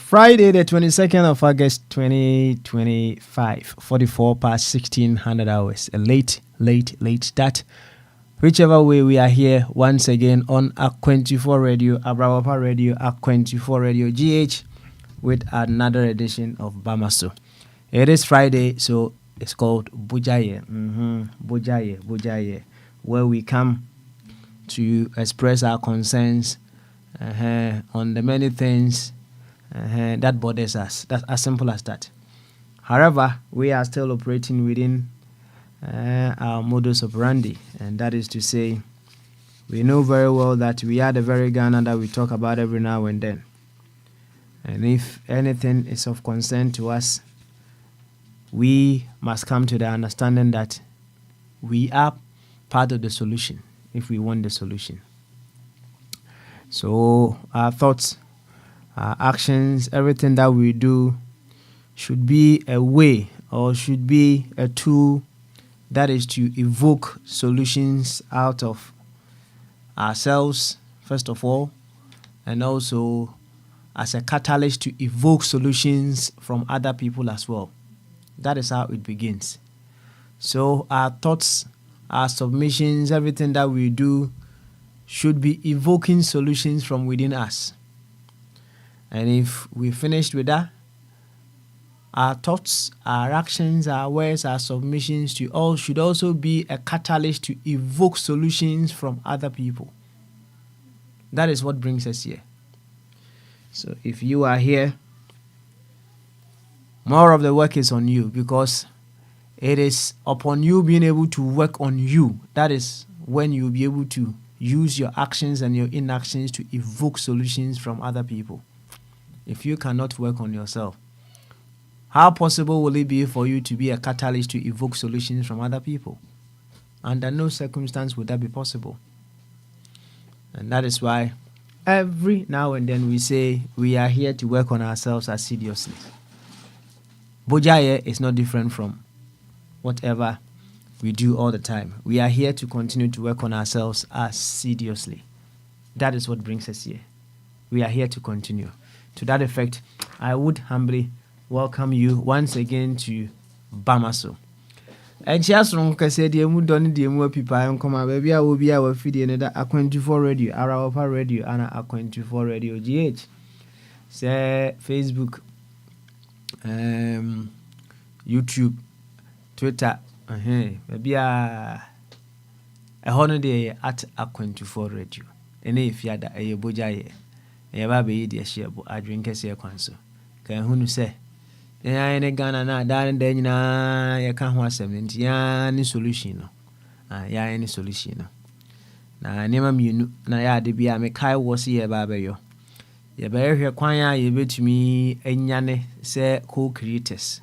Friday, the 22nd of August, 2025, 44 past 1600 hours. A late start. Whichever way, we are here once again on Akwantufuo Radio, Abrawapa Radio, Akwantufuo Radio, GH, with another edition of Bamaso. It is Friday, so it's called Bogyae. Bogyae, where we come to express our concerns on the many things that bothers us. That's as simple as that. However, we are still operating within our modus operandi, and that is to say, we know very well that we are the very Ghana that we talk about every now and then. And if anything is of concern to us, we must come to the understanding that we are part of the solution if we want the solution. So our thoughts, our actions, everything that we do should be a way or should be a tool that is to evoke solutions out of ourselves, first of all, and also as a catalyst to evoke solutions from other people as well. That is how it begins. So our thoughts, our submissions, everything that we do should be evoking solutions from within us. And if we finished with that, our thoughts, our actions, our words, our submissions to all should also be a catalyst to evoke solutions from other people. That is what brings us here. So if you are here, more of the work is on you, because it is upon you being able to work on you. That is when you'll be able to use your actions and your inactions to evoke solutions from other people. If you cannot work on yourself, how possible will it be for you to be a catalyst to evoke solutions from other people? Under no circumstance would that be possible. And that is why every now and then we say we are here to work on ourselves assiduously. Bogyae is not different from whatever we do all the time. We are here to continue to work on ourselves assiduously. That is what brings us here. We are here to continue. To that effect, I would humbly welcome you once again to Bamaso. And just from said, "You would don't the more people and come out, baby. I will be our feed another Akwantufuo Radio, Arawapa Radio, and Akwantufuo Radio GH. Say Facebook, YouTube, Twitter, maybe a holiday at Akwantufuo Radio. And if you had a Bogyae. Eba be di ehye bo adwen kese kwanso kan hunu se ya ne Ghana na dan da nyina ya ka ho asem nti ya ni solution no ya ni solution no na nema mienu na ya de bia me kai wo se ye ba beyo ye ba hwe kwan ya ye betumi anyane se co-creators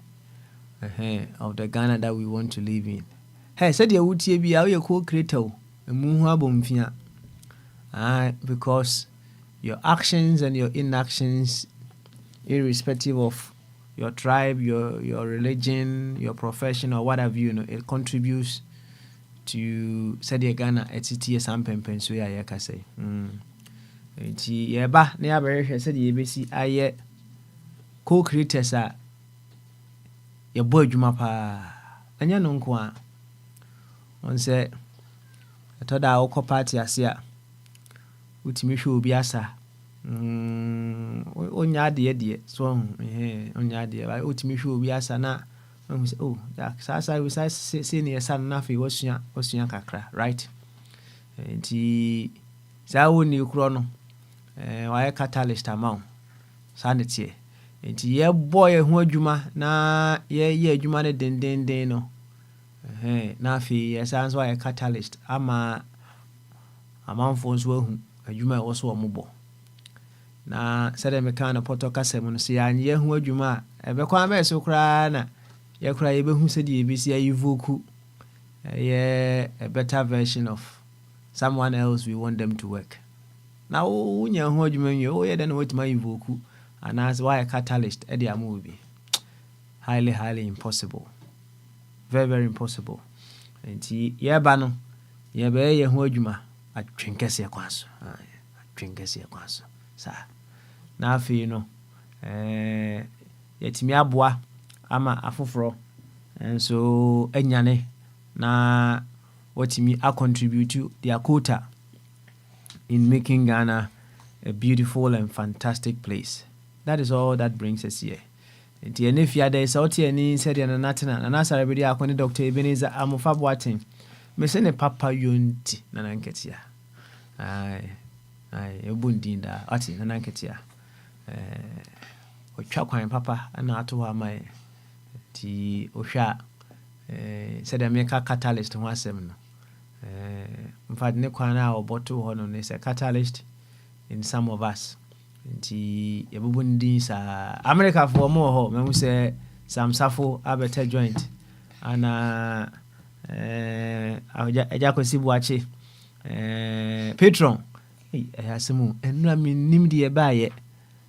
of the Ghana that we want to live in. Hey, said ye wutie bia we co-creator emu hu abomfia because your actions and your inactions, irrespective of your tribe, your religion, your profession, or what have you, it contributes to Sadia Ghana etiti sampempen so ya yaka say. Enti yeba na ya bere said ye besi aye co-creators a ye boy adwuma pa. Anya no nko a. On say atoda wo party ase a utimi hwe obi asa onya de so onya de ba utimi hwe obi asa na oh that sasa we say ne asa na fe wasua kakra, right? Nti sa woni kro no why catalyst amount sanity nti ye boy ho adwuma na ye adwuma ne den no na afei yɛsan so ayɛ catalyst ama amanfoɔ nso ahu adwuma a ɛwɔ so wɔ mobɔ na sɛdeɛ meka no pɔtɔ kasɛm no sɛ yɛanyɛ ho adwuma a ɛbɛkɔ amɛɛ so koraa na yɛkora yɛbɛhu sɛdeɛ yɛbɛsi ayivoku a better version of someone else we want them to work. Now wonya ho adwuma nwie woyɛ dɛ na watumi ayivoku anaasɛ woayɛ catalyst ɛde ama wo bi highly impossible, very impossible. Nti yɛba no yɛbɛyɛ yɛ ho adwuma atwenkɛseɛ kwan so saa na afei no yɛtumi aboa ama afoforɔ nso anyane na watumi contribute their quota in making Ghana a beautiful and fantastic place. That is all that brings us here. And if you are there, so any said and another everybody akoni Dr. Ebenezer Amofa Boateng. Me say ne papa yonti nananketia. Ai ebundinda ati nananketia. Otwa kwan papa ana ato wa mai ti ohwa said America catalyst ho asem no. In fact, ne kwana oboto ho no is a catalyst in some of us. Nti yebubundi sa America for more ho me say some safo abete joint ana aja kwesi buache patron asemu enura minim de baye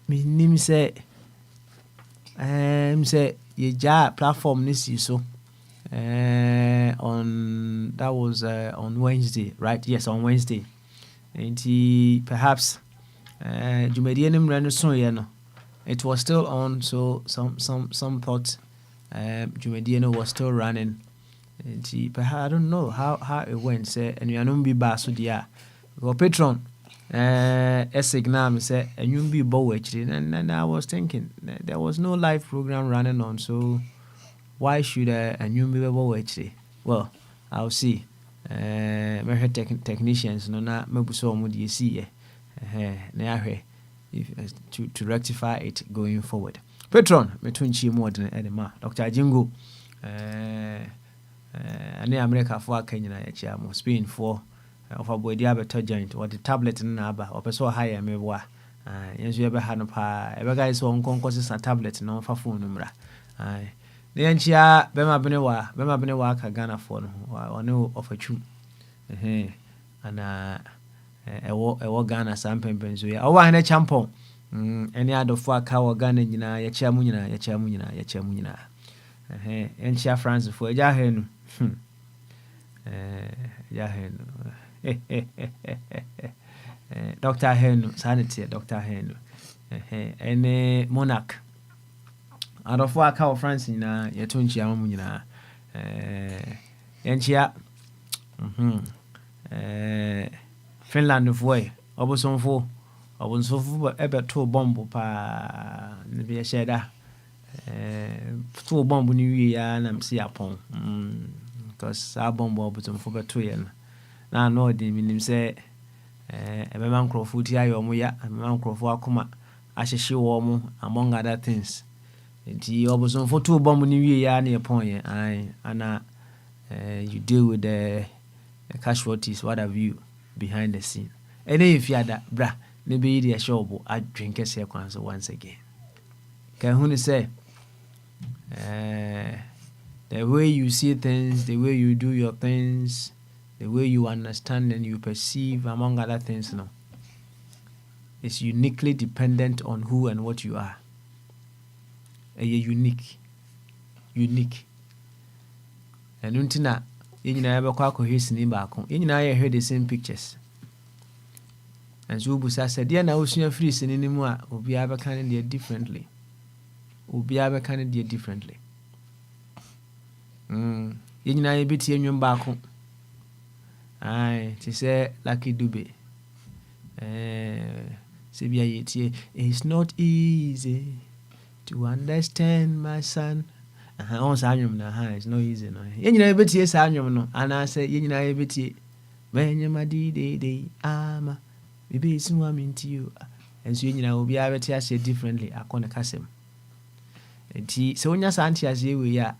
minim say say ye platform this is so on that was on Wednesday, right? Yes, on Wednesday. And perhaps it was still on, so some thought Jumediano was still running. And perhaps I don't know how it went. Say and you are not be bass with ya. Go patron signal say and you be bow and I was thinking there was no live program running on, so why should a new member actually? Well, I'll see. Technicians no na mebuso mu de see to rectify it going forward. Patron, metunchi more than edema. Dr. Jingo ane America for Kenya na ya mo Spain for of a boy diabetes joint or the tablet na aba or person higher mewa. Yensu ebe ha no pa ebe guys won konkosi sa tablet no fa phone numra. Nenchia bema bene wa ka Ghana for no one of a chum ana ewo Ghana sampempen so ya o wa hene champon any other for ka wa Ghana nyina ya chia mu nyina enchia France for ja henu ja henu Dr. Henu sanity Dr. Henu any monarch adofo aka wo France nyina yeto nchia mu nyina enchia Finland voy obosonfo ebe to bomb pa ne be sheda to bomb ni wi ya na msi apon because a bomb obosonfo be to ye na no di minim se ebe man krofo ti ayo mu ya man krofo akoma ahyehye wo mu among other things. Nti obosonfo to bomb ni wi ya na ye pon ye ana you deal with the casualties, what have you behind the scene. And if you had that, bra, maybe the show I drink a sequence once again. Can who say the way you see things, the way you do your things, the way you understand and you perceive, among other things, no, is uniquely dependent on who and what you are. Unique. And untina. You never quack his name back. You know, I heard the same pictures. And Zubusa said, yeah, now you're free anymore. Will be ever kind of differently. You know, I beat you back. Aye, she said, Lucky Dube. It's not easy to understand, my son. On Sanyum na it's no easy no. Yenyina ebeti Sanyum no ana say yenyina ebeti when you ma di ama bibi isunwa minti you and so yenyina obi abeti ase differently akona kasem. Enti so onya santi ase we ya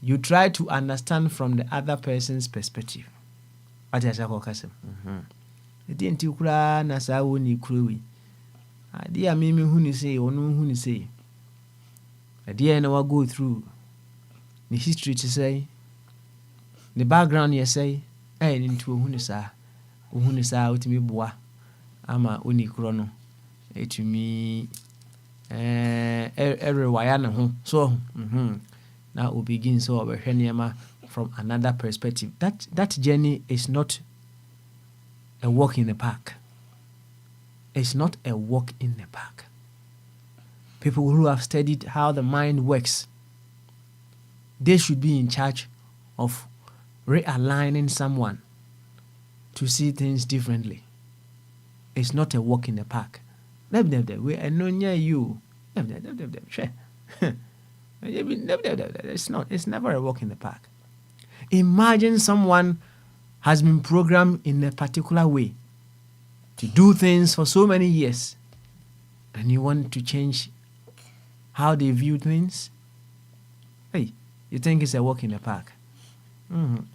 you try to understand from the other person's perspective. What is that? Enti kura na saa woni kura wi. Ade a me hu ni say, onu hu ni say. Ade na wa go through. The history to say, the background you say, into hu ni saa. Hu ni saa utimi boa. Ama oni kura no. Etumi every wire na ho. So, now we begin so obehwe from another perspective. That journey is not a walk in the park. It's not a walk in the park. People who have studied how the mind works, they should be in charge of realigning someone to see things differently. It's not a walk in the park. We are no near you. It's not. It's never a walk in the park. Imagine someone has been programmed in a particular way to do things for so many years, and you want to change how they view things. Hey, you think it's a walk in the park?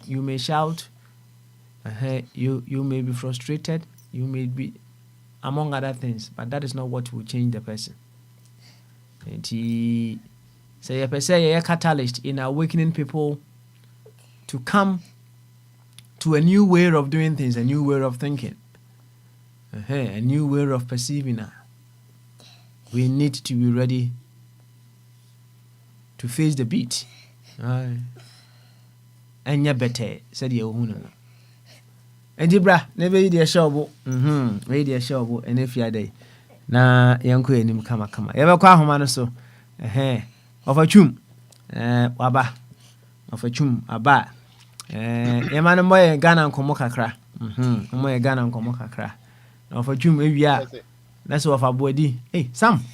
You may shout. You may be frustrated. You may be, among other things, but that is not what will change the person. And he say a catalyst in awakening people to come to a new way of doing things, a new way of thinking, a new way of perceiving. We need to be ready to face the beat. And ya better, said Yehuno. And Dibra, never eat a shovel. Read a shovel, and if you day. Na yanko enim kama. Ebe kwa homa no so. Of a chum. Waba. Of a chum aba. Yemana moye Ghana nkomo kakra. Moye Ghana nkomo kakra. Na of a chum ewia. Na so of abodi. Hey, Sam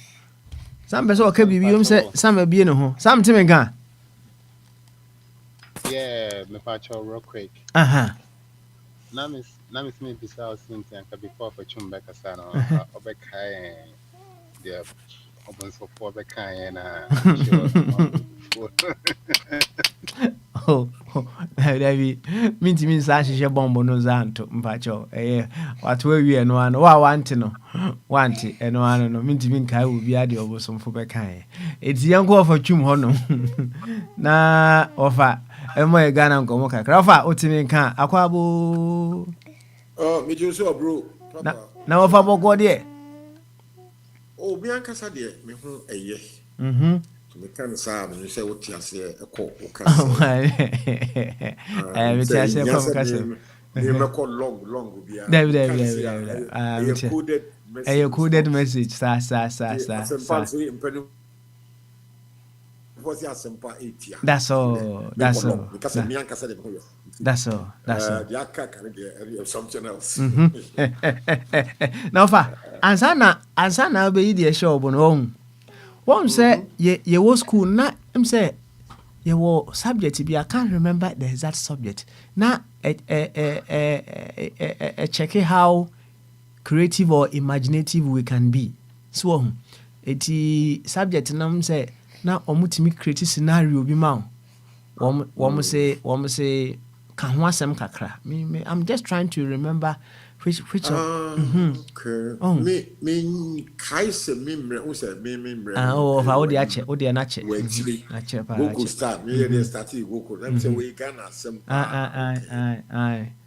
be so ka bibi say Sam abie no ho. Sam timi gan. Yeah, me pacho real quick. Na me bisa osinti anka before for chumba kasa no obekai the open so for bekai na David minti min sa hihye bombo no zanto mpacho watu awie no ano wa wanti eno ano no minti min kai obi ade obosomfo bekai eti yanko ofa twum ho no na ofa emo Ghana nkomo kakra ofa otimi kan akwabo me just so bro na ofa bogo de bi ankasa de me hu eye me kan sa me say what you say e ko o kasa me say ko kasa me ko long bi a coded message sa that's all something else. Now fa ansana be the show no one say ye was school na him say ye wo subject bi I can't remember the exact subject na check how creative or imaginative we can be so eti subject na say na omutimi create scenario bi ma wo say kan ho asem kakra me I'm just trying to remember which me kaise memre o say memre fa wo de ache na ache pa go start me dey start go let me say we Ghana asem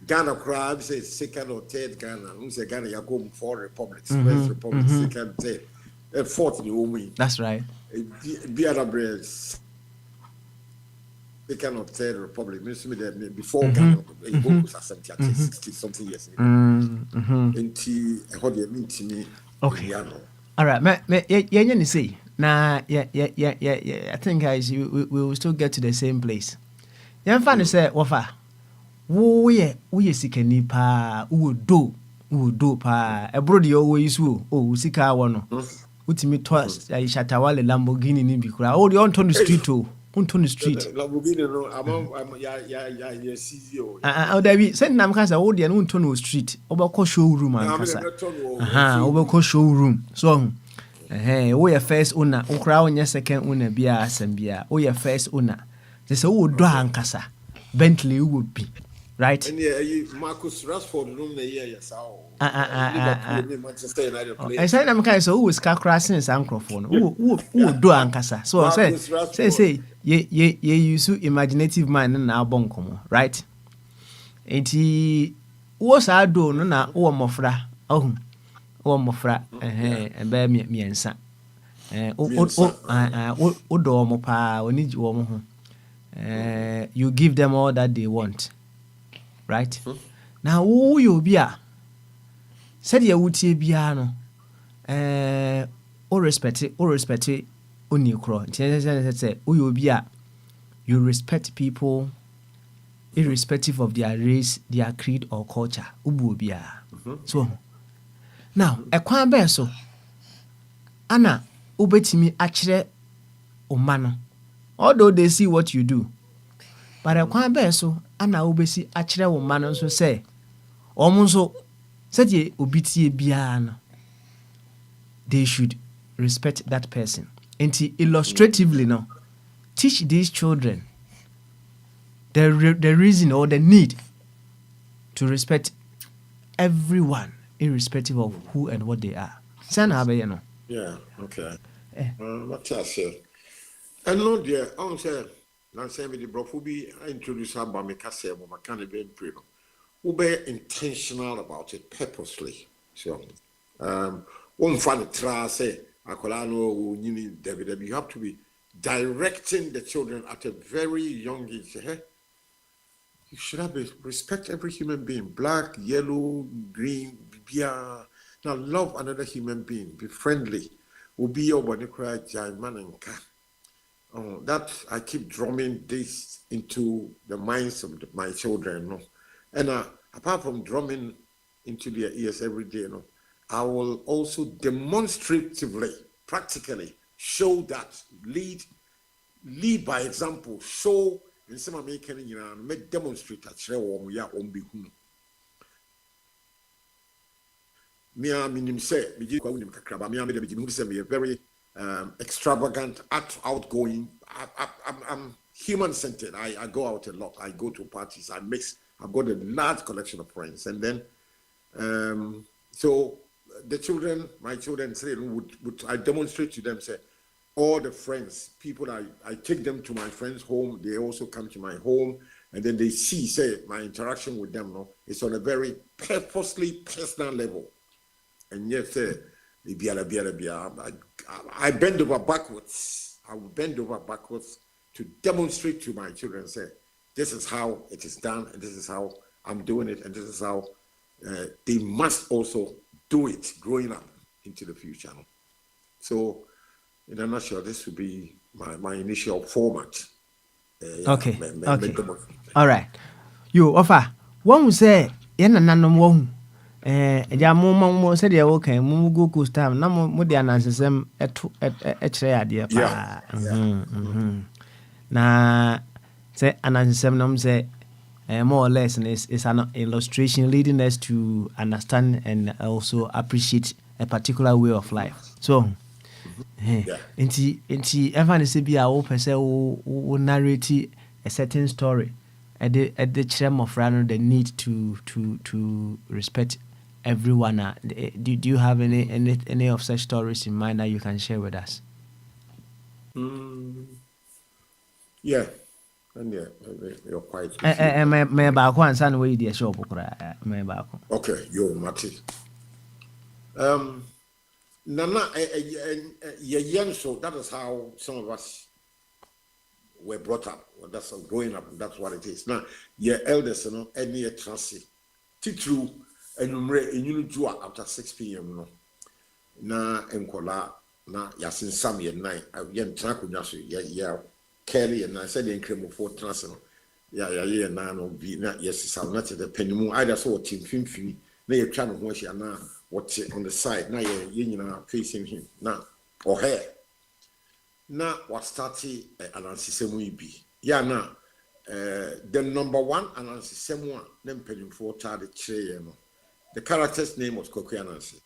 Ghana crowd say second or third Ghana we say Ghana ya go for republics first republic second third fourth the woman that's right be other breads second or third republic before Ghana you go to 60 something years enti how do you mean to me okay all right me you say na I think guys we will still get to the same place you find say wofa wo ye sikani pa wo do pa e bro de wo yisu o sika wo no utimi twas Shatawale Lamborghini ni bi kura o de on to street o on street Lamborghini no am ya CEO o David send nam kasa o de no on street obekọ showroom an kasa obekọ showroom so we your first owner ukra onye second owner bia asem bia o your first owner There's a wood ankasa. Bentley would be. Right? And yeah, Marcus Rashford room the year, yes. Manchester United player. I said, I'm kind of so who is car crashing his microphone. Who do ankasa? So I say, ye use imaginative mind and now bonkomo, right? And he was I do no na o mofra. Oh, mofra, and bear me and son. Do mo pa, we need you. You give them all that they want. Right? Now, who you be a said you would see piano. Or respect it, only crow. Said, who you be a you respect people irrespective of their race, their creed, or culture. Ubu be a so now, a quan beso Anna ubetimi achre umano. Although they see what you do, but a quan beso Anna ubesi achre umano so say. Almost said ye ubiti biano. They should respect that person. And illustratively now, teach these children the reason or the need to respect everyone, irrespective of who and what they are. Yeah, okay. What I say? And no, dear, I say, now say me the brofubi, I introduce her by me case, my can be improved. We'll be intentional about it purposely. So, one funny try say, Akolano, you have to be directing the children at a very young age. You should have respect every human being, black, yellow, green, bibia. Now love another human being, be friendly. Will be your body cry, that I keep drumming this into the minds of my children. No? And apart from drumming into their ears every day, I will also demonstratively, practically show that, lead by example, show in some American, make demonstrate that share or ya on be who. Mia minim say, be very extravagant, outgoing. I'm human centered. I go out a lot. I go to parties. I mix. I've got a large collection of friends, and then so the children, my children, say would I demonstrate to them, say all the friends, people I take them to my friends' home. They also come to my home, and then they see, say, my interaction with them. No, it's on a very purposely personal level, and yet say. I bend over backwards. I will bend over backwards to demonstrate to my children, say, this is how it is done, and this is how I'm doing it, and this is how they must also do it growing up into the future. So, in a nutshell, this would be my initial format. Okay. All right. You offer one who say, ja mo said ya okay mo go coast time na mo de anansesem kire ade pa na say anansesem no say more or less is an illustration leading us to understand and also appreciate a particular way of life. So enti ever say be a wo pese wo narrate a certain story at the chrem of run the need to respect everyone. Do you have any of such stories in mind that you can share with us? Yeah, and you're quite. Me back one son way the shop. Me back. Okay, yo, Mati. Nana, so that is how some of us were brought up. That's growing up. That's what it is. Now, your elders, any transit, true. And you do after 6 p.m. No, na enkola na yasin sam ye night. Yen track with us. Yeah, Kelly and I said the increment for transfer. Yeah, na no be na yes, some not the penny either so team fin. Na you trying to watch ya na what's on the side. Na you facing him na or her. Na what started anansi semu be. Yeah, na the number one anansi semu them penny for the chair. The character's name was Koku Anansi.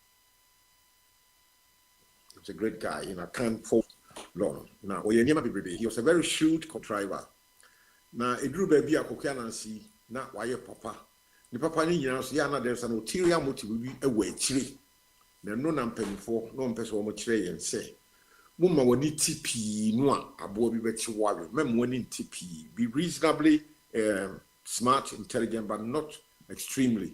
He was a great guy, can't fall long. Now, he was a very shrewd contriver. na eduru baby akokia nansi na waye papa ni papa ni nyina so ya na there's an ulterior motive bi ewa akire na no na mpanifo no mpese wo mo kire yen se mumma woni tipi no a abo bi bechi wawe mem woni tipi be reasonably smart, intelligent, but not extremely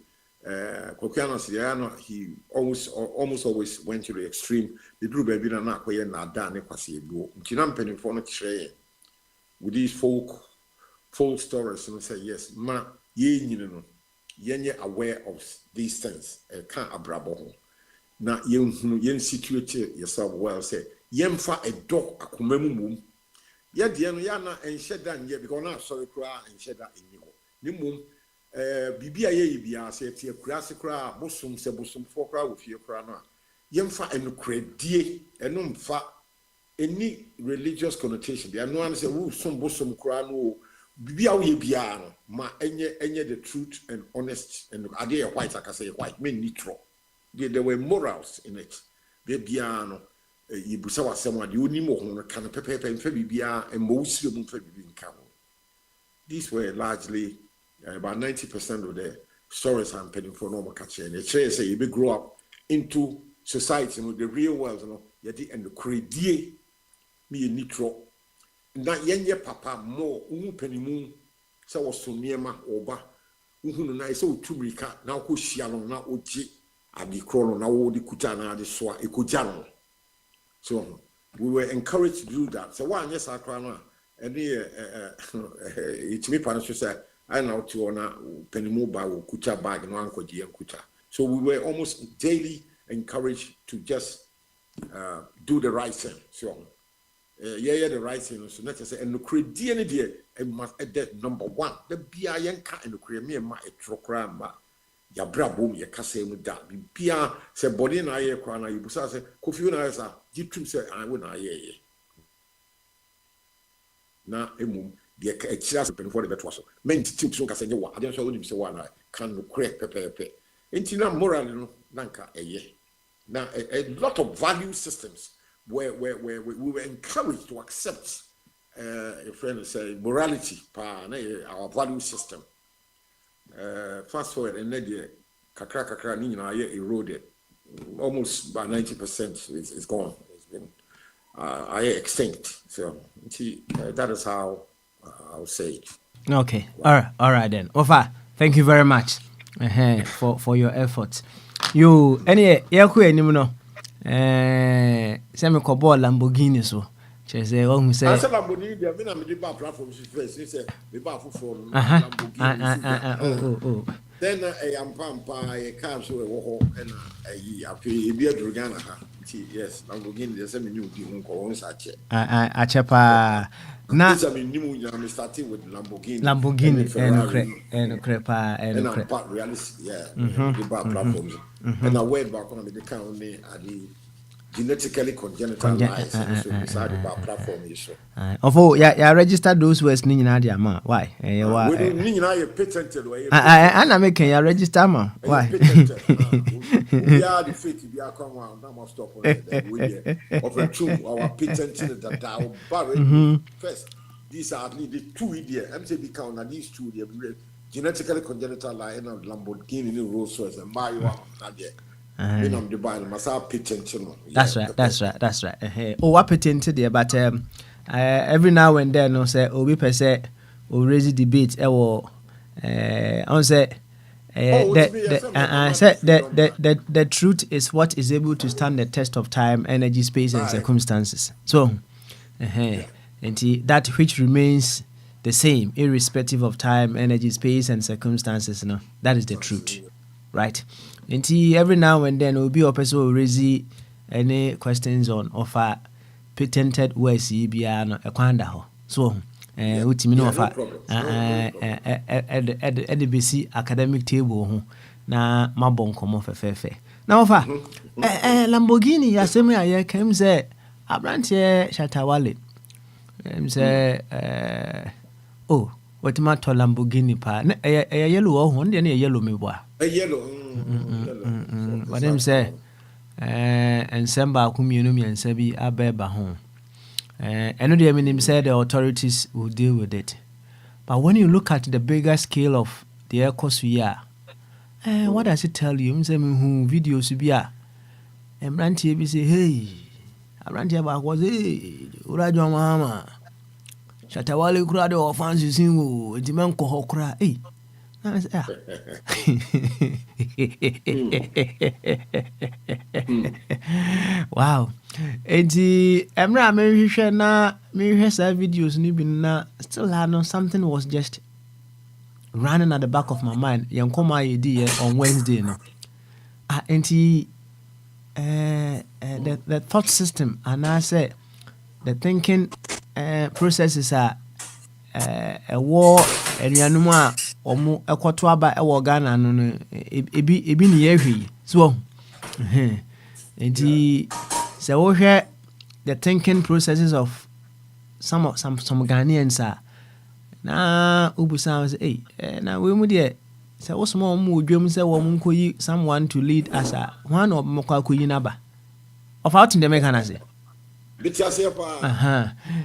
he almost always went to the extreme. The drew baby na akoye na da ne kwase ebuo ntina mpanifo no kire with these folk stories and say yes ma ye nyine no yenye aware of these things can abrabo ho na yen situate yourself well say yemfa edo akomamu mum ye de no ya na enhyeda nye because na sorry kra enhyeda enyi ho ni mum bibia ye bia say tie kra se kra bosom se bosom fo kra wo fie kra no yemfa enukredie enumfa any religious connotation there no one say wo som bosom kra no bibia wo ye bia no ma enye the truth and honest and ade white akase white men nitro there were morals in it be bia no yibusa wasem ade onimo ho no kan pepepe mfa bibia embo usire mu mfa bibi nka ho. These were largely about 90% of the stories I'm penning for normal catch and say you be grow up into society, the real world, yet and the credit me nitro. Na yenye papa more penny moon, so was so near my oba, na so tumrika, now who shialon, now oji, and the chrono, now all the kutana, the swa, a kujano. So we were encouraged to do that. So one, yes, I cry and it's me, Panacho said, I know to honor Penimuba or Kucha bag and Uncle G and Kucha. So we were almost daily encouraged to just do the right thing. So, the right thing. So, let's say, and the credit and must add number one, the BIN cat and the creamy my trocramba. Ya brabo, ya case with that. Pia said, body and I, Kwana, you say, Kofi, I say, Jitrim said, I would not hear. Now, the exercise before the better. Men tips so can you I don't show him so one can correct pepe. Intina moral no nanka eye. Now a lot of value systems where we were encouraged to accept a friend say morality our value system. Fast forward and then kakra ni na eroded almost by 90%. It's gone. It's been extinct. So that is how I'll say it. Okay. All right then. Ofa, thank you very much for your efforts. You any yaku enim no say me kobo Lamborghini so. Che say who say Lamborghini dey me na me dey buy platform first say me buy for Lamborghini. Oh. Then am pampa e car so e wo ho na ayi afi e bi adurugana ha. Yes, Lamborghini dey say me new bi nko won sa che. Achepa na I'm starting with Lamborghini and crepa and part reality the platforms and I went back on the count only at the genetically congenital lies so beside the platform issue. Although yeah registered those words ni nyina dia ma why we ni nyina patented way ana make ya register ma why yeah the fake we are come on now must stop on that we of a true our patented that our barren first these are at least the two idea MTB count na these two the genetically congenital lie and Lamborghini ni Rolls Royce and Mario na there. That's right. Oh, what patented there, but every now and then, no say, we per se, we raise debate. On say, the truth is what is able to stand the test of time, energy, space, and circumstances. So, and that which remains the same, irrespective of time, energy, space, and circumstances. No, that is the truth, right? Until every now and then will be a person who raise any questions on offer patented words biano Akwantufuo. So ultimate offer at the BC academic table na mabon komo fefe. Now offer Lamborghini yasemi aye kem say abrantie Shatawale. Say oh what matter Lamborghini pa a yellow one dey yellow me boy. A yellow But him say and Samba Kumiumi and Sebi Abeba home. And the him said the authorities will deal with it. But when you look at the bigger scale of the air course we are, what does it tell you? Say who videos be a Ranty be say, hey, I ran here back was Urajo Mama. Shatawali Krado or fancy single, a demand kohokra, eh? Wow. Enti Emra me hwehwe na me hwehwe sa videos ni bi na still had no something was just running at the back of my mind. Yan koma yedi on Wednesday no. Enti the thought system and I say the thinking processes are a war enuanum a omo ekoto aba e wo Ghana no no ebi ni yehwe so enti se wo hwe the thinking processes of some Ghanaians are na ubusa say na we mu de se wo smo mu odwam se wo mu nkoyi someone to lead as a one of mokwa koyi naba of out in the mechanism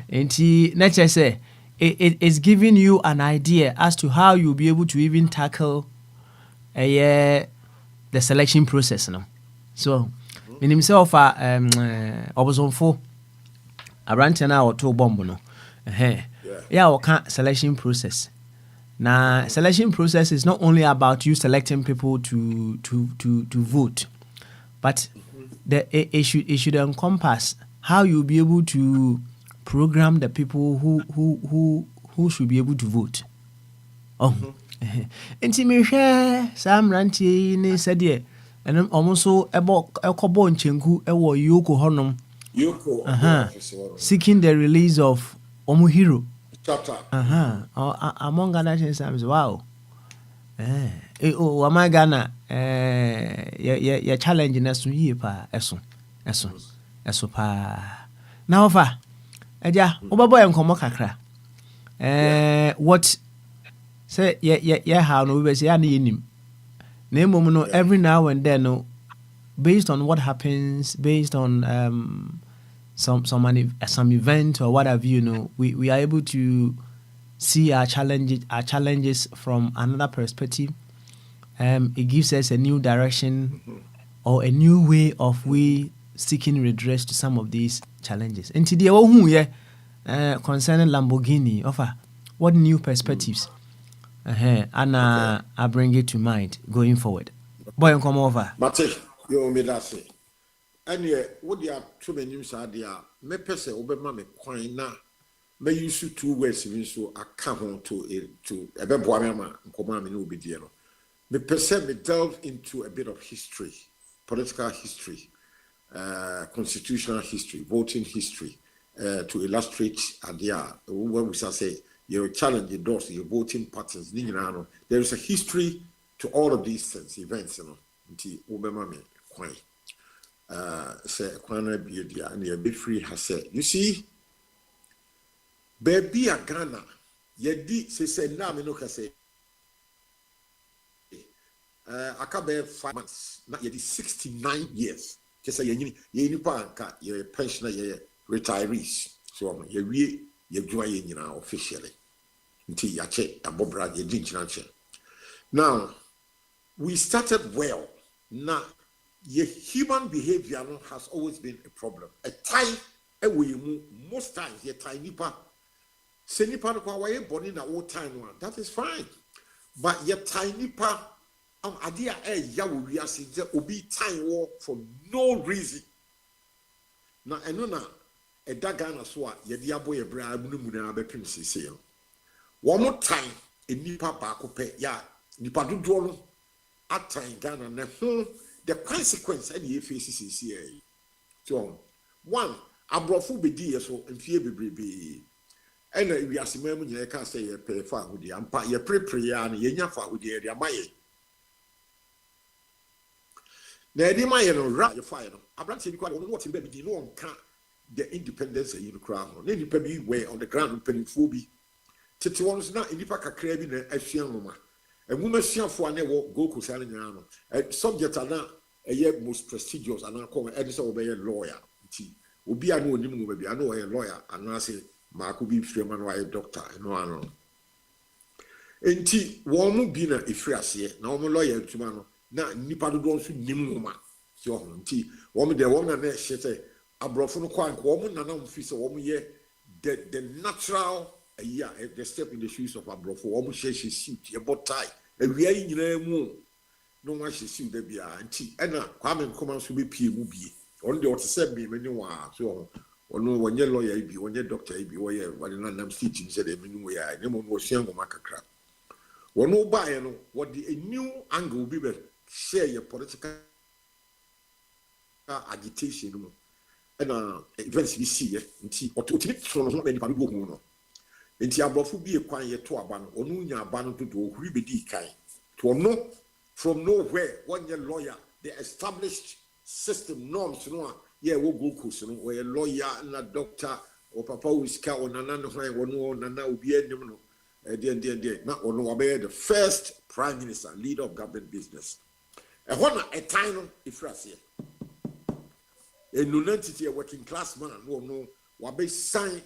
enti nature say it's giving you an idea as to how you'll be able to even tackle the selection process no so in himself Obosonfo abrante na auto bomb no yeah okay selection process. Now, selection process is not only about you selecting people to vote, but it should encompass how you'll be able to program the people who should be able to vote. Enti me hwe Sam Rantie ni said and almost ekobo nchenku ewo Yoko honom seeking the release of Omu Hero. Among other things, I was wow. Oh, am I Ghana? You're challenging us to hear pa eso pa. Now, fa, Obaboy and Komokakra. What say, how no, we say, I need him. Name every now and then, no, based on what happens, based on some event or what have you, know, we are able to see our challenges from another perspective. It gives us a new direction or a new way of seeking redress to some of these challenges. And today, concerning Lamborghini, offer what new perspectives? And I bring it to mind going forward. Boy, come over. Mate, you made that say. And yeah, what they are too many idea, me pese obema me kwan na me use 2 words even so aka ho to ebeboa me ma nkoma me no obedie no. Me pese me delve into a bit of history, political history, constitutional history, voting history, to illustrate idea when we say you challenge the doors, your voting patterns. There is a history to all of these things, events, you know. Nti obema me kwan. Say Kwana Biedia and your big free has said, you see, baby a Ghana, ye di say now me no can say I 5 months, not yet 69 years. Just say ye nipa ye pensioner ye retirees. So ye join you now officially. Until ya check a bobra ye didn't. Now we started well. Now your human behavior has always been a problem. A time, most times, your tiny pa. Say nipa no kwa waye born in old time one. That is fine. But your tiny pa, idea ya we are saying obi time war for no reason. Now enona a dagana swa ye dia boy e bra munumuna abepim sese. One more time, a nipa ba ko pe ya nipa dodo no atan Ghana na the consequence and the faces here. So, one, Abrofo be dear so and fear be. And we are seeming you can't say a pay for with the empire, your pre and yenya for with the area. The my right fire. Abraham said, what in baby, no one can't the independence in the crown. Then you pay way on the ground penny phobia. Tituan's not in the pack of craving a fianoma. A woman for an go to Salino. A subject are not a year most prestigious and I call Edison obey a lawyer. Ubi I know him, maybe I know a lawyer, and I say, Mark will be Freeman or a doctor, no, I know. enti wɔn bi na efiri aseɛ na wɔn lawyer ntoma no na nipa dodoɔ nso nim nwoma si ɔho nti wɔn deɛ wɔn na na ɛhyɛ sɛ aborɔfo no kɔ anka wɔn nana wɔn fi sɛ wɔn yɛ the natural the step in the shoes of aborɔfo wɔn hyɛ suit yɛbɔ tie awia yi nyinaa mu na wɔn ahyɛ suit da biara nti ɛna Kwame Nkrumah nso bepie mu bie wɔn deɛ ɔte sɛ mmemme ne waa so ɔho wɔn wɔnyɛ lawyer yi bi wɔnyɛ doctor yi bi wɔyɛ wɔde nanam street ni sɛ deɛ mmemme mu yɛ a ne mu wɔsua nwoma kakra. When we buy, what the new angle will be, share your political agitation and events we see, or to take from many people who know. And Tiabofu be a quiet to a ban, or Nunya ban to do, Ribidi kind. To know from nowhere, 1 year lawyer, the established system norms, yeah, we'll go cushion, where a lawyer and a doctor, or Papa will scout on another one, or Nana will be a not only the first prime minister, leader of government business. And when a time if Russia, a non-entity, a working class man, no, Wabe sign,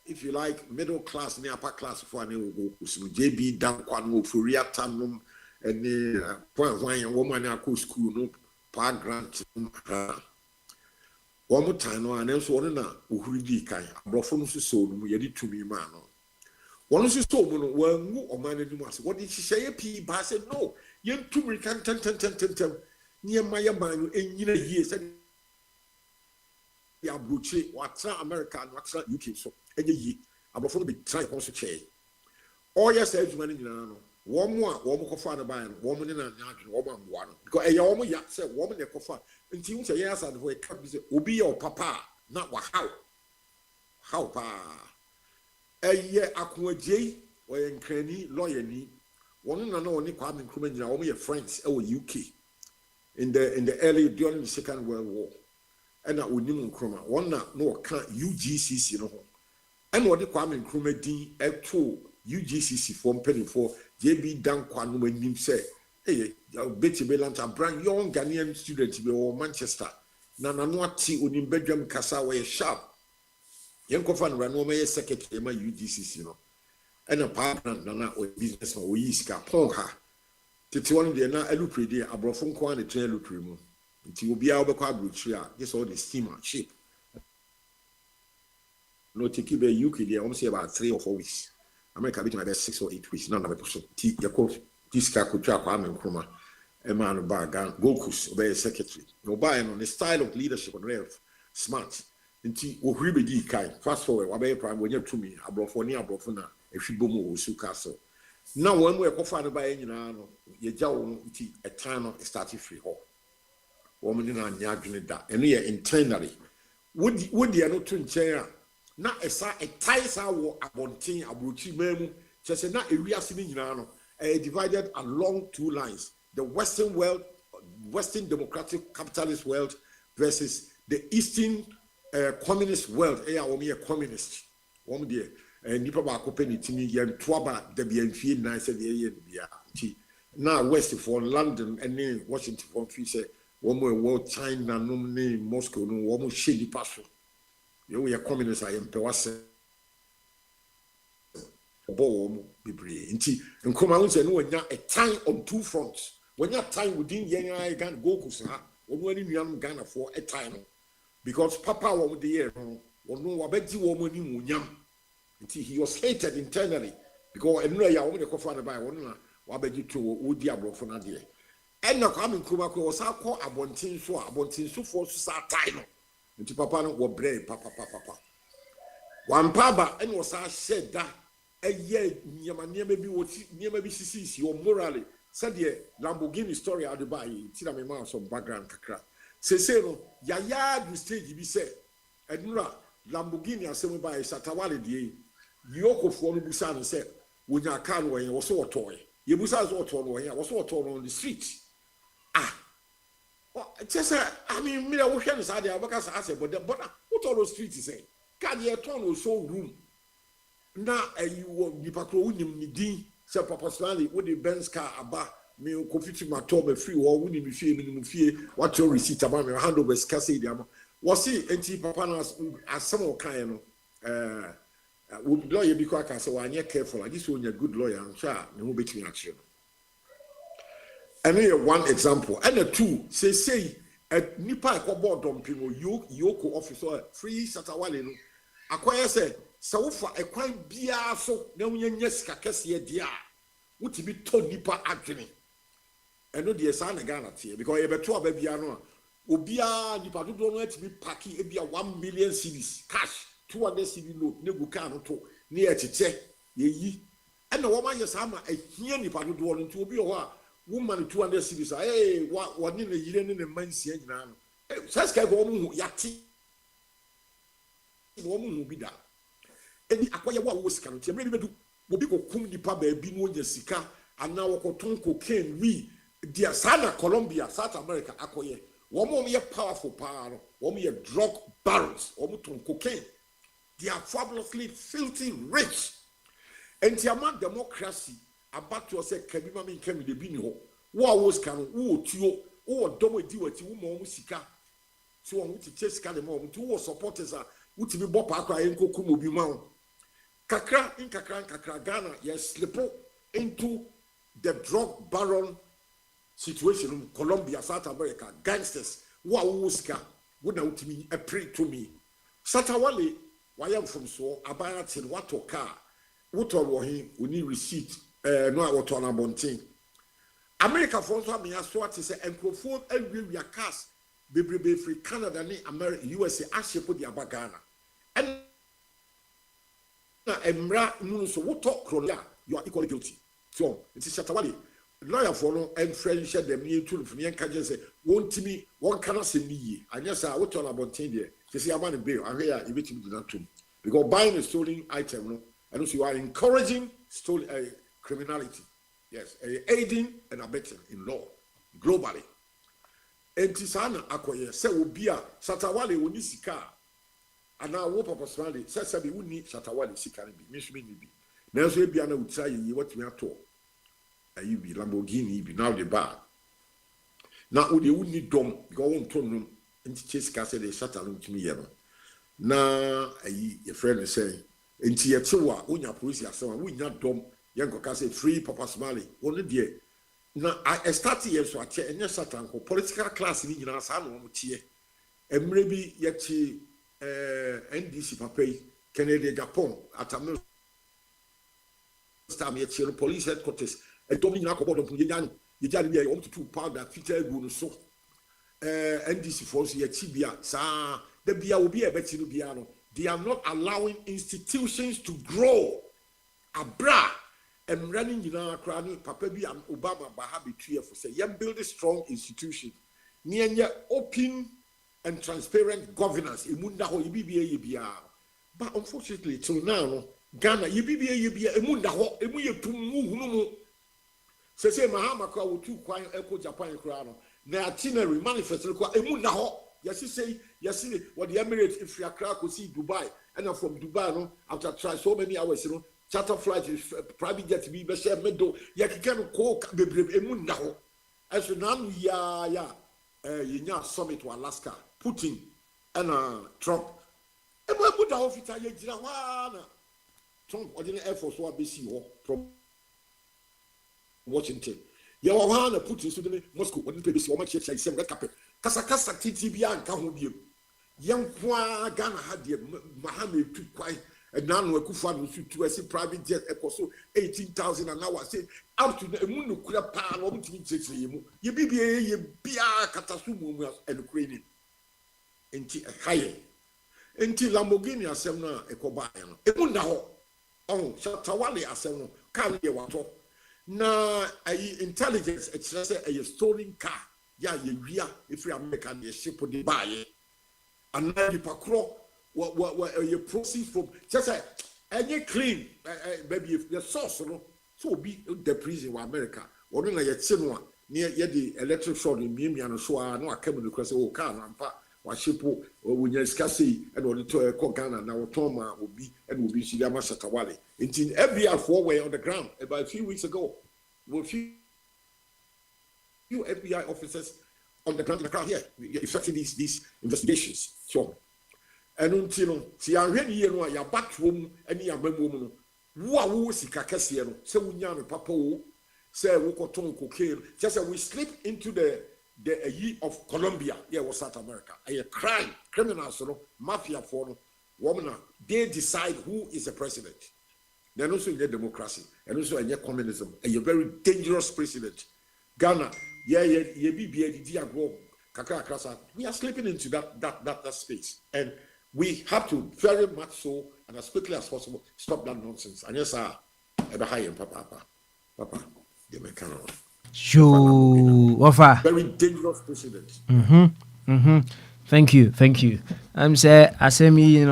if you like, middle class, near upper class for an go, JB Danquan, Furia Tanum, and the point wine woman at school, no, park grant. One more time, and else one na Uhudi Kai, Brofonus so, we did to me, man. One is so when or man was. What did she say? P. I said, no, you two can ten near my mind in years. Ya Bucci, what's American, what's UK, so any ye, I'm going to be trying to say. All your sales money, one more father by woman in a woman one. Because a woman yet said woman a coffin. And you say, yes, and where comes it will be your papa, not what how pa. Akwantufuo or in Cranny, lawyer ni. One and only Kwame Nkrumah now only friends UK in the early during the Second World War. And that would know Nkrumah. One no can't UGCC no. And what the Kwame Nkrumah D F2 UGCC form penny for JB Dankwan when him say, hey, Betty Belanta brand young Ghanaian student to Manchester. Nana no tea on Belgium Kasawa sharp. Young Kofan ran over a secretary my UGCC, and a partner Nana or businessman we iska ponha. Tituan de na elupre a brofon kwa the trail luprimo. Until you be out of the just all the steamer ship. No, to keep a UK, they almost say about 3 or 4 weeks. America between about 6 or 8 weeks. None of a person. Your coach, this guy could trap Kwame Nkrumah, a man of Bagan, Gokus, obey a secretary. No buying on the style of leadership on real smart. Until Uhibidi kind. Fast forward, Wabe Prime, when you're to me, Abrofonia, Abrofona, if you boom or Castle. Now, when we're confined by any you jaw a time of starting free hall. Woman in a nyadwene da eno ye internally would the no to nchen na esa a ties awo abonten abrochi memu chese na ewiase ni nyina no divided along 2 lines, the western world, western democratic capitalist world versus the eastern communist world. Woman ye communist woman de nipa ba ko peni timi ye ntoaba da bia mfie nan se de ye bia ti na west for London and Washington for free say Woman, China, no name, Moscow, no woman, shady passo. You are communists, I am Pewase. Boom, be brave. And come out and know when you're a time on 2 fronts. When you're time within young, I can go to when you young Ghana for a time. Because Papa over the year, or no, I bet you woman in Munyam. Until he was hated internally. Because I know you're only a coffin by one, I bet you to would Diablo for Nadia. And now Kwame Nkrumah was our call Akwantufuo for time. And Papa no brave, Papa. One papa and was our said that a year near maybe what near maybe CC your morally said the Lamborghini story out of buy Tina me man some background kakra. Say no yaya the stage be said and Lamborghini and some by Satawale die Yoko for Busan said when your car when you was so toy. You was also on the street. Just I mean, me I can say there because I said, but what all those streets say? Can you turn or show room? Now you will be patrolling me, say Papa Stanley with the Benz car about me confusing my top free or wouldn't be fear what your receipt about me hand over scarcity. Was he and Papa as some kind lawyer because I can say when you're careful, this one you're a good lawyer, I'm sure no between action. And here one example, and a two say nipa ekobo dumping yoko officer free Satawale no akwaya say so for ekwan bia so na wonye sika kese dia wutibi to nipa adwene eno de sa na Ghana tie because ye beto aba bia no obia nipa dodo no atibi paki e bia 1 million cedis cash 200 cedi note ne gu kan no to ne ye cheche ye yi ena wo ma ye sa ma ehia nipa dodo no nti obi o ho woman 200 cedis hey what ni na yire ni ne mansia nyina no saska go mu yati wo mu bi da eni akoye wo sika no tie me bedu obi ko kum nipa ba bi no nya sika ana wo ko ton cocaine wi dia sana Colombia South America akoye wo mo ye powerful power no wo mo ye drug barons wo mo ton cocaine they are fabulously filthy rich entiama democracy about to say kabima me nkam de bi ni ho wo was kan wo tuo wo domo di wati wo mo sika so wo ti sika de mo to wo supporters a wo ti bi bop akwa enkokum obi ma wo kakra Ghana yes slip into the drug baron situation in Colombia South America gangsters wo sika wo na utimi a pray to me Satawale wayam from so abaya tin wato car what wo he we receipt no what on abontin America for so me aso ate say enkrofo awia cars bebrebe free Canada ni America USA ashepo di abagana and na emra nu so what talk kronia you are equally guilty so it is Satawale lawyer for no and friend share them ni to for yan kaje say won timi won kana se ni yi anya say what on abontin there say say amani bail and here you betimi do that too because buying a stolen item no and so you are encouraging stolen criminality. Yes, aiding and abetting in law globally. Entisana akoye se obia Satawale woni sika ana wo purposely se se be woni Satawale sika bi misumi ni bi na so ebia na utira yi watimi ato ayi bi Lamborghini bi now the bar na wo de woni dom because won to no enti sika se de Satawale ntimi ye no na ayi your friend say enti ye tewa onya police asema wonya dom yanko ka say free Papa Smalley only there na I start here so ache enya Satan ko political class ni nyina sa no mo tie emre bi ye chi NDC papa yi Kennedy Japan atamno stam ye chi police headquarters e dom nyina ko bodon ye jan ye jan bi e o to powder fita egu no so NDC force ye chi bia sa the bia obi e beti no bia no they are not allowing institutions to grow abra and running crowd papa bi Obama baha between for say you build a strong institution near open and transparent governance emunda ho yibibia yibia but unfortunately till now no Ghana yibibia yibia emunda ho emu yepum hunu mu say Mahama kwa wotu kwan eko Japan crowd no na itinerary manifest kwa emunda ho yesi what the Emirates if you are go see Dubai and from Dubai no after try so many hours you know charter flight is private jet be be share medo ya kika ko bebrebe emu na ho eso na ya yenya summit to Alaska Putin and Trump emu da ofita ya gira wa na Trump ordinary air force wa be see ho from Washington ya wa na Putin so de Moscow ordinary be see o ma che che sem red carpet kasa titi bia nka ho biem yenkwa Ghana ha de Mahama tu kwai and now we could find to see private jet equal 18,000 an hour. Say up to the moon could have power of you be bia catasumu and Ukrainian. Until higher. Until Lamborghini Assembna Ecobayan. Emunaho. Oh, Satawale Assembno. Can't be what. Na intelligence, it's a stolen car. Ya, if you are making a ship on the buy. And now you pacro. What you proceed from just any clean maybe if the source no so be the prison in America or no yet one near the electric short in Mimi and so no I came across oh car and wa shipo when you scarcely and on the Ghana now Toma will be and will be Sidama Satawale in every four-way on the ground about a few weeks ago with few FBI officers on the ground here effecting these investigations so and until see I really know your back room and your memo. Who was Kakasiano? So we know papa say we cotton cocaine. Just we slip into the year of Colombia, was South America. A crime, criminals, mafia for woman. They decide who is the president. Then also in democracy and also in communism. A very dangerous president. Ghana, we are slipping into that space. And we have to very much so and as quickly as possible stop that nonsense. And yes, sir, Papa, they may come on. Sure, very dangerous president. Thank you. Say asemi,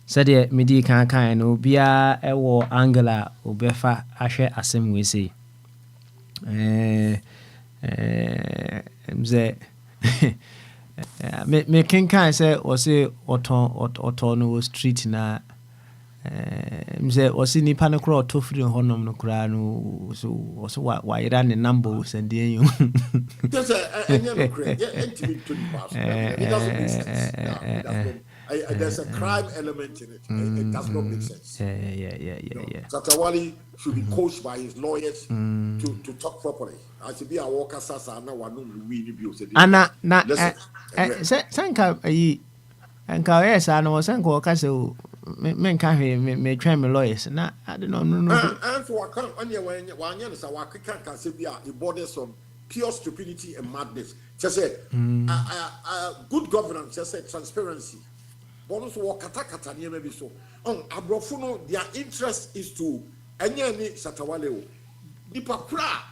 said the midi can no bia ewo angela obefa ahwe asem we say. Say me can say o say oton no street na say o say nipa no kro otofiri honom no kra no so why ran the numbers and dey you just intimate to the past. It doesn't make sense. There's a crime element in it. It does not make sense. Yeah. Satawali should be coached by his lawyers to talk properly. I should be a worker sasa na wanu we bi o say. Ana na sanka yi anka yes ana wo sanka wo ka say me nka hwe me twen me lawyers na I don't know no and so I can't anya wanya no sa wa keka say bi a borders on pure stupidity and madness. Just say good governance, just say transparency. Bonus work kata near maybe so. Abrofuno, their interest is to any Satawale. Nipa kra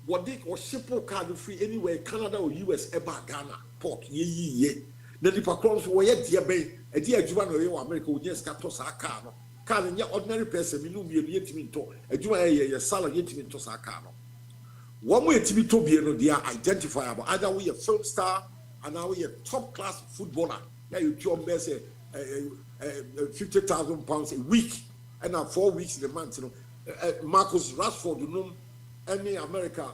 what they or shippo card free anywhere Canada or US eba Ghana port ye. The nipa kra so ye dear bay a dear Juan or America would just cut to Sakano. Can any ordinary person you be yet to a Juan salad yet to Sakano. One way to be told they are identifiable. Either we a film star and now we a top class footballer. Yeah, you job best 50,000 pounds a week, and now 4 weeks in a month. Marcus Rashford, you know, any America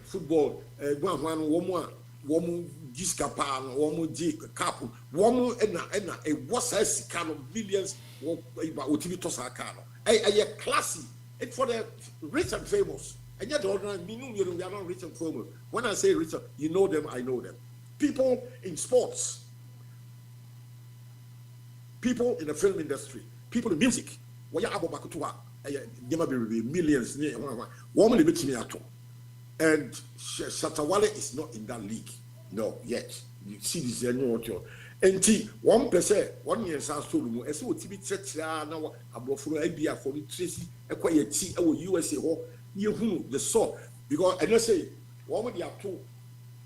football, one Giscapan, one G Capu, one and a what's a kind of millions what you toss a cano. A classy, it's for the rich and famous. And yet, we are not rich and famous. When I say rich, you know them, I know them. People in sports. People in the film industry, people in music, where you have there be millions. And Shatawale is not in that league, no yet. You see this annual. And 1%, 1 year sounds so long. And so, TV church now, Abofro Ibia for the Tracy, acquire tea, USA, you who the sort. Because, and let's say, one of the two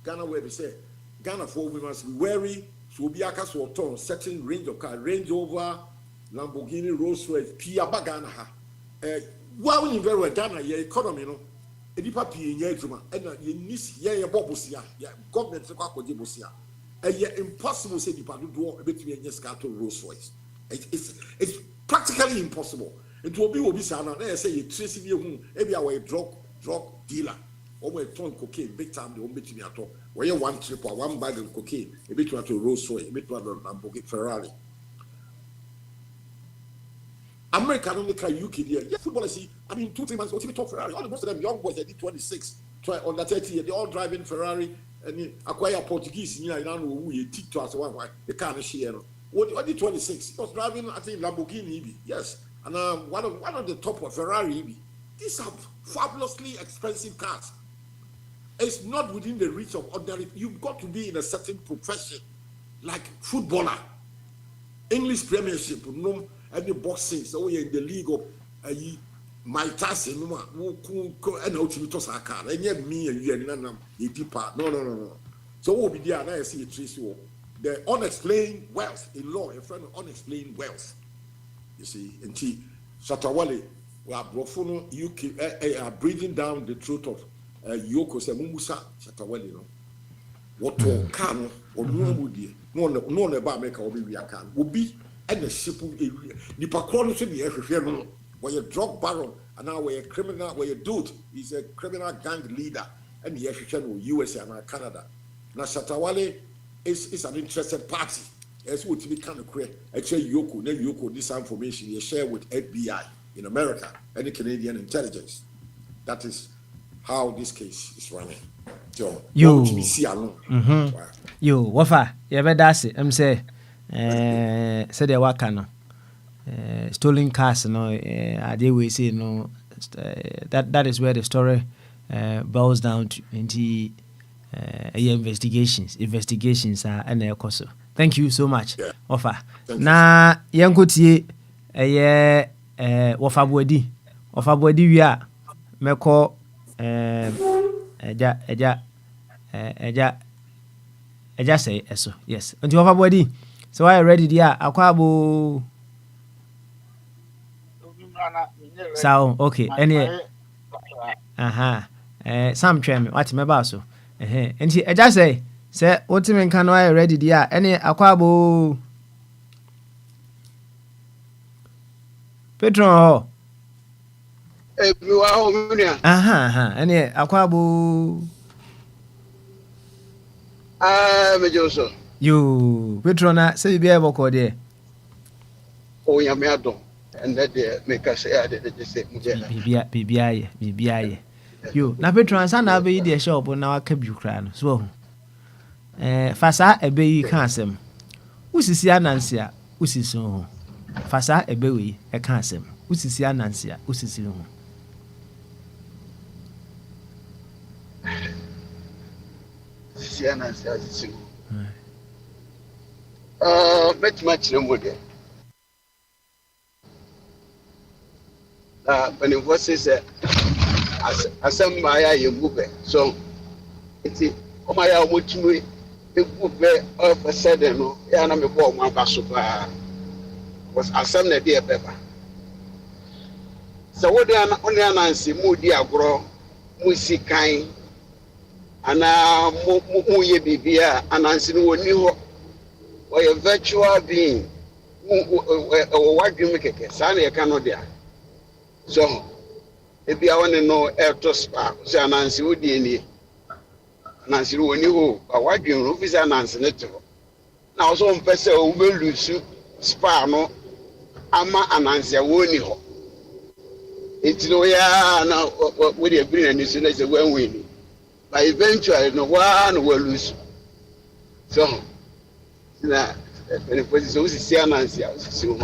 Ghana, where we say, Ghana for we must be wary. So be a castle certain range of car, Range Rover, Lamborghini, Rolls Royce, Pia Bagana. Well, in very well Ghana, your economy, you know, a deeper P in Yajuma, and you miss Bobusia, government to Bobusia. And yet impossible say the Padu do between a scatter Rolls Royce. It's practically impossible. It will be Sana, they say you trace you, maybe our drug dealer. Or ton cocaine, big time, the only thing at all. Where you one trip or one bag of cocaine, a bit to Rolls Royce, a bit to Lamborghini Ferrari. America don't look like UK here. Yeah, football, see, I mean, 2-3 months, what talk Ferrari? All most of them young boys, they did 26, try on that 30 years, they all driving Ferrari and acquire Portuguese, you know, who you teach to us one, they can't share. What did 26? He was driving, I think, Lamborghini, yes, and one of the top of Ferrari. These are fabulously expensive cars. It's not within the reach of ordinary. You've got to be in a certain profession, like footballer, English Premiership, no, any boxing. So we're in the league of my Tyson, no, and how to toss a car. And yet me and you and deeper. No. So we'll be there. And I see a trace. The unexplained wealth in law, a friend of unexplained wealth. You see, and Shatawale, Brofono, UK are breathing down the throat of. Yoko se mumusa Shatawale no what can or no would no about make or be can will be and the simple nipa kwano so the ehwehwe no where drug baron and now where criminal where you dude is a criminal gang leader and the ehwehwe no USA and Canada. Now Shatawale is an interested party as what we can create. Actually, Yoko, this information you share with FBI in America and the Canadian intelligence. That is how this case is running. So, you see alone. You, Wafa, you ever does it? Say, said the worker stolen cars, no, I did we say no. That is where the story boils down to into investigations are and also. Thank you so much, Wafa. Na yankuti Wafa body we are meko eja say eso yes. Until Wafa body. So I ready there akwabo. So okay, any Sam Trem, what me about so? And she just say what you can I ready there any akwabo Petron. Any akwabo Mejoso. You Petrona say be able to there. Oh, ya me adon. And that they make us say I did just say BBI. You na Petron san na be the shop na waka bi kra no so fasa ebe yi kan asem usisi anansi a usisi ho fasa ebe we e kan asem usisi anansi a usisi ho usisi anansi a usisi bet much no more there. When it was said, as some Maya you move it. So it's oh my which me it would be of a sudden, and I'm a ball my basuba was as some idea paper. So what they are only Nancy Moody agro, Musi kind, and now Muye Bibia, and Nancy knew or a virtual being what you make a Sunny Canodia. So, if you want to know Spa, say Nancy would be Nancy will know, but what you know is an answer. Now, some person will lose Spa, no, Ama and Nancy won't know. It's no, yeah, now what would you bring and you say, when winning? But eventually, no one will lose. So, now, when it was so, see Nancy, so.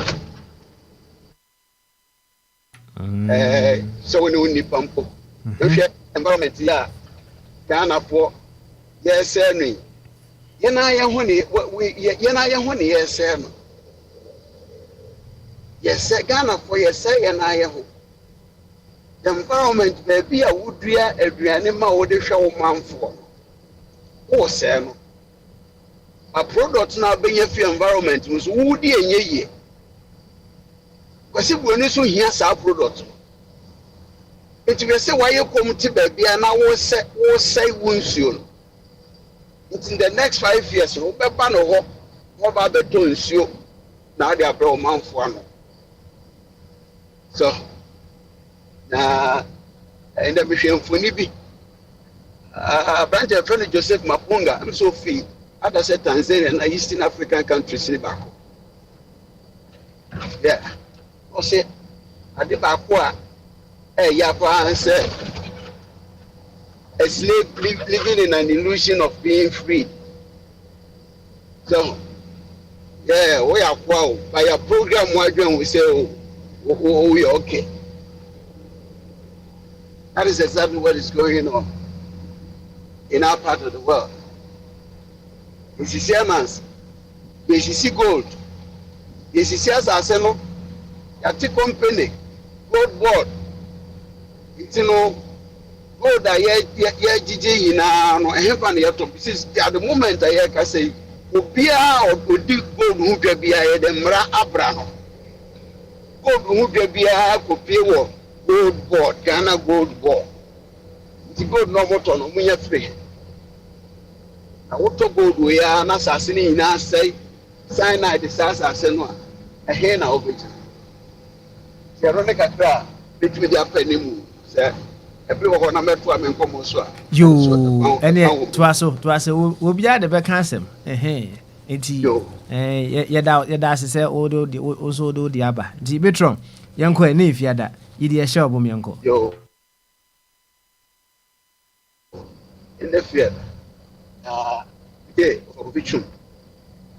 So when you need pump, environment, yeah, Ghana for yes, any. Yana honey, what we yana honey, yes, yes, Ghana for yes, say, and I have the environment, baby, I would be every animal would show man for. Oh, Sam, a product now being a free environment was woody and ye. Because if we need to hear our product, it will say why you come to baby and I will say wounds you. It's in the next 5 years, no pepper no hope, what about the tones you now they are bro man for one. So now and the mission for Nibi branch of friend Joseph Mapunga, I'm so free. Other said Tanzania and Eastern African countries in back. Yeah. I say, I did back what a said a slave living in an illusion of being free. So, yeah, we are wow. By a program, we say, oh, we are okay. That is exactly what is going on in our part of the world. If you see a man's, if you see gold, if you see us as a Yati company, gold board. It's gold that ye no heaven yet. This is at the moment I can say, Ubia or dig gold who can be a demra Abraham. Gold who can be a copy gold board, Ghana gold board. It's gold no more to no me free. Now what to gold we are not assassinating us say, cyanide assassin a hen of it. Veronica between the penny say everyone I met to am come so you any to us will be at the back handsome Enti yɛda ase sɛ also do de aba. Nti Betron yɛnkɔ ne fiada. Yidi a shop yɛnkɔ. Yo. In the field. Obichum.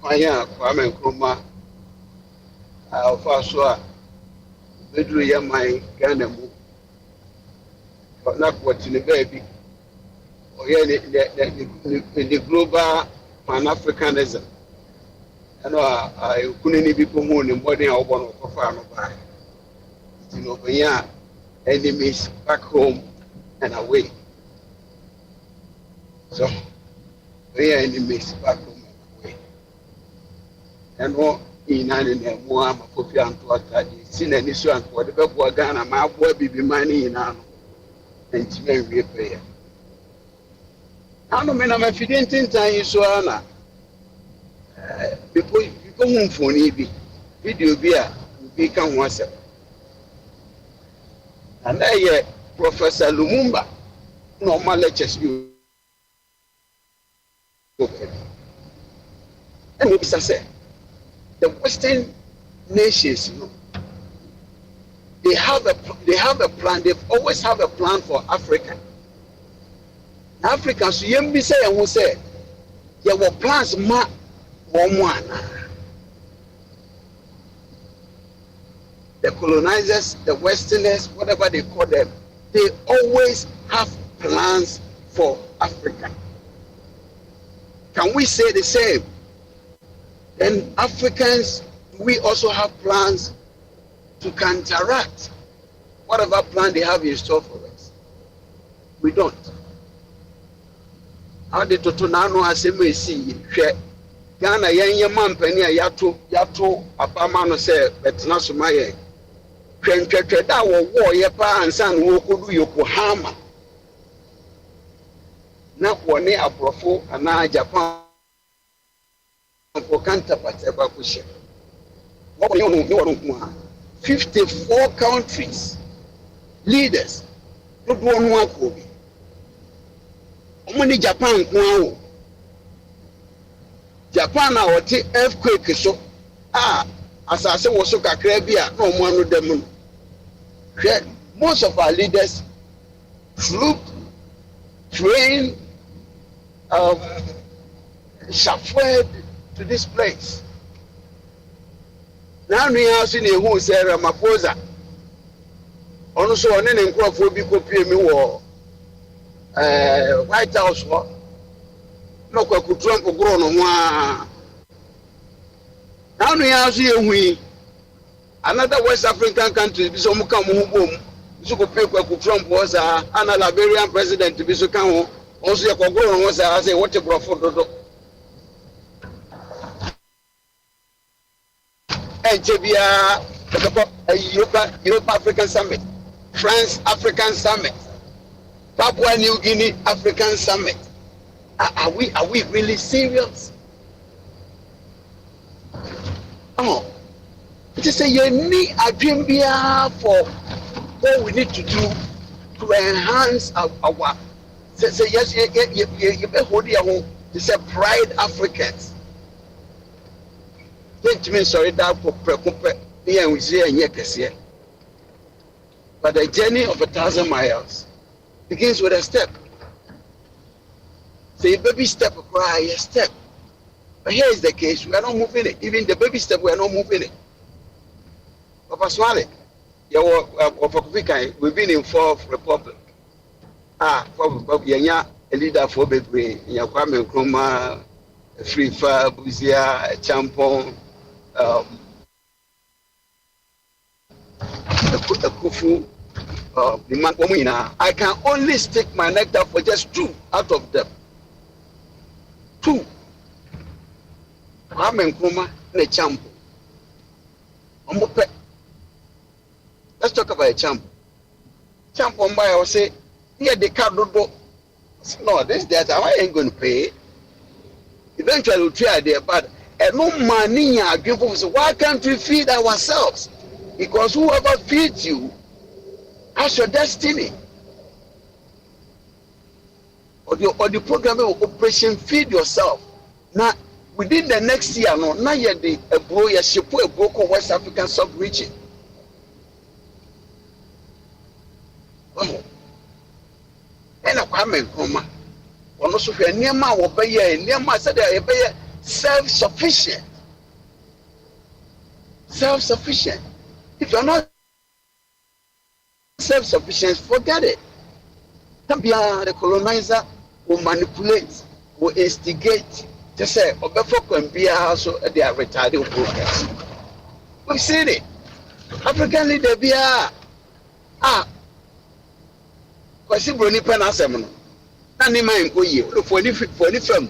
Kwanya Kwame Nkrumah. Faswa. Bedru Yamai Ghana mu. Not what in the baby. Oh yeah, the global Pan-Africanism. I couldn't be promoted in body or one of farm by. You know, yeah, enemies back home and away. So we are enemies back home and away. And what in an more copy and to attack, seen an issue and whatever Ghana, my boy be money in an and repair. I don't mean I'm a feeding time so Anna. People home for Navy, video beer, become once. And I Professor Lumumba, normal lectures you. And what I say, the Western nations, you know, they have a plan. They've always have a plan for Africa. Africans, you say and who say, there were plans ma one. The colonizers, the Westerners, whatever they call them, they always have plans for Africa. Can we say the same? Then Africans, we also have plans to counteract whatever plan they have in store for us. We don't. How did Totonano Aseme see Ghana Yanya Mampania Yato Apamano say, but Nasumaye. That war Yapa and San Wokudu Yokohama. Not one near Aprofo and now Japan for counterpart evacuation. What you know, 54 countries, leaders, not one Kobe. Only Japan, Japan, our earthquake so as I said, was so Caribbean, no one of them. Most of our leaders flew, trained, chauffeured to this place. Now we are seeing a who say Ramaphosa. Also, on an Akwantufuo copy me war White House war. No could Trump grown on one. Now we are seeing we another West African country, Bisomu Kamu, Bisoku Trump was an Liberian president, Bisokamu, also a Kogon was a what a profit. And JBA, Europe African Summit, France African Summit, Papua New Guinea African Summit. Are we really serious? Oh. Just say you need a dream for what we need to do to enhance our say yes, you be hold your home. You say pride Africans. Don't mean sorry that for preoccupe here we say and here. But the journey of 1,000 miles begins with a step. Say baby step, cry a step. But here is the case, we are not moving it. Even the baby step, we are not moving it. Papa Swale, we've been in fourth republic. Yanya, a leader for Bebre, Kwame Nkrumah, Free Fire, Buzia, Champon, Kufu, I can only stick my neck out for just 2 out of them. 2. Kwame Nkrumah and Champon. Let's talk about a champ. Champ on by will say, here the card do. No, this that I ain't going to pay. Eventually we'll try there, but no money give us. Why can't we feed ourselves? Because whoever feeds you has your destiny. Or the program of operation feed yourself. Now within the next year, no, now you're the bro, you're ship a broken West African sub-region. Oh, and a comment, Koma. One also for near my obey, near my said, self-sufficient. Self-sufficient. If you're not self-sufficient, forget it. The colonizer will manipulate, will instigate to say, Obefoko and Bia also they are retarded progress. We've seen it. African leader Bia because he brought Nipan Asemon. And in mind, for any firm.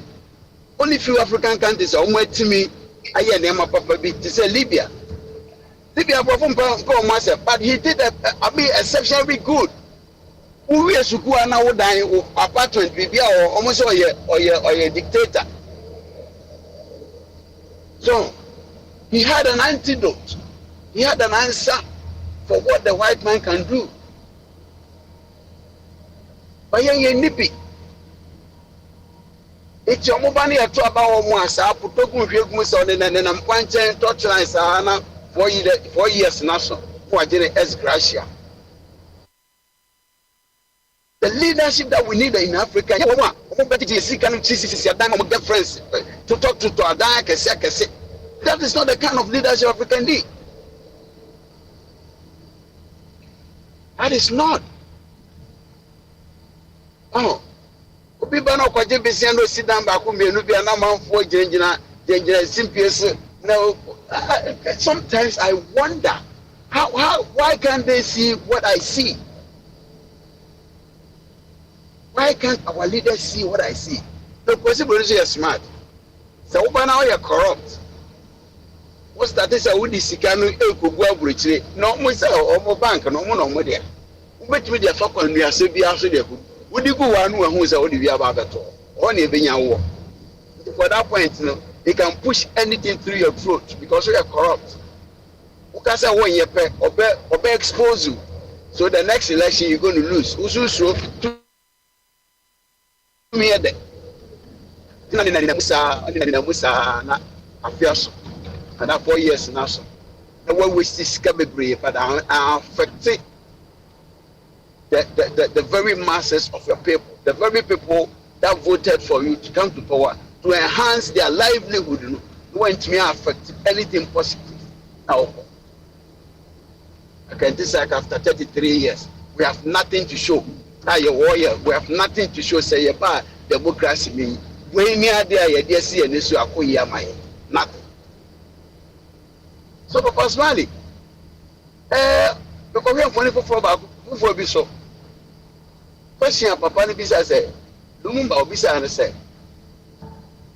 Only few African countries are more to me. I hear them papa bit to say Libya. Libya performed myself, but he did exceptionally good. Who is who are now dying apartment or almost or a dictator. So he had an antidote. He had an answer for what the white man can do. But you're nippy. It's your mobile to about once. I put on and I'm punching torturance 4 years national for S. Gracia. The leadership that we need in Africa, friends to talk to that is not the kind of leadership Africa need. That is not. Oh, people know what they say. No, sit down back. We no be an man for Genjina. Now, sometimes I wonder why can't they see what I see? Why can't our leaders see what I see? The possible is you're smart. So now you're corrupt. What's that? Is a woody sikanu ekugu bridge. No more say or bank no more there. Which with their fuck on we are so be also there. Would you go one who is already about that all? Only being a war. For that point, you know, they can push anything through your throat because you are corrupt. Who can say when you pay or expose you? So the next election you're going to lose. Ususo me there. Na afiaso. And that 4 years now. So the way we see scabby but affect the very masses of your people, the very people that voted for you to come to power to enhance their livelihood. When to me affect anything positive. Now, I can say after 33 years, we have nothing to show. Now you're warrior, we have nothing to show. Say about democracy mean when near there, you see an issue. Nothing. So, Papa Smiley, because we have money for be so. Question Papa Nibisa said, Lumumba Obisa and said,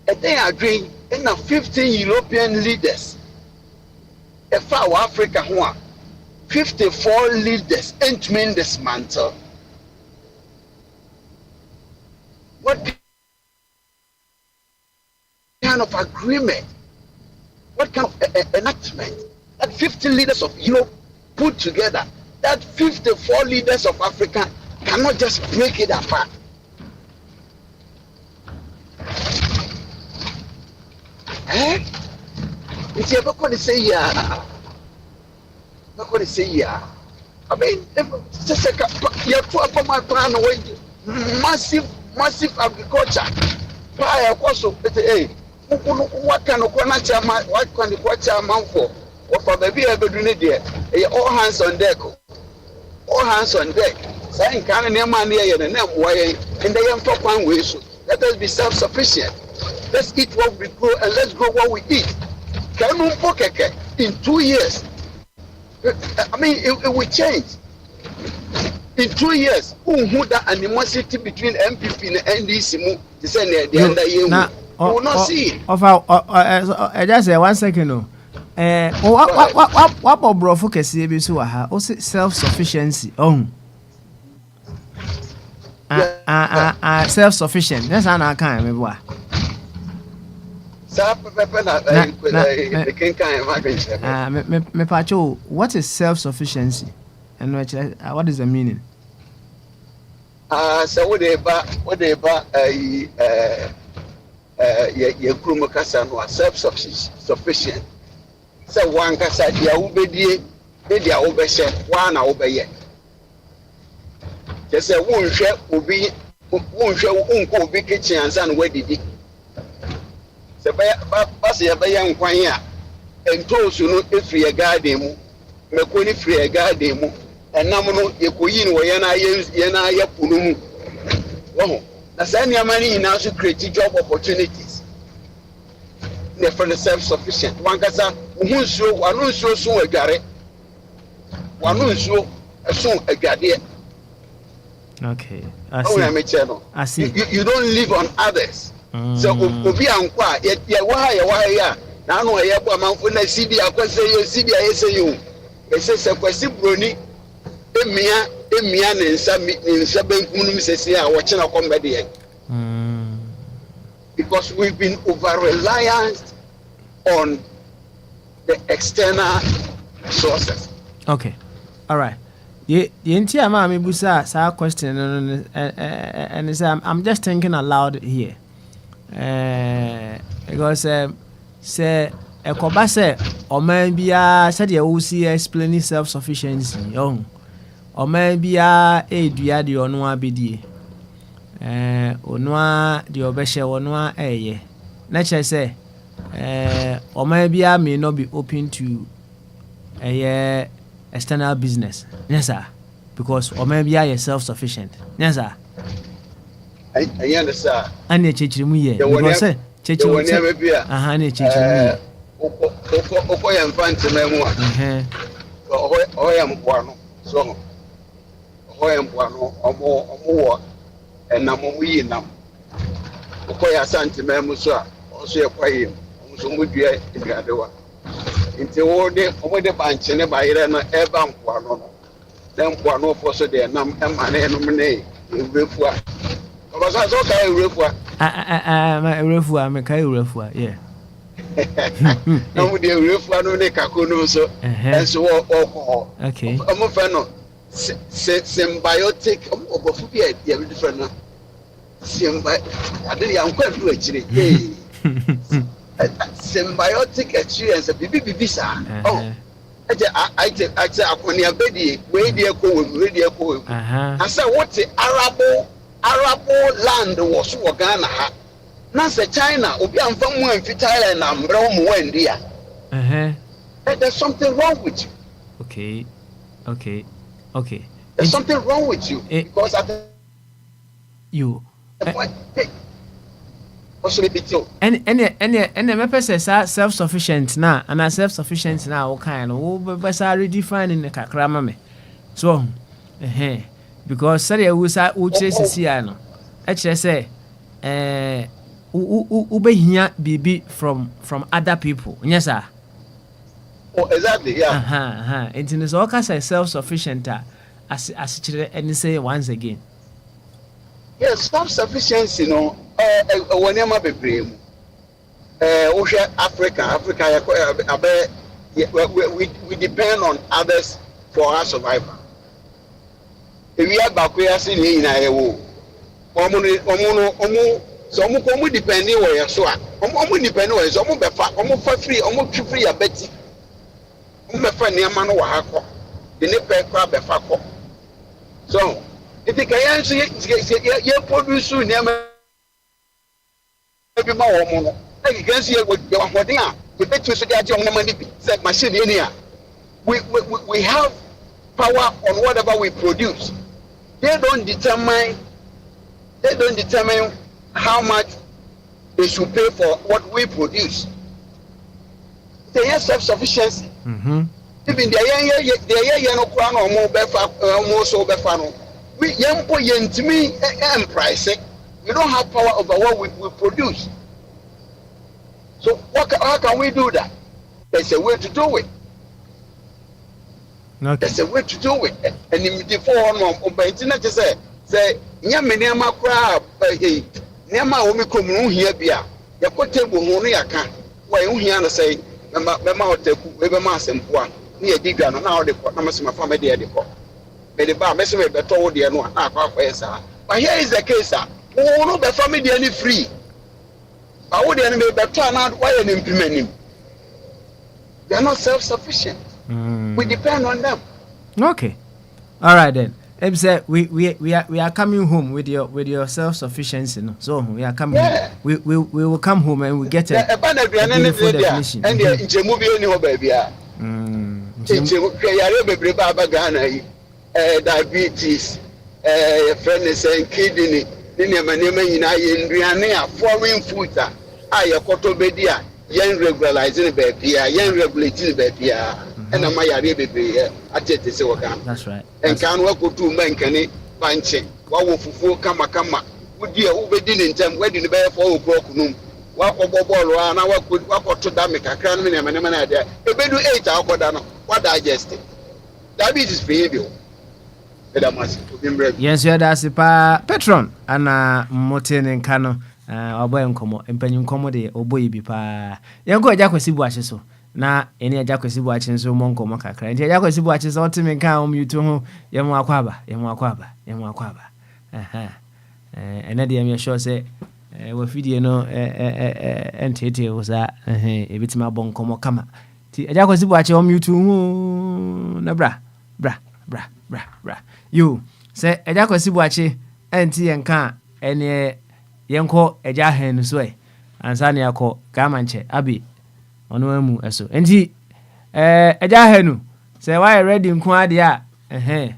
and they are agreeing in 15 European leaders. A far Africa, 54 leaders ain't mean dismantle. What kind of agreement? What kind of enactment? That 50 leaders of Europe put together, that 54 leaders of Africa cannot just break it apart. It's ever going to say, yeah. Not going to say, yeah. I mean, you're to my plan away. Massive agriculture. Why, of course, what kind of chairman, what kind of chairman for? Or for the beer, but there, all hands on deck. All hands on deck. Saying, can near money and name way, and they am top one way. So let us be self sufficient. Let's eat what we grow and let's grow what we eat. Can we poke in 2 years? I mean, it will change. In 2 years, who that animosity between MPP and NDC to send the end of the year? We will not see it. Just 1 second. What bro focus here so self-sufficiency. Self-sufficient. That's an account, maybe. What is self-sufficiency? And what is the meaning? So what they ye krumo kasa no self sufficient. So one kasa dia ubedie de dia obehye wa na obeye. Just say wonhwe obi unko obi kitchen ansa no wadidi. Se ba se be ye nkwan a entosu no efri ye garden mu mekoni free ye garden mu enam no ye koyi no ye na ye punu mu. Wo na say niam ni na so create job opportunities. Ne for the self sufficient. One kasa uhunsuo wanu nsuo so agare. Wanu nsuo so agade. Okay. I see. You don't live on others. So obi ankwa ye wa ya na no ye bo amanfo na CD akwase ye CD ayese you. Ese se kwasi broni emia ne nsa benkum num sesi a wo kina kombe de. Because we've been over reliant on the external sources. Okay. All right. The entire mammy busa sa question and I'm just thinking aloud here. Because say a kobase or maybe said you will see explaining self-sufficiency young or maybe a duya the onwa bidi onwa the obeshe onwa ye nature say or maybe I may not be open to a external business. Yes, sir. Because or maybe I are self-sufficient. Yes, sir. I understand. And the church room here. Because church room here. The church room here. Okoya mfanti memu. Oya mpwano. So oya mpwano omo enamu yinam. Okoya santi memu so oso ye kwaye. Oso mudua igadewa. Nti omode banche ne bayire no eba mpoano no dem mpoano fo so de nam emane no mne eurefua obasa so ka eurefua ma eurefua me ka eurefua yeah no mo de eurefua no ne kakono so enso wo okay omo fa no symbiotic obofu bi e different no ade ya nkwa du akire symbiotic experience bibi sa I say akonia bedi we dey ko I say what arable land was wo Ghana ha na say China obi amfa mu amfi Thailand na mbrɛ mu wandi a there's something wrong with you. Okay there's something wrong with you because you and me person self-sufficient na and self-sufficient na o kind no we be sa redefine in kakra ma me so because say we say o kire sisi a no e kire say u be hia bibi from other people yes sir. Oh exactly yeah it is all ka say self-sufficient as kire any say once again yes self-sufficiency no whenever bebre mu Africa we depend on others for our survival. If we are back here saying na ewo omo so omo depend on where so omo depend on so omo befa omo fa free omo twi free abeti omo befa niam no wa ha ko de ne pe kwa befa ko so if you can ye produce niam be ma wo no like you can see with holding a we bet you so that your money say machine here we have power on whatever we produce. They don't determine how much they should pay for what we produce. They have self-sufficiency. Even the no crown or more so befano. We young boy and price. We don't have power over what we produce. So how can we do that? There's a way to do it. Okay. There's a way to do it. And in the form of internet, say, Yamaniama crab, Nema Omicron here, Bia, Yakotable Honiaka, why you hear say, Mamma, Weber Mass and Poa, near Digan, and now the Namasima family at the port. May the bar mess with the told the no, but here is the case, no, the family any free. I would enemy but turn out why an implement him. They are not self-sufficient. We depend on them. Okay. All right then. We are coming home with your self-sufficiency. No? So we are coming home. We will come home and we get a beautiful definition. And the movie any baby. Diabetes, friend is saying kidney, foreign food. I kotobedia, yen regularizing baby, yen regulating baby, and a Maya baby at it is working. That's right. And can work with 2 men can it punching. What will full kama. Would you obedient in time wedding the bear 4 o'clock noon? Walk over ball and I walk to Damic, a crown minimum and a man idea. A bed 8 hours, what digested. Diabetes behavior. Yes, you that's a patron and Motin and Cano. Oboy nkomo empanyi nkomo de oboy bi pa yenko agya kwasi buache so na eni agya kwasi buache nso mo nkomo kakra nti agya kwasi buache so otime kan o mute ho yemu akwaba ene de yemi sure say we video no entete wo sa ebitima bon nkomo kama ti agya kwasi buache o mute ho na bra yo say agya kwasi buache enti yenka ene yenko eja hen so ansa ne yakọ gamanche abi ono amu eso enti eja henu say why ready nko ade a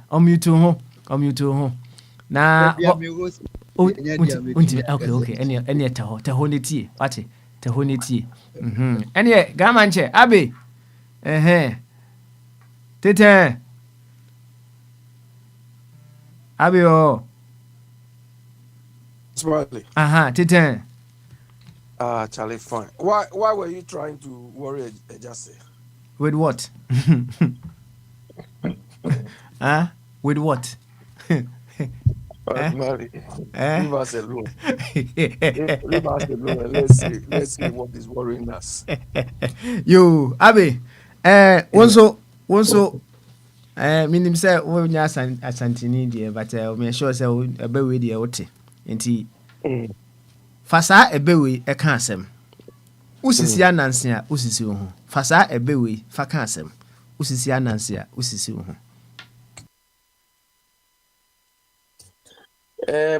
omute ho na okay ene teho ne tie wate teho ne tie ene gamanche abi tete abi o Smiley. Titan. Charlie, fine. Why were you trying to worry Ejase? With what? With what? Smiley. Leave us alone. Leave us alone. Let's see what is worrying us. Yo, Abi. Also, minim say we nya asantini die, but me sure say ebewe die wote. Enti fasa ebewe e ka asem. Usisi ananse a usisi wo ho. Fasa ebewe fa ka asem. Usisi ananse a usisi wo ho.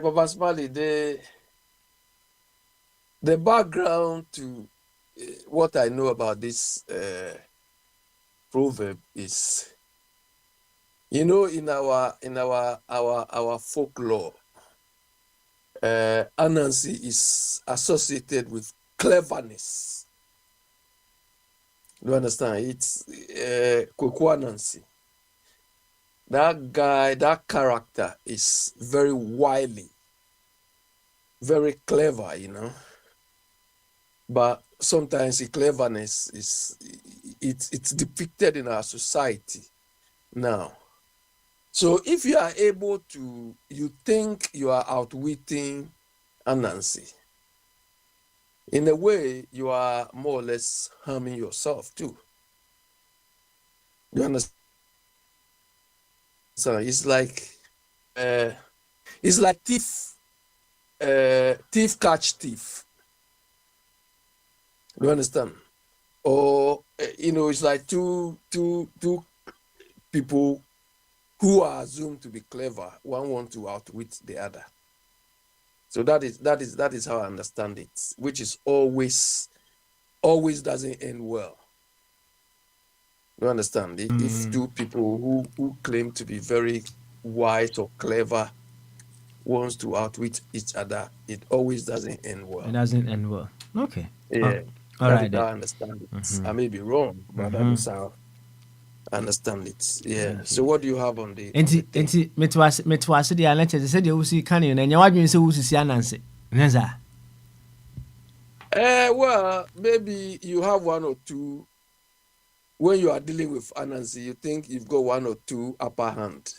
Papa Smiley, the background to what I know about this proverb is, in our folklore, Anansi is associated with cleverness. Do you understand? It's Kweku Anansi. That guy, that character is very wily, very clever, But sometimes the cleverness it's depicted in our society now. So if you are able to, you think you are outwitting Anansi, in a way, you are more or less harming yourself too. You understand? So it's like thief catch thief. You understand? Or it's like two people who are assumed to be clever. One want to outwit the other. So that is how I understand it, which is always doesn't end well. You understand? If two people who claim to be very wise or clever wants to outwit each other, it always doesn't end well. It doesn't end well. Okay. Yeah. All right. I understand it. Mm-hmm. I may be wrong, but that is how I understand it. Yeah. Okay. So what do you have on the? Enti metwase the lecture said you see can you and you say who see Anansi. Neza. Well, maybe you have one or two. When you are dealing with Anansi, you think you've got one or two upper hand.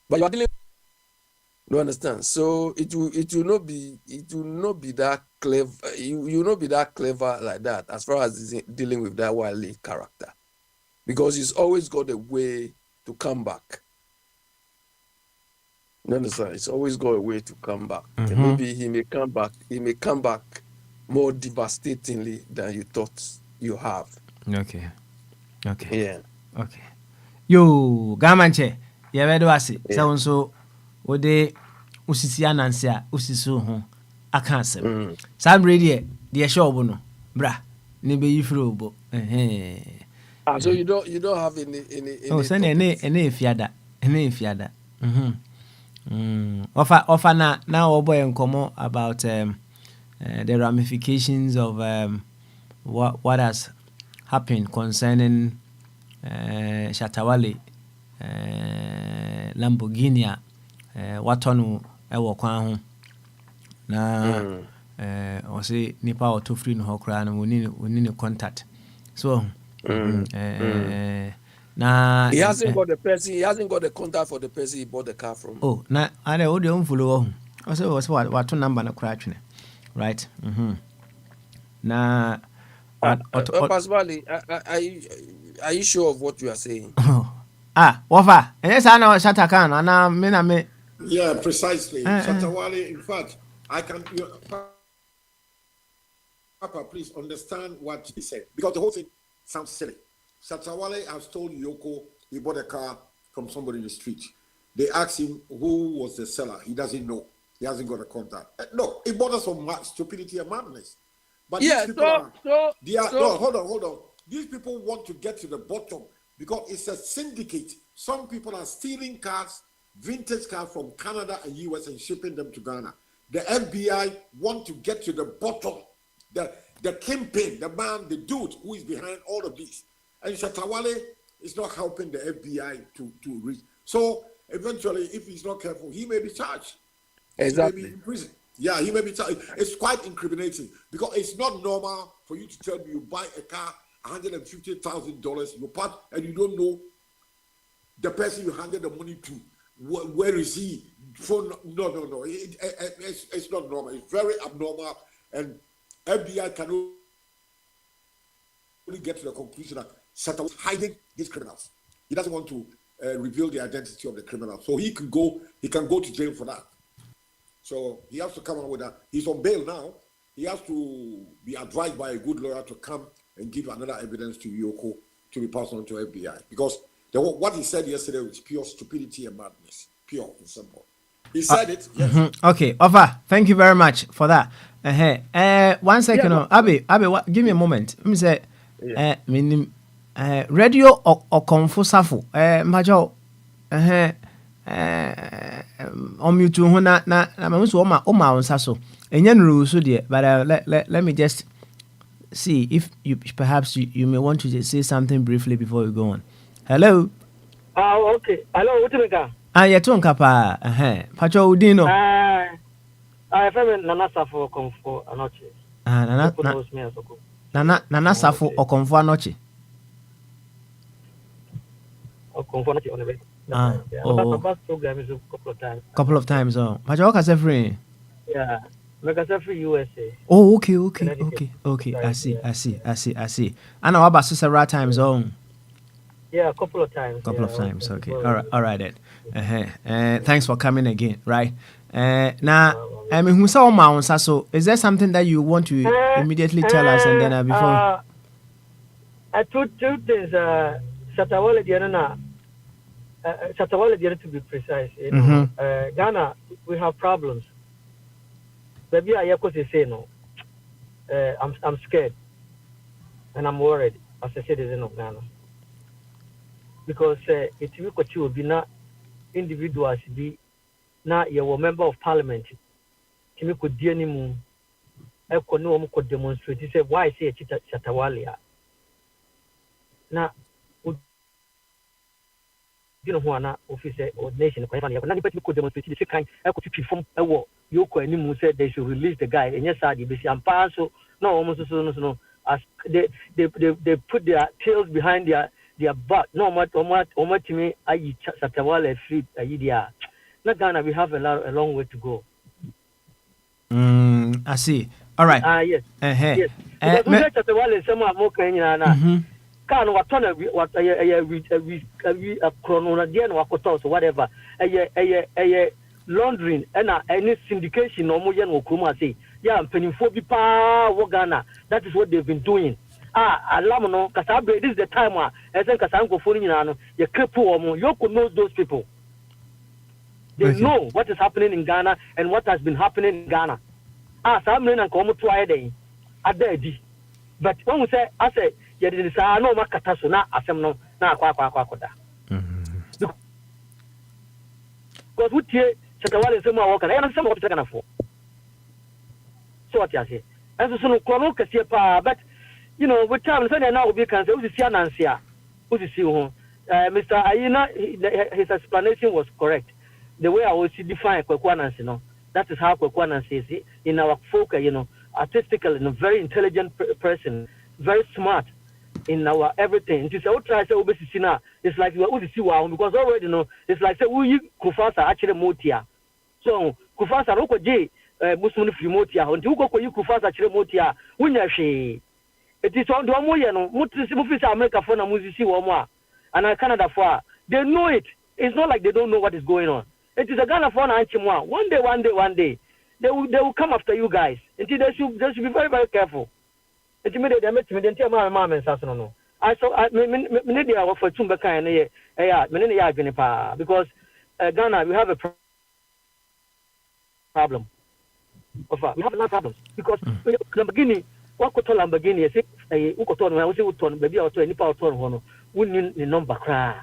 But you are dealing. You understand? So it will not be that clever. You will not be that clever like that as far as dealing with that wily character, because he's always got a way to come back. You understand? It's always got a way to come back. And maybe he may come back. He may come back more devastatingly than you thought you have. Okay. Yeah. Okay. Yo, gamanche. Ya bedo ase. Sa wonso wode usisi ananse a usisu ho aka asem. Sam radio de show no. Bra. Ne be yifro obo. So you don't have any Oh, send any fiada. Any fiada. Offer now obo enkomo about the ramifications of what has happened concerning Shatawale Lamborghini watonu ewo kwan ho na o say nipa o to free no hokra na woni contact so na he hasn't got the person, he hasn't got the contact for the person he bought the car from. Oh, na ade o de unfollow o say what number na kra twene, right? Na Pasbali, are you sure of what you are saying? Wafa, yes, I know Shatakan, and me. Yeah, precisely. Shatawale, in fact, I can. Papa, please understand what he said, because the whole thing sounds silly. Shatawale has told Yoko he bought a car from somebody in the street. They asked him who was the seller. He doesn't know. He hasn't got a contact. No, he bought us from stupidity and madness. But yeah, these people no, hold on. These people want to get to the bottom because it's a syndicate. Some people are stealing cars, vintage cars from Canada and US and shipping them to Ghana. The FBI want to get to the bottom. The kingpin, the man, the dude who is behind all of this. And Shatawale is not helping the FBI to reach. So eventually, if he's not careful, he may be charged. Exactly. He may be in prison. Yeah, he may be charged. It's quite incriminating because it's not normal for you to tell me you buy a car, $150,000, you part, and you don't know the person you handed the money to. Where is he? No. It's not normal. It's very abnormal, and FBI can only get to the conclusion that Satan was hiding these criminals. He doesn't want to reveal the identity of the criminal, so he can go to jail for that. So he has to come up with that. He's on bail now. He has to be advised by a good lawyer to come and give another evidence to Yoko to be passed on to FBI. Because what he said yesterday was pure stupidity and madness. Pure and simple. He said it. Yes. Okay, Ofa, thank you very much for that. 1 second. Yeah, Abe, give me a moment. Let me say, radio Akwantufuo Safo. Majo, on mute ho na me so o ma onsa so enye nru so de but let me just see if you perhaps you may want to just say something briefly before we go on. Hello. Okay. Hello, Utimika. Yeton kapa pacho udino. I feel Nana Safo Akwantufuo anoche. Nana Safo Akwantufuo anoche. Akwantufuo anoche on the couple of times. Pacho waka se free. Yeah. Meka se free USA. Oh, okay. I see. And I was several times on. Yeah, a couple of times. Okay. All right then. Thanks for coming again. Right. Now, I mean, who saw my so is there something that you want to immediately tell us and then before? Two things. Shatawale Diana. Shatawale Diana, to be precise. Ghana, we have problems. Maybe I say no. I'm scared, and I'm worried as a citizen of Ghana. Because it's will be not individuals be now you're a member of parliament. Kimi could do any moon. I could no could demonstrate. He said, why say Chatawalia? Now, you know, one officer or nation, nobody could demonstrate the kind. I could perform a war. Yoko and Nimu said they should release the guy. And yes, I did. I'm so no, almost no. As they put their tails behind their butt. No much to me. I Satawale free idea. Not Ghana. We have a long way to go. I see. All right. Yes. Yes. Because Satawale someone more Kenya. Can what turn a chrono again or whatever. laundering and any syndication no more no kuma say yeah penifo bi pa wo Ghana. That is what they've been doing. Alam no kasabe, this is the time I think kasanko phone no you cripple omo Yoko knows those people. They know what is happening in Ghana and what has been happening in Ghana. Some men and come to a day. But when we say, I say, yeah, this is no makataso na asem no na kwa. Because we tie Chatawale say more work and I am some what taken for. So what you say? And so no chrono kase pa, but you know, with time say now we can say we see Nansia. We see who Mr. Ayina, his explanation was correct. The way I would define Kwekwanansi, you know, that is how Kwekwanansi is in our folk, you know, artistically, a very intelligent person, very smart in our everything. It's like we see wow because already, you know, it's like say we Kufasa actually motia. So Kufasa roko J Muslim motia. Until go Kufasa actually motia. Winyashi. It is on the Amoyano, Mutis America for Namuzisi Wama and Canada for. They know it. It's not like they don't know what is going on. It is a Ghana phone and one day, they will come after you guys. Until they should be very, very careful. It made them tell my mom and Sassano. I saw many for Chumbaka and because Ghana, we have a problem. We have a lot of problems because Lamborghini, what could Lamborghini say, Ukoton, I was Uton, maybe I'll tell any power to wouldn't the number cry.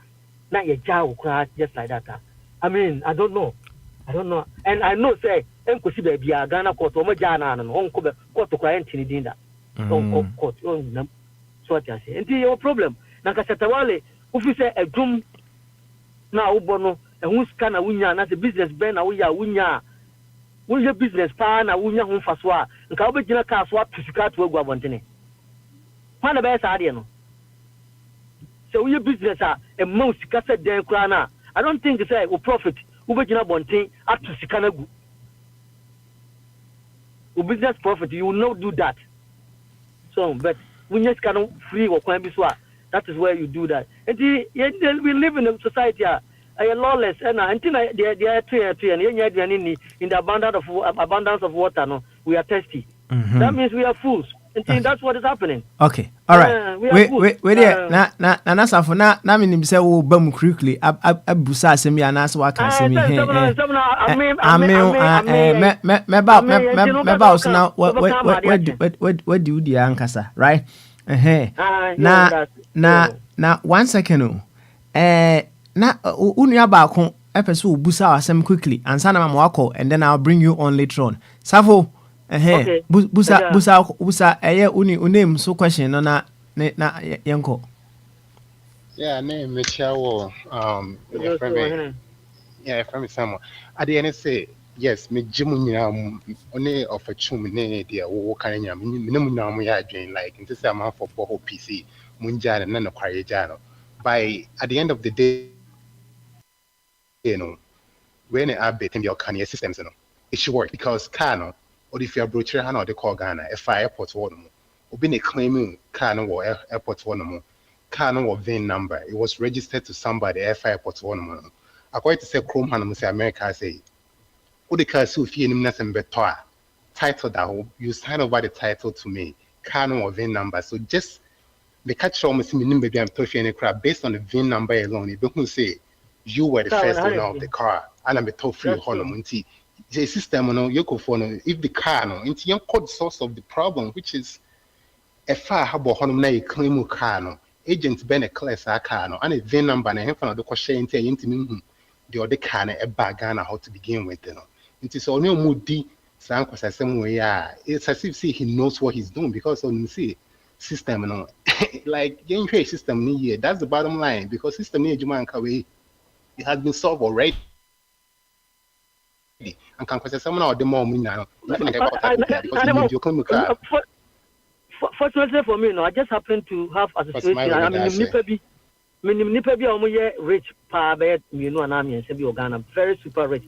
Not your jaw cry just like that. I mean, I don't know. And I know, say, Enkosi baby, Ghana court, Omajana, and Hong Kong court to client in Dinda. Court, so what I say. And your problem. Nakasatawale, if you say a doom now, Bono, and who's kind of winya, and as a business ben, a winya, who's your business pan, a winya home faswa, and Kabajina car swap to Sikat to Guavantine. Pan the best idea. So your business are a most cassette den crana. I don't think it's a profit. Ubejina bonting up to Sikanagu. Business profit, you will not do that. So, but we just cannot free or Kwambiswa. That is where you do that. And we live in a society a lawless and until they are tree and in the abundance of water. No, we are thirsty. That means we are fools. And that's what is happening. Okay, all right. Wait there. Na for na minim say wo bam quickly abusa asemi anas wa kan asemi meba usna what do you di ankasa, right? Na 1 second na unua ba ko epese wo busa asem quickly ansa na ma wako and then I'll bring you on later on. Safo okay. Busa name so question na yanko. Yeah, name Michael from someone. At the end say yes, me jimunya only of a chum ne dia wo kan nya minimum na mo ya adwen like into say am for boho PC munja na no kware jano. By at the end of the day, you know, when I bet in your can systems, you know, it should work because Kano or if you're brochure or they call Ghana, a fire airport one or been a claiming Kano or airport one more, Kano or VIN number. It was registered to somebody, fire airport one more. According to say Chrome Hanum say America say, Udi Kasu if you nothing better title that you sign over the title to me, Kano or VIN number. So just the catch almost minimum baby I'm talking any crap based on the VIN number alone. It don't say you were the first owner of the car and I'm a toll free Holland. The system, you go for if the car, into your code source of the problem, which is a far habo honum claim car, agent Ben a class car, and a VIN number and a handful of the question into the other car a bagana how to begin with. It is only moody, Sankos as some way. It's as if see he knows what he's doing because on see system, like game trade system here. That's the bottom line because system near Juman Kawe, it has been solved already. And can question someone or the more now. Fortunately for me, no, I just happen to have a situation. I mean, Nipabi Omoye rich pa bed, you know, and I'm in Sebi Ghana, very super rich.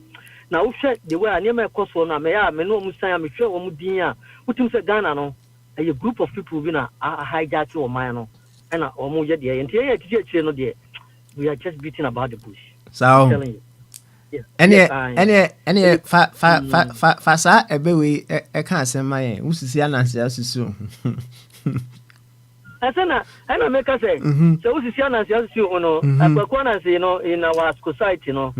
Now, the way I near my course for now, may I know Musaya, I'm sure Omudia, what you say Ghana, no, a group of people who are hijacked or mine, and Omoya, and here, we are just beating about the bush. So, Any fasa ebewe e can say my usisi anansi asusu. I make us say, so we see Nancy, you know, Akwantufuo, you know, in our society, you know,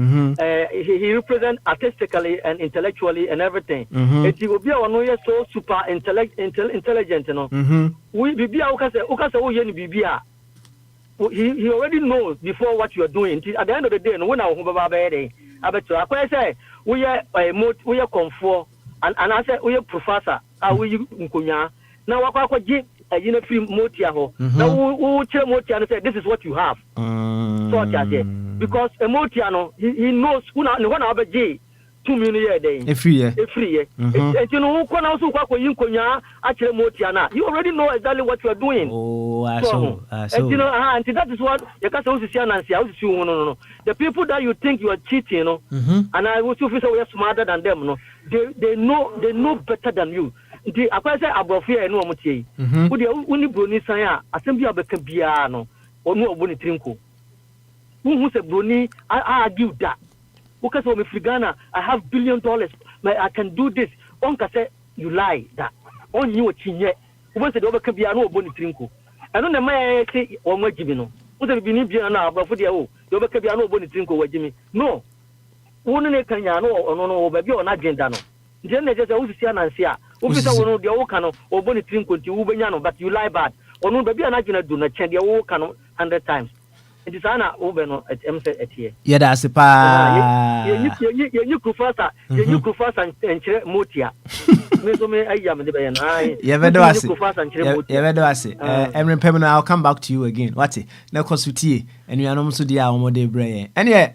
he represents artistically and intellectually and everything. And he will be our so super intelligent, you know. We be Ukase, Bibia. He already knows before what you are doing. At the end of the day, no one will be I bet you. I say we are comfort, and I say we are professor. We are now what a free motia ho. Now we tell motia and say this is what you have. So because a motiano he knows who now one other J 2 million a day. A free year. And you know who also you actually motiana. You already know exactly what you are doing. Oh, and you know, and that is what the no. The people that you think you are cheating, you know, and I will feel we are smarter than them, no. They know better than you. The say abrofia no omutie wo de uni broni san a asem bia beka bia no onu oboni trinko hu se broni I give that because when me Ghana I have $1 billion I can do this on ka say you lie that on you chinye wo se de obeka bia no oboni trinko eno na mai say o mo gibi no wo se bi ni bia na abrofo de o de obeka bia no oboni trinko wagimi no wo ne kanya no ono no ba bia ona agenda no je na je say wo sisi anansi a officer wono de wo kan oboni trinko ti wo benya no but you lie bad ono ba bia na agenda do na chen de wo kan 100 times it is ana wo be no em say etie yeah that's pa you kufasa you kufasa enchire motia me so me ayam de be na yeah vedo ase emre pem I'll come back to you again what na kosutie enu anom so dia omode bre ene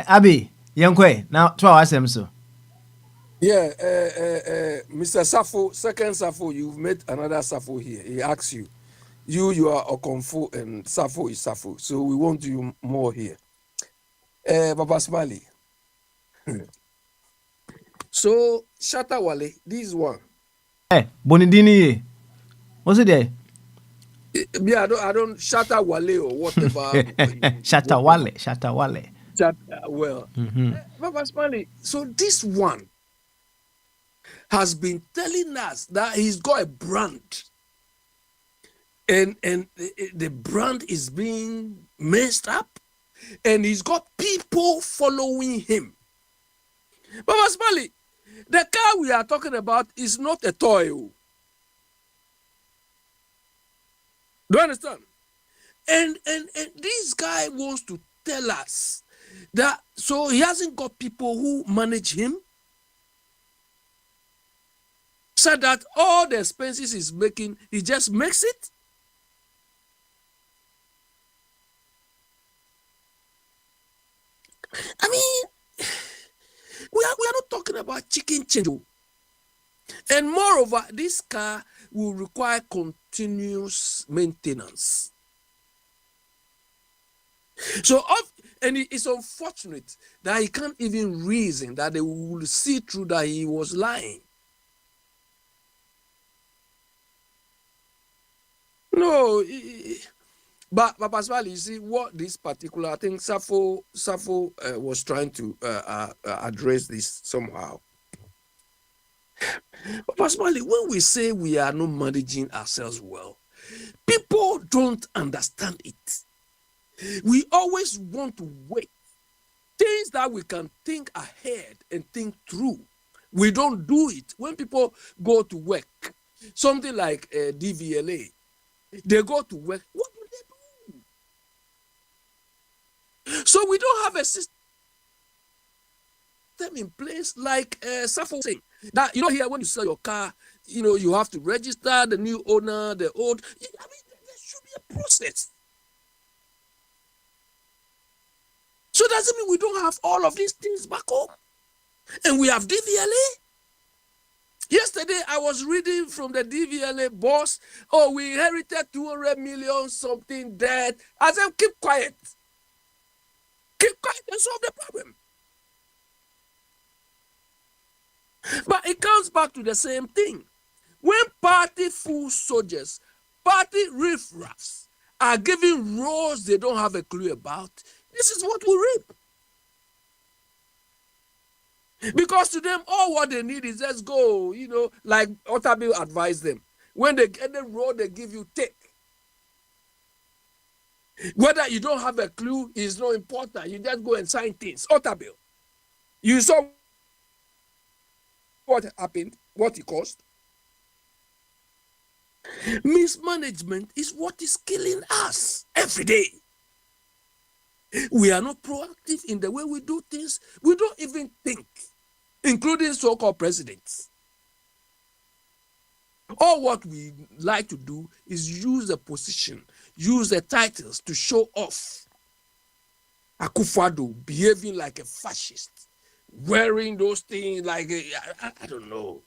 abi yenkwe now 2 hours em so. Yeah, Mr. Safo, second Safo, you've met another Safo here. He asks you. You are Akwantufuo and Safo is Safo. So we want you more here. Papa Smiley. So, Shatta Wale, this one. Bonidini. What's it there? Yeah, I don't Shatta Wale or whatever. Shatta Wale. Well, Papa Smiley, so this one has been telling us that he's got a brand. And the brand is being messed up. And he's got people following him. Papa Smiley, the car we are talking about is not a toy. Do you understand? And this guy wants to tell us that so he hasn't got people who manage him. So that all the expenses he's making, he just makes it. I mean, we are not talking about chicken change. And moreover, this car will require continuous maintenance. So, and it's unfortunate that he can't even reason that they will see through that he was lying. No, but Pascal, you see what this particular, I think Safo was trying to address this somehow. But Pascal, when we say we are not managing ourselves well, people don't understand it. We always want to wait. Things that we can think ahead and think through. We don't do it. When people go to work, something like DVLA, they go to work. What do they do? So we don't have a system in place like Safo saying that, you know, here when you sell your car, you know, you have to register the new owner, the old. I mean, there should be a process. So doesn't mean we don't have all of these things back home. And we have DVLA. Yesterday, I was reading from the DVLA boss. Oh, we inherited 200 million something debt. I said, keep quiet. Keep quiet and solve the problem. But it comes back to the same thing. When party full soldiers, party riffraffs are given roles they don't have a clue about, this is what we reap. Because to them, all what they need is just go, like Otabil advised them. When they get the road, they give you take. Whether you don't have a clue is not important. You just go and sign things. Otabil. You saw what happened, what it cost. Mismanagement is what is killing us every day. We are not proactive in the way we do things. We don't even think, including so-called presidents. All what we like to do is use the position, use the titles to show off. Akwantufuo behaving like a fascist, wearing those things like I don't know.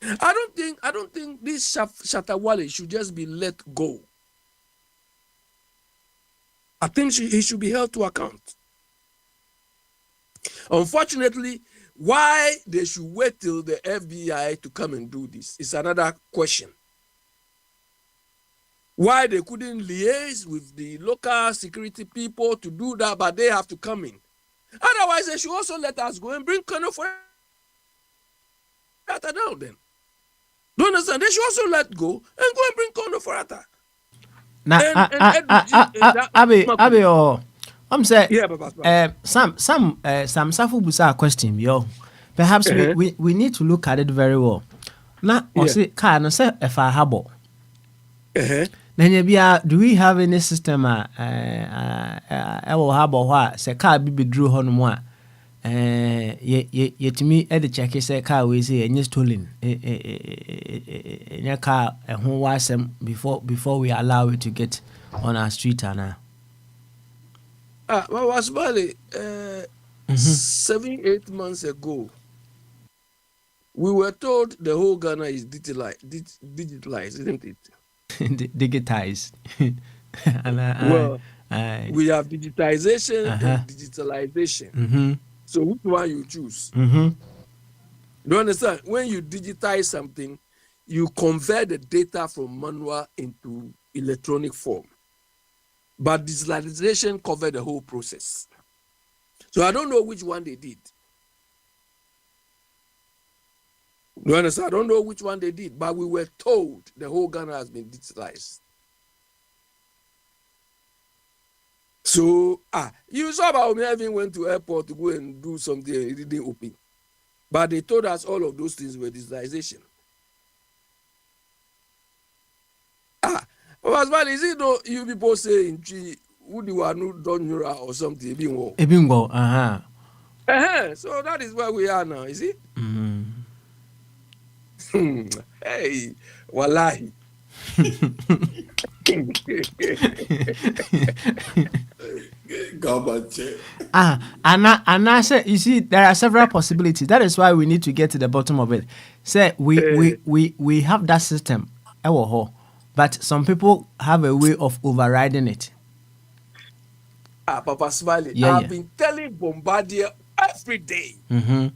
I don't think this Shatawale should just be let go. I think he should be held to account. Unfortunately, why they should wait till the FBI to come and do this is another question. Why they couldn't liaise with the local security people to do that, but they have to come in. Otherwise, they should also let us go and bring Akwantufuo down then. Do you understand? They should also let go and go and bring Akwantufuo. Abi, I'm say, yeah, Papa. some Safu Busa question, yo. Perhaps we need to look at it very well. Now, can I say if I have then do we have any system I will have or say car be drew on one yet me at the check say car we say and stolen in your car and who was them before we allow it to get on our street now. Well, was Bali 7-8 months ago, we were told the whole Ghana is digitalized, isn't it? Digitized. We have digitization and digitalization. Mm-hmm. So which one you choose? Mm-hmm. Do you understand? When you digitize something, you convert the data from manual into electronic form. But digitalization covered the whole process. So I don't know which one they did. You understand? I don't know which one they did, but we were told the whole Ghana has been digitalized. So, you saw about me having went to airport to go and do something, it didn't open. But they told us all of those things were digitalization. But is it no you people say in Chi who do I know don't or something? Ebingo, So that is where we are now, is it? Hey, wallahi. And I said, you see, there are several possibilities. That is why we need to get to the bottom of it. Say we have that system, but some people have a way of overriding it. Papa Smiley, I've been telling Bombardier every day. Mm-hmm.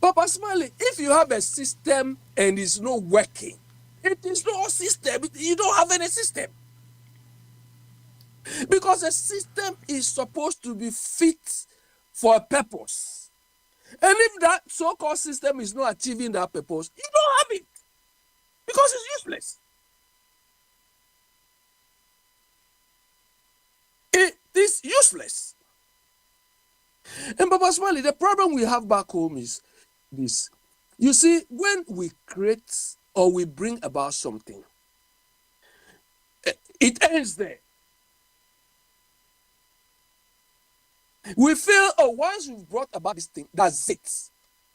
Papa Smiley, if you have a system and it's not working, it is not a system. You don't have any system. Because a system is supposed to be fit for a purpose. And if that so-called system is not achieving that purpose, you don't have it. Because it's useless. It is useless. And Papa Smiley, the problem we have back home is this. You see, when we create or we bring about something, it ends there. We feel, once we've brought about this thing, that's it.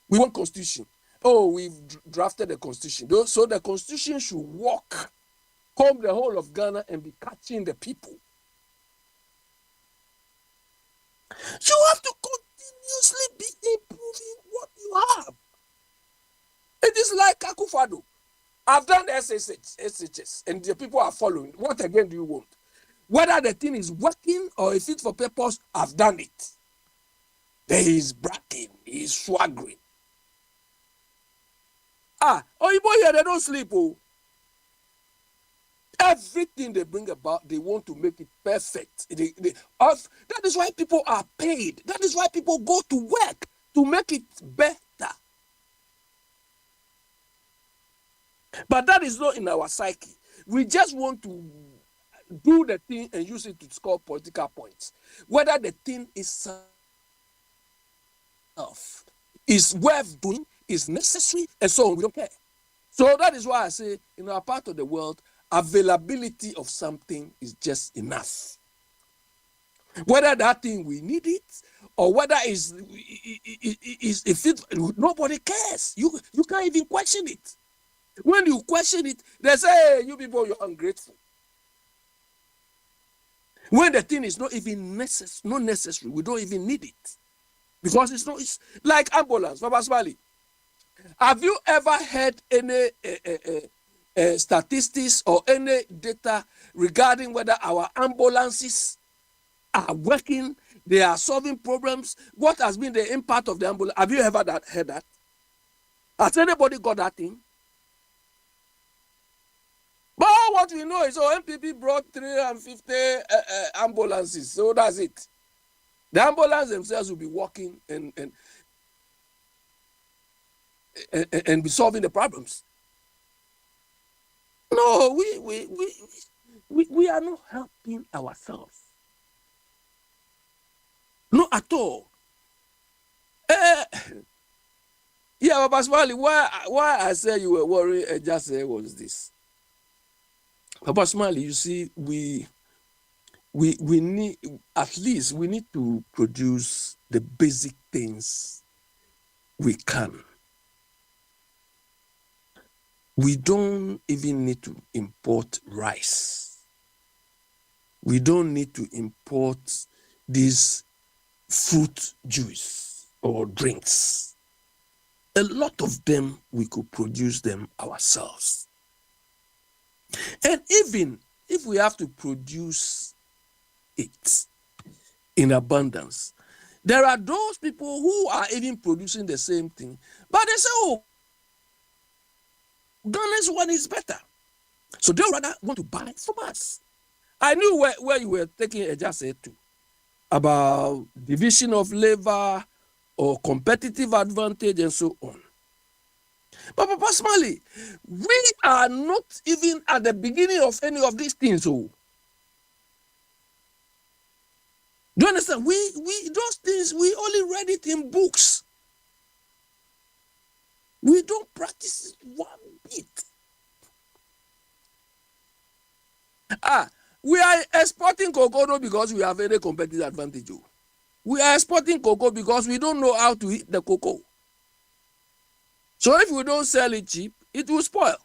We want constitution. We've drafted the constitution. So the constitution should walk, comb the whole of Ghana and be catching the people. You have to continuously be improving what you have. It is like Akwantufuo. I've done the SHS, and the people are following. What again do you want? Whether the thing is working or if it's for purpose, I've done it. There is bragging, he is swaggering. You boy here, they don't sleep. Everything they bring about, they want to make it perfect. That is why people are paid. That is why people go to work, to make it better. But that is not in our psyche. We just want to do the thing and use it to score political points. Whether the thing is worth doing, is necessary, and so on, we don't care. So that is why I say, in our part of the world, availability of something is just enough. Whether that thing we need it, or whether if nobody cares. You can't even question it. When you question it, they say, hey, you people, you're ungrateful. When the thing is not even necessary, we don't even need it. Because it's like ambulance, Papa Smiley. Have you ever heard any statistics or any data regarding whether our ambulances are working, they are solving problems? What has been the impact of the ambulance? Have you ever heard that? Has anybody got that thing? But what we know is, MPP brought 350 ambulances, so that's it. The ambulance themselves will be working and be solving the problems. No, we are not helping ourselves. Not at all. Yeah, Papa Smiley, why I said you were worried just was this. Papa Smiley, you see, we need, at least we need to produce the basic things we can. We don't even need to import rice. We don't need to import these fruit juice or drinks. A lot of them, we could produce them ourselves. And even if we have to produce it in abundance, there are those people who are even producing the same thing, but they say, oh, Ghana's one is better. So they rather want to buy from us. I knew where you were taking a just to about division of labor or competitive advantage and so on. But personally, we are not even at the beginning of any of these things. Oh. Do you understand? We those things, we only read it in books. We don't practice it one bit. We are exporting cocoa not because we have any competitive advantage. Oh. We are exporting cocoa because we don't know how to eat the cocoa. So if we don't sell it cheap, it will spoil.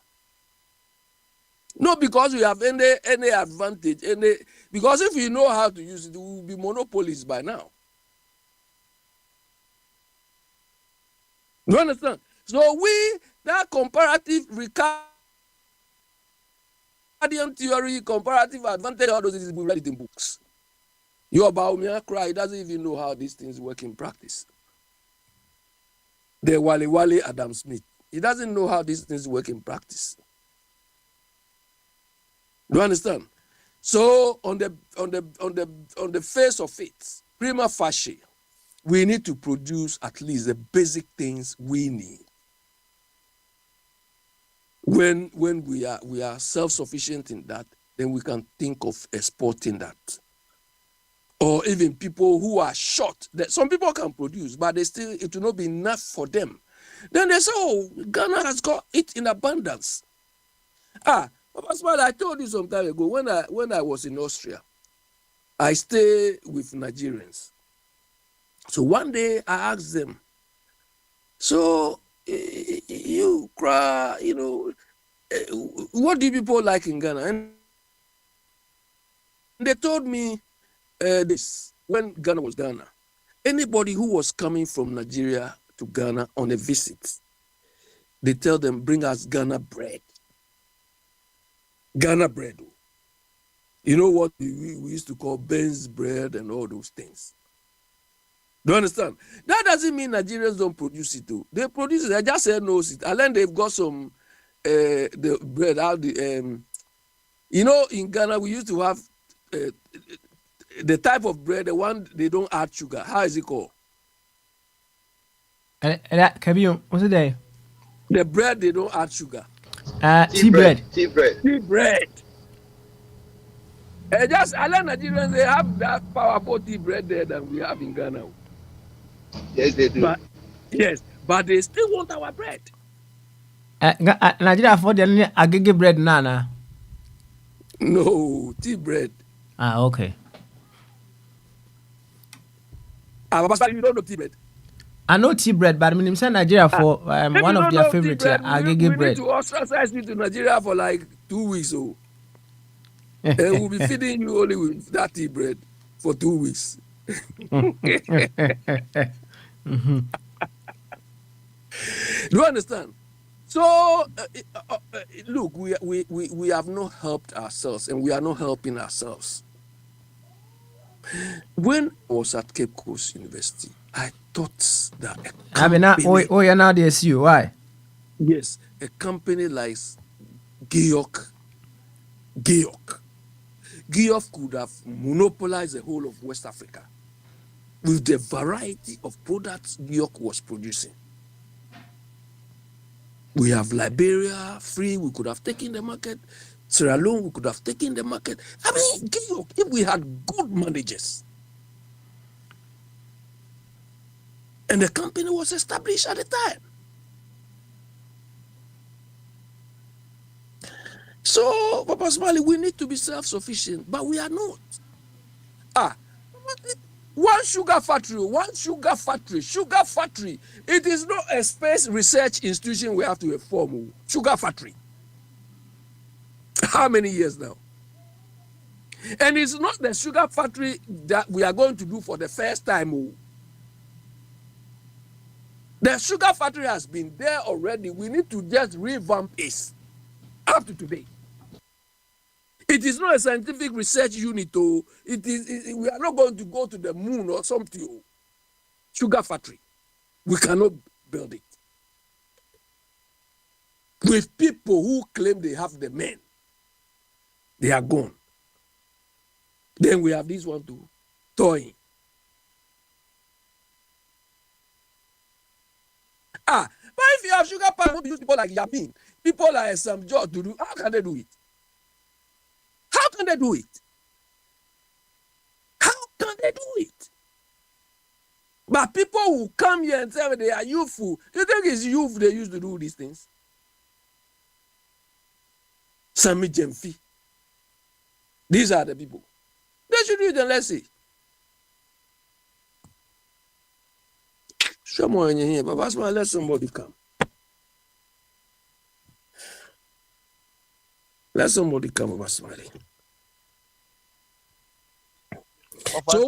Not because we have any advantage, because if we know how to use it, we will be monopolies by now. You understand? So that comparative Ricardian theory, comparative advantage, all those things, we read it in books. Your Baumia cry, he doesn't even know how these things work in practice. The Wale Adam Smith, he doesn't know how these things work in practice. Do you understand? So on the face of it, prima facie, we need to produce at least the basic things we need. When we are self-sufficient in that, then we can think of exporting that. Or even people who are short. Some people can produce, but it will not be enough for them. Then they say, oh, Ghana has got it in abundance. Papa Smile, I told you some time ago, when I was in Austria, I stayed with Nigerians. So one day I asked them, so you cry, what do people like in Ghana? And they told me this, when Ghana was Ghana, anybody who was coming from Nigeria to Ghana on a visit, they tell them, bring us Ghana bread. Ghana bread. You know what we used to call Ben's bread and all those things. Do you understand? That doesn't mean Nigerians don't produce it too. They produce it. I just said no it. And then they've got some the bread out You know, in Ghana, we used to have the type of bread, the one they don't add sugar. How is it called? What's it there? The bread they don't add sugar. Tea bread. Tea bread. Tea bread. Just a lot of Nigerians, they have that powerful tea bread there that we have in Ghana. Yes, they do. But they still want our bread. Nigeria for the agege bread nana. No, tea bread. Okay. You don't know tea bread. I know tea bread, but I mean, in Nigeria for one of their favorite agege bread. We need to ostracize you to Nigeria for like 2 weeks. So. And we'll be feeding you only with that tea bread for 2 weeks. Mm-hmm. Do you understand? So, look, we have not helped ourselves, and we are not helping ourselves. When I was at Cape Coast University, I thought that you're now the SU. Why? Yes, a company like Geoff could have monopolized the whole of West Africa with the variety of products Geoff was producing. We have Liberia free, we could have taken the market. Sierra Leone, we could have taken the market. I mean, Geoff, if we had good managers, and the company was established at the time. So, Papa Smiley, we need to be self-sufficient, but we are not. One sugar factory. It is not a space research institution we have to form. Sugar factory. How many years now? And it's not the sugar factory that we are going to do for the first time. The sugar factory has been there already. We need to just revamp it up to today. It is not a scientific research unit. We are not going to go to the moon or something. Sugar factory. We cannot build it. With people who claim they have the men, they are gone. Then we have this one to toy. But if you have sugar palm, use people like Yamin, people like some George to do, how can they do it? How can they do it? How can they do it? But people who come here and say they are youthful, you think it's youth they used to do these things? Sami Jemfi. These are the people. They should do it and let's see. Show more in here, but that's why let somebody come. Let somebody come over smiling. So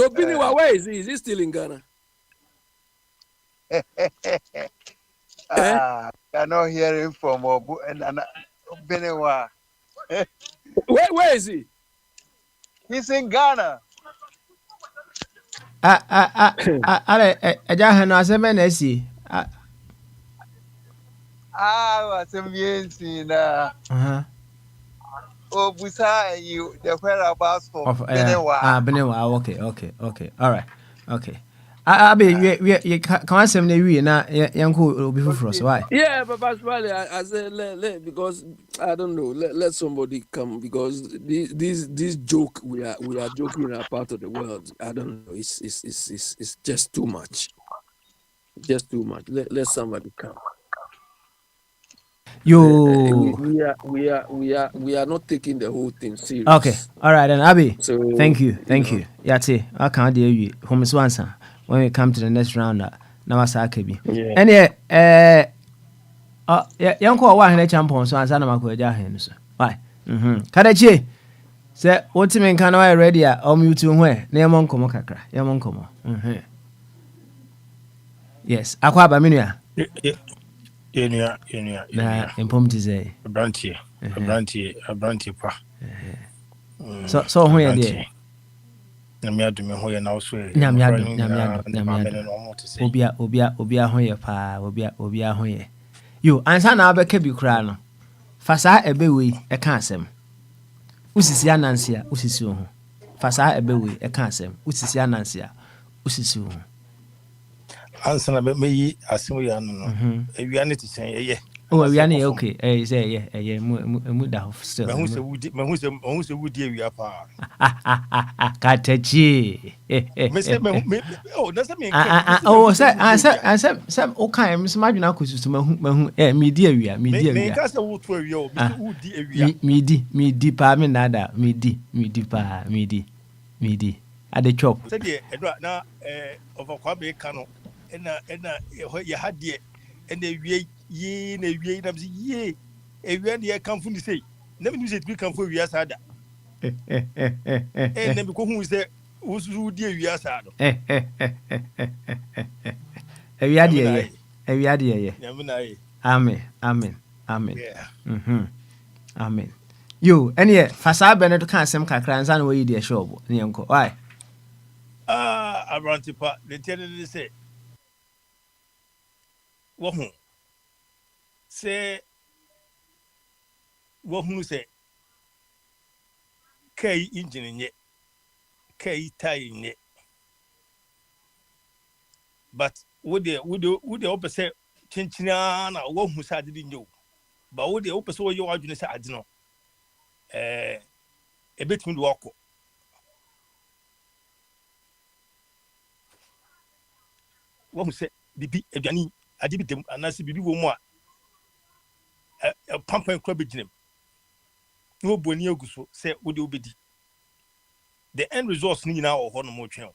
Biniwa, where is he? Is he still in Ghana? I'm not hearing from Biniwa. Where is he? He's in Ghana. What's amazing. Busa, you the whereabouts of Biniwa. Biniwa, okay. All right. Okay. We can't say we na yanku be for us. Why? Yeah, but actually, I said because I don't know. Let somebody come because this joke we are joking in a part of the world. I don't know. It's just too much. Just too much. Let somebody come. We are not taking the whole thing serious. Okay. All right then, Abi. So, thank you. Yati. I can't deal you. Home answer. When we come to the next round, now I say be. And yanko wa hene champion so answer na makoja hen so. Why? Kadachi. Say what me kan na ready a mute hwe na yemo nkomo kakra. Yemo nkomo. Yes. Akwa ba menua. Yenua. Na impom ti say. Abrantie pa. So ho ye dey. Nyamiadume ho ye na so e. Nyamiadu. Obia ho ye pa, obia ho ye. Yo, ansa na abeka bi kura no. Fasa ebewe eka asem. Usisi anansia usisi ho. Fasa ebewe eka asem. Usisi anansia usisi ho. Answer me yi asem ya no. Ewia to say ye. Oh, we are okay. Say yeah, mu da ho still. Me hu se wudi ewia pa. Katachi. Me say me oh, that's me. Oh, say okay, Miss Madina kususu mahu me di ewia. Me ka say wo to ewia o, me wudi ewia. Me di pa me nada, me di pa, me di. Ade chop. Say dey edwa na over kwa be ka no. Na ye hadie and ewie ye na ewie na ye ewie na ye kan fu ni sei na me say bi kan fu ewie asada na me ko hu say usu di ewie asada ewie ade ye na me na ye amen amen yo ene fasa benedo kan asem kakra nsa na we di e shop ne enko why abrantipa the tell they say wohu say kai engine nye kai tire nye but would the opposite chinchina na wohu sa did nyo but would the opposite wo yo adwene say ade no ebetumi do wako wohu say bibi aduani ajibitem anase bibi wo mu a pampan kro beginem no boni aguso say wo de obedi the end results ni na ho no mo twen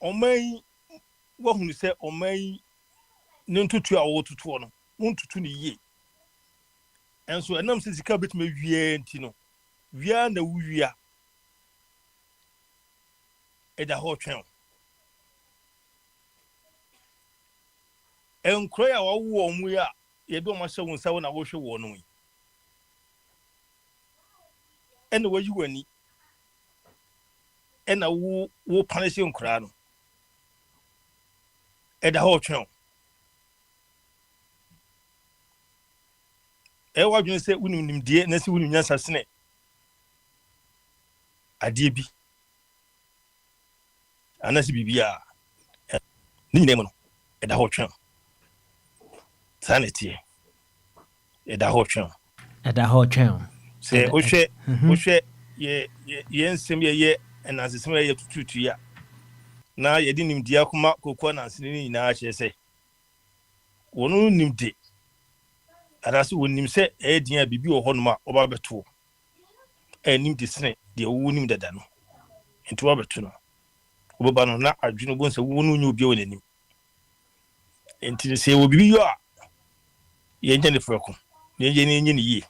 omai wo hunu say omai ne ntutu a wo tutu no ntutu ni ye enso enam se sika betime wie nti no wia na wuwia eda ho twen enkroya wa wo omu ya yedo ma hye wonsa wo na wo hwe wo no yi ene wa yi wani ena wo panish nkra no eda ho twen wa dwen se wonu nimdie na se wonu nyansa sene ade bi anasi bibia ni nyine mo no eda ho twen sanity eda ho twen se o hwe ye nsem ye enasesem ye tututu ya na ye di nimdia kuma kokko na asene ni nyina ahye se wonu nimde arase wonim se edin a bibi wo honoma oba beto nimde sene de wo nim dada no enti wo beto no oba no na adwene bo nse wonu nyu obi wonanim enti se wo bibi yo a ye nyane freko ye nyane yi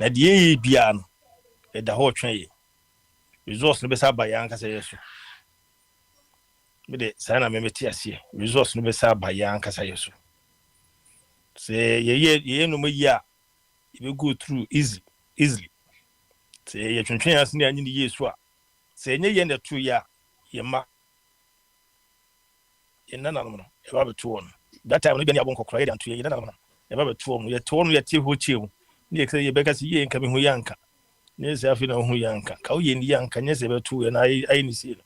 na de ye bia no e da ho twen ye resource no be sa ba yan kasa yeso me de sa na me meti ase resource no be sa ba yan kasa yeso se ye no mayi a e go through easily se ye twentwen ase ne anyi yeso a se nye ye na tu ya ye ma ye nana no e ba beto won that time no be ni abon kokora ye dan tu ye nana no e ba beto won ye to won ye tie ho chiewu ne ye kse ye beka se ye nka me ho yanka ne se afi na ho yanka ka wo ye ni yanka nye se beto ye na ai ni se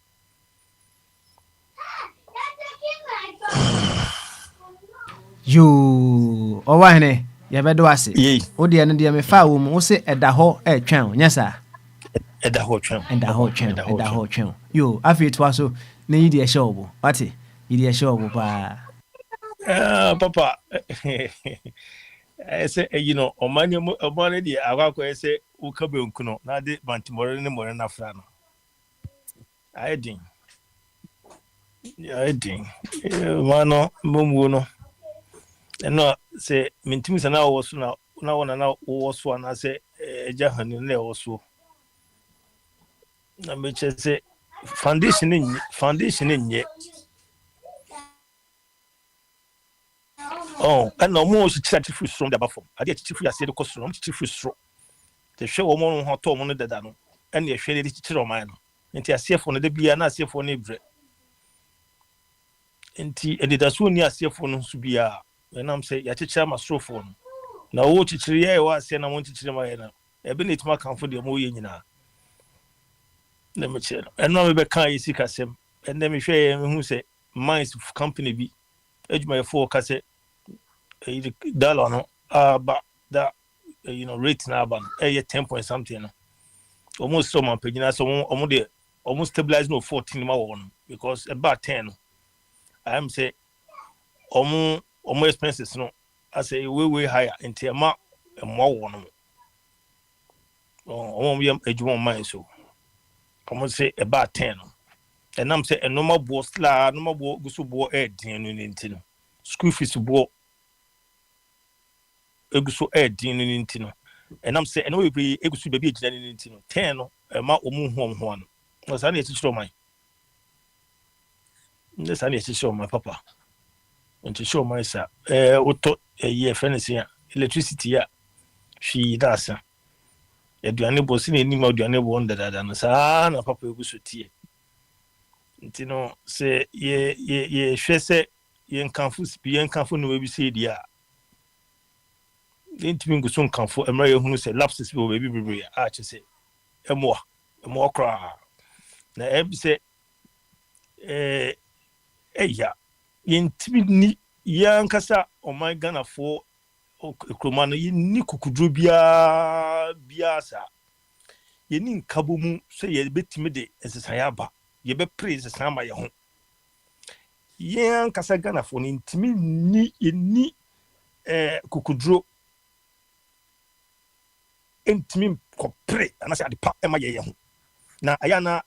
yo owahene ye bedo ase wo de ne de me fa wo mu wo se eda ho twen nyesa eda ho twen yo afi to aso ne yi de show wati yi de show pa papa ese omane di akwa ese ukabe nkuno na de bantimore ne more na fra no aidin mano momu no eno se mintimi sana wo so na wona na wo so na se jahani ne wo so na meche se foundation nye and no more chief from the above. I did chief ya said the costume, chief stro. The show woman who told one of the dano, and the shady teacher of mine. And I see for the beer and I see for neighbor. And it does soon near see for no subia. and I'm saying yachicha mastrophone. Na wo chichiri ye wa se na won chichiri ma ye na. E be netuma kan for de mo ye nyina. Na me che no. Eno me be kan yi sikasem. And then me hwe hu say mines company bi ejuma ye for ka say dollar no but that rate na ban 10 point something no. Almost so man pagina so almost stabilize no 14 ma won because about 10 no. I am say almost expenses no I say way higher until ma more one. Oh yam ejuma mine so almost say about 10 no. And I'm say a normal boss la normal bo go so bo din no ntino school fees bo eguso din no ntino and I'm say and we be eguso baby ejina no ntino 10 no e ma omu ho no no sa na echichiro man ne sa na echichiro man papa nti show man sa oto ye fenesi ya electricity ya shi dasa eduane bo si na ni ma eduane bo ndada no sa na papa eguso tie ntino se ye hwese ye nkanfo no we bi se dia ntimi nguso nkanfo emra ye hunu se lapses bi obi bibiri a che se emo kra na ebi se eya ye ntimi ni ya nkasa o my Ghana for kroma no ye ni kukudro bia sa ye ni nkabo mu se ye betimi de esesa ya ba ye be praise sama ye ho yen kasa Ghana fo ni ntimi ni kukudro ntimi kopre anase ade pa ema ye ho na ayana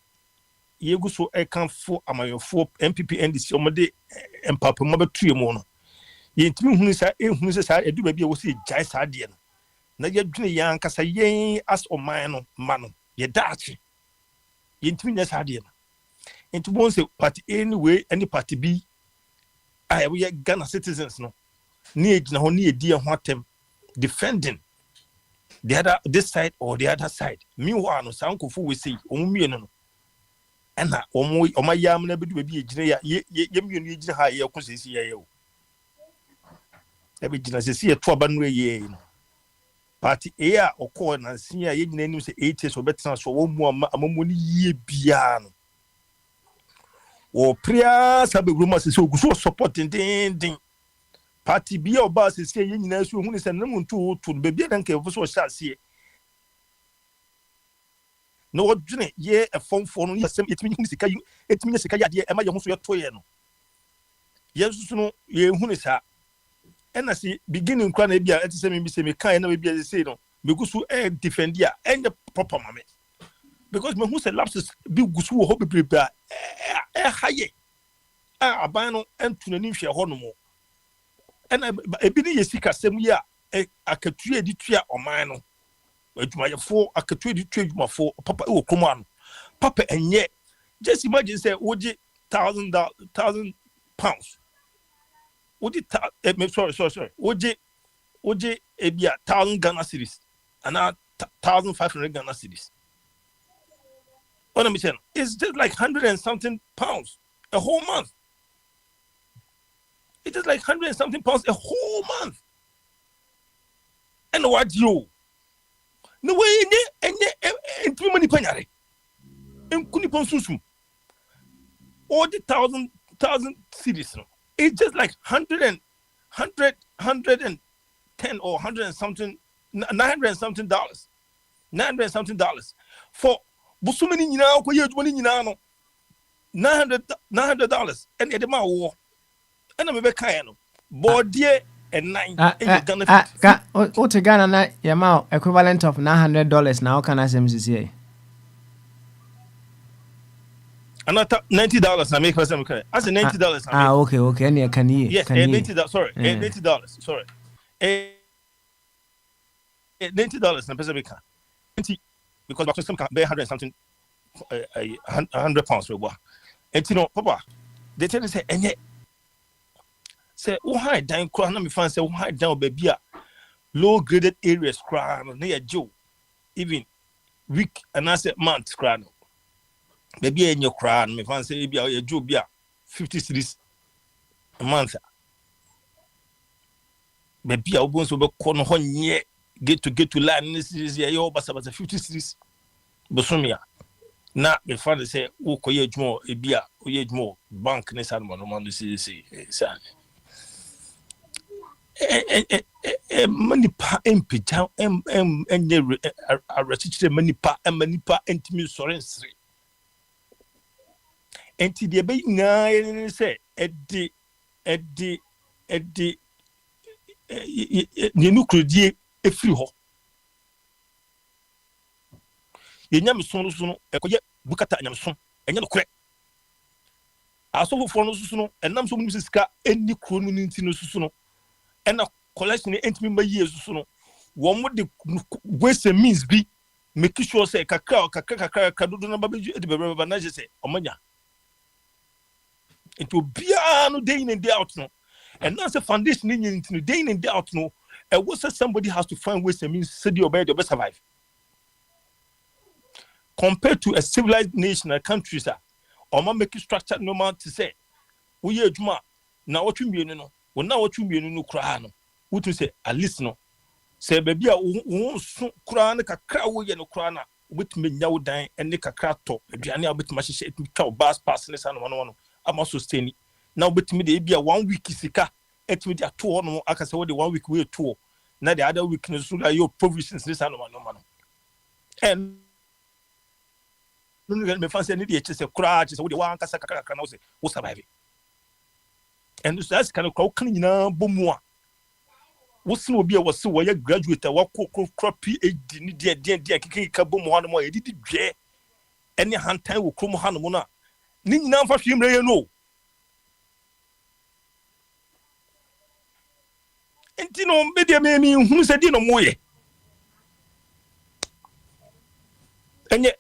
ye guso kanfo amayofo MPP NDC omode empapa mo betue mu no ye ntimi hunu sa edu ba bia wo se jai sa de no na ye dwene yan kasa yen as oman no ma no ye daachi ye ntimi nya sa de no into one say party anyway any party B I we Ghana citizens no need na ho ne edi ho atem defending this side or the other side meanwhile no sankofu we say omumie no ena omayam na bedu bi ejine ya ye mienu ejine ha ye konsesi ye o e be jina sesi ye to aba no ye no party a okọ na nsia ye nyina nim se 8 years obetena so wo mu amamu ni ye bia no o pria sabe roma se oguso support din party bia oba se ye nyina so hu ni se namu ntu to be bia dan ke so sha se no odwene ye e fomfo no yesem etimi hu sika etimi sika ya de e ma ye hu so ye to ye no yesu no ye hu ni sa ena si beginning kwa na bia etise me bi se me kan na bia se no me gusu defend ya enye proper mame because me hu se lapses bi gusu wo ho bebrebe haye aban no entuna ni hwe ho no mo ena ebi ni yesika sem ya akatue di tua oman no adwumayefo akatue di tua adwumafo papa e wo kroma no papa enye just imagine say woji $1,000 woji sorry woji ebia 1,000 Ghana cedis and 1,500 Ghana cedis. What I'm saying, it's just like 100 and something pounds a whole month. It is like 100 and something pounds a whole month. And what you? No way, and too many penary. And Kunipon Susum. All the 1,000 cities. It's just like 110 or 100 and something, $900 and something dollars. $900 and something dollars for busumini nyina ko ye adwuma ni nyina no $900 and e de ma wo and me be kan no bodie and 9 Ghana o te Ghana na ya ma equivalent of $900 now can asem sisi another $90 na make person okay as $90 okay and can ye yes $90 sorry $90 sorry $90 na person be kan because back some can bear 100 something 100 pounds for what and you know papa they tell me say enye say who hide down cry na me fan say who hide down baby low graded areas cry no na joe even week and I say month cry no baby enye cry no me fan say be joe be 50 cedis a month Baby, I was over corner honey, get to land this is a yo, but about 50 cities. Bosomia. Now, my father say, oh, coyage more, a beer, coyage more, bank, Nessan, Monoman, the CC, son. Money pa empija enye aratichire money pa entimi sorensre enti de be na say edi ne nukrodie efiri ho ye nyam so no ekoye bukata nyam so enye no kure aso fo no so no enam so mu sika eni kro no nti no so no ena collection entimi ma yesu so no wo mo de waste means bi make sure say kakra do na ba beju e de beba na je say omanya into bia no day in and day out no and that's a foundation in day in and day out no and what says somebody has to find ways and means said you obey to survive compared to a civilized nation and countries that or man make structure normal to say we ye juma na what you mean no na what you mean no kra no what to say at least no say baby a wo so kra na kakra wo ye no kra na obetumi nyawo dan ene kakra to aduane a obetumi hyehyɛ etumi twa bus pass ne sa no ama sustain na obetumi de bia 1 week sika etumi de ato no aka say wo de 1 week we to na the other week no so your provisions ne sa no and no me fancy any dey say kra say wo de wan kasa kakra na wo survive and so that's kind of kan nyina bomu a wo se obi a wo se wo ya graduate wa kro PhD ni de kika bomu ha no mo edidi dwe any hantan wo krom ha no mo na ni nyina fa hwemre ye no enti no media me hu se di no mo ye enye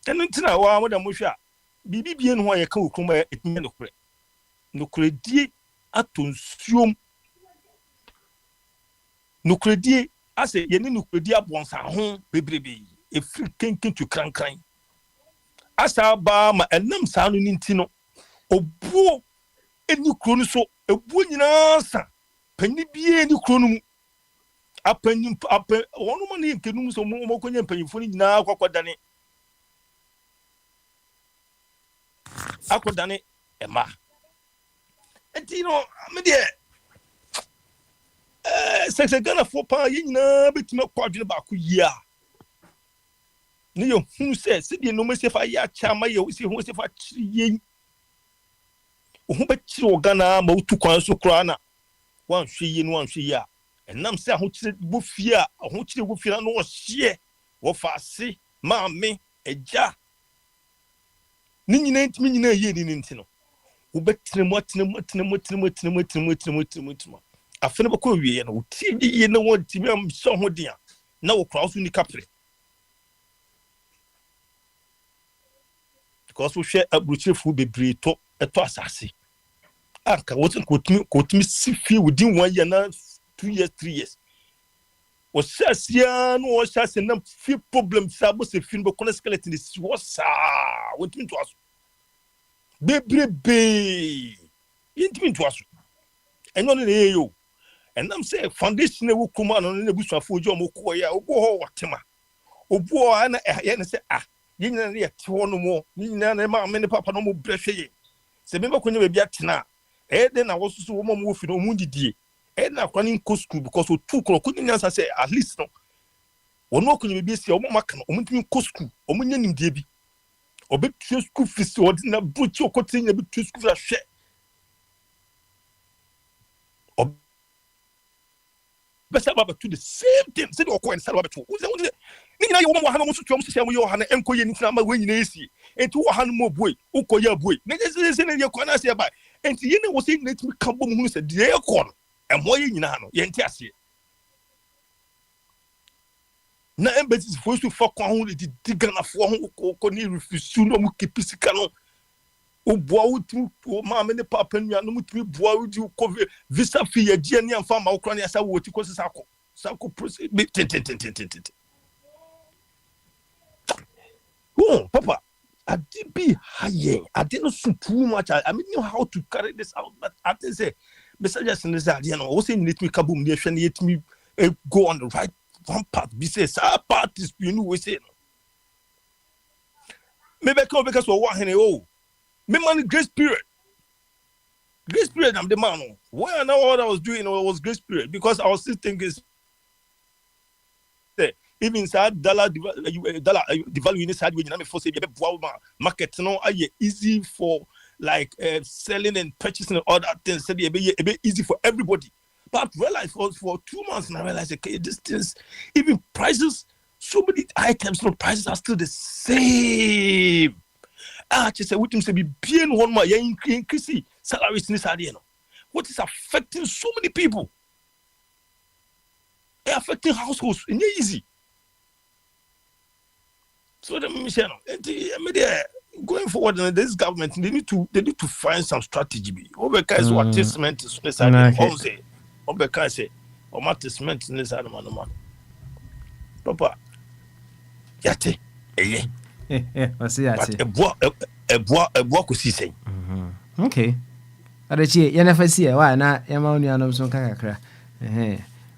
tina wa mo da mo hwa bibibie no ho ye ka wo krom a etinye no kure nukredie atonsuom nukredie ase ye ni nukredie abonsa ho bebrebe efiri kenken tu krankran asa ba ma enam sa no ninti no obuo eni kro no so ebuo nyina sa panni bie ni kro no mu apanni wono ma ne kenum so mo konya panyimfo ni nyina akwakodane akodane ema enti no me de se Ghana for pa yina betime kwadwene ba ko yia ne yo hu se de no mese fa ya chama ye se hu se fa chiri yen o hu ba chiri o Ghana ma utu kwan so kra na wan hwe ye no wan hwe ya enam se ho chiri bo fie a ho chiri bo fie na no hye wo fa ase ma me eja ni nyina ntimi nyina ye ni ntino ubetinemu afene bako wie na uti ye na wonti am so ho dia na wo kra so ni kapre because we share abruchefu bebre to eto asase aka wotin kotumi sifie within 1 year na 2 years 3 years o sasia no o sasia na fi problem sabo se fin be kona skeleton si wo sa wotimi to aso bebrebe intimi to aso enyo ne yo and I'm say foundation we kuma no na busuafo ojo mo ko ya obo ho watema obo ana ya na say yina na ya te ho no mo yina na ma me ne papa no mo brehwe ye se me bakonya be bia tena de na wo susu wo mo fi no mo didie na kwani ko school because o tu kro ko nyina say at least no wo no konya be bia si o mo maka no o mo ntimi ko school o mo nya nimdie bi obetu school fees o di na bruchi okotinya betu school fees hwe besa baba to the same thing say o ko en salwa betu ni nyina yo mo ha no mo so twom so mo yo ha na enko ye ni tina ma we nyina esi enti wo ha no mo boy uko ya boy na je ne ye ko na se ba enti ye ne wo se nyina timi kan bo mu se de ye ko no e mo ye nyina ha no ye enti ase na embassy fo so fa kwa ho di Ghana fo ho ko ni refuse no mo kepisika no o boa utu o ma me ne papa nua no mutumi boa udi ko visa fee ye ne amfa ma okra ne asa wo ti ko sako proceed oh papa I did be high I didn't so too much I mean know how to carry this out but I think say Besides, in this idea, no, also need me kaboom, yet me go on the right one path. Besides, our part is you know we say. Maybe I come because we want oh, me man grace period. Grace period, I'm the man. Why I know what I was doing was grace period because I was still thinking. Even inside dollar devalue inside when you force market no easy for like selling and purchasing and all that things. Said a bit easy for everybody. But realize for 2 months and I realized okay, this things even prices, so many items, no prices are still the same. Just say what him say be bien 1 month increase salaries in this idea. What is affecting so many people? It affecting households. It's easy. So the mission, going forward, this government they need to find some strategy. Obeka is what cement is necessary. Obeka say, what cement is necessary, man. Papa, yate, I see. But a bois could see say. Okay. Adechi, you never see why na yama onu anom so kakra.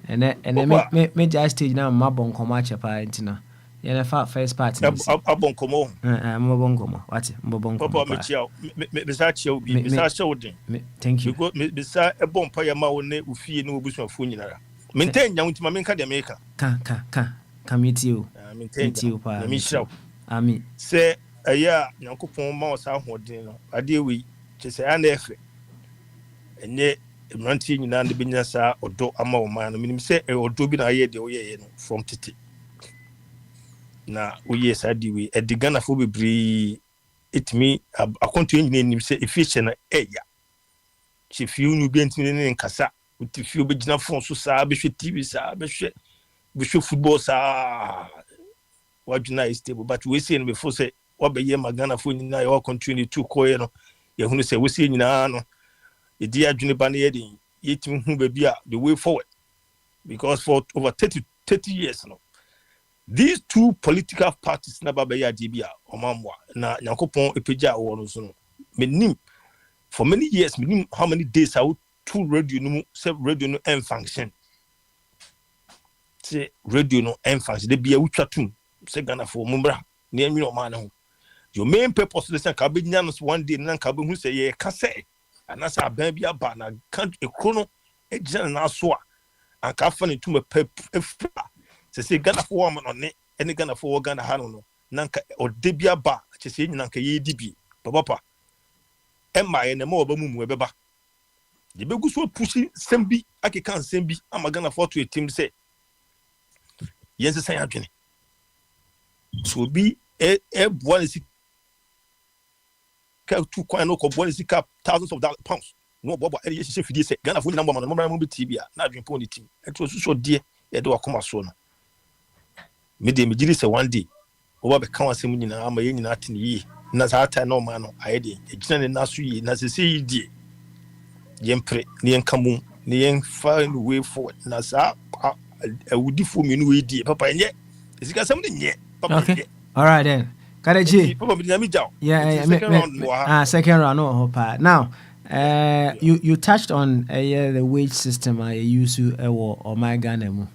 And me just stage now mabon koma chepa ntina. You never first part. Abon komo. Mabon komo. What? Mabon komo. Papa me chiao. Me sacha obi. Me sacha odin. Thank you. Because me sa e bon pa yama woni ufie no obusuafo nyinara. Me nten nya ntima me nka de America. Ka meet you. Meet you pa. Me chiao. Ami. Say aya nyankopon ma osa hodin no. Ade wi chese ana efe. Enye mranti nyina de benya sa odo ama o man no minim say odo bi na aye de oye no from titi. Na oye sa di we e digana fo bebre itimi Akwantufuo nyina nim say efishe na eya che fiu nu bi antini ne nkasa utifiu be gina fon so sa be hwe TV sa be hwe football sa waduna is stable but we say no before say wabeye magana fo nyina ya continue to koye no ye hunu say we say nyina no e di adwene ba na ye din yetimi hu ba bia the way forward because for over 30 years no these two political parties na baba ya dibia omamwa na yakopon epeja wo no so no menim for many years menim how many days I would two radio no se radio no en function se radio no en function de bia wutwatum se Ghana for mumbra na enwi no man ho your main purpose is ka be nya no one day na ka be hu se ye ka se anasa aban bia ba na kan ekrono ejina na so a anka fa ne tuma efra se Ghana for man on any Ghana for Ghana ha no nanka odebia ba chese nyina nka ye dibi papa emma ye na ma oba mumu ebeba de begu so pushi sembi akeka sembi ama Ghana for to team say yense san adwene so bi boa si ka tu kwan no ko boa si ka thousands of pounds no bobo e ye hye fidie say Ghana for nyina mo no be TV a na adwene pon team e to so de ye de wakoma so no me de me giri say one day oba be kan asem nyina ama ye nyina atene yi na za ata no ma no ayede e gina ne naso yi na se yi die yempre ne yenkamu ne yen find way forward na sa awudi fo me no we die papa enye esika sam ne nye papa okay all right then Kadeji papa me nyami jaw second round no hopa now you touched on the wage system I use to or my Ghana mu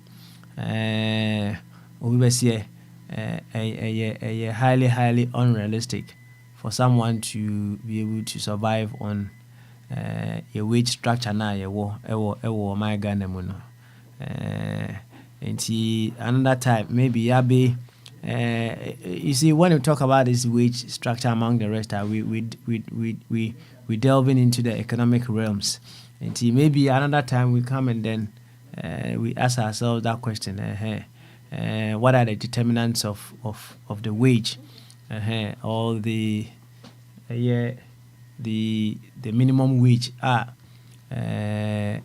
we were say a highly unrealistic for someone to be able to survive on a wage structure na ewo my Ghana mu no another time maybe yabe you see when we talk about this wage structure among the rest we delving into the economic realms and maybe another time we come and then we ask ourselves that question what are the determinants of the wage all the minimum wage that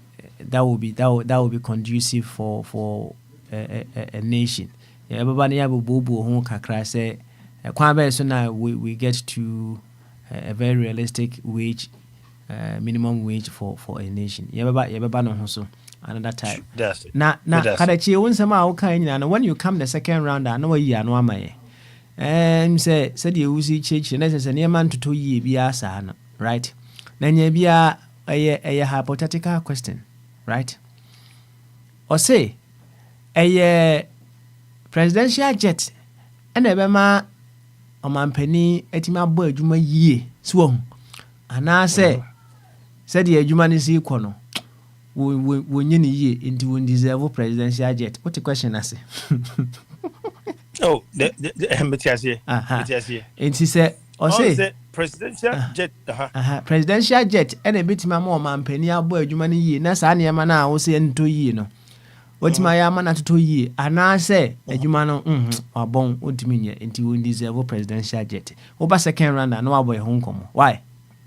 will be conducive for a nation everybody have bobo ho kakra say kwan be so now we get to a very realistic wage minimum wage for a nation everybody no ho so another time na Kadechi wonsema a woka nyina when you come the second round na wayi ano amaye say the usi chechi na say ne man toto yi bia sa no right na nya bia a hypothetical question, right? Or say a presidential jet and a bema omampani etima bo adwuma yie so ana say said the adwuma is equal no wo nyini yie into won deserve presidential jet. What the question I say? Oh, the Metiasi. And he said, or say presidential jet. Presidential jet and a bit my mom and penny boy, you money ye, Nasania mana, was saying 2 years. No, what's my amana to 2 years? And I say, a humano, or bone, ultimate into win deserve presidential jet. Oba second round, no boy home come. Why?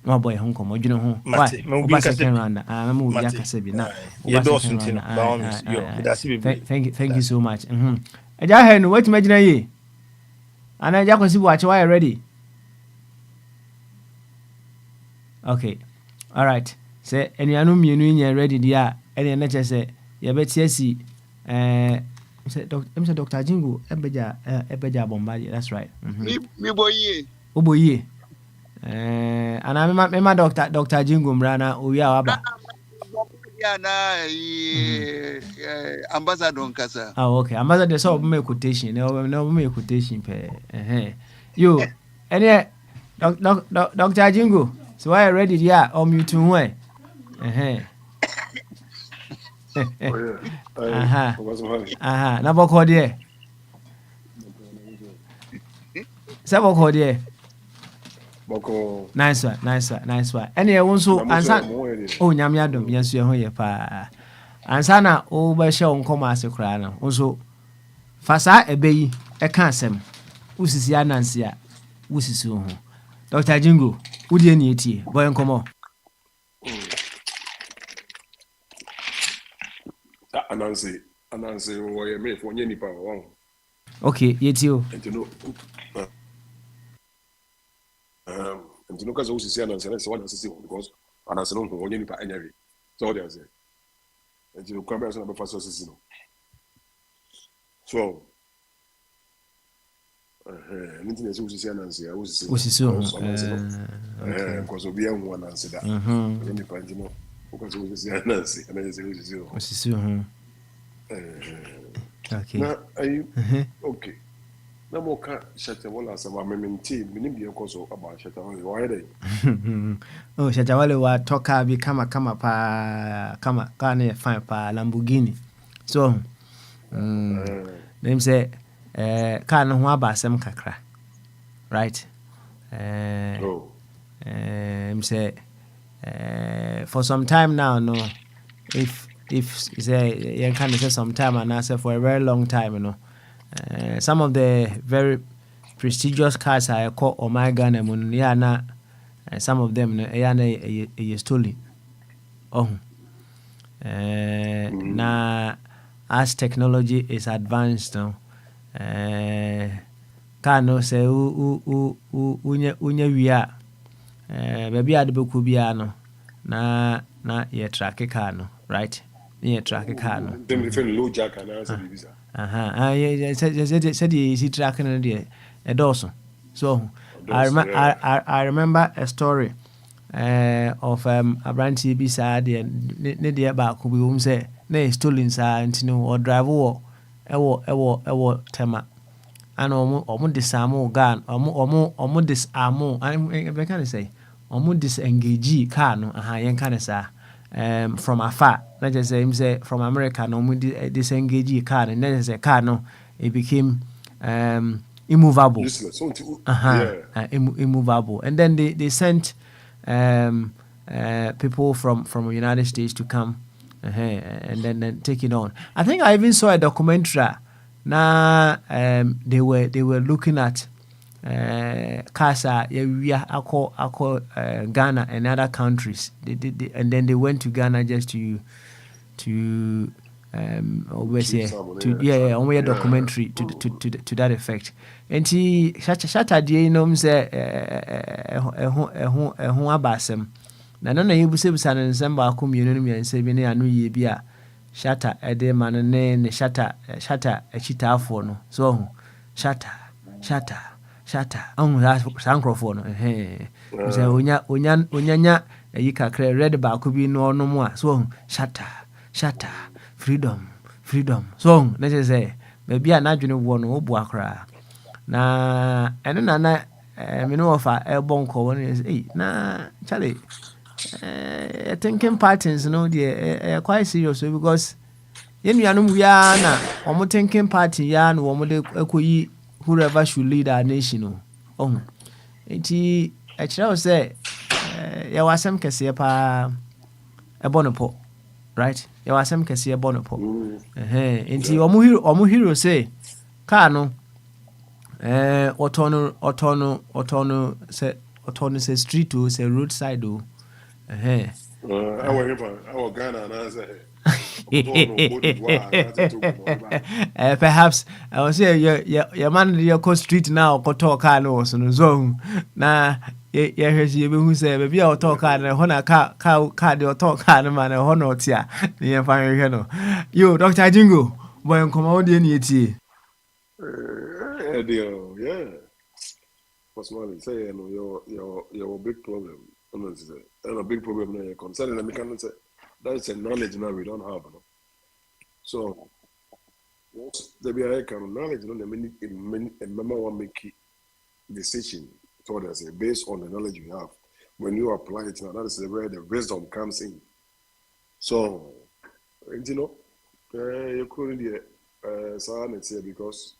No boy home come, you know who? Why? Oba second round, I'm moving Yakasebi now. Thank you so much. I just heard what imagine ye. And I just see watch why ready. Okay. All right. Say any anu mienu nya ready dia. Any na che say ye beti asi say Dr. Jingo ebeja bombardier. That's right. Me boye. Oboye. Ana me Dr. Jingo mrana owi awaba. Na ambassador nkasa. Okay. Ambassador so make quotation. No make quotation pe. You any Dr. Jingo. So I ready yeah or mute to way. Na boko de. Sa boko de. Boko. Nice one. Any won so ansa. Oh nyame adom yenso ye ho ye pa. Ansa na o ba hye on koma ase kra na. Won fasa ebeyi e ka asem. Usisi ananse a usisi ho. Dr. Jingo, who do you etie? Boy and come on. Anansi, what you made for any power. Okay, yet you. And to know, because also see Anansi, that's one as because Anansi don't know any power anyway. So they say. And to come back and first season. So. Anything that you see Anansi, I was because we are one answer that. Any point, you know, because we see Anansi, and I say, okay. Now, are you okay? No more cat Shatawala, some of my team, maybe because about Shatawala. Why are they? Oh, Shatawala, what talker become a kama can't find pa Lamborghini. So, name say. Ka no ho abasem kakra, right? Say for some time now, no, if say you can say some time and answer for a very long time, you know, some of the very prestigious cars I call Omega and na some of them no stolen. Oh, na as technology is advanced now. Kano say unya wia baby adebeku bia no na ye track car no, right? Ye track car no them different low jack and answer visa said he track no dey edoso. So I remember a story of Abranti beside ne dey ba ko bi say na stolen sa ntino or drive wo ewo tema ana omo disarm gun omo disarm I can say omo disengage car no yen kan say from afar. Let's just say him say from America no omo disengage car and then say car no it became immovable. Immovable, and then they sent people from the United States to come and then take it on. I think I even saw a documentary. Now they were looking at Casa, Ghana and other countries. And then they went to Ghana just to only a documentary to that effect. And he Saturday, you know, say abasem. Na no you say busa na December akom yenu mi anse bi ne anu ye bi a shatter ede man ne shatter achitafo no so shatter on that sankrofo no say onya yi kakra red ba ko bi no no mu a so shatter freedom so na say be bia na dwene wo no obu akra na eno na me no ofa e bon ko won na chale thinking patterns no they quite serious because yenuanom wia na omo thinking party ya na omo de ekoyi whoever should lead our nation no enti e kire o say ya wasem kese pa e bonopo right ya wasem kese e bonopo enti omo hero say car no otono say street o say roadside o our Ghana and I say perhaps I was say your man your street now ko talk car no so no zone na ye hwese be hu say be bia talk car na ho na car de talk car no man ho na otia ye fa hwe no yo Dr. Jingo boy nkoma de na etie yeah. Personally, say your big problem. Honestly, and a big problem now concerning the mechanics. That's a knowledge now we don't have. No? So, the BI can knowledge. No, a member will make decision toward us based on the knowledge you have. When you apply it now, that is where the wisdom comes in. So, you know, you couldn't say because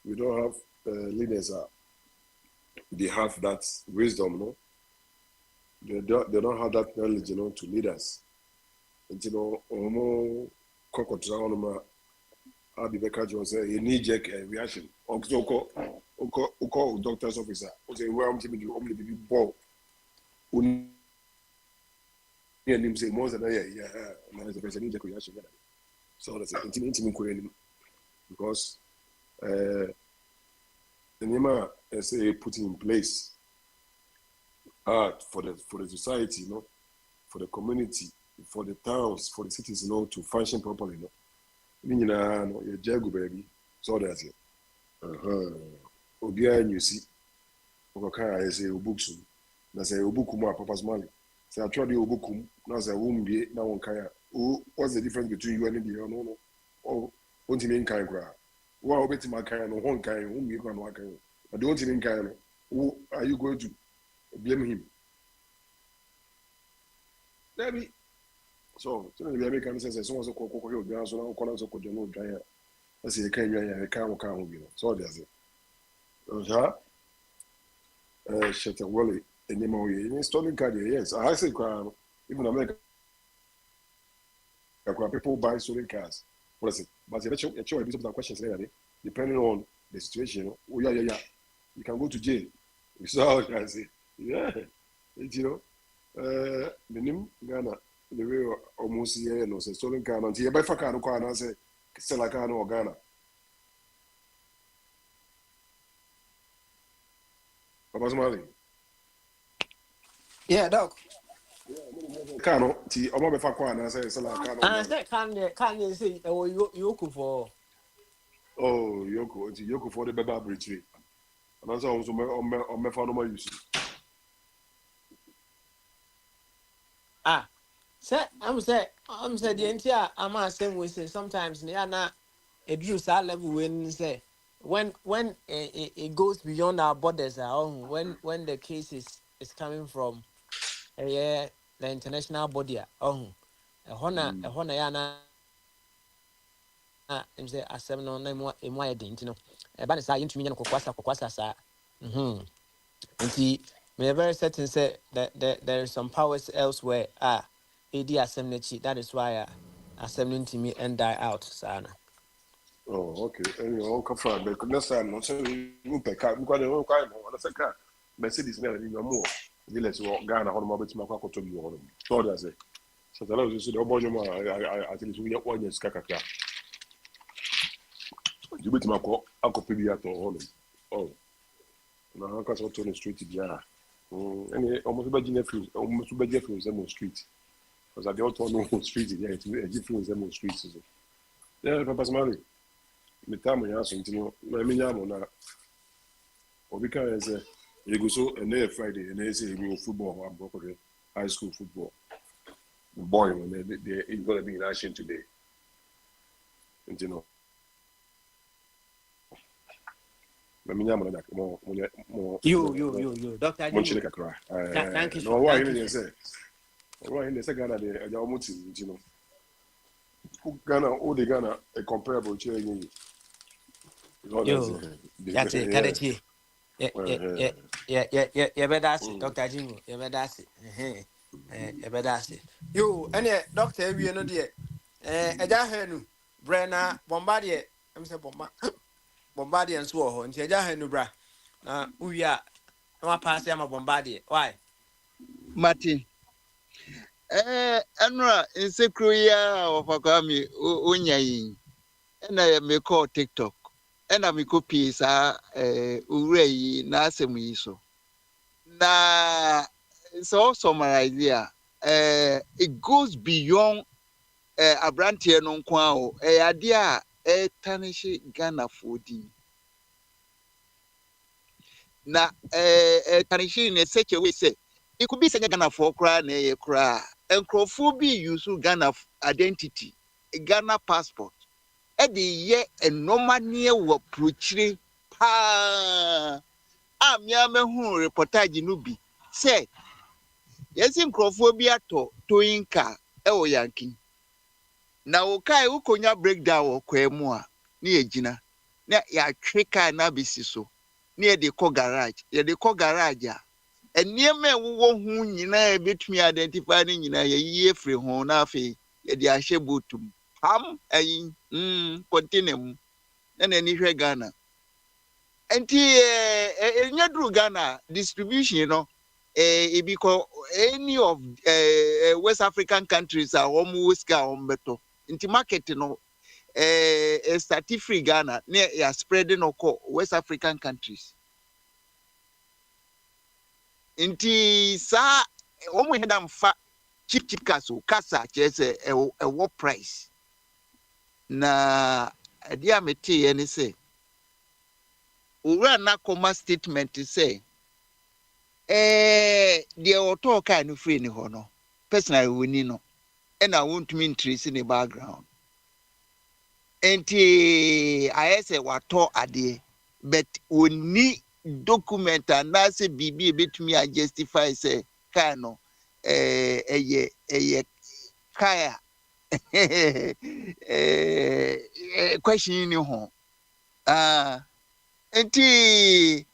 we don't have leaders. They have that wisdom, no? They don't have that knowledge, you know, to lead us. And you know, I'll be back at you say you need check reaction. Call doctor's officer. Say where I'm telling you, only be ball. And him say more than yeah. And as a person need check reaction. So that's it. Because the name say put in place for the society, you know, for the community, for the towns, for the cities, you know, to function properly, you know. You jago baby, so that's it. Bogyae you see, I say ubuksu. Na say ubukum a papa's money. Say I tried the ubukum. Now say be now one kaya. What's the difference between you and the no? Oh, won't you mean kaya? Well, bet my kaya no one kaya. Whom you can work. But don't you mean who are you going to blame him? Maybe. So, the American says, someone's a cocoa, so now corners of Kodono Gaya. I say, I can't be. So there's it. Shut a wally anymore. In stolen car, yes. I say, even America, people buy stolen cars. What is it? But the actual questions later, depending on the situation. Oh, yeah. You can go to jail. You saw how I say, yeah. You know, the name Ghana, the way almost here, no, say stolen car, until you buy for car, no, and say, sell a car, no, Ghana. Papa Smiley. Yeah, Doc. Car, no, see, I'm not for car, and I say, sell a car, no. And I said, can you say, oh, you could for. Oh, Yoko for the Baba Bridge. And that's also on my phone, my use. I'm saying the entire I'm saying we say sometimes they are not a drew level when say when it goes beyond our borders when the case is coming from the international body a honor yana I'm say asem no na emo ayedin no e ba ne sa yintumi nya no kokwasa sa nti me very certain say that there is some powers elsewhere AD assembly that is why assembly to me and die out sana. Oh, okay. Anyway, I'll come from but next time no say you pick up because they won't cry more. That's a car. Mercedes now in more. Village or Ghana on my bit my quack to you on. So that's it. So the Lord said, I think we have 1 year skaka. You bet my quack, I could be at all. Oh, now I can't turn the street. Yeah. And almost by Jeffrey, almost by Jeffrey street. Because I don't know street, yeah, it's a different streets. Yeah, Papa Smiley. The time we ask him to know, I mean, I'm or because you go so and Friday and they say you football, I'm broken. high school football. The boy, they're going to be in action today. And you know, you, Dr. Jimmy. Thank you, no, why you say? Why in the second day, I almost, you know, Ghana, all the Ghana, a comparable change. Yo, that's it, Kadachi. Yeah, that's it, Dr. Jimmy. Yeah, that's it. Yeah, that's it. You, and Doctor, we know dear. Ejahenu, Brenna, Bombardier, I'm saying Bombardier and Swoho, and Ejahenu, bra. We are not passing a Bombardier. Why? Martin. Anra insecure of Akami Unyain. And I may call TikTok. And I may copy Urei Nasemi so. Na it's also my idea. It goes beyond a brand here non kwao. Idea tarnish Ghana fooding. Na tarnish in such a way say it could be saying Ghana for cry na cry. And Crawford use Ghana identity, a Ghana passport. The year and no money were preaching. Pa! I'm Yama who reportage nubi. Say, yes, in Crawfobia to Inca, El Yankee. Now, Kai Ukonya breakdown or Quemua, near Gina. Near ya trika nabisiso, near the co garage, near the co garage. And near me who you know bit me identifying in a year free honafe, the Ashebutum. Ham, continue. And then you Ghana. And in Ghana distribution, you know, because any of West African countries are almost better. Into market, you know, start free Ghana, near spreading West African countries. Into sa, we had cheap castle, casa, just a war price. Na dia meti ene say ura na koma statement say the auto kind of free ni ho no personally we ni no and I want me interest in the background enti I say wato ade but we need document and na say bibi betumi a justify say kind no kaya question ni ho enti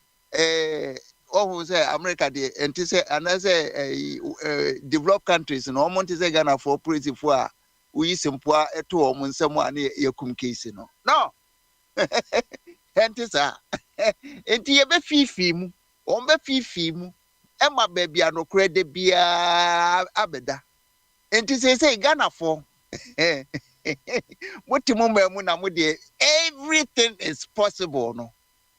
who say America de enti say another developed countries no want to say Ghana for pretty for we simple eto omo nsem a yakum case no enti sa enti ye be fifi mu on be fifi mu e ma ba bia no kra de bia abeda enti say Ghana for what na mo de everything is possible no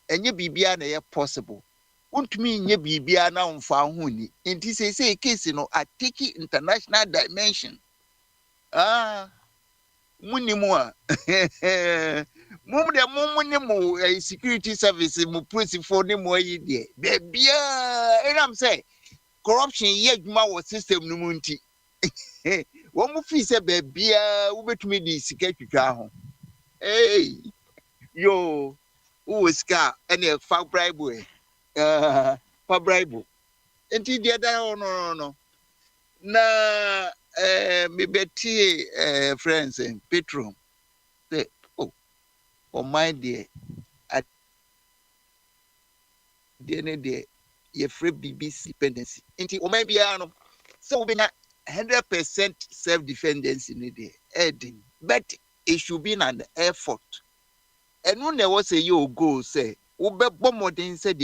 enye bibia na possible untumi nye bibia na mfa ho ni enti say case no atiki international dimension munimu a mum de mum security service mu police for ni mo yi de bia enam say corruption ye adwuma wo system no mu nti wọ́n mú fi ṣe bẹ̀ẹ̀bí wọ́bẹ̀tumi di sika twitwa ho yo wọ́n sika ẹni fa bribe fa bribe nti di ẹ̀dá no na mebeti friends Petro say for my dear dear ne dear ye free BBC dependency nti o maybe no so we na 100% self-defense in it, but it should be an effort. And when there was a year go say, said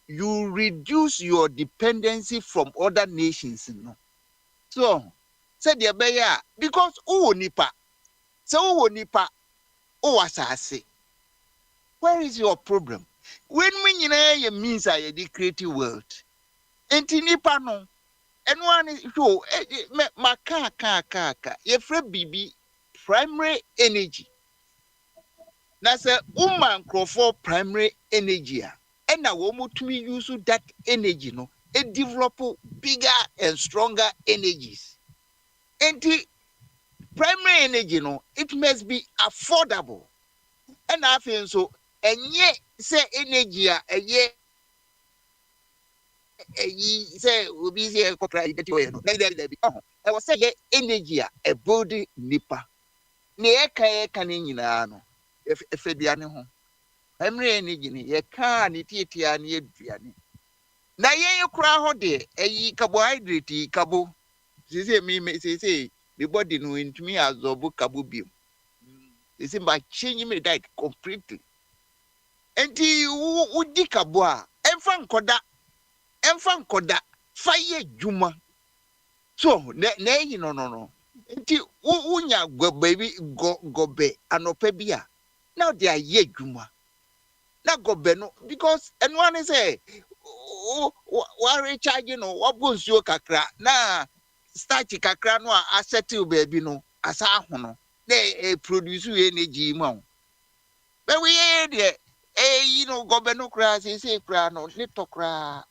you reduce your dependency from other nations. So, said the because nipa, so nipa, asase. Where is your problem? When we means I the creative world, and nipa no. And one is so maka ye free bibi primary energy. Na say woman crop for primary energy and na wo mutumi use that energy no it develop bigger and stronger energies. And the primary energy, it must be affordable. And I feel so, and yet, say energy, a year. Say will be here I was say energy a body nipa na eka ni nyina no efeduane ho emre energy ni ye ka ni tietia na eduane na ye kura ho de eyi carbohydrate carbo say me body no ntumi absorb carbo biom say by change me diet completely enti wo di carbo a emfa nkoda fire juma so no nti unya go baby go be anopa bia now they are ye juma na go be no because and one say wa recharge no wa bonsuo kakra na start kakra no a settle baby no asa ho no na produce energy ma but we there go be no kra say kra no ni to kra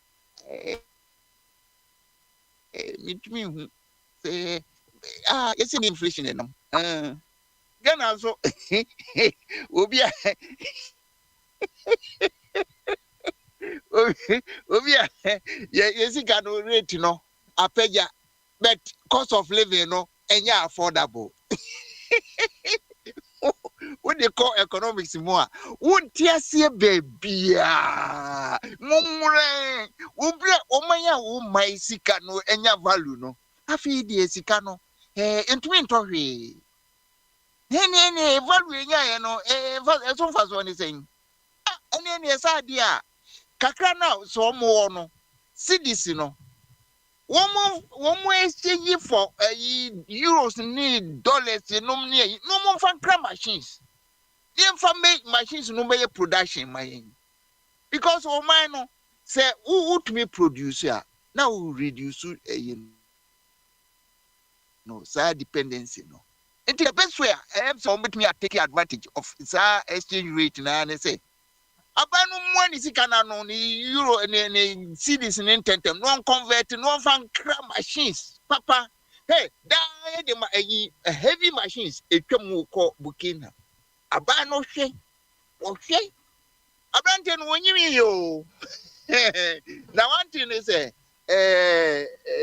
me hu say it's an inflation in them Ghana so obi yes can rate no apeja but cost of living no enya affordable what they call economics more won't see baby mumre ubre omanya wo mai sika no enya value no afi di sika no entumi ntohwe ne value enya no so fast one saying ene esa dia kakra na so mo no cedis no one exchange for euros ni dollars no mo fan cram machines make machines no make production my because o man no say who to me producer now we reduce side dependency no and the best way I have some me take advantage of exchange rate na and say abanu money sikana no ni euro ni cedis ni tentem no convert no fan cram machines papa hey that the heavy machines etwam ko Burkina abanu hwe Abrante no wonyimi yo. Na one thing is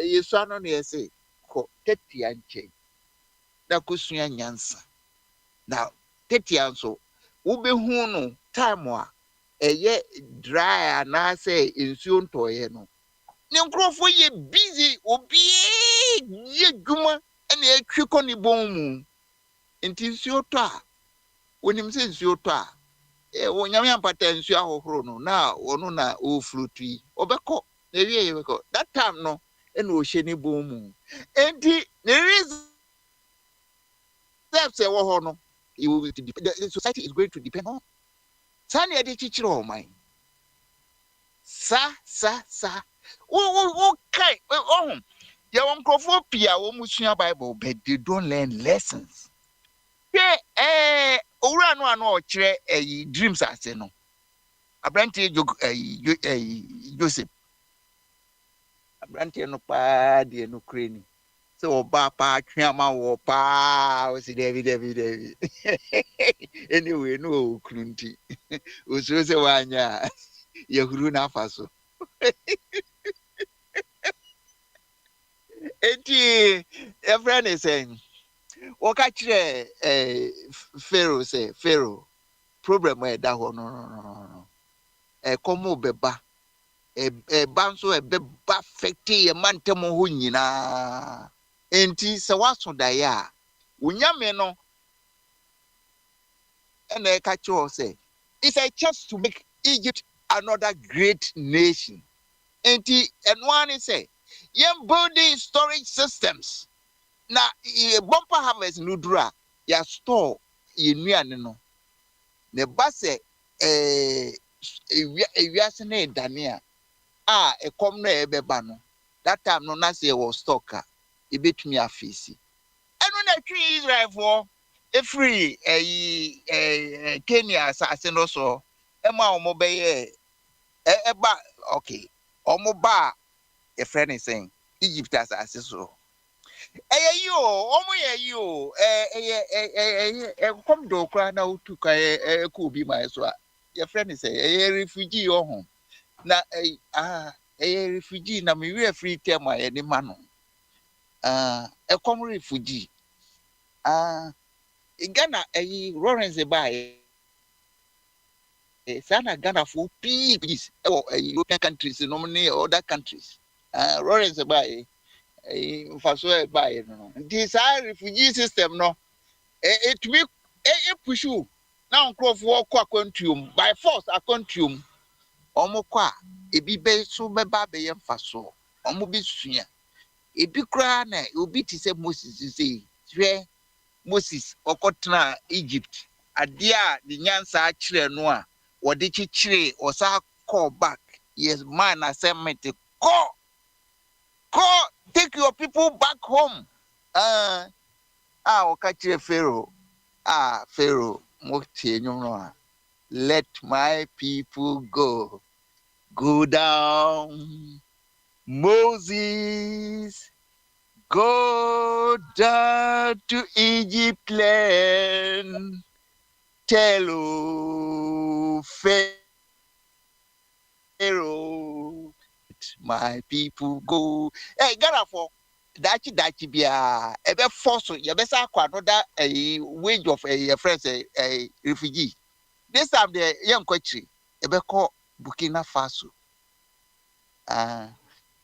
yesu ano na say ko tetia nche. Na kusua nyansa. Na tetia nso wo behu no time a eye dry na say nsuo ntoye no. Ne nkrofo ye busy obi ye dwuma na etwe ko ni bom mu. Nti nsuo to a wonim se nsuo to a wonyame ampata nsu ahohoro no na wono na ofruti obeko na wie beko that time no na ohye ni bomu enti the reason that say wo ho no the society is going to depend on sani e dey chichiro o man sa wo kai oh ya won krofo pia wo musua bible but they don't learn lessons owura no ano o kire dreams ase no abrante Joseph abrante no pa de no kreni so oba pa twama wo pa o si David anyway no krunti o so se wanya yahuru na afaso eti everyone is saying waka kire Pharaoh say Pharaoh problem e da ho no komo beba banso beba affecti e mantem ho nyina enti se waso da ya unyame no ena e ka kire say it's a chance to make Egypt another great nation enti enwane say yem building storage systems na bumper harvest nudura ya store yenuane no ne base ewiase na edane a ekom na ebeba no that time no na say was stock a ebetumi afisi eno na twi Israel for free Kenya asase no so ema omo beye eba okay omo ba a friend is saying Egypt as so. You, come do cry now to could be my so. Your friend is a refugee or home. Na a refugee na me we free term any man. A common refugee. Ghana Lawrence by Sana Ghana for peace or European countries, nominate other countries. Lawrence by Faso by this refugee system no. It me push you now crop walk Akwantufuo by force Akwantufuo omo kwa ebi be so be ba be yem faso omo bi sua ebi kra na obi ti se Moses say hwe Moses okotena Egypt ade a the nyansa akire no a wode chichire osa call back yes man assignment go take your people back home okachire Pharaoh Pharaoh moktie nyumno let my people go down Moses go down to Egypt land tell Pharaoh let my people go. Hey Ghana for dachi bia ebe force you be say akwa another a wage of a friend a refugee. This time the young country ebe call Burkina Faso.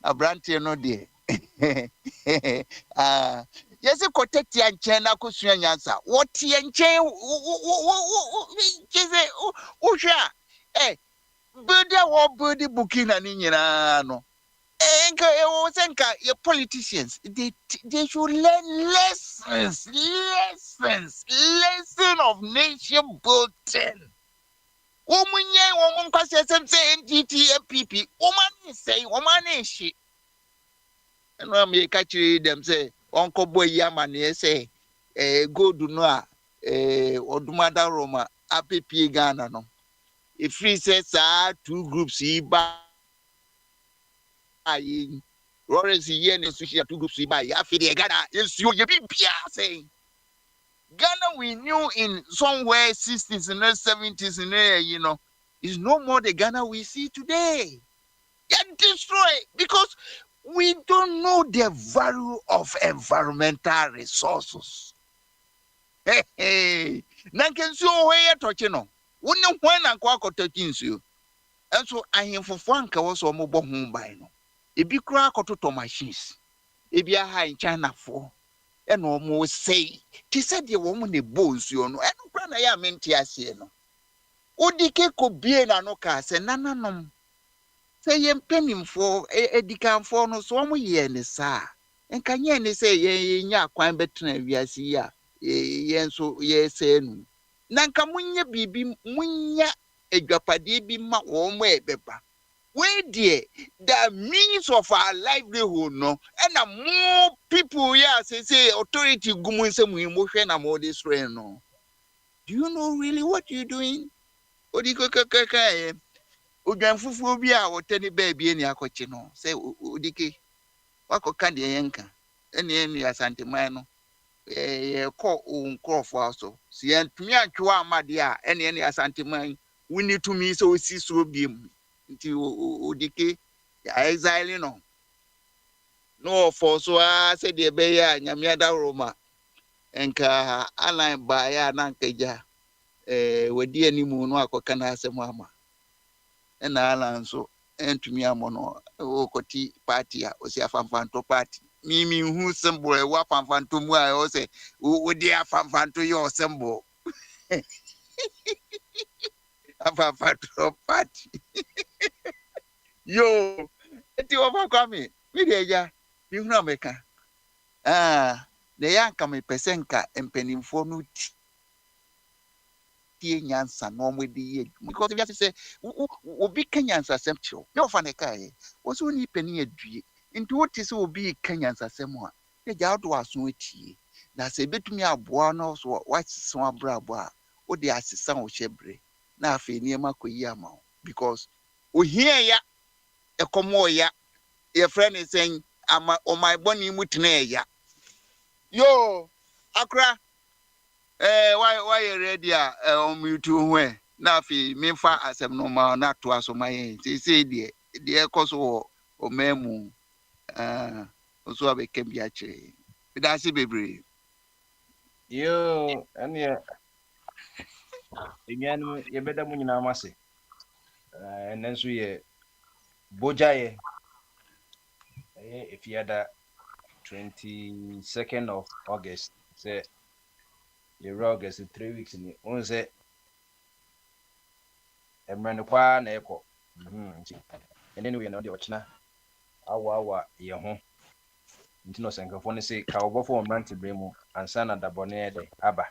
Abrantie no de. Yes, protect yan chen na kosua nyansa. What yan chen usha. Eh, body wo body Burkina ni nyina no. Your politicians they should learn lessons of nation building. Woman kwase say NTT MPP woman say she and I catch them say Uncle Boy Yaman say go do no Odumada Roma APP Ghana no if he says 2 groups he buy Lawrence Yen is 2 groups he buy Afide Ghana is you be saying Ghana we knew in somewhere 60s and 70s and you know is no more the Ghana we see today. Get destroyed because we don't know the value of environmental resources. Hey, Nankensu where touching no. Wouldn't when and quack touching you. And so I am for Franca was or mobile home by no. It be crack to machines. It be a high in China for. And almost say, she said the woman the bones you know, and grana ya mentias no. Odike could be an anoka, say nana say yen penny for a decam for no so ye and the sa. And can ye say ye ya quite better we are see ya, yen so ye say no. Nanka munya bibi munya a japadi be ma one way bepa. Where dear, the means of our livelihood, no, and more people, yeah, say authority gumun some emotion and all this rain, no. Do you know really what you're doing? Odiko kaka, Akwantufuo or tell baby any akochino. Say Udiki, wako kandi yenka, any asante mano, call for also. See, and to me, Madia, any asante man, we need to me so see so beam. Until Udiki, exile no for so I said the Beya, Yamiada Roma, and Ka Align by Nankaja, with the any moon, Wakana Mama. And Alan so, and to me, Amono, Okoti party, or say a fanfanto party. Mimi who symbol a wafan to moi, or say, would dear fanfan to your symbol? A fanfanto party. Yo, it's overcoming. Media, you know, Meka. The young come a pesenka and penny for no Nyansa no with the because if you say, will be Kenyans assumption. No Fanekai was only penny a tree. Into what is will be Kenyans assemble. The yard was no tea. That's a bit me a buonos or white swan braba or the assistant of Shebre. Now, Fenima Kuyamo because we hear ya a comoya your friend is saying, I'm on my bonny mutneya. Yo, Accra, why you ready? You two way. Now, if me fa as a normal, not to us on my end. They say, dear, cause or memu, also I became yache. But that's it, baby. Yo, and yeah, again, you better when you know, Massy. And then so, yeah, Bogyae, if you had that 22nd of August, say, you're August in 3 weeks in it. Once it, and run the choir and echo. And then we know the Ochina, our, your home. Nti no sankafo ne se ka obofo omrante bremu ansa na dabone de aba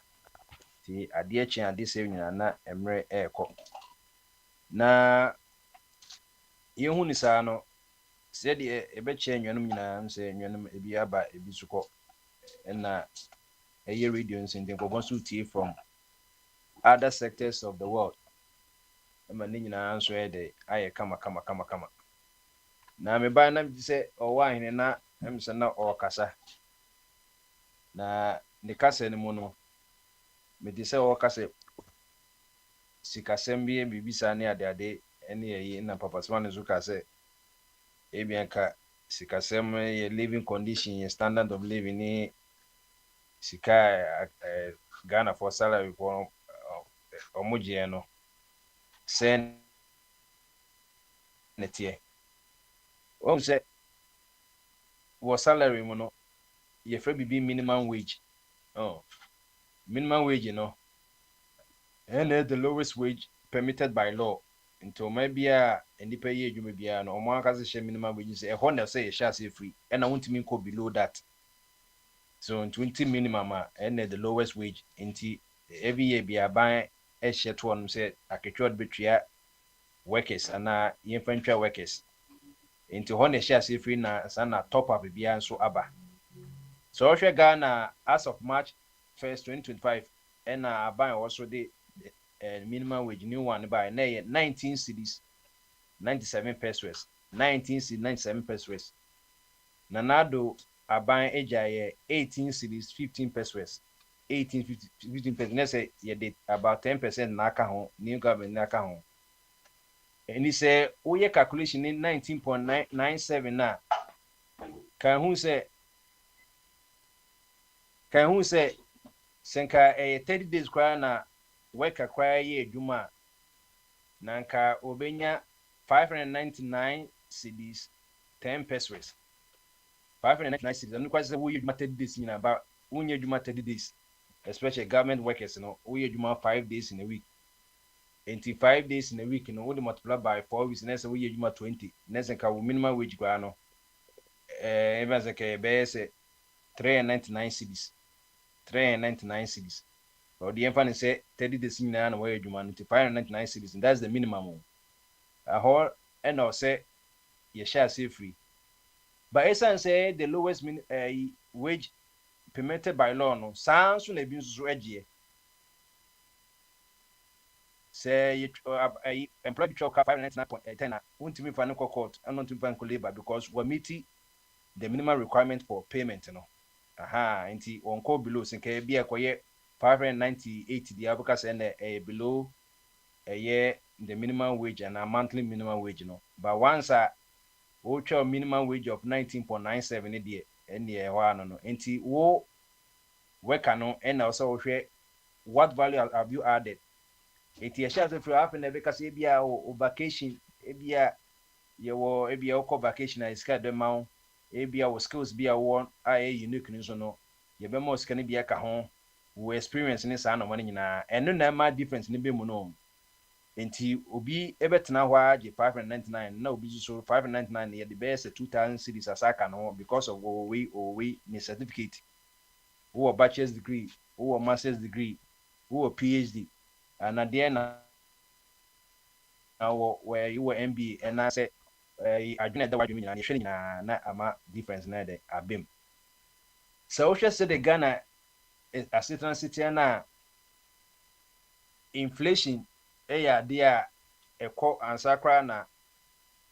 ti ade achi ade se nyina na emre ekọ na yehu ni saa no se de ebe che nwanum nyina nse nwanum ebi aba ebi sukọ na eye radio nse nkofo so tie from other sectors of the world ma ni nyina nso de aye kama na me ba na se owa hene na emse na okasa na ne kasa ne mu no me di se okasa sikasɛm bi bibisa ne ade ene yi na papa swan zuka sɛ ebianka sikasɛm ye living condition ye standard of living ni sika Ghana for salary for omugye no sɛ netie o sɛ wo salary mu no ye fra bibi minimum wage minimum wage no and the lowest wage permitted by law until maybe nipa ye adwuma bia no omo aka se minimum wage say e ho na say share say free and I want to go below that so 20 minimum and the lowest wage into every year bia ban e share to on say aketwa betria workers and infantry workers into ho na share say free na sana top up bia so aba so Ghana as of March 1st 2025 and ban also the minimum wage new one by 19 cedis 97 pesos 19 cedis 97 pesos nanado aban eja 18 cedis 15 pesos 15 pesos na say ye did about 10% na aka ho new government na aka ho and he say we calculation in 19.97 na kan hu say senka 30 days kwa na worker kwa ye adwuma nanka obenya 599 cedis 10 pesos 599 cedis and kwa say we adwuma 30 days in about unye adwuma 30 days especially government workers no we adwuma 5 days in a week 5 days in a week no we multiply by 4 weeks na say we adwuma 20 na say ka minimum wage kwa no even say ka be say 399 cedis 399 cedis or the infant say 30 days in an way you man 599 cedis and that's the minimum a whole and I'll say you shall say free but essence say the lowest wage permitted by law no sounds to be so edgy say you employed choke 599.10 won't me for no court and not to bank labor because we're meeting the minimum requirement for payment you know nti on call below sinke bia koye 598 the abacus and below a year the minimum wage and a monthly minimum wage no but once a minimum wage of 19.97 there and the one no nti wo worker no and also what value have you added it is just if you happen because bia o vacation bia ye bia o vacation is ka de ma ebia wo skills bia wo unique ni so no ye be mo scan bia ka ho wo experience ni sa na mo nyina eno na ma difference ni be mu no enti obi ebetena ho age 599 na obi so 599 ye the best 2000 cedis asaka no because of we ni certificate wo bachelor's degree wo master's degree wo PhD and at the end where you were MBA and I said I didn't know what you mean. I shouldn't na difference na de abim. So she said the Ghana is a certain city na inflation ya dia e ko ansakra na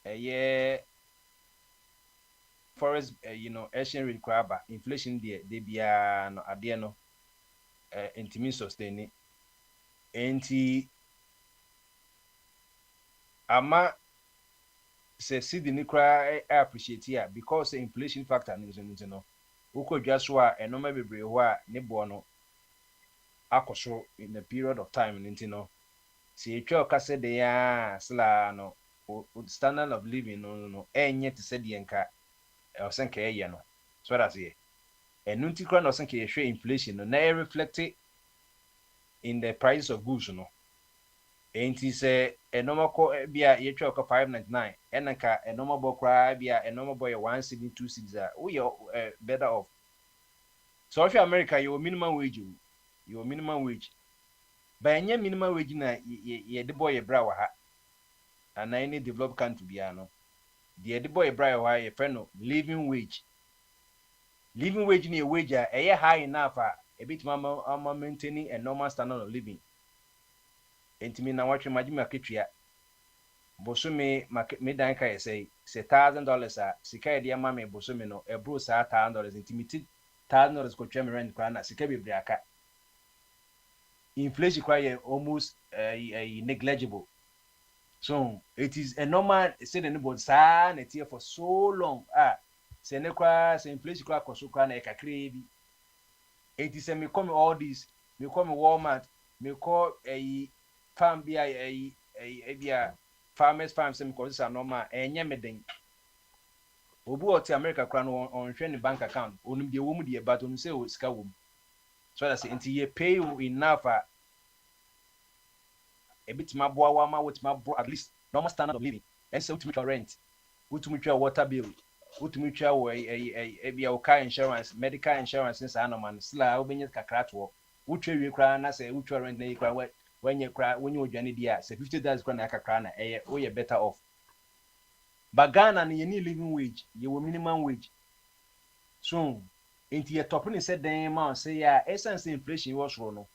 ye forest exchange rate craba inflation there they be no ade no intimi sustain enti ama se cedi ni kra appreciate here because inflation factor no ukodwa so a enoma bebre ho a ne bo no akoso in a period of time no si etwa okase de ya sla no standard of living no enye te se de nka osenka eye no so that's here enunti kra no osenka ye hwe inflation no na reflect in the price of goods no enti se enoma ko bia ye twa ko 599 enka enoma bo kra bia enoma bo ye 172 a we better off so if America you minimum wage but any minimum wage na ye de boy bra wa ha and any developed country bia no the boy bra wa ye friend no living wage ni wage a high enough a bit mama maintaining a normal standard of living entimi na watch magima ketria bosome me dan ka say $1,000 a sika e de ama me bosome no e bro sa $1,000 entimi $1,000 ko twem rent kwa na sika bebre aka inflation kwa almost negligible so it is a normal say the board sa na tie for so long say ne kwa say inflation kwa koso kwa na e kakre bi it is me come all this me come Walmart me call farm bia farmers farm say me call this normal enye meden obu oti America kwa no on hwe ne bank account onum de wo mu de but onum say o sika wo so that's it ye pay you enough a bit ma boa wa ma with ma at least normal standard of living and so to rent to water bill to bia car insurance medical insurance since anoman sla obenye kakra to wutwe wi kra na say wutwe rent na kra when you cry when you odwane dia say $50 kra na kakra na we better off but Ghana na ye need living wage ye minimum wage so into your top ni said dem man say ya essence inflation was wrong no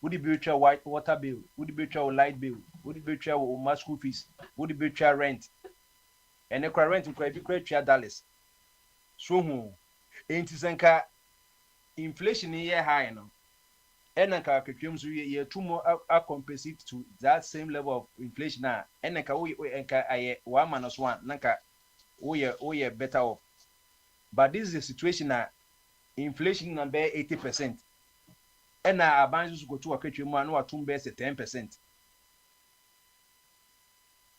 would the be white water bill would the be light bill would the be school fees would the be rent and the rent could be $3 so into senka inflation here high no and nka kwetwem so ye too more compensate to that same level of inflation and nka we nka aye 1 - 1 nka we better off but this is a situation inflation number 80% and abanzu go to kwetwem no atum be 10%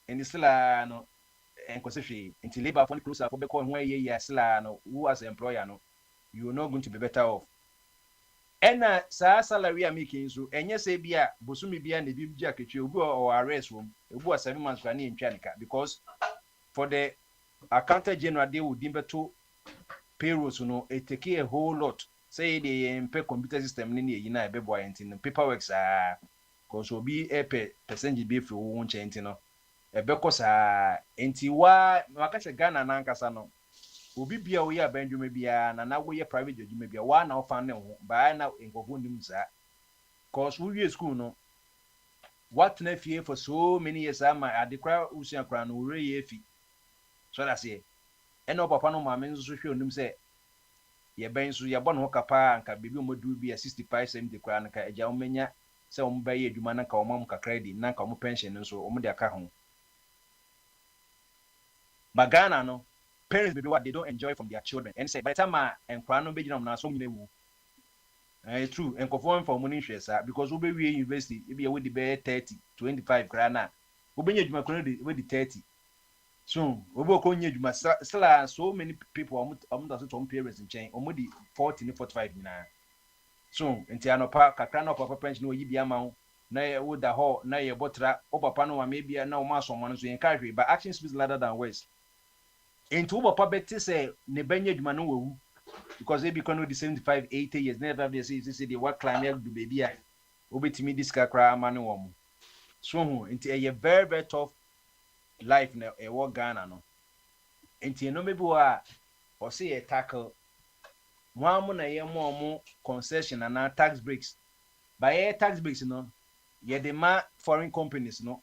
and still no enkwese until labor for closer for be call when ye still no who as employer no you are not going to be better off. Ena sa salary a making so enye say bia bosumi bia na bi bia ketwe obi or arrest room obi 7 months kwa na ntwanika because for the accountant general they would beto payroll so no it take a whole lot say the pay computer system ni e na be boy entin paperwork cause obi pay percentage be fi wo nche entin no e be ko sa enti wa maka se Ghana na nkasa no obi bia wo ya bandwuma bia na wo ye private adwuma bia wa na ofa ne ho ba na enkofu nim za cause we school no what na fie for so many years ama adekra usia kra no ure ye fi so that's it eno papa no ma men so hwe onim se ye ben so ye bono kapa anka bebi omodu bia 65-70 kra na ka eja omenya se omba ye adwuma na ka omam ka credit na ka omo pension nso omo de aka ho bagana no parents be what they don't enjoy from their children and say by the time and kwano be ginam na so nyina true and conform for money share because we be university e be we the 30 25 grand na we be adwuma kono de we the 30 so we be ko nya adwuma still so many people am to parents in chain omo di 40 45 nyina so enti anopa kakra no papa pension no yi bia ma na ye wo da ho na ye botra o papa no ma me bia na o ma so mo no so yen ka hwe but action speaks louder than words. Into papa better say ne benya dwuma no wu because they become the 75-80 years never be say the work climate do baby a obetimi diska kra ma ne wo mu so hu into a very very tough life na e wo Ghana no into no mebi wa o say e tackle mo na ye mo concession and tax breaks by tax breaks no ye de ma foreign companies no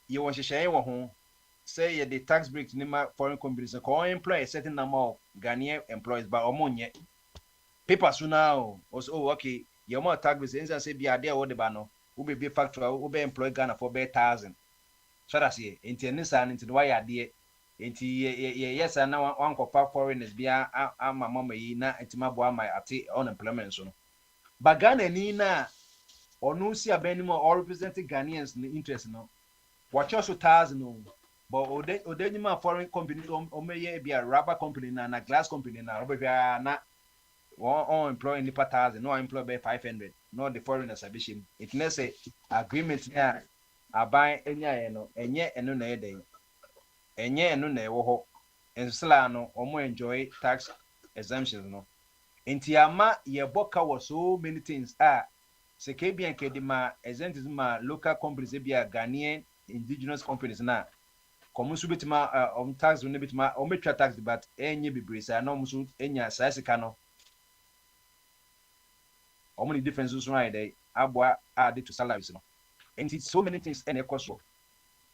ye wo hyehyɛ wo ho say the tax breaks nima foreign companies ko employ a certain number of Ghanaian employees but omonye paper so now also okay your more tax breaks inside say be there what the bano we be factory we be employ Ghana for be 1,000 so that's it into nisa into the why there into yes and now one for foreigners be ama mama yi na intima bo ama ate unemployment so no but Ghana ni na onu si abenimo all representing Ghanaians in interest no watch also 1,000 no but odanyima foreign company omeye be a rubber company na glass company na obehwa na on employ nipa 1,000 no employ by 500 no the foreigners abishim it na say agreement na aban enya no enye eno na eden enye eno na ewo ho ensla no omo enjoy tax exemptions no enti ama ye boka was so many things se kebian kedima exemptions ma local companies be a Ghanaian indigenous companies na komu so betima tax no betima metwa tax but enye bibresa na omuso enya saisika no the differences right there abwa added to salaries no and it's so many things and cost.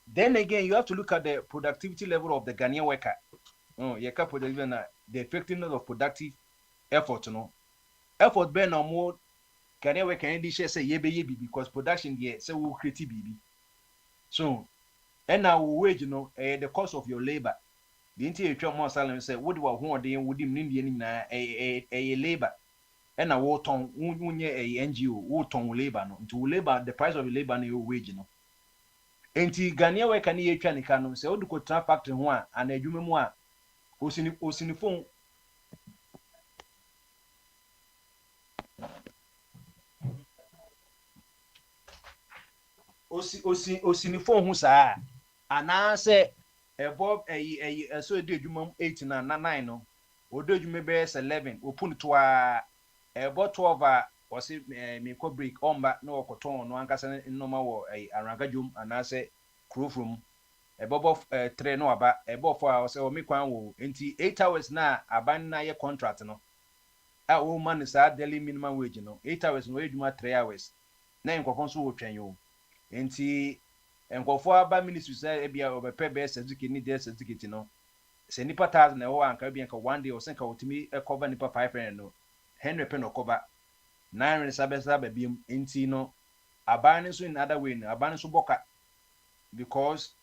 Then again you have to look at the productivity level of the Ghanaian worker. The effectiveness of productive effort no effort be no more Ghanaian worker and share say yebe because production there say we create bibi so and now wage the cost of your labor the entire more salary say what do we want dey would him na a labor and a war ton unye a NGO war ton labor no to labor the price of labor na your wage no enti Ghanaian worker na yetwa ne ka no say odu ko tra factory ho a ana adwuma mu a osinifon ho saa ana say ebo so do adwuma 8 na 9 no odo adwuma be 11 opun to a ebo 12 a was me ko break omba na okoton no ankasa nnoma wo arangadwum ana say krofrom ebobo 3 no aba ebo 4 a say o me kwan wo enti 8 hours na aban na ye contract no a wo man sa daily minimum wage no 8 hours no edwuma 3 hours na enkofo so wo twen yo enti enkofo aba ministry say e bia obepe be certificate ni de certificate no se nipa 1,000 na wo anka bia nka one day o senka otimi e cover nipa 500 no Henry pe no cover 9 sabesa bia enti no aban so in other way no aban so boka because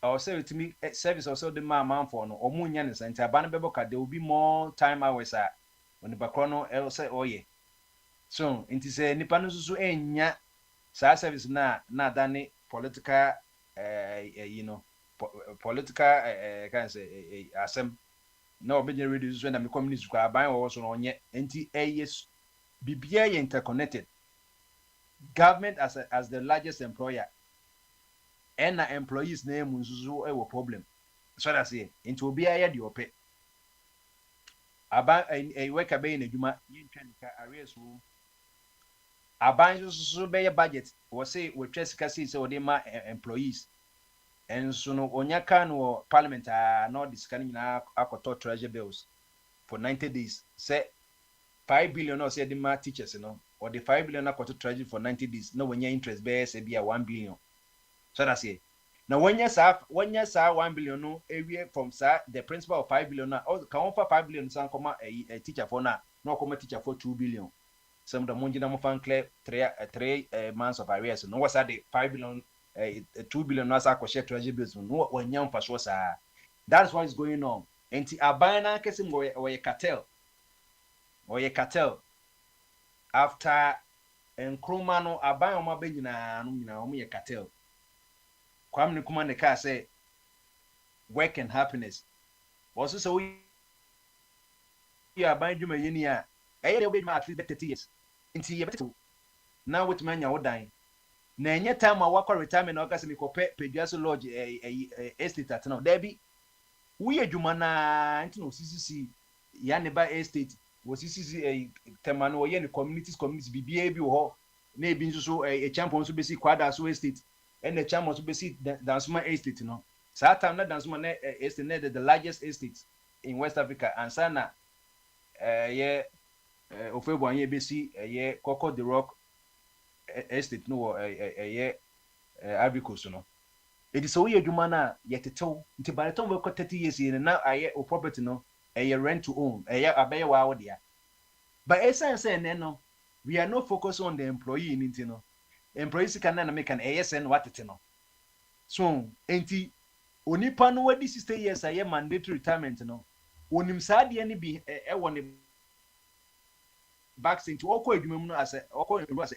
or say to me service also the man for no omunya ne sent aban be boka there will be more time hours on the background no say oh yeah so enti say nipa no so enya sa service na dane political political can say asem na obenye reduce when the community kwa aban wo so no onye enti yes bibia interconnected government as the largest employer and employees name nzuzu ewo problem so that's it into obi aye de ope aba worker be na adwuma yintwa nika arrears wo aban nzuzu be budget wo say we twesika say we ma employees and so no onyaka no parliament no discuss nyina akoto treasury bills for 90 days say 5 billion or say the ma teachers no or the 5 billion akoto treasury for 90 days no when your interest be say be 1 billion so that's it. Now when you say 1 billion no area from the principal of 5 billion now can offer 5 billion san come a teacher for now no come teacher for 2 billion some the money na mo fan clear 3 months of arrears no was the 5 billion 2 billion na sa ko share treasury bills no when yam fa so sa that's what is going on enti abana kesim or cartel after enkroma no aban o ma be nyina no nyina o ye cartel Kwame Nkrumah ne ka say work and happiness also so we aban dwuma yini a eye we at least 30 years nti ye beto now with manya wodan na enye time a wakọ retirement na okase mi kope Peduaso Lodge estate at now there be we adwuma na nti no CCC ya ne ba estate wo CCC tema no ye ne communities bibia bi wo ho na ebi nso so champion so besi kwada so estate and the chairman to be see Dansuma estate no time na Dansuma na estate the largest estate in West Africa and sana ofebo anye be see Coco the Rock estate no Ivory Coast no It is so you mana yet a toe until by the time we got 30 years in and now I o property no a rent to own a bay wow dear. But as I say, no, we are not focused on the employee in it, employees can make an ASN what it no. So, ain't onipa no what this is 10 years I am mandatory retirement no. When him sad any be a one back into all as a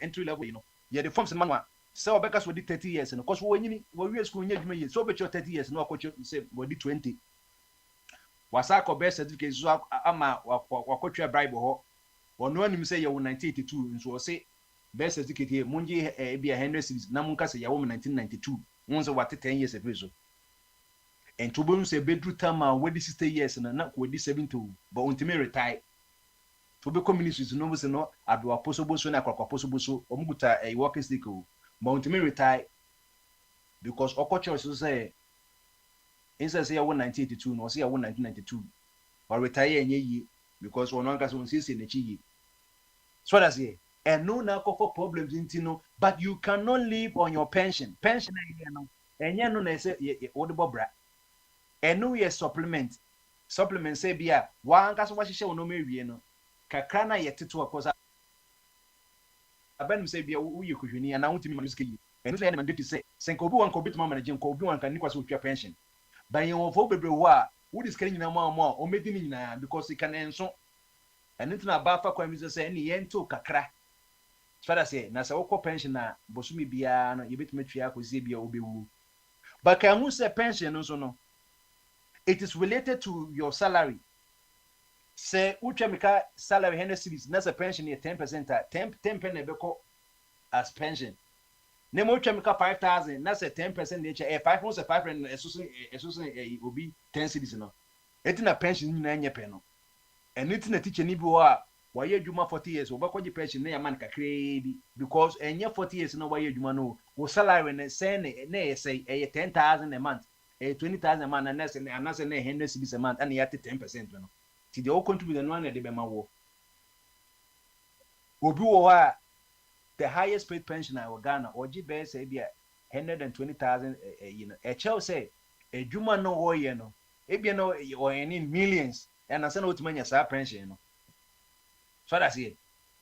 entry level, yeah, the forms man. So because we did 30 years, and of course, when we school, you so bet your 30 years, no coach say we did 20. Was I best certificate? So I'm a coach a Bible or no one say you're 1982, and so say best certificate here, Munji be a Henry series, Namunka say you're 1992, once what 10 years ago. And to boom say bedroom time, where this is 10 years and not with this 72, but ultimately retire. To be communities, no, was no, I'd do a possible so, and a possible so, Omuta a walking stick. But to me retire because our choices say instead say I won 1982 no say I won 1992 or retire any year because one has one season in the chi. So that's it. And no now for problems in no, but you cannot live on your pension. Pension and you know say what about bra. And no year supplement say bia one has what she no me no kakrana yet to of course Aben say be you could and I want to be and so any to say Senko one could be managing could be one can equal with your pension. By your phobia who is carrying a more or making because it can answer and it's not bad for commissions say any yen to kakra. So I say, Nasa Oko pensioner, Bosumi Biano, you bit metria with Zibia Obiwu. But can who say pension also no? It is related to your salary. Say Uchamika salary Hennessy is not a pension here 10%, 10 penny as pension. Nemo Uchamika 5,000, that's a 10% nature. 5 months a 5 and associate will be 10 cities. No, it's a pension in any penal. And it's a teacher Niboa, why you do 40 years, or what you pension near man crazy because and your 40 years no way you know, was salary and say a 10,000 a month, a 20,000 a month, and that's an Hennessy a month, and you have 10%. They all contribute and one at the Bema war. The highest paid pensioner in Ghana or GBS say 120,000 a child say a Juma no or no or any millions and I send out money as a pension. So that's it.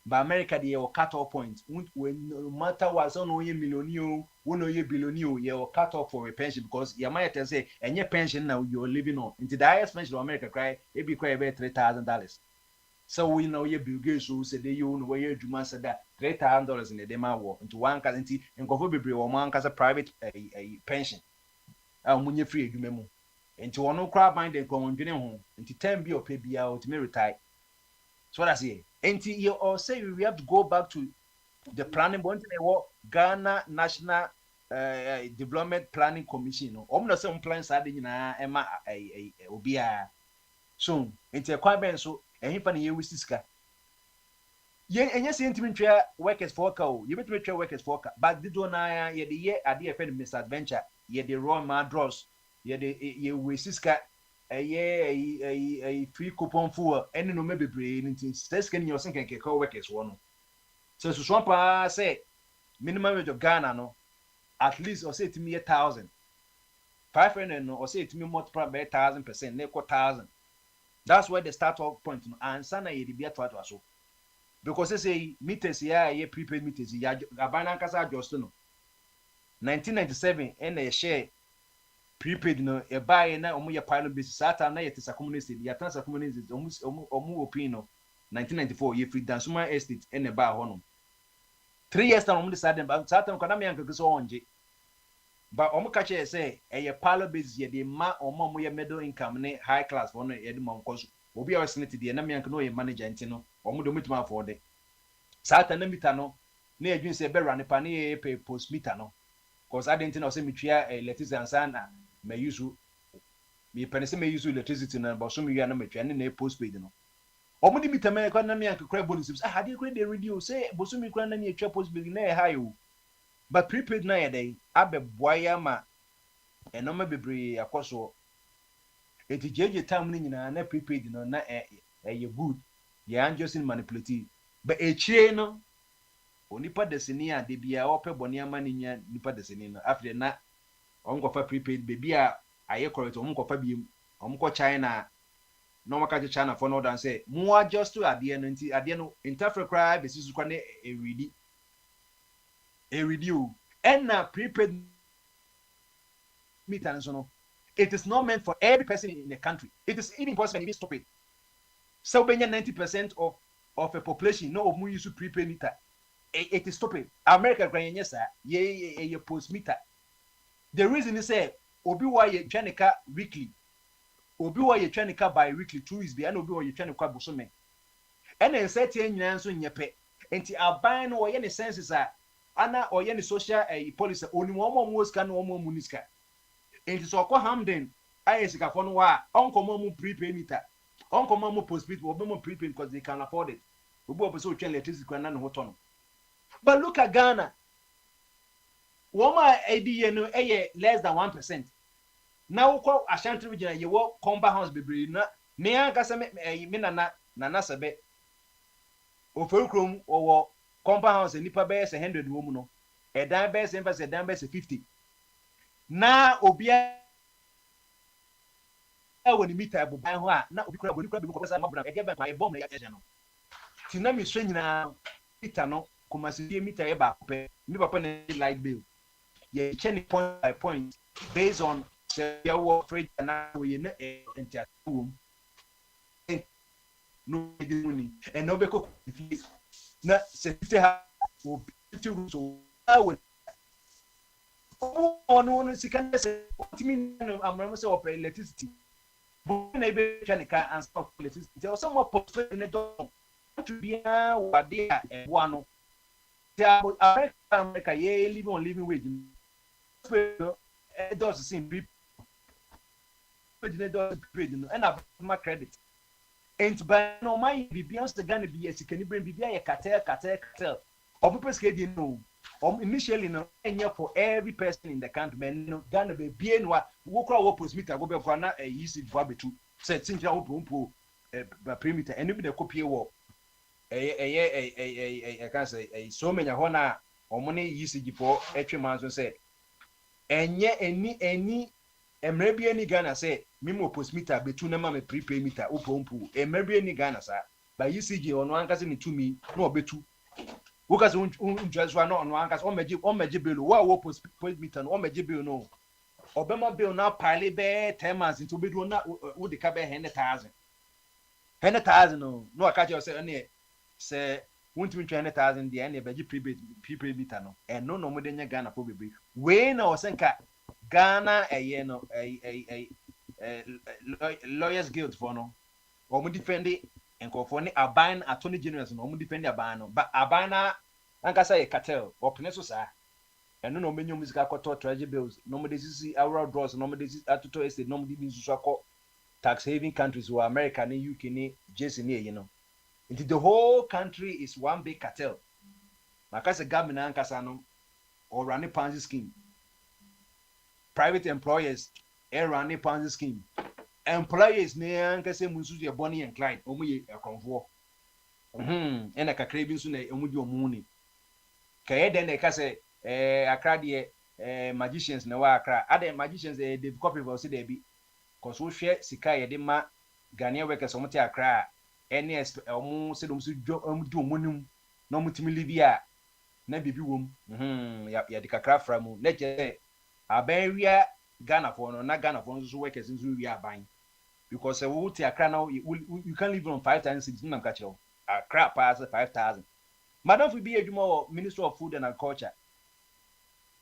But America the cut off point when no matter what's on your millionaire, one or your billionaire, you cut off for a pension because you might say and your pension now you're living on. Into the highest pension of America cry, it be quite about $3,000. So we know your Bill Gates who said you know where your Juma said that $3,000 in the demand war into one currency and go for one as a private a pension. And when you're free, you memo. Into one crowd mind and go on home into 10 bill pay be out to me retire. So that's it. Until you all say we have to go back to the planning board Ghana National Development Planning Commission. I'm not saying plans are in Emma Obia. So into a quite so and he funny you siska. Yeah, and yes, intimate workers for cow. You better make workers for but the donaya ye the year at the offended misadventure, ye the raw madros, ye the ye we siska a free coupon for any no maybe brain into skin your sink and call workers one. So swampa say minimum wage of Ghana no at least or say to me 1,000. 500 or say to me multiply by 1,000%, ne 1,000. That's where the start off point and sana ye be at what so. Because they say meters ye prepaid meters ya abana kasa just no. 1997 and a share prepaid no e buy na omo ye pilot basis sata na ye tesa community ya trans community omo opino 1994 ye free dansuma estate and e buy hono 3 years time omo decide about sata ko na me anka so onje but omo ka che say e pilot basis ye de ma omo ye middle income ne high class for no ye de ma nkoso obi a senate de na me anka no ye manager ntino omo do mituma afford de sata na mita no na edwin say be run pa na ye pay post meter no cause I didn't know say metria electricity and sana me use me penese me use electricity na but so me ya na metria na postpaid no omo di meter me kwa na me anka kra bonus ah hade kra dey radio say boso me kra na me etwa postpaid na high o but prepaid na ye dey abeboya ma enoma bebre akoso eti jeje time ni nyina na prepaid no na ye good ye an just manipulative but echire no onipa desini a de bia ope boni ama ninya nipa desini no afre na onko prepaid baby aye correct onko fa bi onko China no maka China for no dan say mo adjust to ade no nti ade no interfere cry be sisu kwa na e ready o and na prepaid meter so no it is not meant for every person in the country. It is even possible to be stupid. So when 90% of a population no of use prepaid meter, it is stupid. America grand yes sir, ye post meter. The reason is say obi why you trying to weekly, obi why you trying to buy weekly 2 weeks be and obi why you trying to bosome. And then say 10 years so nyepe. Enti aban no ye ne senses are ana or ye social policy only one more scan one more muniska. Enti so kwa Hamden ayesika for no wa onkomo mu prepaid meter. Onkomo mu postpaid obi mu prepaid because they can afford it. Obi oboso twa electricity kwa na no hoto no. But look at Ghana. Woma ADA no less than 1%. Now ko Ashanti region ye wo compound house bebre na me anka se me nana sebe oferukrom wo compound house nipa be 100 wo mu no edan be se 50 na obia woni meter bu ban ho a na obi kura be ko sa mabra ege ban bom na ya no tina mi so nyina meter no komasi meter e ba pe mi papa na light bill ye cheni point by point based on your fridge na we na entiatum no money and no be ko na 50 ha o 50 so awen no sikane se timi amram se operate electricity but na be chanika and stop electricity there was some more post in the to be wade a ebo no America ye living wage does seem people and my credit and by no my beyond the Ghana be as can bring be a cartel or people scared you know initially no for every person in the country man no Ghana be bien what walk post meter go be for na easy for be two set since you pumpo perimeter and be the copy war I can say so many hona or money usage for every man say enye any emrebi any Ghana say mimo post meter betu na me prepaid meter upompu emrebi any Ghana sa by usage ono anka se ni tumi no betu woka se unjazwa no ono anka se o meje bill wo post meter no o meje bill no obema bill na pile be 10 months into bedu na wo de ka be 100,000 no aka je say ne say won't me 200,000 the any beji prepaid meter no and no mo de nya Ghana for bebre we na o senka Ghana no lawyers guild for no o mo defend enko for ni aban attorney general no mo defend aban no but aban na anka say cartel o pene so sa and no menyo music akoto treasury bills no mo de sisi our draws no mo de sisi atoto estate no mo de nsusu akọ tax haven countries or America ni UK ni JC ni you know. The whole country is one big cartel. Makasa government ankasa no or run a Ponzi scheme. Private employers run a Ponzi scheme. Employers ne ankasa munsu ye Bonnie and Clyde omu ye Akwantufuo. Ena kakra bi nso na omu di omu ni. Kaye den e ka se Accra de magicians na wa Accra. Other magicians they copy for say they be cause wo hwe sika ye de ma Ghanaian workers omu te Accra. Any omu se dum su do monum no mutimi libia na bibi wom ya de kakra fra mu na je aban wia Ghana for no na Ghana for so workers nso wia aban because we te Accra now you can live on 5,000 cities na mka chiro Accra pass 5,000 madam fi be adwuma Ministry of Food and Agriculture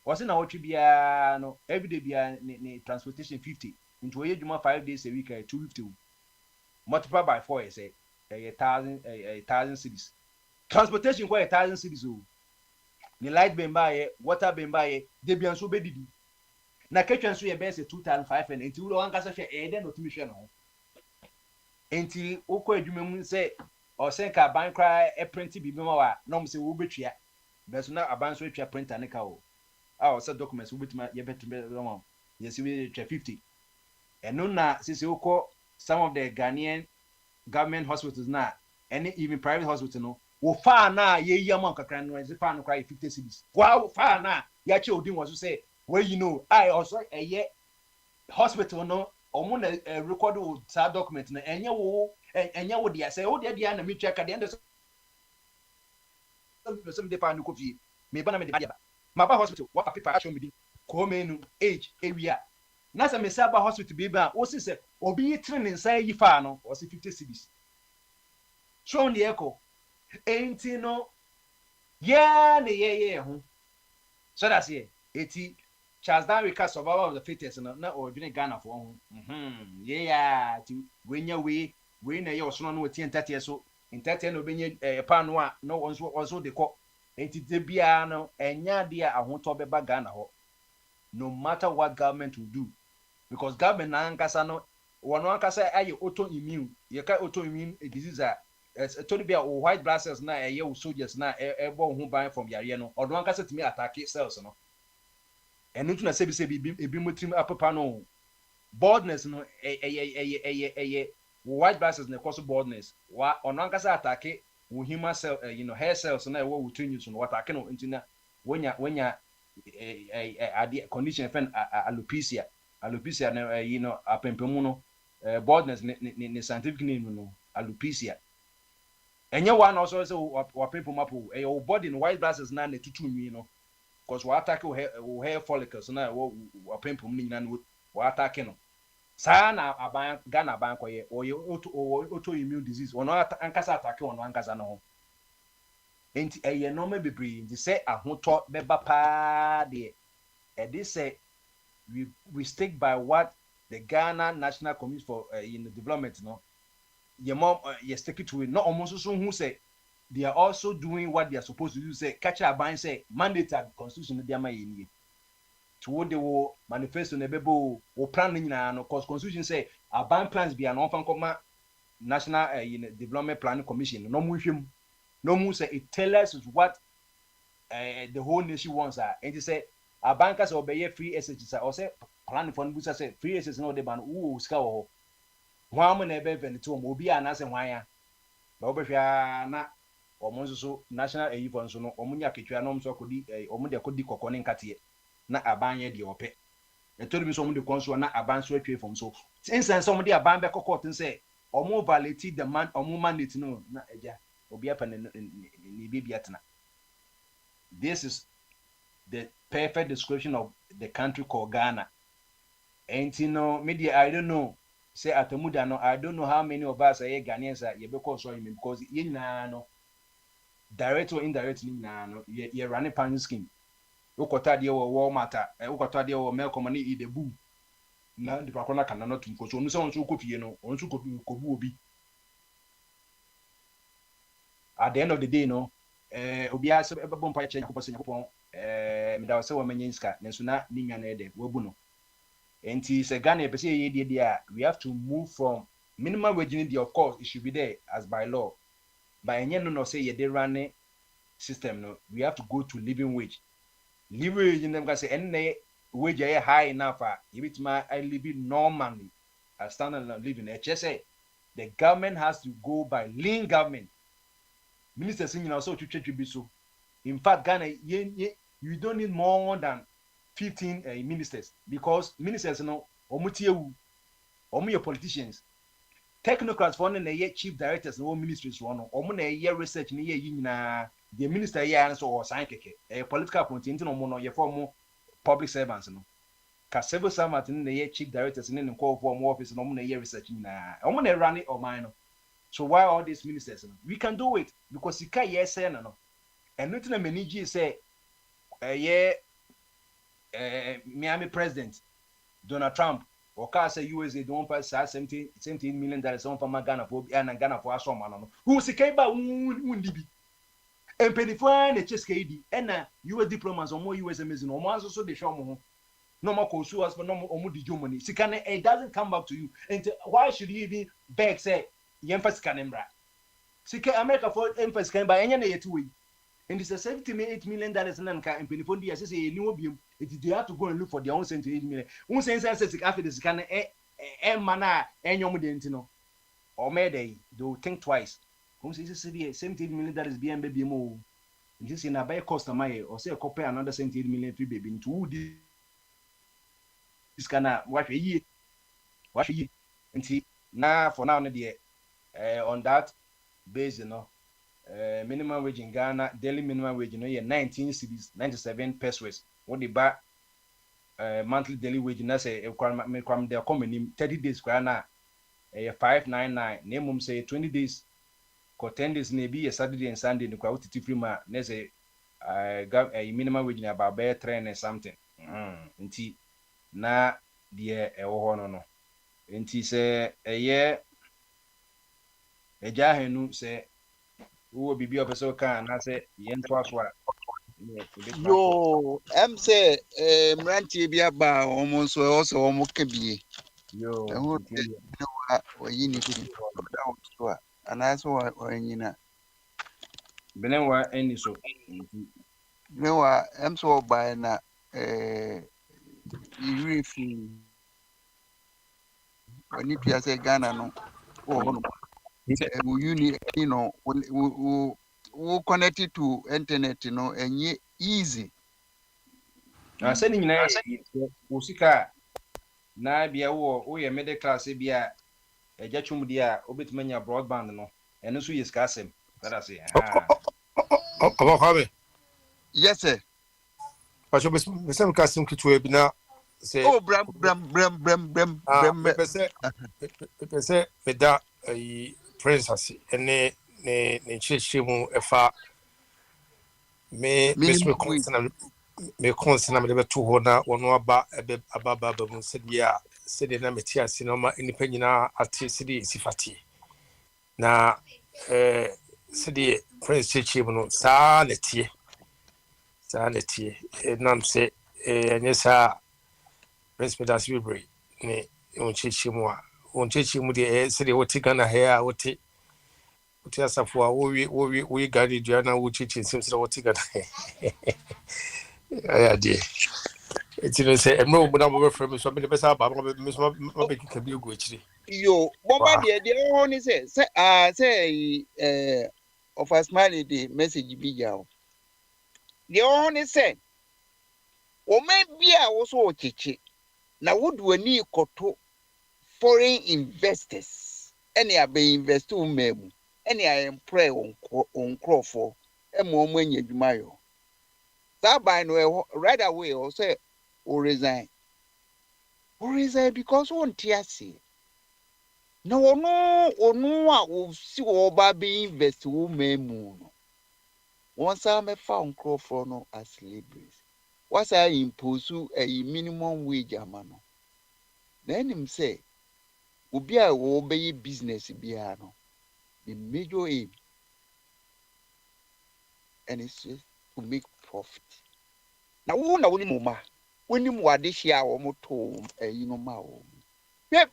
wasi na wotwe bia no everyday bia ni transportation 50 into we adwuma 5 days a week 250 multiply by 4 is 1,000 cities. Transportation kwa 1,000 cities o. Ni light bembaye, water bembaye, de bianso be didi. Na ketwanso ye bese 2,500 enti wo anka se hwe den otimi hwe no. Enti okọ adwumam se o se ka ban kra print bibi ma wa na mo se wo betwia. Beso na aban so etwa printer ne ka o. O se documents wo betima ye betima no. Yes we etwa 50. Eno na sisi okọ some of the Ghanaian government hospitals na and even private hospital no wo fa na ye yam kakra no ze fa no cry 50 cedis wow fa na ya che odin wo so say where you know I also a year hospital no omo na record that document na enye wo dia say wo dia na me check at the end of some dey pa no kofi me ba na me dey ba ma ba hospital what paper show me di ko menu age area na say me say ba hospital bi ba o si say obi yitre ne nsa yi fa no o si 50 cedis show the echo enti no yeah ne ye ho so that's it eti Charles Darwin ka survival of the fittest na o dwene Ghana for ho yeah ti wenya we na ye osono no tie ntate so ntate no benye pa no a no onso de ko enti de bia no enya de a ahoto beba Ghana ho no matter what government will do because government na ankasa no wono ankasa aye autoimmune ye ka autoimmune disease a to be a white blood cells na eye soldiers na ebo ho ban from yare no odo ankasa timi attack cells no enu tuna sebi ebi motrim apapa no baldness no white blood cells na cause baldness wa ono ankasa attack wo human cell hair cells na wo wutun use no attack no ntina wonya condition fan alopecia na apempemu no baldness ne scientific name no alopecia enye one also say wa people mapo your body no white blood cells na tutu nwi no because we attack hair follicles na wa people ni nyina no wa attack no saa na aban Ghana aban koye autoimmune disease ono ankasa attack ono ankasa no enti eye no me bebre ndi say ahoto beba pa de e say we stick by what the Ghana National Commission for Development no your mom you stick it to it not almost so who say they are also doing what they are supposed to do say catch a ban say mandate and constitution they am yin to what they will manifesto na bebo o plan nyina no cause constitution say a ban plans be an ofan come national development planning commission no mu hwem no mu say it tell us what the whole nation wants are and they say a bankers obey free SHs or say plan for busa say free SHs no dey ban wo ska wo hwam na ebe 22 obi anase hwan ya ba obehwa na omonso so national fund so no omunya ketwa no mso kodi omude kodi kokone nkate na abanye de ope entori bi so omude konso na abanso atwe fom so instance omude aban be kokot nse omu validate the man omu mandate no na eja obi apa ni bibia tena. This is the perfect description of the country called Ghana. And media, I don't know. Say Atamuda, no, I don't know how many of us are Ghanaians are because you know, direct or indirectly, you're running pan scheme. Ukota dear war matter, Ukota dear or milk money eat the boo. Now the Pakona cannot to go so on to copy, on to Kobu be. At the end of the day, no. Obia so ebe bompa che yakopose yakopon me da wose wo menyenska nenso na ninya na ede wabuno enti se Ghana pese ye dia we have to move from minimum wage need of course it should be there as by law but enye no say ye dey run system no we have to go to living wage in them can say any wage is high enough you bit my I live normally as standard of living say the government has to go by lean government. Ministers in also to church be so. In fact, Ghana, you don't need more than 15 ministers because ministers, your politicians, technocrats for the chief directors, no ministries, year research, the minister here or sign a political appointment, no your former public servants, Because civil servants in the chief directors in the call for more office, no year research, run it or mine. So why all these ministers? We can do it because you can't yes say no. And nothing a manager say, Miami president Donald Trump or can say USA don't pass $17 million on from Ghana for Ghana for us man. Who say Keba undibi? And penny for the chess KD and US diplomats or more US amazing or more so they show more. No more consuls but no more the Germany. It doesn't come back to you. And why should you even beg say? Yemfas Canembra. Sika America for emphasis can buy any yet way. And it's a $78 million and Penifondi as a new obium. They have to go and look for their own $78 million. One sense after this can mana and yomudentino. Or may they do think twice. Who says $78 million BM more. This in a buy cost of my or say a copy another $78 million free baby into kana wahwe yi nti na for now no de on that base no minimum wage in Ghana, daily minimum wage no 19 cedis 97 pesos. What the ba monthly daily wage na say requirement the come 30 days kwa na 599 na mum say 20 days ko 10 days na be a Saturday and Sunday no kwa utiti free ma na say minimum wage na about 3 and something nti na de ewo ho no nti say eja henu say wo bibi opeso kan na say yento aso a yo em say mrantie bi aba omo nso o se omo ka bie yo ehu wa yini fi da so a anaso wa nyina benen wa eni so mewa em so ba na yiri fi wani pia say Ghana no o hono uni you know we connected to internet no enye easy na se ni nyina wo sika na bia wo ye middle class bia eja twum dia obetumanya broadband no eno so yes kasem that say Oba yes sir Pacho besem kasim kitwe bi na se oh bram pese meda princess ene ne chechemu efa me konsena me de beto ho na wono aba mu se de na meti ase no ma enipa nyina ate se de sifati na se de prince chechemu no sa netie nam se enye sa prince pedas bibre ne on chechemu de se de woti Ghana he a woti asafo a wo gari duana wo chichi simsira woti Ghana aya de etino se emro obo na bo frame me so me pesa ba me so ma be kika bi ogu achiri yo bomba de ho ni say of us smile the message bi yawo de ho ni say o me bia wo so ochichi na wodu ani koto foreign investors any abe invest wo memu any I employ on crofo emo mo anya dwuma yo that by no right away or say o resign because won tiase na onu a wo si wo ba be invest wo memu no won sa me fa on crofo no as laborers what's I impose a minimum wage amano then him say obi a wo be business bia no the major aim and it's to make profit. Now, when you wade share or moto, ma.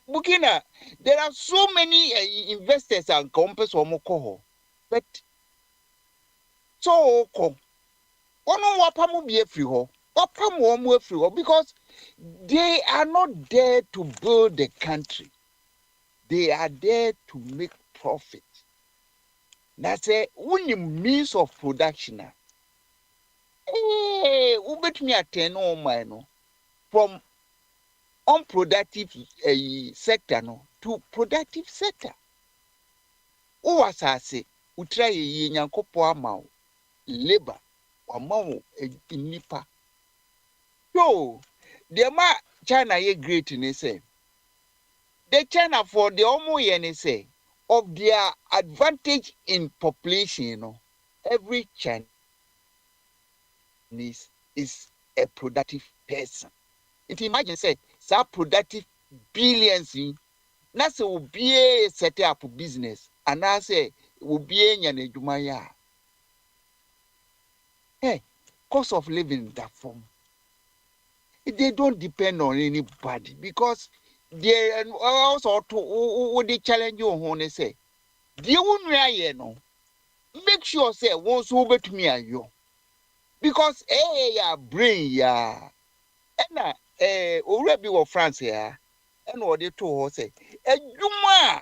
Bukina, there are so many investors and companies or moko, but so one wapamu be free ho, wapamu free ho, because they are not there to build the country, they are there to make profit. That's a only means of production. Ubet me at 10 or mine from unproductive sector no to productive sector. O as I say, we try ye yankopo amount labor amount nipa. So the ma China ye great in say. The China for the omo ye say of their advantage in population, you know, every Chinese is a productive person. It imagine say so productive billions in na say will be a set up business and I say will be a nyane. Hey, cost of living in that form. They don't depend on anybody because they also to they challenge you on say they won't no make sure say once over to me and you because ya brain ya na already wa France ya and what they told say edwuma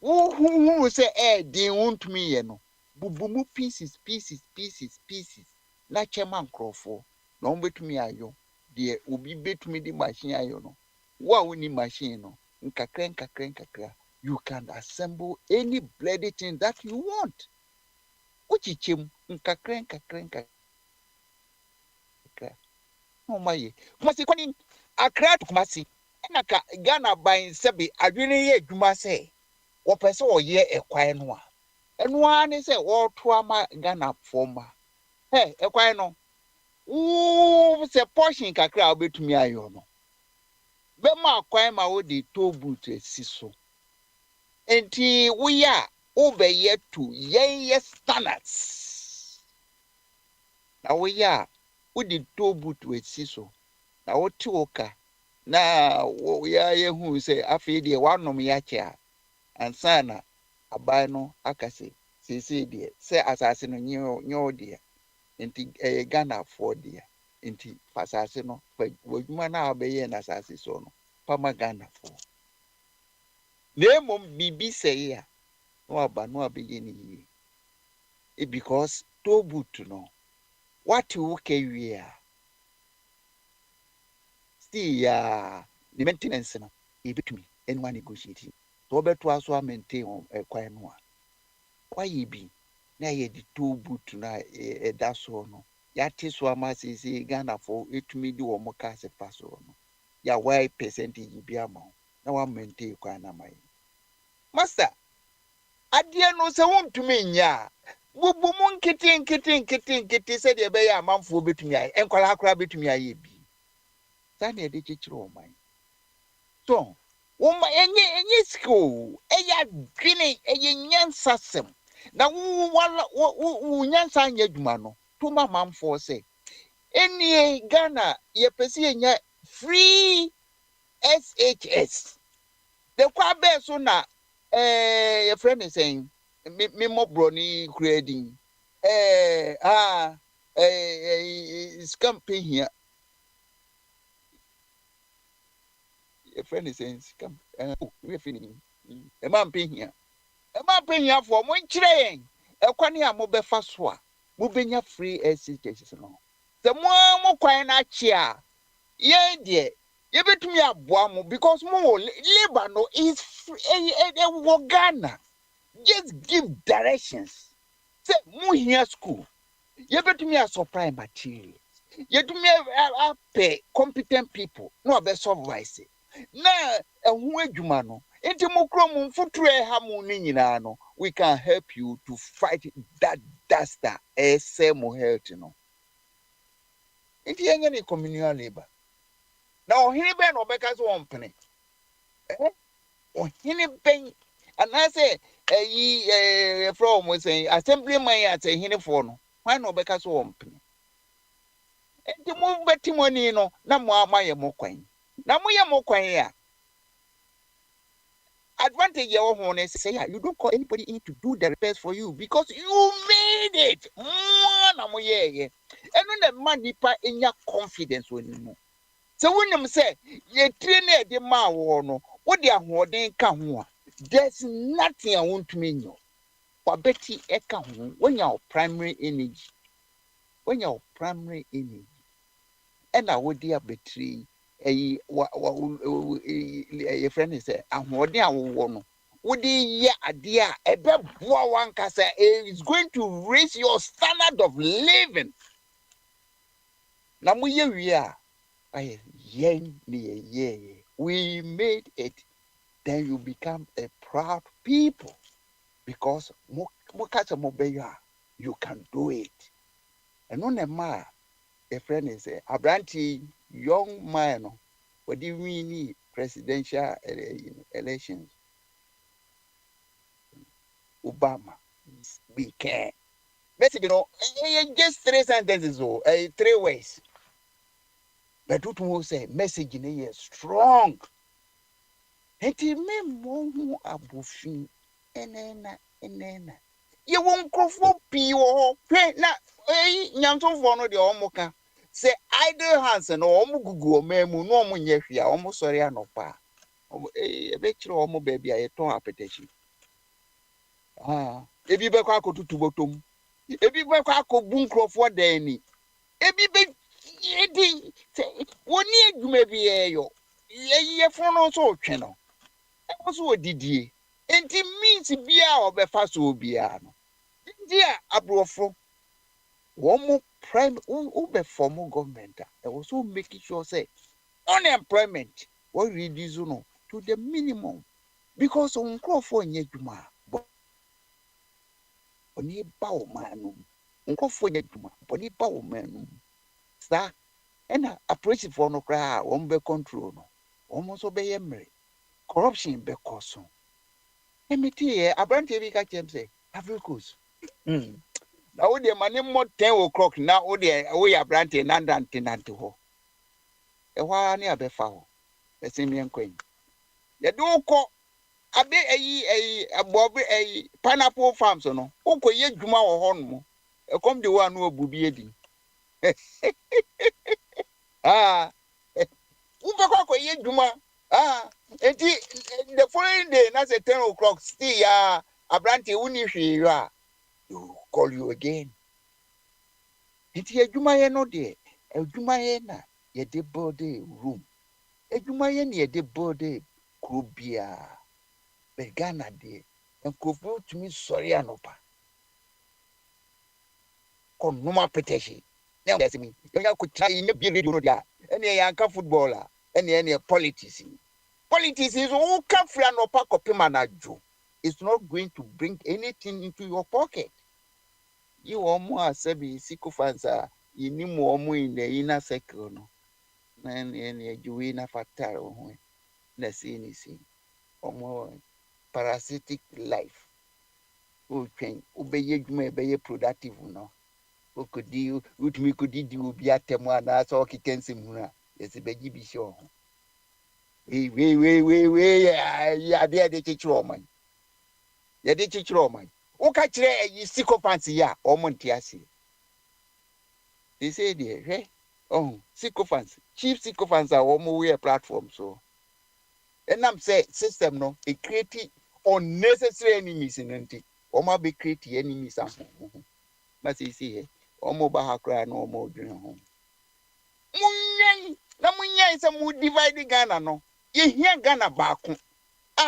who say they want me no bubumu pieces na chairman crofo na ombetumi ayo deɛ obi betumi di machine ayɔ no wo a woni machine no nkakra you can assemble any bloody thing that you want wochichim nkakra no maye kumasi kwani akra to kumasi na ka Ghana ban sebe adwene ye adwuma sɛ wɔpɛ sɛ ɔyɛ ɛkwan no a ɛno ara ne sɛ wɔto ama Ghana fɔma ɛkwan no sɛ portion kakra a wobɛtumi ayɔ no bɛma akwan ma wode toll booth asi so enti woyɛ a wobɛyɛ to yɛnyɛ standards na woyɛ a wode toll booth asi so na wote wo ka na yɛhu sɛ afei deɛ wanom yɛakyɛ a ansa na aban no aka sɛ seesei deɛ sɛ asase no nyɛ wo deɛ nti ɛyɛ Ghanafoɔ deɛ nti fa asase no w'adwuma no a wobɛyɛ no asase so no pama Ghanafoɔ na mmom biribi sɛe a na waba na wabɛyɛ no yie because toll booth no wate wo ka wie a still the maintenance no yɛbɛtumi ɛnwa negotiate sɛ wobɛtoa so a maintain ɛkwan no a wayɛ bi na yɛ de toll booth no a ɛda soɔ no yɛate so ama seesei Ghanafoɔ ɛtumi de wɔ mo kaa sɛ fa soɔ no yɛawae percentage bi ama wo na wamaintain kwan no ama yɛ master adeɛ no sɛ wontumi nyɛ a bubu mu nkete sɛdeɛ ɛbɛyɛ amanfoɔ bɛtumi ayɛ ɛnkwalaa koraa bɛtumi ayɛ bi saa na yɛde kyekyere wɔ man so woma ɛnyɛ skill ɛyɛ adwene ɛyɛ nyansasɛm na wo nyansa nyɛ adwuma no to ma manfoɔ sɛ ɛnie Ghana yɛpɛ sɛ yɛnya free SHS the kwa bɛɛ so na yɛfrɛ ne sɛn me mmɔborɔ ne kura din scam pɛ hia yɛfrɛ ne sɛn scam yɛfrɛ ne ɛma mpɛ hia for mo nkyerɛ yɛn ɛkwane a mobɛfa so a mobɛnya free SHS no sɛ mo kwan na akye a yɛn deɛ yɛbɛtumi aboa mo because mo labor no is wɔ Ghana just give directions say mo here school yɛbɛtumi a supply materials yɛtumi a pay competent people no be supervise na ɛho adwuma no enti mo kro mo mfuturo ha mo ni nyinaa no we can help you to fight that disaster ɛsɛ mo health no enti yɛnyɛ ne communal labor na ɔhene bɛn na ɔbɛka sɛ wɔmpene ɔhene bɛn anaasɛ from was saying assemblyman at a hinifor no why no bɛka sɛ wɔmpene enti mo bɛtimoni no na mo amayɛ mo kwan na moyɛ mo kwan a advantage yɛ wɔ ho no say you don't call anybody in to do the repairs for you because you made it na mo yɛ ɛno na ma nipa enya confidence wɔ ni mu so wonim sɛ yɛtire na ɛde ma wɔ no wode ahoɔden ka ho a there's nothing I want to mean. Wabeti eka ho when your primary energy. When your primary energy. And I would dear betray a friend is a ahoɔden a wo no. Would ye idea a bit one kasa is going to raise your standard of living. Namuye we are. We made it. Then you become a proud people because you can do it. And on a ma, a friend is a brandy young man. What do you mean presidential elections? Obama, we can. Basically, just 3 sentences or 3 ways. But what will say message in here strong. Enti me mo hu abofin enena ye won krofo pi wo hwe na nyantomfo no de omoka se idle hands no omo gugu o mamu no omo nya hwe a omo sori anopa e be kire omo ba bia ye ton apetition ebi be kwa akotutu botom ebi be kwa akobun krofo dan ni ebi be Yedi say woni adwuma bi eyo. Ye frono so otwe no. E so odidie. Enti means bia obefa so bia no. Dia abrofo one prime ube formal government and also making sure say unemployment will reduce no to the minimum because on crop for nyejuma but oni ba o manu on for nyejuma but ni ba o manu sa na approach for no cry one be control no almost obey emre corruption be cause emiti abrante bi ka chem say africos na wo de mane mo 10 o'clock na wo de wo ya abrante na nante ho e hwa ne abefa ho esemi enkwen ye de ukọ abe eyi abobe eyi pineapple farms no ukọ ye dwuma wo ho no e kom de wa no obubi edi ukọ ye dwuma enti the following day na say 10 o'clock still ya abrante uni hwe a you call you again enti adwuma ye no de adwuma ye na ye de body room adwuma ye na ye de body krobia be Ghana de enkrofo tumi sori anopa kon noma peteshi na dey me you ko try ne bi radio no dia ene ya anka footballer ene politics is all come free anopa kopema na jo. It's not going to bring anything into your pocket. You omo asebi sikofansa yinimu omo in the inner circle no na ene juwe na fatal ho na see omo parasitic life okay obeye dwuma ebeye productive no okodi utumi kodi di obi atemu ana so okikensem hu a yesi beji bi sho we ya de chichiro man ya de chichiro man uka kire yi sycophants ya omo ntiase they say there hey sycophants chief sycophants are omo we platform so and I'm say system no it create unnecessary enemies in it. Oma be create enemies am. But you see here, omo ba hakra no omo dwen ho. Munyan say mu divide Ghana no. Ye hia Ghana baako.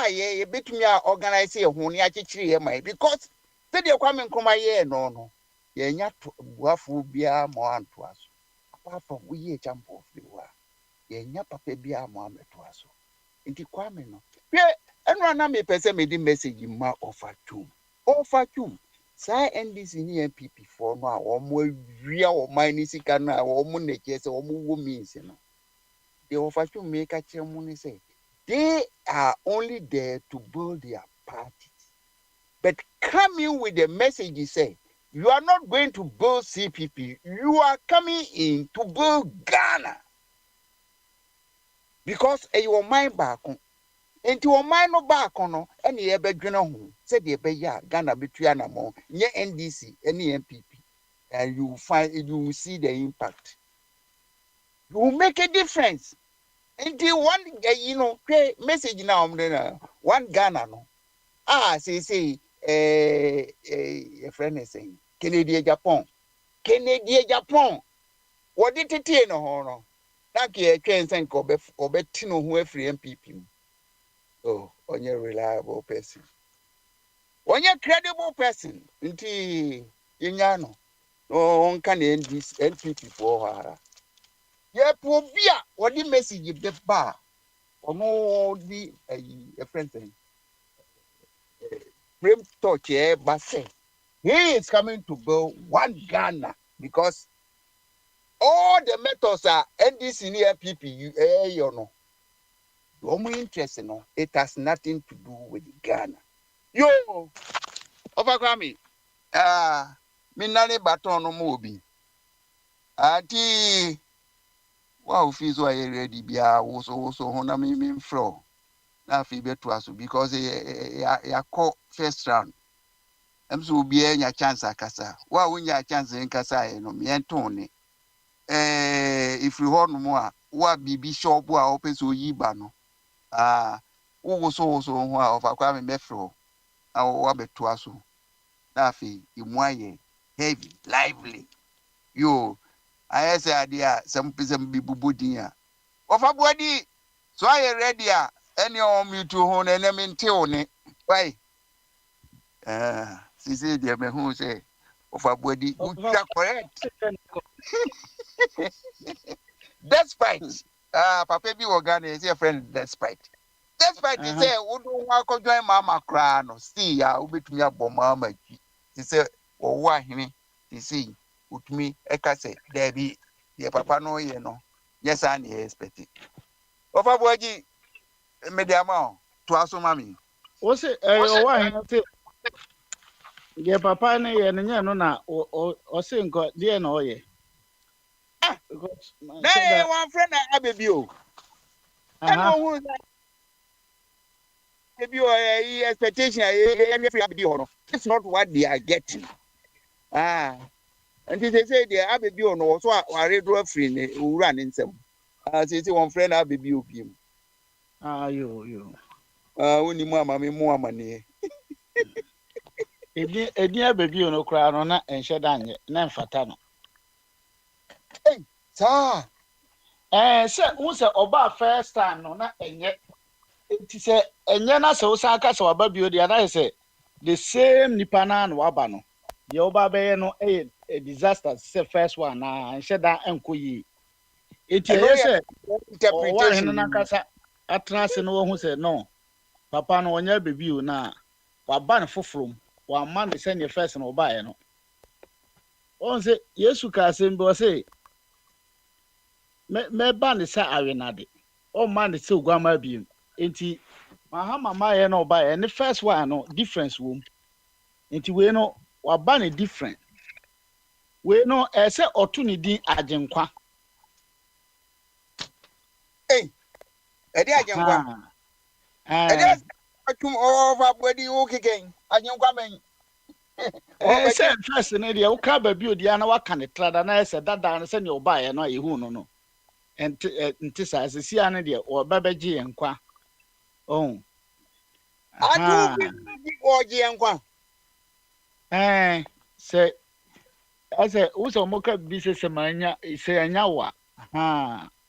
Ye betumi a organize ye ho ne akekire ye mai because say de Kwame Nkrumah ye no. Ye nya buafo bia mo anto aso. Apart from we ye champion of the world. Ye nya papa bia mo ameto aso. Inti Kwame no. Enu na me pese me di message ma offer to say NDC ni MPP for no a omo awia o mine sika na omo na che se omo wo means no the offer to make a chemu say they are only there to build their parties but coming with the message say you are not going to build CPP, you are coming in to build Ghana because your mind back enti o man no back no ene ye bedwene ho se de be ya Ghana betua na mo nye NDC ene MPP and you will see the impact, you will make a difference. Enti one message now one Ghana no say a friend is saying Canadian Japan what did it no ho no na ke twen sen ko be tino ho afri MPP. Oh, on your reliable person. On your credible person, inti Yinyano. No one can end this NPP for her. Yeah, poor beer, what the message you the bar. Or no, the a friend thing. Frame touch, but say he is coming to build one Ghana because all the methods are NDC near NPP, you know. The only interest, it has nothing to do with Ghana. Yo, Overgrammy. Minane baton no mobi. Ati wow fees why ready bia so hona me fro. Na fi beto aso because ya call first round. So be enya chance akasa. Wa wonya chance nkasa no me entone. If you hold no more, wa bibi shop wa opeso yiba no. Wo so ho a ofakwa me mefro. Wa beto aso. Na fi imwaye heavy lively. Yo I say idea some bibubudia. Of a body, so I ready any of me to hone and I mean tone. Why? She said, dear, who say, of a body, correct. Despite, Papa be organ is your friend, despite. Despite, they say, who don't want to join Mamma Crown or see ya, who bet me up on Mamma. She said, oh, why me? She see, with me, Eka say, there be, dear Papa, no, you know. Yes, I expect it. Of a body, Mediamo, to also mammy. What's it? Oh, why? Yeah, Papa, and no, na or saying, God, dear, no, yeah. Now, one friend I have a view. I know who's that. Expectation. It's not what they are getting. And they say they have a view no, so I read free who run in some. Say one friend have a view. You. Only more money. A dear baby, no crown on that and shed on it, none fatano. Hey, sir. Sir, who's about first time, no, not and yet. It is a yana so sakas or baby, the other say the same Nipana and Wabano. The Oba no a disaster, say first one, and shed that uncle ye. It is interpretation. Atlas and one who said no. Papa no one year baby na waban foforo one man send your first no buy no. On say Yesu ka sembo say me ban say awenade. Oh man say ogwama bi. Enti mahama ma no buy and the first one no difference wom. Enti we no waban different. We no say otu ni din agenkwa. Hey. Edi agenkwa. Over body again. I don't come in. Say first in the Okaba beauty and what can it trad and I said that down send your buy and I who no. And Tissa as a Sianadia or Babaji and Qua. Oh, I do or Gianqua. Say, I said, also Moka business a mania, say a yawa.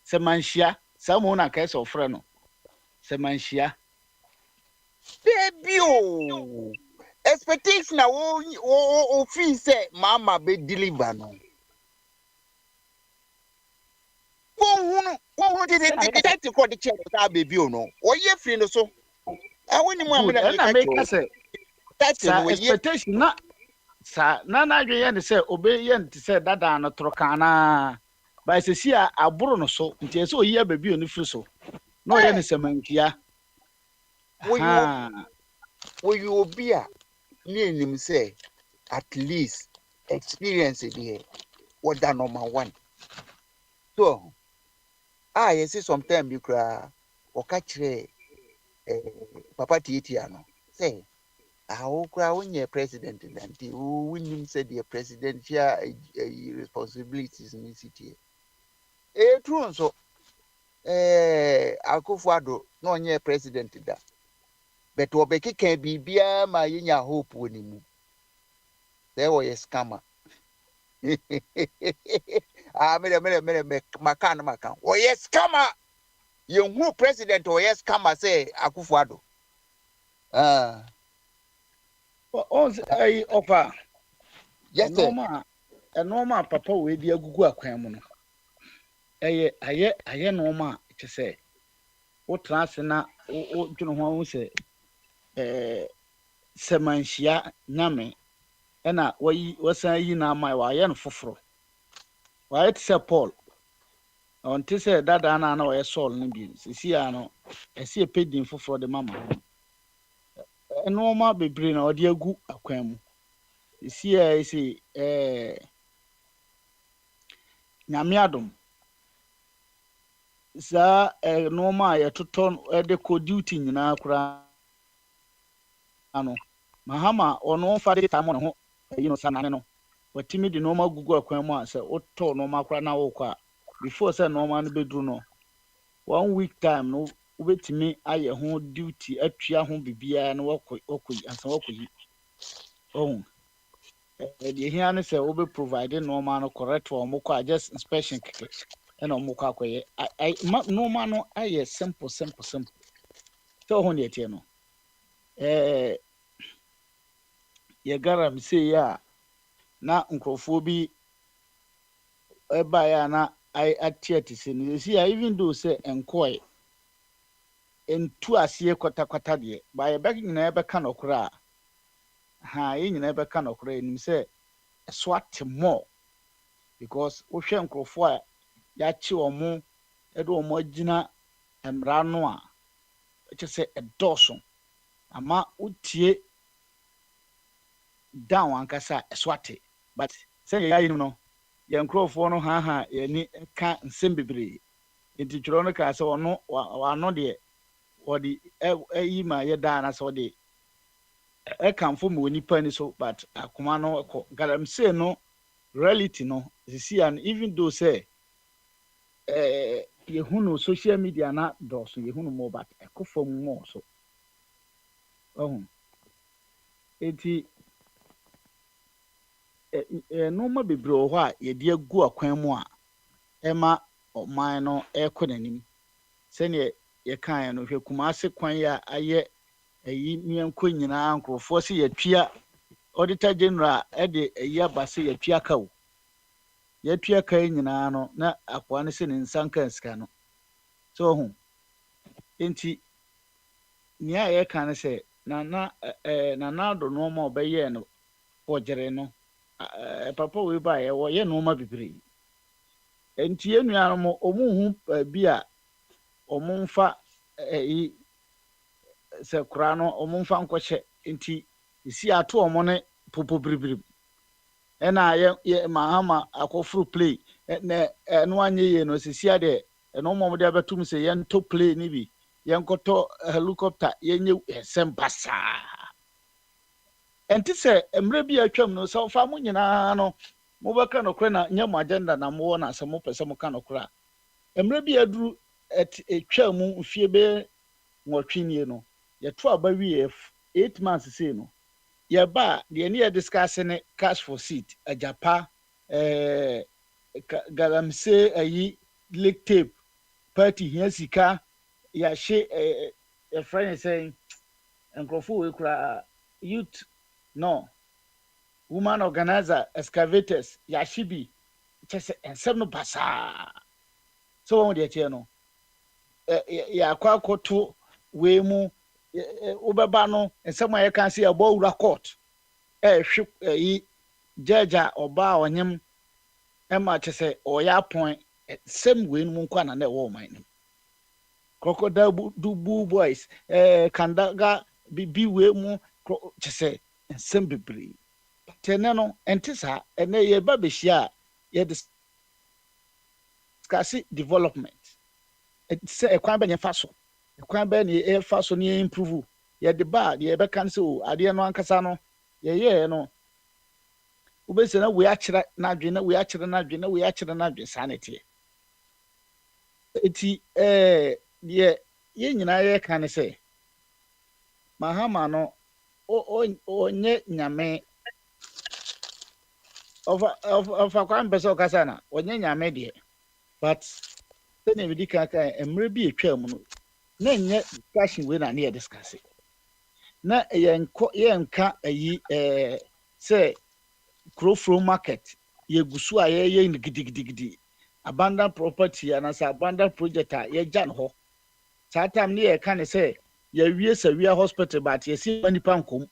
Semantia, someone a case of freno. Semantia. Baby, expectation na o feel say mama be deliver no. Who did it to call the chair that baby no. Or ye free no so. I want to make us say that's expectation not sa nana again say obedient to say that an trocana by see a bruno so until so ye baby on the free so. No, yen is a mankia. Will you be a near him say at least experience it here? What that number one? So, I see sometimes you cry or catch Papa Titiano. Say, I will cry when you're president and who win him said the presidential responsibilities in the city. True, so Akwantufuo no nye president da. But obeki can be bia ma yinya hope wonimu. There was a scammer. Me makan. Oh yes, scammer. You who president or yes scammer say Akwantufuo. I offer. Yes, a normal papa we be a gugu akwamu no. Aye normal to say. What transna o juno ho say semanhia nyame na wasan yi na mai wa ye no foforo wa it say Paul on to say dada na wa ye Saul no bi sisi ya no ese pedin foforo de mama normal bebre na odi agu akwan mu sisi ya ese nyame adom za normal ya toton de ko duty nyina kura ano mahama ono fare time no ho sanane no watimi di normal gugu akwan mu ase oto normal kura na wo kwa before say normal no bedru no 1 week time no ubetimi aye ho duty atwa ho bibia na wokoyi ansa wokoyi the here say will be providing normal correct for moko just inspection and moko akoye I normal no I simple so ho ne tie no ye garam say ya na nkrofo bi eba ya na I atiati se no see even though say enkoy entu ase kwata de ba ye be nyina ebe ka no kora ha ye nyina ebe ka no kora enim say swat more because wo hwe nkrofo a ya chi omo edo omo agina emra no a che say edoso ama utie down ankasa swate but say ya yin no ye nkrofo no ha ye ni ka nsem bebre enti tworo no ka say ono wa no de wodi yi ma ye da na so de kamfo mo nipa ni so but akoma no garam say no reality no see and even though say ye hunu social media na do so ye hunu mo but ekofo mo so enti no ma bebre ho a ye de agu akwan mu a ema oman no ekonanim se ne ye kan no hwe kumase kwan ya aye eyi mienko nyina nkrofo se yatwia auditor general de eyi abase yatwia ka wo yatwia ka nyina no na akwa ne se ne nsanka sika no so enti nia ye kan se na do no ma obeye no ojere no papa we ba ye wo ye no ma bibiri enti enua no omuhu bi a omunfa eyi se kura no omunfa nkɔhye enti isi ato omo ne popo bribri ena ye mahama akofuru play na eno anye ye no sisi ade eno mo de abetum se ye nto play ni bi ye nkoto helicopter ye nye sembasa enti se emre bi atwam no so fa mo nyina no mo beka no kre na nya mo agenda na mo na se mo pese mo ka no kra emre bi aduru etwa mu mfie be nwotwe no ye to aba wi 8 months say no ye ba de ne ye discussing cash for seat ajapa galamse ayi lake tape party here sika ya she a friend saying nkrofo we kura youth no woman organizer excavators ya shibi chese ensem no basa so won de tie no ya kwakoto we mu ubeba no ensem aye kan se abo wura court hwe yi judge oba onyem ema chese oya point same way mu kwa na wo man crocodile du boys kandaga bi we mu chese ensem bibiri tene no entisa ene ye ba behia ye discuss development say ekwan be nyefa so ekwan be ne e fa so ne improve ye de ba ye be kan se o ade no ankasa no ye no ubese na we akira na dwe na we akira na dwe na we akira na dwe sanity eti ye nyina ye kan se mahama no onye nyame of akwan beso kasa na onye nyame de but tene bi dikaka emre bi etwa mu no na nye discussion we na ne discuss na yenka ayi say Crowflow market ye gusu a ye gidigidi abandoned property and as abandoned project a ye jan ho satam ne ye kan say ye wie sawia hospital but ye si manipa nkom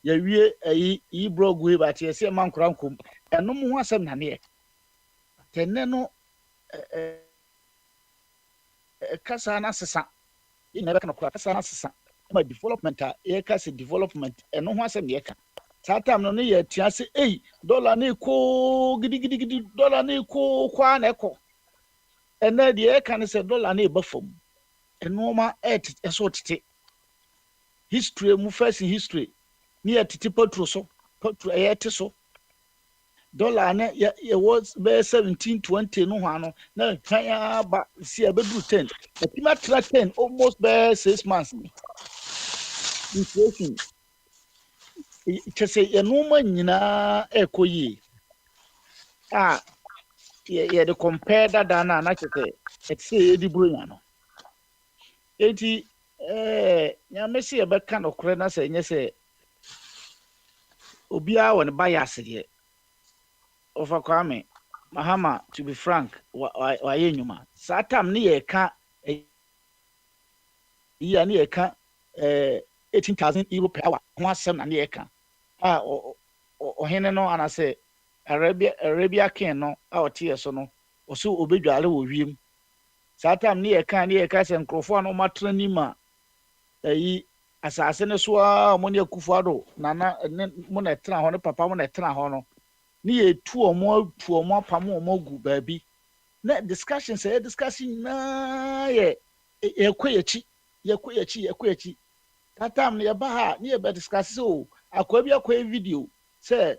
ye wie ayi Bogyae but ye si mankura nkom eno mu ho asem na ne tenne no kasa na sesa ina be kan kura kasa na sesa ma development a ye kasa development eno ho asem ye ka satam no ye tiase dollar na ko gidi dollar na ko kwa na eko ena de ye kan se dollar na e bafom eno ma eso tete history mu first history ni tete petrol ye te so dollar na ye was be 1720 no ho ano na twan ba si abedu 10 etima tra 10 almost be 6 months inflation say a woman echo ye. Ah, yeah, the compare that dana, not say, say the Bruno. 80 ya mesi ebe kan okre na say nye say obia won bias here of Kwame Mahama, to be frank wa yenyuma satam ne ye ka ya ne ye ka 18,000 euro per hour ho asem na ne ye ka o hene no ana say Arabia king no a o tie so no o so obedware wo wiem satam ne ye ka say nkrofo no matra ni ma asase ne so a mo ne Akufo-Addo nana mo na tra ho ne papa mo na tra ho no ne ye tu omo apam omo gu baabi na discussion na ye ekweyachi that time ne ba ha ne ye be discuss so akwa video say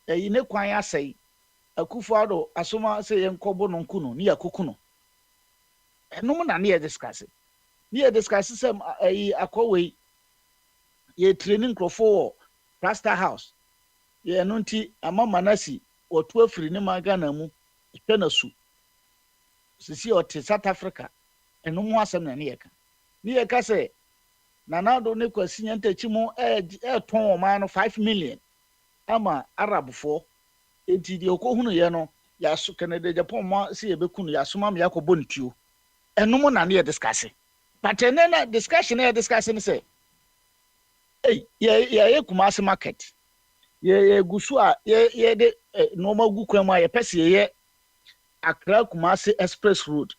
ne kwan asai Akufo-Addo asoma say yenkobo no nkuno ne yakuku no eno na ne ye discuss say akwa ye training crofo pastor house ye no nti ama manasi otu afiri ne magana mu hwe na su sisi ote South Africa eno mu asem na ne yeka say nanado ne kwasi nyantachi mu ton o man no 5 million ama arabfo enti de okohunu ye no ya so Canada Japan ma se ye bekunu ya so ma me yakobo ntuo eno mu na ne discuss but na discussion say ye Kumasi market ye gusu a ye de normal gu kwam a ye pese ye Accra Kumasi express road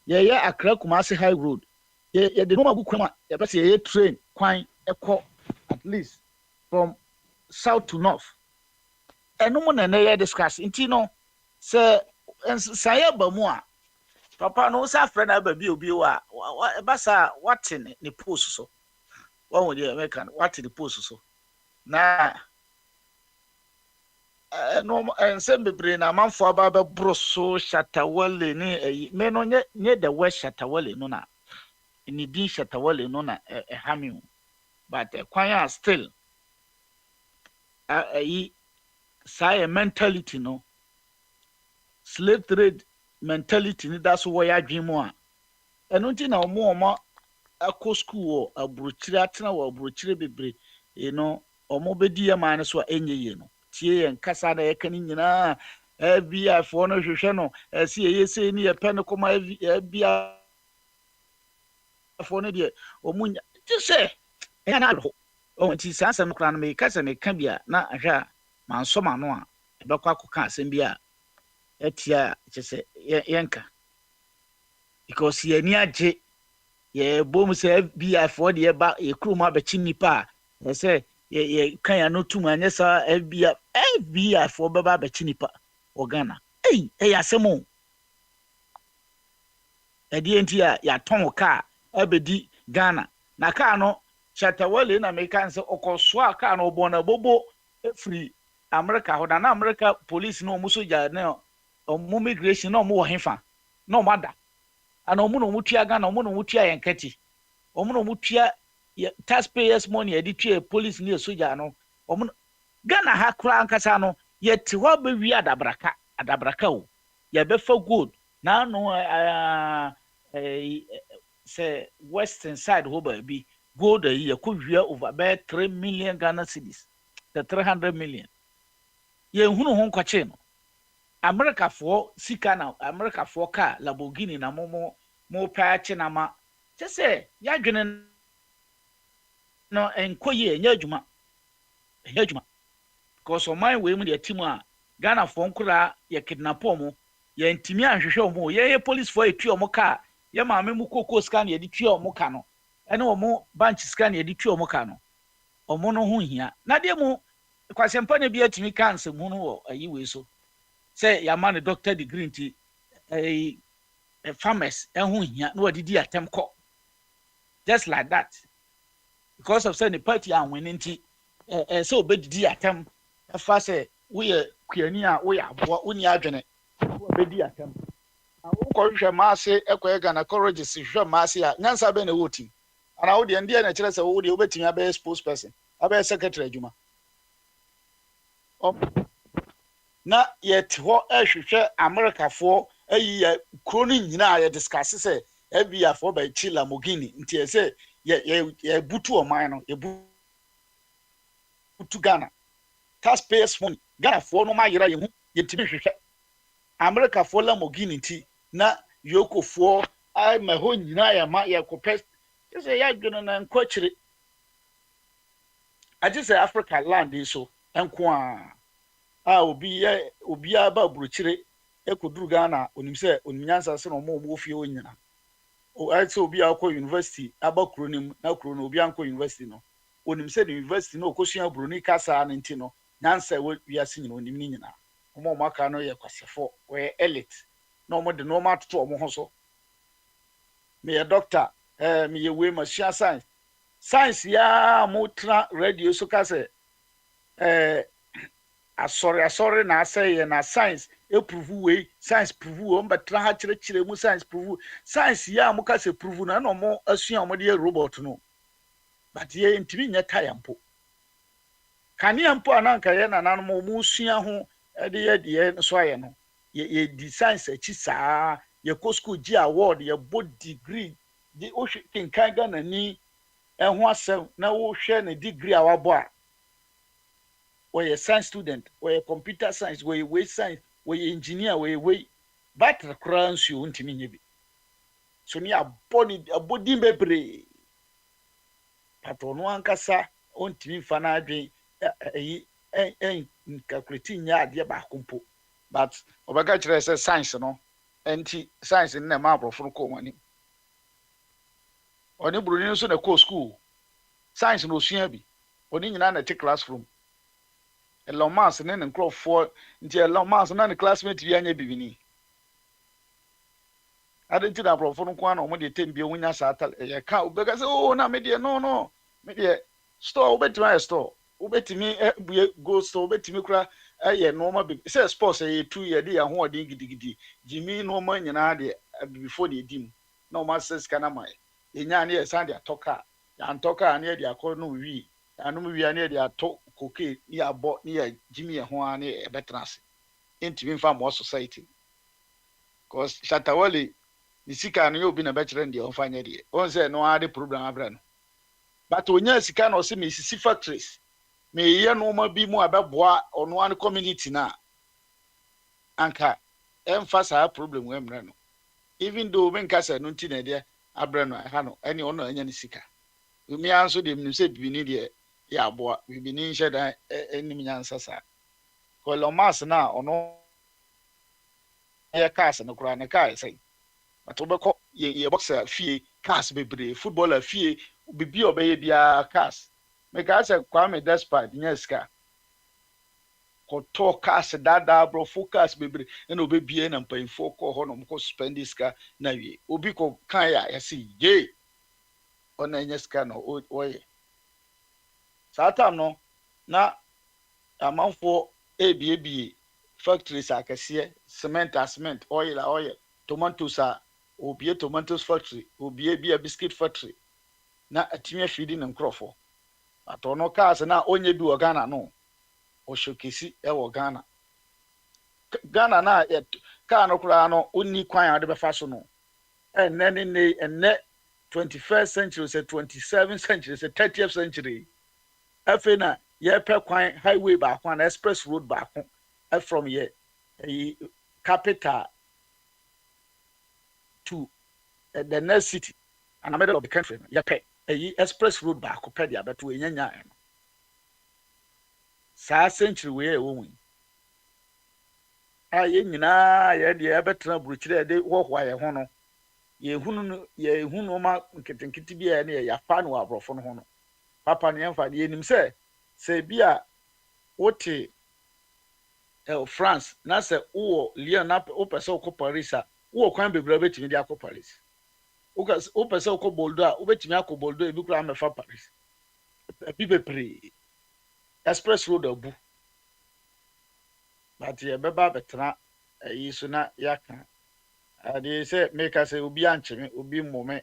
ye Accra Kumasi high road ye de normal gu kwam a ye pese ye train kwan ekọ at least from south to north eno mo na ye discuss nti no se saye ba mu a papa no sa friend aba bi obi wa basa watin ne post so one with the American watin the post so na no and send me brain na manfo aba be broso Shatawale ni me no nye the word Shatawale no na ni din Shatawale no na hami but kwan still say mentality no slave trade mentality ni that's why ya dwimu a eno nti na omo akọ school abrochire atena wo abrochire bebre omo bedi ya man so enye no tie ye nkasa na ye kan nyina FBI fo no hwehwe no ese ye se ni ye pen koma FBI fo no de omo ti se ya na ho o nti sansa no kra no me kasa me ka bia na ahwa mansoma no a ebekwa akọ asem bia etia chese yenka because ye ni age ye bom se FBI for the ba ye kruma be chinipa say ye kan ya no tuma anya sa FBI for baba be chinipa ogana asemo edi enti ya ton ka abedi Ghana na ka no Shatawale na me kan se okoso aka no obo na bobo free America ho na America police no muso ja na omo migration no mo hefa no mada ana omo no mutua Ghana omo no mutua yenkati omo no mutua taxpayers money editua police ni soja no omo Ghana ha kura ankasa no yeti ho be wi adabraka o ye be fa gold na no say western side ho ba bi gold ye ko wi over be 3 million Ghana cedis the 300 million ye hunu ho nkwache no America for sika na America for car Lamborghini na mo patch na ma je say ya dwene no enkoye nya adwuma because of my way mu the team a Ghana for nkura ye kidnap omo ye ntimi ahwehwe omo ye police for etu omo car ye maame mu koko scan ye di tu omo ka no ene omo bank scan ye di tu omo ka no omo no ho hia na de mu kwasempa ne bi atimi cancer mu no wo ayi we so say ya man doctor degree nti farmers ho hia na wadidi atem ko just like that because of say the party and winning nti so obedidi atem fa say we kuani a we abo oni adwene obedi atem awo ko hwe ma ase ekoye Ghana colleges hwe ma ase a nyansa be na woti and I would the Indian say, oh, the obey a best spokesperson, a best secretary, Juma. Na yet what I should share America for a year, croning, you know, discuss, say, every year for by Chila Mogini, until say, yeah, butu or minor, a butu Ghana. Taxpayers' money, Ghana for no my year, yet to be America for Lamborghini tea, na Yoko for I my home, you know, I am my copest. Just say, I'm gonna coach it. I just say Africa land is so, and qua. Ah, obi aba buruchire ekuduru Ghana onimse onyansa se no mo ofie onyina o I say obi akọ university aba kronim na krono obi anko university no onimse the university no okosua buruni kasa na nti no nyansa we ase nyina onim ni nyina mo maka no ye kwasefo we elite no mo de no ma toto omo ho so me ye doctor me ye we machine science ya mo tra radio so kase sorry na say na science e prove we science prove o mbetra ha kire mu science prove science ya mo ka se prove na no mo asua mo de robot no but ye ntimi nya tire mpo kane mpo ananka ye na nan mo sua ho de so aye no ye di science achi saa ye ko school gi award ye bo degree di o hwe kan ga na ni ho asem na wo hwe na degree awabo a or a science student, or a computer science, or a science, or a engineer, or a but the crowns you want me. So near a body mebre. Patrono ankasa on timi fana dwen calculating ya dia ba kumpo. But obaga kire say science no, enti science na ma brofo ko wani. Oni bruni so na ko school. Science no sua bi. Oni nyina na take classroom. Elon Musk ne nkrofo nti Elon Musk na ne classmate bi anya bibini adenti da brofo no kwa na omo de tembie wonya sata ye ka obega say oh na me de no me de store obetimi store obetimi go store obetimi kura ye no ma bi say sports ye 2 year de ho odin gidigidi jimi no ma nyina de before the dim na o ma ses kana mai enya ne ye san de atoka ya antoka ne de akọ no wi anum wi ne de ato koke ni abo ni ya jimi ho an e betrance enti mi fa mo society cause Shatawale ni sika no obi na betre ndi on fanya de on say no ade problem abra no but onya sika no se me sisi factories me ye no ma bi mu abeboa ono an community na anka emphasize problem we mra no even though men kasa no nti na de abra no ha no ene ono anya ni sika mi anso de mi se bi ni de ya boa bi ni nhye da enim nyansa sa ko lo mas na ono ya cars no kura na car sai atobeko ye boxer fie cars bebre footballer fie bibi obeye bia cars me ka se Kwame Despard nyeska ko to cars dada bro focus bebre na obebie na mpanfo ko ho no ko spend iska na wie obi ko kan ya si ye ona nyeska no oye Satam no na amanfo ebie factories akese cement oil tomatoes obie tomatoes factory obie bia biscuit factory na atimia feeding nkrofo atono cars na onye bi o Ghana no o showcase e wo Ghana na car no kura no onni kwan ade be fa so no enne 21st century say 27th century say 30th century afena ye pe kwan highway ba kwan express road ba kwan from here capital to the next city and the middle of the country ye pe express road ba ko pe dia beto enyanya sa century we e won ye nyina ye de betra buruchire de hohwa ye ho no ye hunu ma nketenkete bia ne ya fa no abrofo no ho no papa ne emfa de enim se bia wote France na se wo Lyon na o pese o ko Paris a wo kwan bebra betimi de akọ Paris o pese o ko Bordeaux a o betimi akọ Bordeaux e bi kura amefa Paris bi bepre express road abu but ye beba betra yi so na yaka ade se make us obi ancheme obi mmome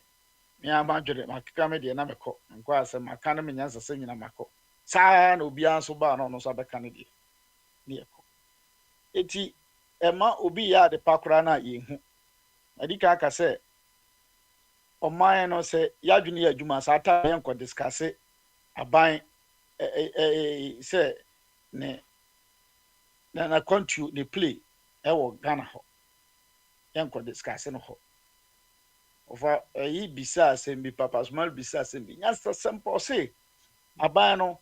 me amadwere makeka me de na mekɔ nkɔ asɛ maka no menya sɛ nyina makɔ saa na obi anso ba no so abɛka ne de ne yɛkɔ eti ɛma obi ya de pakora na yehu adika aka sɛ ɔman no sɛ yadwene yɛ adwuma saa ta yɛn kɔ discuss aban sɛ ne na country ne play ɛwɔ Ghana hɔ yɛn kɔ discuss no hɔ ofa yi bisa asɛm bi papa small bisa asɛm bi nyasa simple say aban no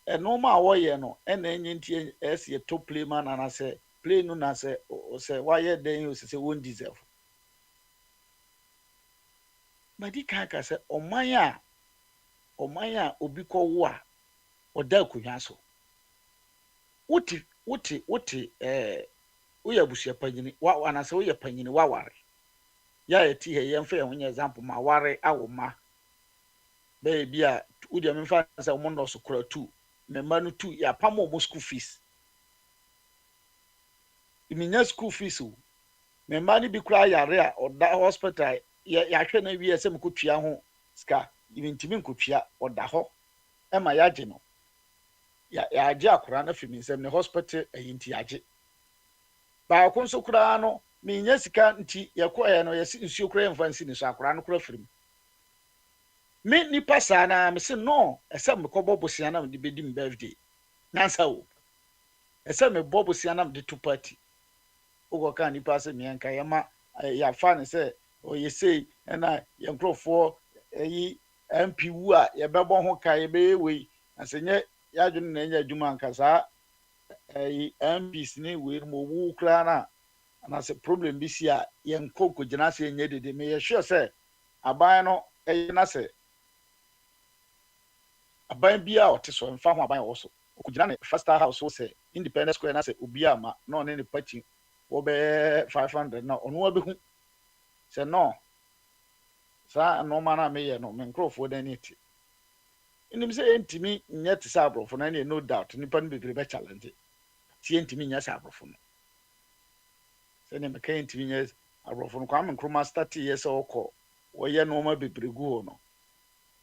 ɛnoma a wɔyɛ no ɛna enye ntie ɛsɛ to play man na sɛ play no na sɛ wayɛ den o sɛ won deserve madi kan ka sɛ ɔman a obi kɔ wo a ɔda akonnwa so wote woyɛ abusua panyini wa na sɛ woyɛ panyini waware ya yɛti hɛ yɛmfa yɛn ho nyɛ example ma ware awo ma bɛyɛ bi a wodi amemfa sɛ ɔmo nɔɔso kora tu mɛma no tu yɛapam ɔmo school fees iminya school fees o mɛma no bi kora yare a ɔda hospital yɛahwɛ na wie sɛ mekɔtua ho sika ntimi nkɔtua ɔda hɔ ɛma yɛagye no yɛagye akora no fi me nsɛm ne hospital ayi nti yɛagye baako nso koraa no menya sika nti yɛkɔɛ no yɛsi nsuo koraa yɛmfa nsi ne so akora no koraa firim me nipa saa na me se no ɛsɛ mekɔbɔ bosia na mede bɛdi me birthday nansa wo ɛsɛ mebɔ bosia na mede to party wokɔka nipa sɛ meɛnka yɛma yɛafa ne sɛ ɔyɛ sei ɛna yɛnkurɔfoɔ ɛyi MP wu a yɛbɛbɔ ho ka yɛbɛyɛ wei na sɛ nyɛ yɛadwene na ɛnyɛ adwuma anka saa ɛyi MPs ne wei no mɔwu koraa na anasɛ problem bi si a yɛnkɔ kɔgyina sɛ ɛnyɛ dede meyɛ sure sɛ aban no ɛyɛ na sɛ aban bi a ɔte so mfa ho aban wɔ so ɔkɔgyina ne first house so sɛ Independence Square na sɛ obi ama na ɔne ne party wɔbɛyɛ 500 na ɔno abɛhu sɛ no saa nɔɔma no a meyɛ no me nkurɔfoɔ da ne ti nim sɛ yɛntimi nyɛ te sɛ aborɔfo no ne no doubt nipa no bebree bɛchallenge sɛ yɛntimi nyɛ sɛ aborɔfo no sɛne meka yɛntimi nyɛ aborɔfo no Kwame Nkrumah starteyɛ sɛ ɔkɔ wɔyɛ nɔɔma bebree gu hɔ no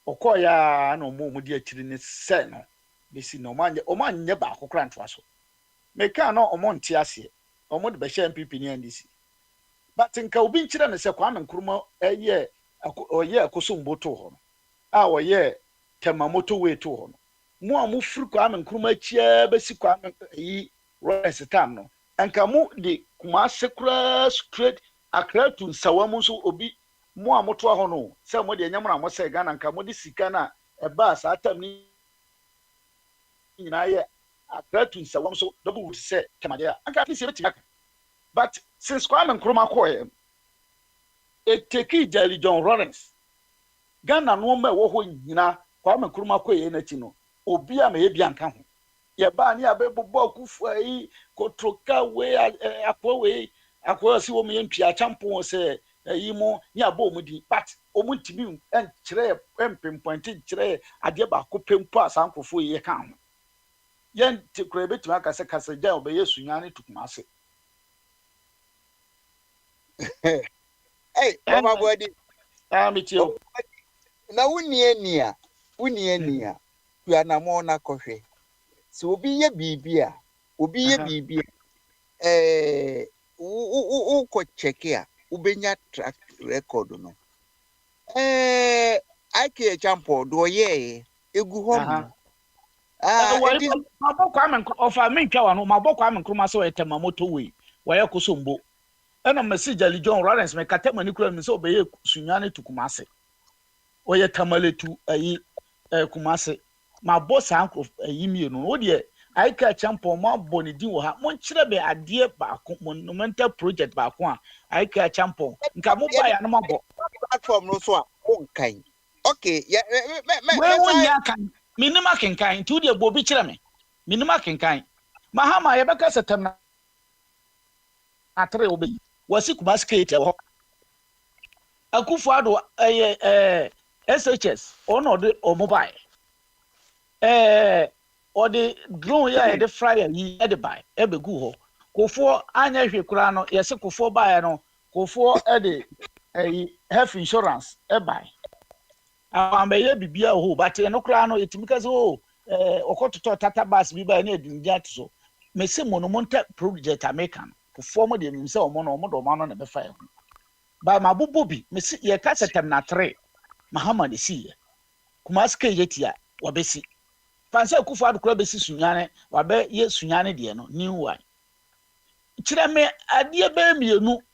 ɔkɔɔyɛ a na ɔmo de akyiri ne sɛ no bɛsi no ɔmo anyɛ baako kora ntoa so meka na ɔmo nte aseɛ ɔmo de bɛhyɛ MPP ne NDC but nka obi nkyerɛ ne sɛ Kwame Nkrumah ɔyɛ akosombo to hɔ no a ɔyɛ temamoto wei to hɔ no mo a mo firi Kwame Nkrumah akyia bɛsi Kwame yi Royce time no nka mo de Kumase kura straight Accra to Nsawa mo nso obi mo a mo to hɔ no sɛ mo de nyam na mo sɛ Ghana nka mo de sika na ɛba saa tam ni nyina yɛ Accra to Nsawa nso double would say temade anka please ebeti but since Kwame Nkrumah kɔɛ it take Jelly John Lawrence Ghana no ma ɛwɔ hɔ nyina Kwame Nkrumah kɔɛ n'akyi no obi a ma ebi anka ho yɛ ba ne abɛbobɔ Akufo yi kotroka we akɔ we akɔ si wo me ntua champion sɛ yi mo ne abɔ mu di but omu ntimi nkyerɛ mpempointe kyerɛ adeɛ ba ko pempo asankrofo yi ka ho yɛn te kura betuma aka sɛ kasagya obɛyɛ sunya ne Kumase hey mama body mitio na wunie ya na mo na kɔhwɛ so obi yɛ bibia wo ko check ya ubenya track record no ike champo do ye egu hɔ mabɔ Kwame ofa mentwa wa no mabɔ Kwame Nkrumah sɛ ɔyɛ temamoto wei wɔyɛ kosombo ɛna message Jelly John Lawrence me katema ni kura mi sɛ ɔbɛyɛ sunyane to Kumase ɔyɛ tamaletu ayi Kumase mabɔ sanko ayi mienu wo de aika champo mabɔ ne din wɔ ha mo nkyerɛ be adeɛ baako monumental project baako a aika champo nka mo ba ya no mabɔ platform no so a onkan okay ya we wonya kan minima kenkan nti wo de bo bi kyerɛ me minima kenkan mahama yɛbɛka sɛ tam na atre obi wasi Kumase kete hɔ Akufo ado SHS ono de mobile or the drone ya the flyer yi e de buy e be gu ho kofo anya hwe kura no yese kofo buy no kofo e de health insurance e buy ameye bibia ho but no kra no etimi ka so okototo tata bus bi ba na edinja so me se monumental project American perform de me se omo no na be fa ba ma bobo bi me se ye ka setem na 3 mahama de si ye kuma ska yetia wa besi fanse kufu adukura besi sunyane wa be ye sunyane de no new one kire me ade be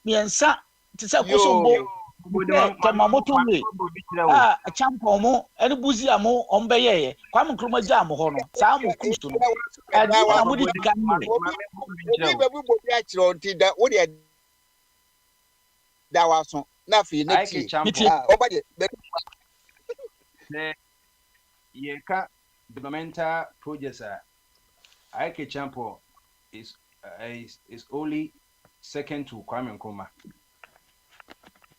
miensa ti se kosombo Tamamoto way. Champo mo, any buzi amo, ombeye, Kwam Krumaja mohono, Samu Kusto. And you are moody camera. That was nothing. Yeka developmental projects Ike Champo is only second to Kwame Nkrumah.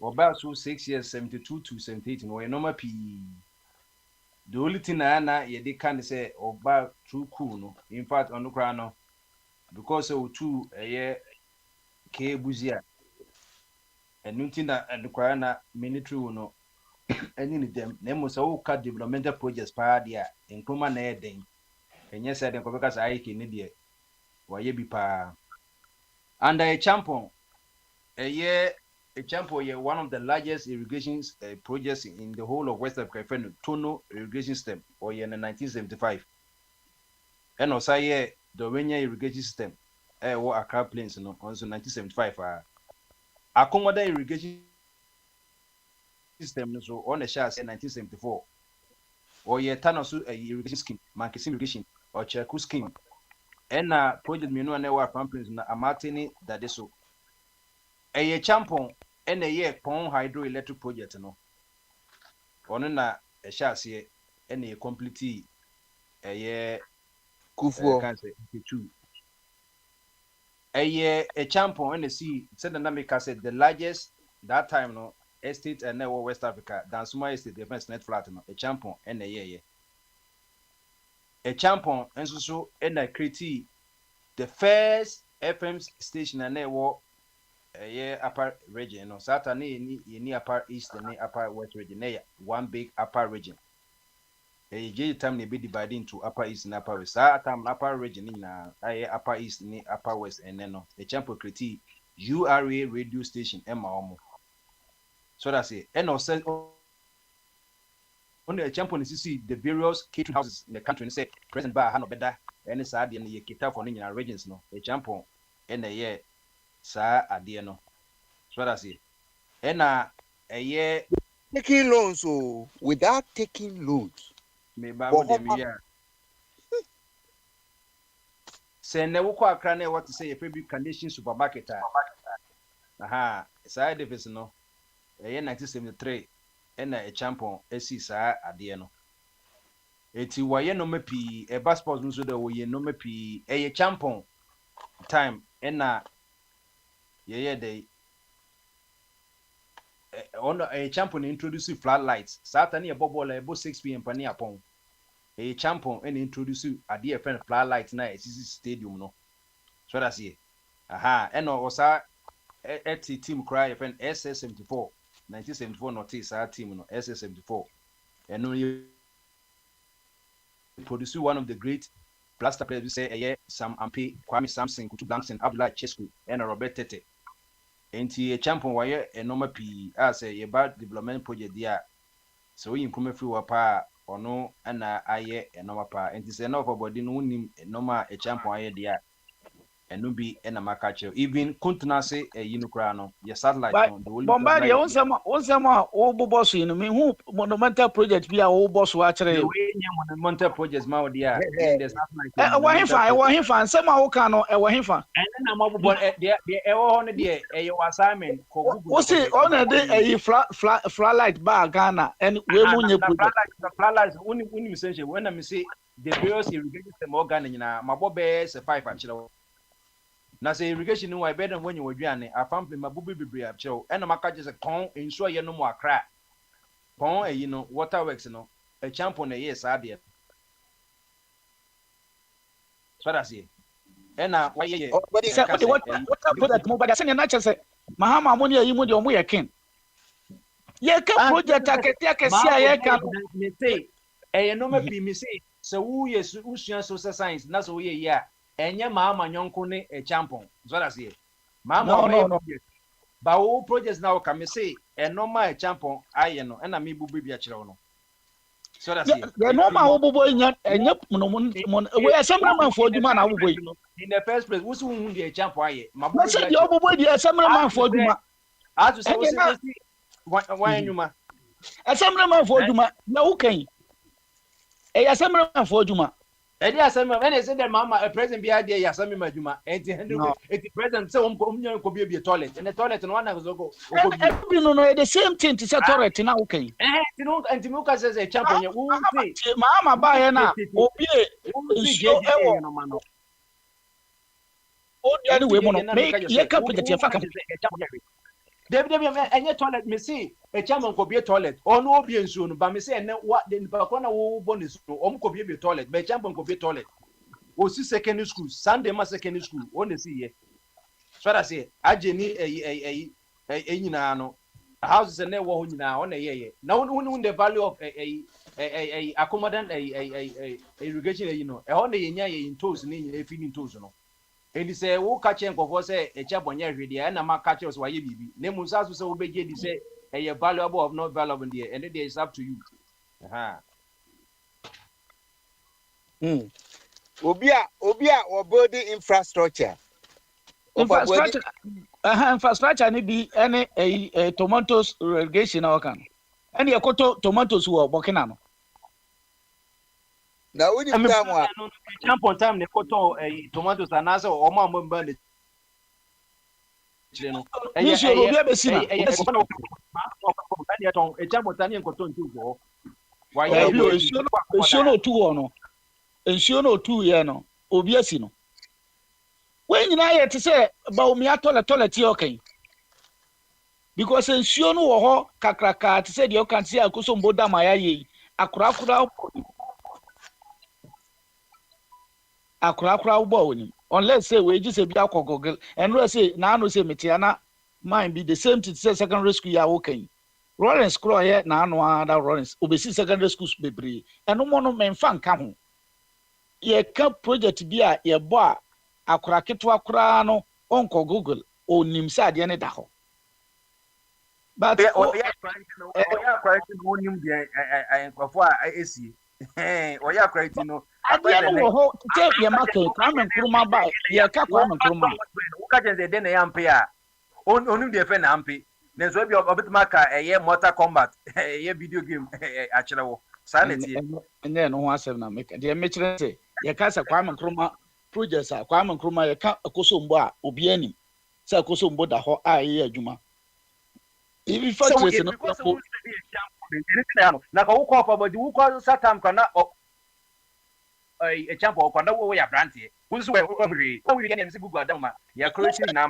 About 6 years, 72 to 78, no normal P. The only thing I ye can say about true cool. No, in fact, on the crown, because of 2 a year K Buzia and nothing that and the crown military no any them. Name was all cut developmental projects per year in Nkrumah na den. And yes, I think because I can idiot. Why ye be pa under a champion a year. Example, one of the largest irrigation projects in the whole of West Africa, Tono irrigation system, or in 1975. And also, the Renya irrigation system, or Accra Plains, also 1975. Accommodate irrigation system, so on the shares in 1974. Or Tanosu irrigation scheme, Marketing irrigation, or Cheku scheme. And project Minu and Ewa Pampins, Amartini, that is so. A champion. And a year pond hydroelectric project no. On na a chassis and a complete a year Kufuo can't say 2. A year a champion and the sea said the Namika said the largest that time no estate and now West Africa than Suma estate defense net flat no a champion and a year. A champion and so and a critique the first FM station and there upper region, no Saturday any upper east and upper west region, one big upper region. A J time they be divided into upper east and upper west. Time upper region in upper east and upper west, and then a champion critique URA radio station Emma. So that's it. And also on the champion is see the various catering houses in the country and say present by Hano Beda and it's in the Kita for Nina regions, no a champion in the year. Sa adie no so that's it and a year taking loans without taking loans me ba wo de me ya say na wo kwa Accra na what to say a fabric condition supermarket aha sa edifice no a year 1973 and a champion esi sa adie no eti waye no mapi e passport no so da wo ye no mapi e champion time and they on a champion introducing floodlights. Saturday, a bubble about 6 p.m. Penny upon a champion and introduce a dear friend floodlights now. It's stadium, no. So that's it. Aha, and also at the team cry friend SS74, 1974 notice our team, no SS74, and only produce one of the great blaster players. We say, Sam Ampe, Kwame Samson, Kutu Blanks, Abdullah Chesku, and Robert Tete. Enti a champion wire a normal P as a bad development project there. So you come through a pa or no and I a normal pa and it's enough about the no normal a champion wire there and no be and a macacho. Even Kuntunase a Unicrano, your satellite on the Bombardie on some old boss in me who monumental project be a old boss watcher. Monumental projects, my dear. I want him fan some cano, I want him fan. And then I'm about the on the day a assignment. What's it on a day a flat light bar Ghana and we won't you put the flat lights only essentially when I say the various irrigation system organ my bob is a 5 actually. Now say irrigation no I better when you were doing a family my booby be a show and my catch is a con ensure you no more crack. Pon you know waterworks no a champion a yes idea. So that's it. And now why yeah. What product mobile send a natural say Mahama money you king. Ye ka project aketia kesia ye ka me say no ma bi me say so wo yes usua social science na so ye ya enye ma nyonko ne e champon so that say ma no. ba wo project na wo ka me say no ma e champon aye no na me bubu bi a kire wo no so that say no ma wo bobo nya enye mon we asemra man fo adwuma na wo boy in the first place wo so hu de champon aye ma bubu bi a wo boy de asemra man fo adwuma azu say wo see wan nyuma asemra man fo adwuma na wo kan asemra man fo adwuma Edi asema when they say that mama a president be idea ya sami majuma enti president say omnyo ko be toilet and the toilet no one go go no the same thing to say toilet na okay tino enti muka say champion ya wo say mama ba ye na obi nso ewo o dia ni we mo no make ye ka project ya faka David enye toilet me see a chairman ko be toilet or no be nsuo no ba me say na what the pa na wo bonus no om ko be toilet be chairman ko be toilet o si secondary school Sunday ma secondary school o na see ye so that say ageni nyina no houses na wo ho nyina o na ye na won the value of accommodant irrigation you know e ho na ye nya ye in toes ni nyina feeding toes no and say wo ka chen ko say e cha bonya hwede na ma ka che so waye bibi na mu sa so say wo beje di say e valuable of not valuable there and it is up to you Obia or building infrastructure infrastructure ni bi any tomatoes irrigation na wakan any ekoto tomatoes wo bokina no na woni time wa champion time ne koto tomatoes anasa o ma mba ne chire no ni so obi abesina champion time koto ntugo wa ya bi ensio no tu wo no ensio no tu ye no obi asi no we nyina ye te se ba omi atole ti okay because ensio no wo ho kakraka te se de o kan se akoso mboda ma ya ye akura ubo woni unless say we just be akogogel and we say na no say metiana mind be the same to say secondary school ya okay Lawrence Crow here na no other Lawrence obesi secondary schools bebre eno mo no memfa nka ho ye ka project bi a ye bo a akora ketwa kora no onko Google onim sa de ne da ho but oya kwality no onim de enkofo a esi oya kwality no adia no ho te ye make Kwame Nkrumah ba ye ka Kwame Nkrumah uka jenze de na yampe a onim de fe na ampe na so bi obetuma ka eye Mortal Kombat eye video game a kirewo sanity ene no ho asem na make de me kire se ye ka sa Kwame Nkrumah projects a Kwame Nkrumah ye ka akosombo a obi ani sa akosombo da ho a ye adwuma ibi factory no na ka wukọ fa bodi wukọ satam kana champo kwa na wo ya brantie wunsu we obiri o wi gane msi gugu adama ya creating na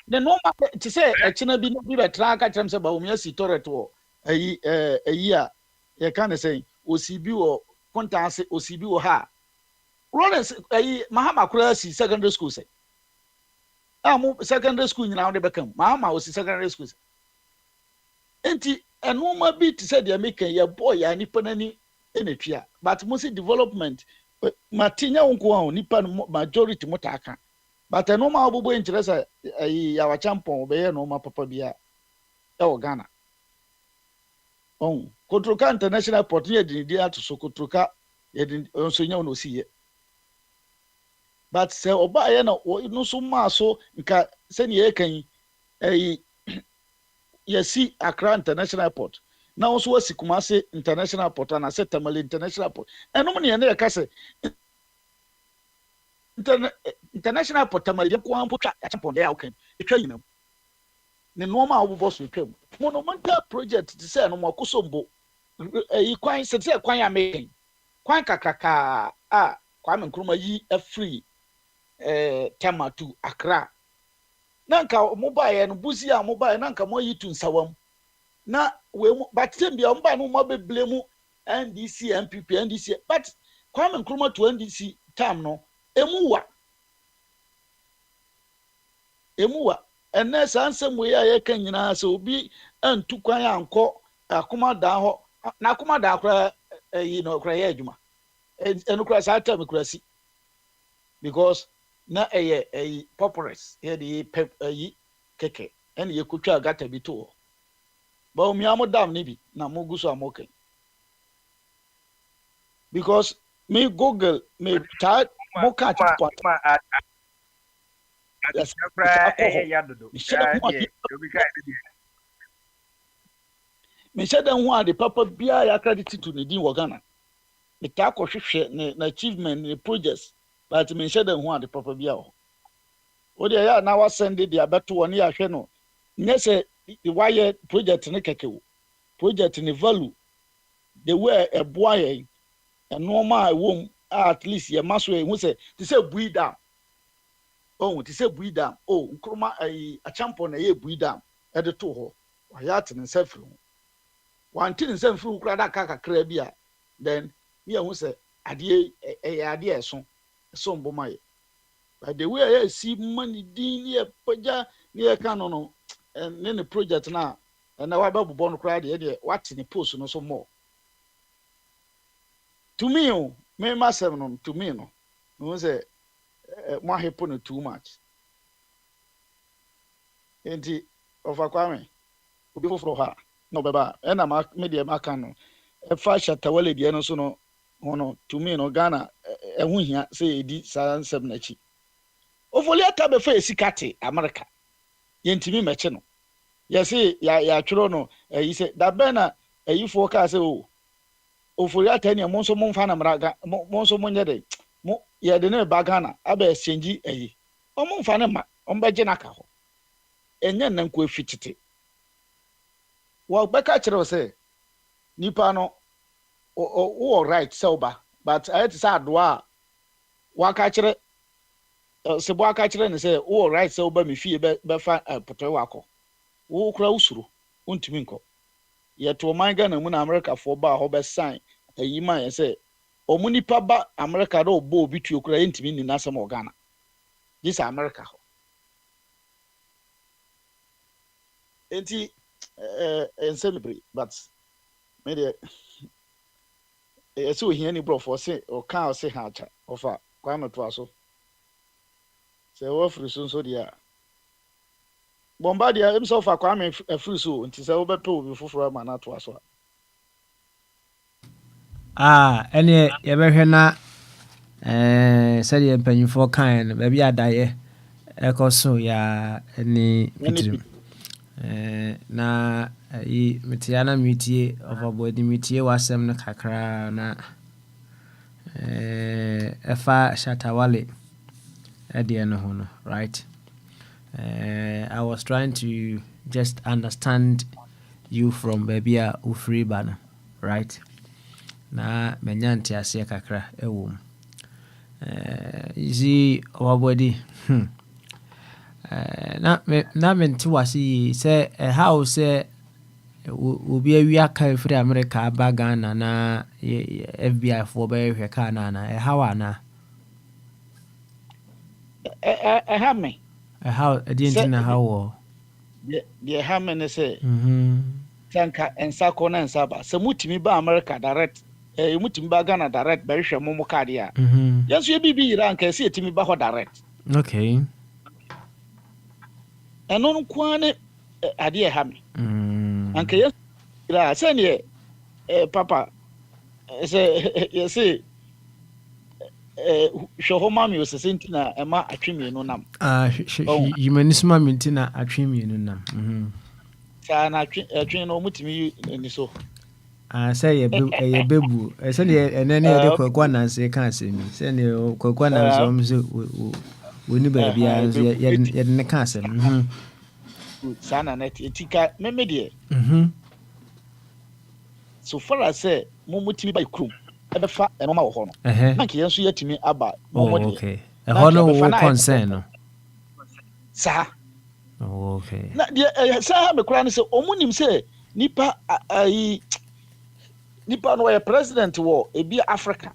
the normal to say a china bi no bi betra ka kyerem se ba o mi asi toilet wo ayi a ye kan say osibi wo kontanse osibi wo ha Lawrence ayi mahama kura si secondary school say amu secondary school nyina wo de bekam mahama osi secondary school enti enoma bi to say the make ya boy ya nipa nani enetwa but mo see development matinya wonko a nipa majority motaka but enoma obobo interest ya wa champion obeye no ma papa bia e o Ghana Kotroka International Port ye di ato so Kotroka ye nso nya no siye but se oba ye no so ma so nka se ne ye kan yesi Accra International Port na also wasi Kumasi International Port and ase Tamale International Port enum ne ye ka se International Port Tamale ko an potwa ya champion ya okay etwa yinam ne no ma obobo so twam monumental project ti se no makosombo kwan se kwan ya me kwan kakaka Kwame Nkrumah yi free tema to Accra nanka mobile no buzi a mobile nanka mo yi tu nsawam na we but tembia mba no mo beblemu NDC MPP NDC but Kwame Nkrumah to NDC time no emuwa and that's answer we are can so be and to quite uncle akuma da ho na akuma da kra kra adwuma and cross our democracy because na a populous here the pep keke and you could try gata bi to but me amodam ni bi na mo guso amoke because me Google me type more catch point. Yes, me said then who are the papa bia accredited to Nidin Wagana. Me tako hwehwe na achievement the projects but me said then who are the papa bia. O dey ya na wa send the abeto one ya hwe no. Nye say the wire project ne keke project ne value the way a boy and normal womb at least your master who say to say bui down. Oh, to say bui down. Oh, nkroma a champion na ye bui down at the to ho. Ya tin self room. One tin self room kra da kaka kra bia then here who say adie adie so mboma. But the way I see money din ye paja near canon and then the project now and now about born cry the what in the post no so more. To me, me myself no to me no. No say more happen too much. Enti of Akwame, obi for her. No baba, and I'm media makano. A fashion tawale di no so no to me no Ghana ehun hia say di san sem na chi. Ofoli ata be fa esikate America. Yentimi meche no. Yes ya tworo no yi say da be na yi fo ka say o ofori atani mo nso mo mfa na mraga mo nso mo nyede mo ye de ne bagana aba exchange eyi o mo mfa ne ma o mbeje na ka ho enye nan ko afitete wo beka kire o say nipa no o right selba but I say adoa wa ka kire se bo aka kire ne say o right selba me fie be fa poto wako wo kura usuru untimi nko ye to man Ghana mu na America for ba ho be sign ayi man ye say omunipa ba America do bo obi tuo kura ntimi ni na sam Ghana this America ho enti en celebrate but me de so here ni bro for say o kan o say ha cha ofa kwa me to aso say wo free so dia Bombardia himself kwa me free so nti say wo beto obi foforo ma na to aso ene ye behwe na said ye mpanyimfo kan ba bia daye ekoso ya ni pitrim na yi metiana mitie overboard mitie wasem no kakra na efa shatawale ade no ho no right. I was trying to just understand you from Babia Ufri Bana, right? Na menyanti ase kakra ewo. You see our body. Na menti wasi say how say obi awia kan free America ba Ghana na FBI for be hwe ka na how ana have me how didn't know how the hamene say tanka ensako na ensaba se mutimi ba America direct mutimi ba Ghana direct ba hwe mo card ya yeso ye bibi Iran ka se etimi ba ho direct okay enon kwane ade hame anka yeso Iran se ne papa se yesi shohoma mi osesenti na ema atwemi no nam yimanisma minti na atwemi no nam sa na atwemi no mutimi ni so say ye bebu say ne enene ye de kwakwa nanse kan asemi say ne kwakwa nanse o mse woni ba bia ye ne kan asem sa na net etika memedie so far as say mo mutimi ba ikrum ebefa enoma wo ho no na ke yenso yatimi aba mo de okay e ho no wo concern no sa okay na de sa me kura ne se omunim se nipa no ya president wo ebi Africa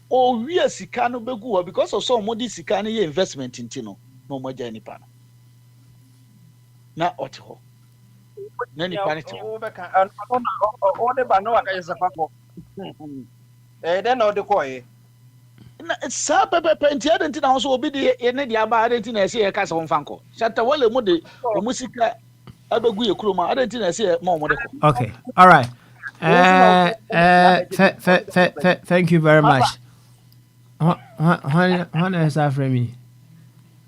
o wi asika no begu wo because of so mo di sika no ye investment ntino no mo ja nipa no na ɔte na nipa ne te o be kan o de ba no aka yesa papọ then no de koye na saa pepepe nti ade nti na ho so obi de ne de aba ade nti na ɛsɛ yɛ kasa wɔn fanko shata wale mu de ɔmo sika abegu yɛ kurom ade nti na ɛsɛ yɛ ma ɔmo de kɔ. Okay, all right. Thank you very much. When is that from me?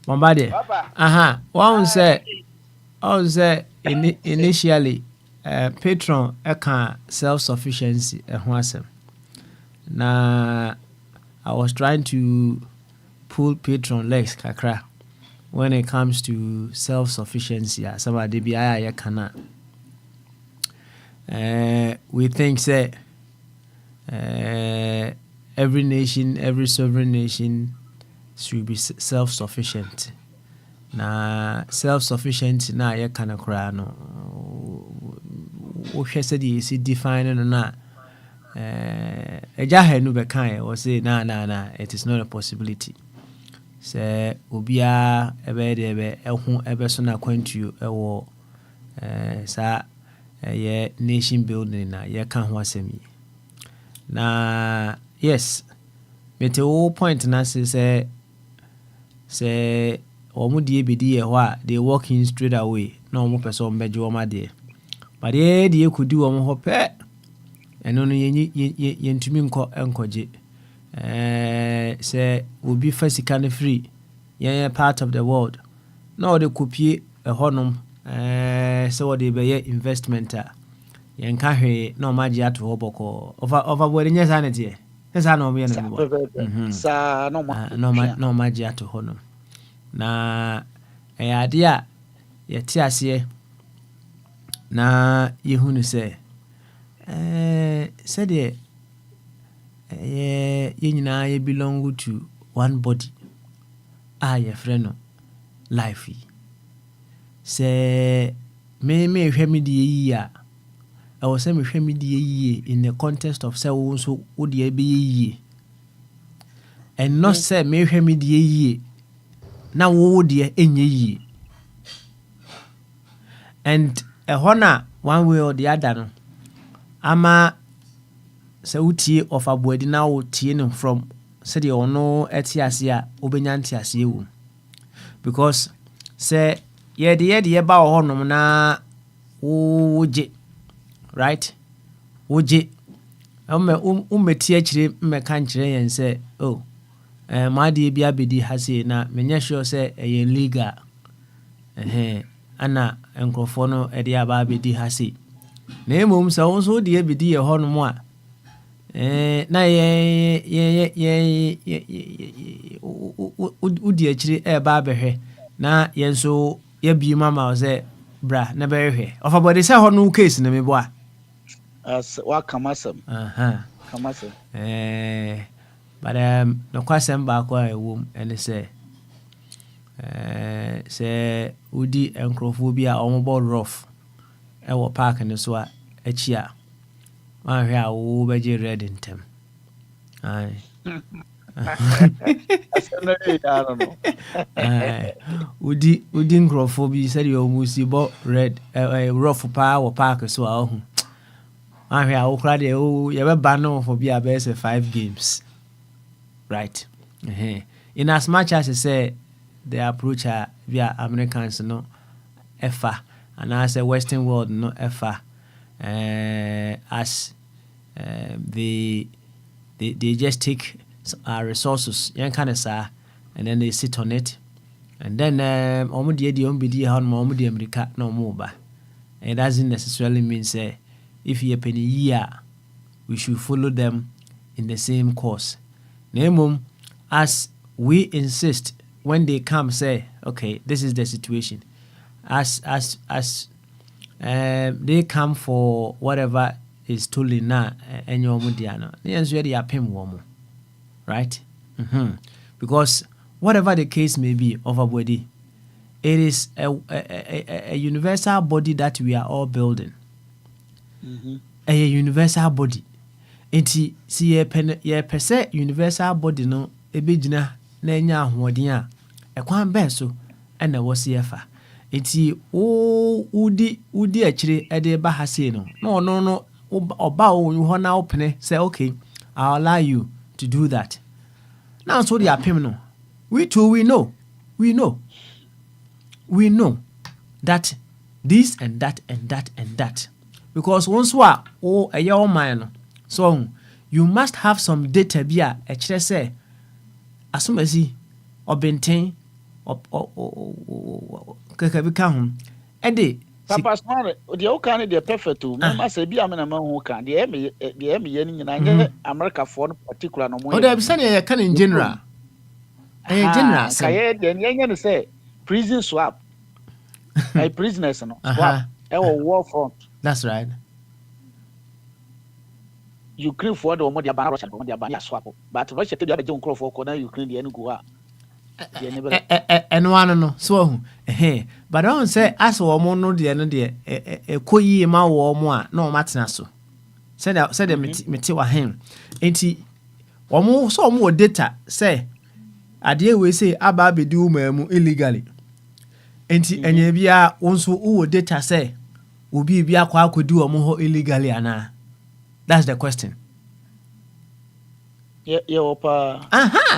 Bombardie. One say initially patron eka self-sufficiency na I was trying to pull patron legs kakra when it comes to self-sufficiency. Somebody be aya kana. We think say every nation, every sovereign nation should be self-sufficient. Na self-sufficient na ye kana kra no. O hwese de is define no na eja hanu be kan o say na it is not a possibility. Say obia ebe de ebe ehu ebe so na kwantuo ewo sa ye nation building na ye kan ho asemi. Na yes, mete o point na say omo die bedi ye ho a they walk in straight away na omo person beje omo de but ye die kudi omo ho pe eno no ye ntumi enkoje say obi fasika na free ye part of the world na o de kopie honom say what dey be investment a ye nka hwe na o maji ato ho boko over board nya sanity esa na o me na bo sa no maji ato honom na ade a yete ase na yehunu se said ye nyina ye belong to one body ye friend life se me hwe me de yi a I was say me hwe me de yi in the context of say wo so wo de be yi and not say me hwe me de yi na wo de enye yi and a honor one way or the other no ama se utie of abuadi na utie no from said you no etiase a obenya ntiase ewu because say ye de ba wo honom na woje right woje ummeti akire mmeka nkire yen say oh ma de bia bedi hase na menya sure say e legal ana enkrofo no e de aba bedi hase na emom sa won so de bedi ye honom a na ye udi akire e ba behwe na ye so ye bi mama o say bra na behwe of about say hono case na me bo a as wa kamasem kamasem but no kwasem ba kwa ewom ene say say udi enkrofo bi a omo rough e wo park ne so a achi a ma hwe a wo beje red ntem ai udi enkrofo bi say you musi bo red rough pa wo park so a ho ma hwe a wo kra de ye be ba no for bi a be say 5 games right in as much as I say the approach via Americans no efa and as a Western world no efa as they just take resources yan kind of sa and then they sit on it and then omo de omo be how omo de America no omo ba. It doesn't necessarily mean say if you penny year we should follow them in the same course. Nemum as we insist when they come say okay this is the situation as they come for whatever is stolen na enyo mudiano yenso ye dey apem wo mo right because whatever the case may be of a body it is a universal body that we are all building a universal body enti si ye pese universal body no ebegina na enya ahoden a ekwan be so na wo se efa enti udi achire ede ba ha sei no no oba wo ho na opene say okay, I'll allow you to do that. Now so they are paying no. We know that this and that and that and that. Because once we are a your mind, so you must have some data via a chile say asumasi obenten kakabika hum ede Papa smart the o kan dey perfect o me ma say bi am na ma hu kan dey me ye ni na nye America for no particular no mo. O dey be say e kan in general. In general say kaye dey nye no say prison swap. Hey prisoners no swap. E war front. That's right. Ukraine for the omo dia ban Russia omo dia ban ya swap. But Russia tell you be Ukraine for ko na Ukraine dey no go a. No so but don't say as woman no de no de koyi ma wo mo a na o matena so said me wa hen enti wo so wo data say ade we say aba be di mu illegally enti enya bia wo so wo data say obi bia kwa akodi wo ho illegally ana. That's the question. Yeah opa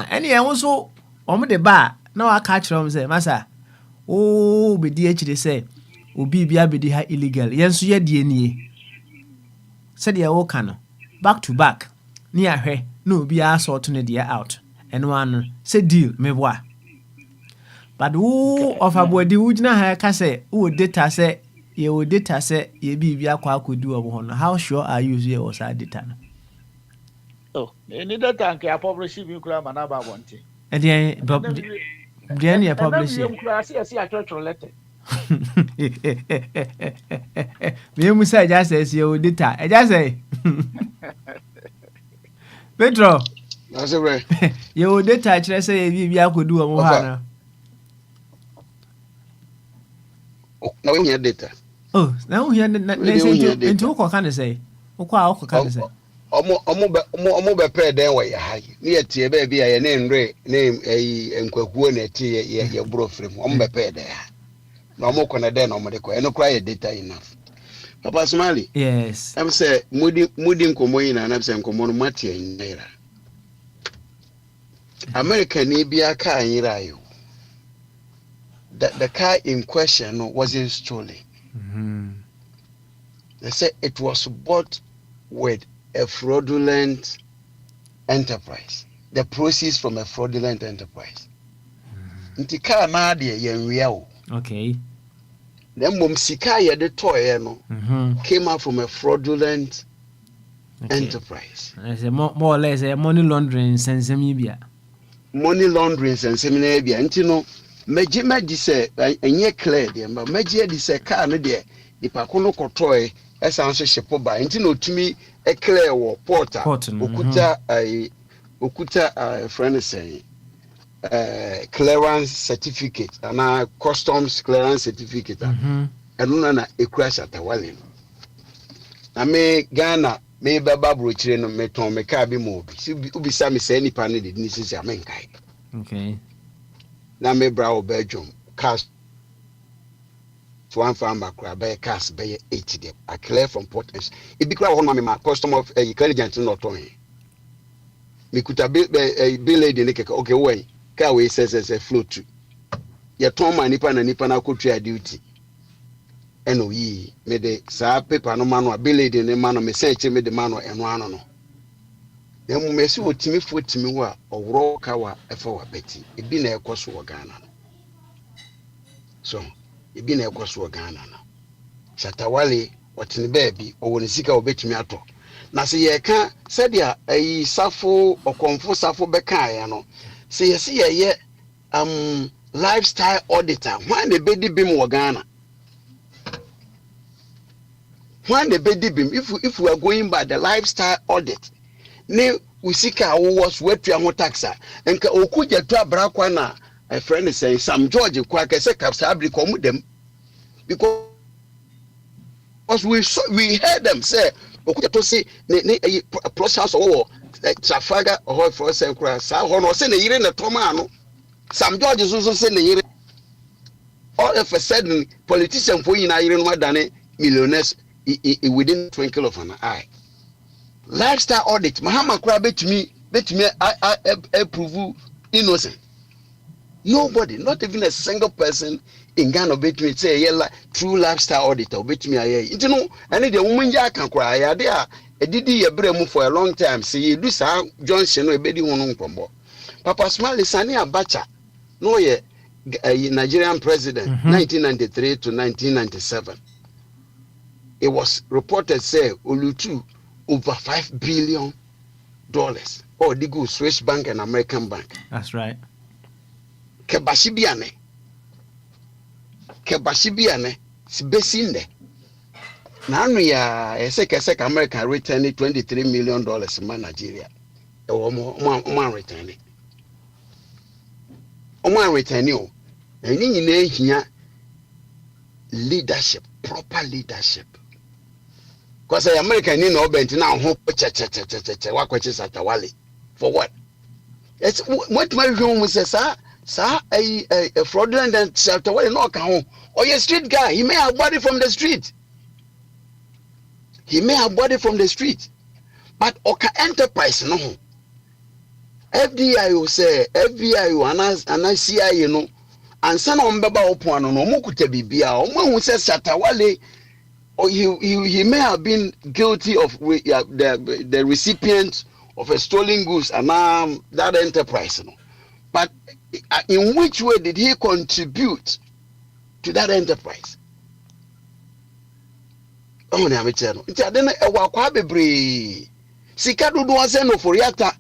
any wo so omo de ba na wa catch from say masa be di achire say obi bia be di ha illegal yenso ye die nie said ya wo ka no back to back ni ahwe na obi a sort no dia out and one say deal me boa but who of abodi wo gina ha ka say wo data say ye bi bia kwa akodi wo ho no. How sure are you say was that data no? Oh any data nke a publish bi kura ma na ba wonte and then you publish it. Me musa just says you data. I just say Pedro. That's right. You data actually say we could do a mohana. Now we hear data. Oh, now we hear into what can I say? What can I say? Omo be pay den wa ya hai ni etie be bia ye ne nre ne nkwakuo na etie ye bro frem omo be pay den na omo kona den na omo de ko eno kra ye data enough. Papa Smiley, yes, I'm say mudi nkomo yi na say nkomo no mate anyira America ni bia ka anyira yo. The car in question wasn't stolen. They said it was bought with a fraudulent enterprise. The proceeds from a fraudulent enterprise. Nti car na de yenwia o. Okay. Then mom sika ye de toy no came out from a fraudulent enterprise. It's more or less a money laundering sensemibia. Money laundering sensemibia. Nti no meji say enye clear de but meji de say car no de ipa ko no kotoy esan so shepo ba. Nti no tumi e clear wo porter okuta friend say clearance certificate and customs clearance certificate and na ekura Shatawale na me Ghana me baba brochire no me ton me ka bi mo bi ubisa me say nipa ne de ni sisi amenkai. Okay. Na me bra Belgium cash to one farm akra be cash be 80 dem I clear from port e bi kra ho ma me ma custom of intelligence no ton me kuta bill lady ne keke okay wey ka we says float ye ton ma nipa na kotua duty eno yi me de sa paper no mano bill lady ne mano me search me de mano eno ano no na mu me se otimi fotimi ho a owro ka wa efa wa beti e bi na ekoso wo Ghana no so e bi na ekoso wo Ghana no Shatawale otini baabi o woni sika obetimi ato na se ye ka se dia ayi safo okonfo safo beka ya no se ye se ye lifestyle auditor when the bedi bim wo Ghana when the bedi bim if we are going by the lifestyle audit ne usika wo was wetua ho taxa enka okuja to abrakwa na a friend say Sam George kwa ka se kapsa abri ko mu dem because we heard them say okuja to say ne process or Trafaga or for say kra sa ho no say ne yire ne toma no Sam George so say ne yire all of a sudden politicians for more than millionaires within the twinkle of an eye. Lifestyle audit, Mahama Kra bet me I prove innocent. Nobody, not even a single person in Ghana bet me say yeah, true lifestyle auditor bet me you know, and the woman ya can cry there. A didi bremu for a long time. See you do sa Johnson no ebedi wonu nkombo. Papa Smiley Sani Abacha no ye Nigerian president 1993 to 1997. It was reported say Olutu over $5 billion. Oh, the go Swiss Bank and American Bank. That's right. Kebashibiane sibesinde. Now ya esek America return $23 million in Nigeria. Omo return it. Omo return you. And you here leadership, proper leadership. Because American you know bent now hope for what? It's what my room says, sir, a fraudulent and Satawale no account. Or a street guy, he may have body from the street. But Oka enterprise no. FDI will say FBI and I see you know, and son on Baba Opano no Mukute Bibia, or one who says Satawale, or he may have been guilty of the recipient of a stolen goods and that enterprise. No. But in which way did he contribute to that enterprise? Oh, no, I'm telling you. It's a wakwabebre. Sikadu do ase no foriata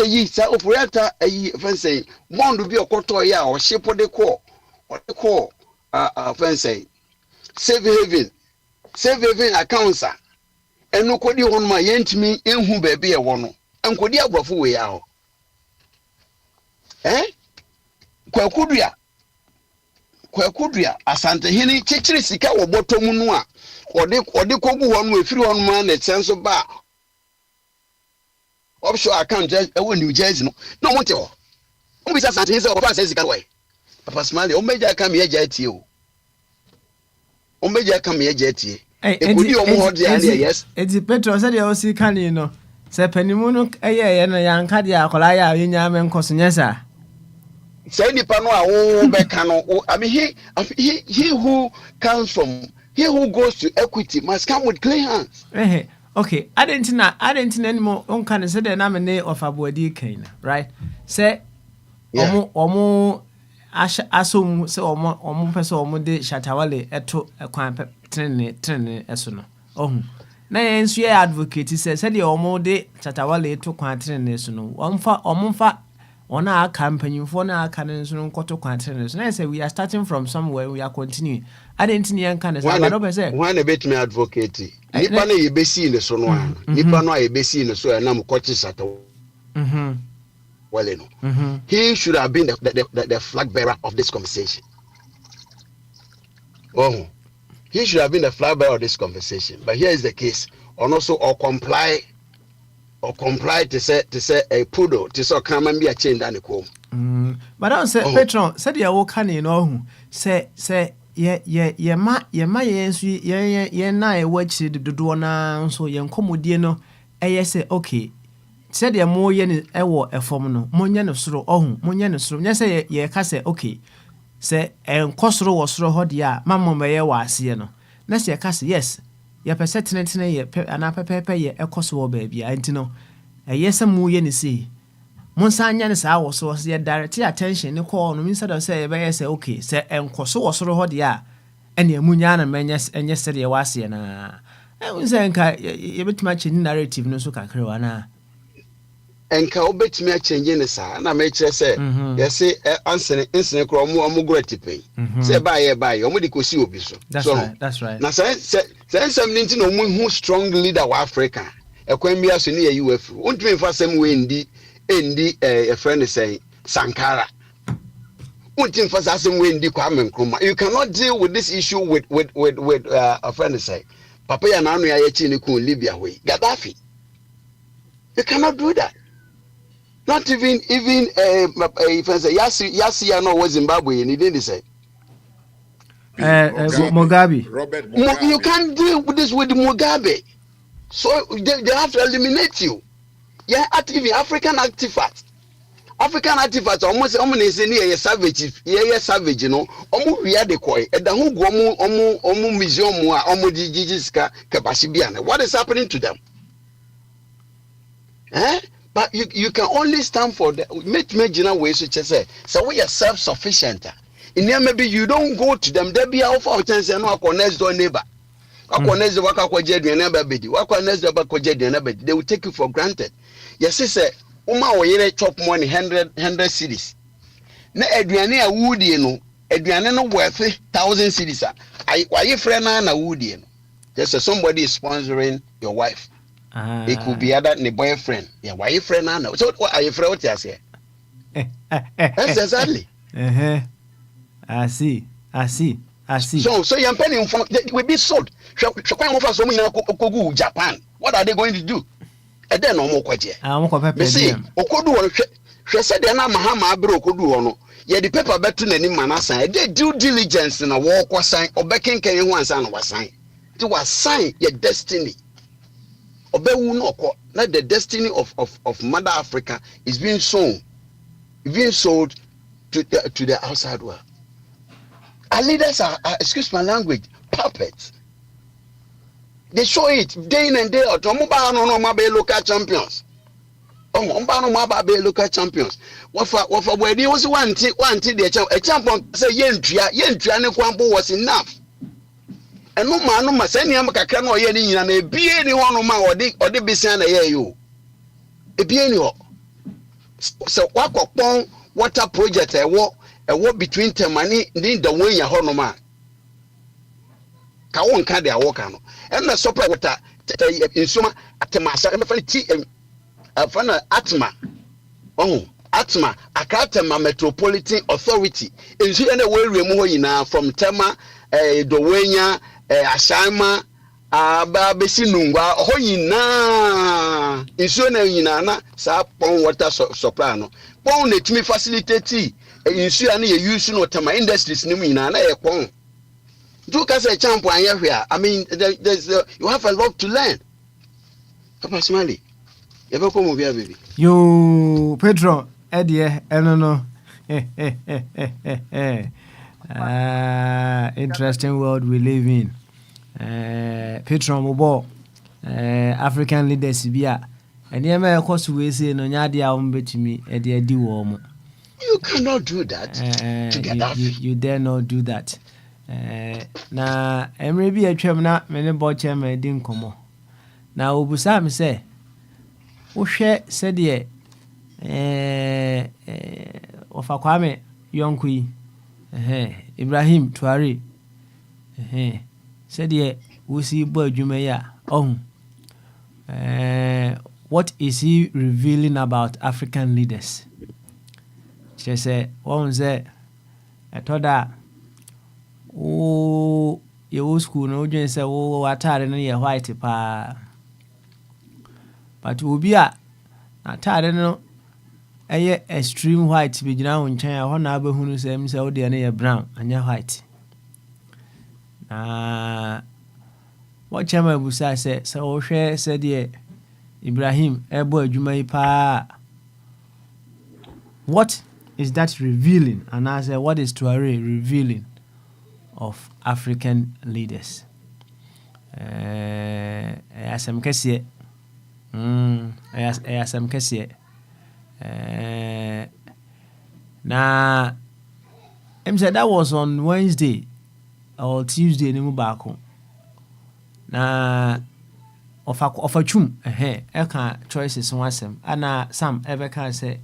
yi sa oforiata ayi fense mondu bi okoto ya o shepo de ko fense save haven accounts enu kodi hon ma yentimi enhu ba bi e wo no enkodi agbafo we ya ho kwakudua asante hini chichiri sika wo botomu no a ode kogu hon no efiri hon ma na chenso ba offshore account ewo New Jersey no monte ho o bisa asante hini se o ba se sika we Papa Smiley o meja ka me eja tie o meja ka me eja tie ekodi o mo ho de ande yes eti Petro said o si kan no se panimu no eye na yanka de akola ya yenya me nkoso nyesa. Say nipa no a wo beka no I mean he who comes from he who goes to equity must come with clean hands. Okay, I didn't anymore on can say the name of Abuadi Kane, right? Say omo asum say omo person omo de Shatawale eto ekwan trene eso no. Oh. Na yensu ye advocate say the omo de Shatawale eto kwan trene eso no. Omfa on our company for na can so nkoto kwan trene so. Na say we are starting from somewhere, we are continuing. I didn't yan can say one a bit me advocate. Nipa na ye besi in the so no. Nipa no ye besi in the so na mo kwachi Shatawale. No. He should have been the flag bearer of this conversation. Oh, he should have been the flag bearer of this conversation. But here is the case. And also, or comply to say a poodle to so come and be a chain down the comb. But I say, Petron said you walk in no say ye ma ye na watch the door now so ye nkomodie no say okay. Said ya mo ye ni ewo efom no monye no soro monye no soro nya say ye ka say okay say enkosoro wo soro ho de a mammo meye wa ase no na say ka say yes ye pese tenetene ye ana pepepe ye ekoso wo ba bia anti no ye say mo ye ni say monsa nya ni sa wo so ye direct attention ni call no instead of say be say okay say enkoso wo soro ho de a ene amunya na menye enye say ye wa ase na say nka ye betima change narrative no so kakrewa na enka obetimi a change ne sa na me kire say yes say ansene kro omo gratipe say ba ye omo de kosi obi so that's right na say something no omo who strong leader wa Africa ekwan bia so ne ye UF untimi fa sem we ndi a friend say Sankara untimi fa sem we ndi Kwame Nkrumah. You cannot deal with this issue with a friend say papa ya na anu ya chi ne kun Libya we Gaddafi. You cannot do that. Not even if I say Yasi no was Zimbabwe and he didn't say. Mugabe. Robert Mugabe. You can't deal with this with Mugabe. So they have to eliminate you. Yeah, even African activists. African activists almost say savage, you know. We are the koi. And the whole museum what is happening to them? But you can only stand for the make ways to say so we are self-sufficient. In there maybe you don't go to them, they be out for chance and walk on next door neighbor. They will take you for granted. Yes, say Uma chop money 100 cities. Na aduane a woodie no aduane no worth 1,000 cities. Why you friend na woodie no? Just somebody is sponsoring your wife. It could be other the boyfriend. Yeah, why you friend now? So what are you friend? What you say? That's exactly. I see. So you're paying for we be sold. Japan. What are they going to do? And then no more kwaje. Me say okodu won hwe se de na mahama abere okodu won no. Ye the paper betu nani manasa. E dey due diligence na wo kwasan obekenken hu ansa na wasan. It was sign your destiny. Let the destiny of Mother Africa is being sold to the outside world. Our leaders are excuse my language, puppets. They show it day in and day out. Local champions. Local champions. What for where they also want a champion say yen was enough. And no man send him kakra no ye ni na ebie ni hono ma ode besia na ye yo ebie ni ho so wakopon water project ewo between Temani ni the one ya hono ma ka won ka de awoka no and na supply water insuma atemasa e fa ti afana atma atma akatema metropolitan authority ensu na we mu ho yina from Tema Dowenya Ashama Ababesi Nungwa Hoyina Inso na yina na sa pon water supply no pon na tumi facilitate insu ana ye use no Tema industries ni yina na ye pon do ka say champion anya hwe I mean you have a lot to learn Papa Smiley you be come over baby you Pedro edie eno interesting world we live in. Patron Mobo, African leaders bia. And the American course we say no nyadi a umbetimi e de di wo. You cannot do that. You dare not do that. Na emre bi atwam na me ne bo chairman di nkomo. Na obusa me say wo hwe se de ofa kwame yonku yi Ibrahim Tuare said ye we see boy Jumaya what is he revealing about African leaders? She said one say I told her your school no just say atare no ye white pa but obi a atare no eye extreme white be gina won chan ho na abehunu se mi se wo de na ye brown anya white what chama busa se wo hwe se de Ibrahim ebo adwuma yi pa what is that revealing and I say what is Tuare revealing of African leaders asem kese asem kese na said that was on Wednesday or Tuesday ni mu baako na ofa chum eka choices wasem ana Sam ebeka say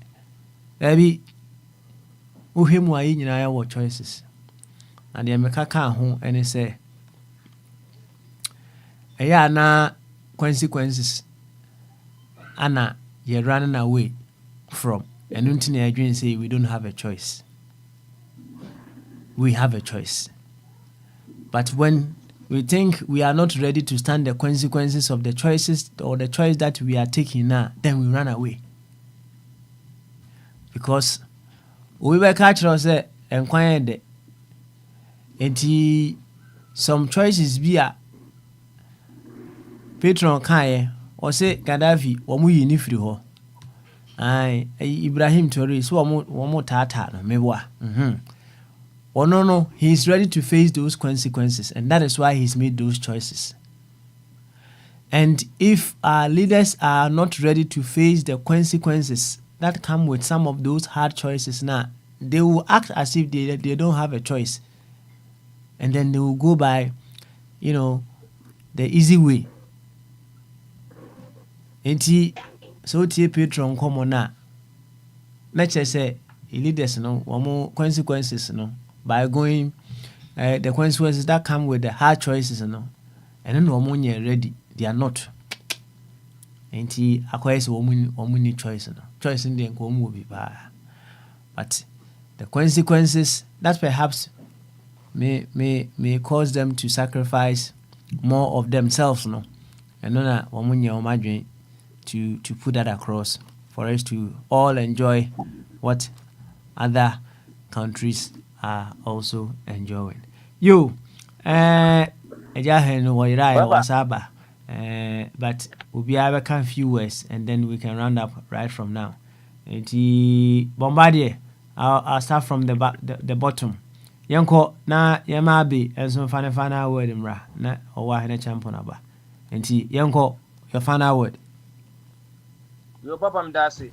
baby uhemu ayi nyina ya wo choices na de meka ka ho ene say eya na consequences ana you're running away from and until I say we don't have a choice. We have a choice. But when we think we are not ready to stand the consequences of the choices or the choice that we are taking now, then we run away. Because we were catching us and quiet enti some choices be a patron kae or say Gaddafi omu yi ni firi ho ai Ibrahim Traoré so omu tata no mewa oh no he is ready to face those consequences and that is why he's made those choices. And if our leaders are not ready to face the consequences that come with some of those hard choices now, they will act as if they don't have a choice. And then they will go by, the easy way. Enti so tie patron komo na let's say leaders no more consequences no by going the consequences that come with the hard choices no and then woman ready they are not. Enti akwai so woman need choice no choice in the nko will be bad, but the consequences that perhaps may cause them to sacrifice more of themselves no and na woman your to put that across for us to all enjoy what other countries are also enjoying. You wasaba but we'll be able to a few words and then we can round up right from now. Bombardier, I'll start from the bottom. Yanko na yamabi and some final word imra na owa hene champion aba. Enti yanko your final word. Your papa mdasi.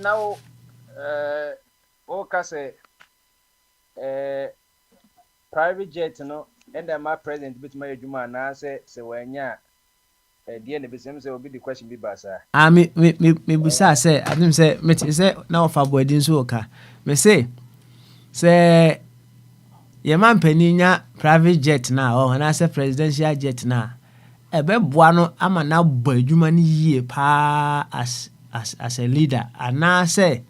Now say private jet no and my president bit my juma na say wenya the end be say will be the question be basa. Me busa say I didn't say me say now for boarding so oka. Me say your man peninya private jet na or na say presidential jet na ebe boa no ama na bo adwuma ni yie pa as a leader and I say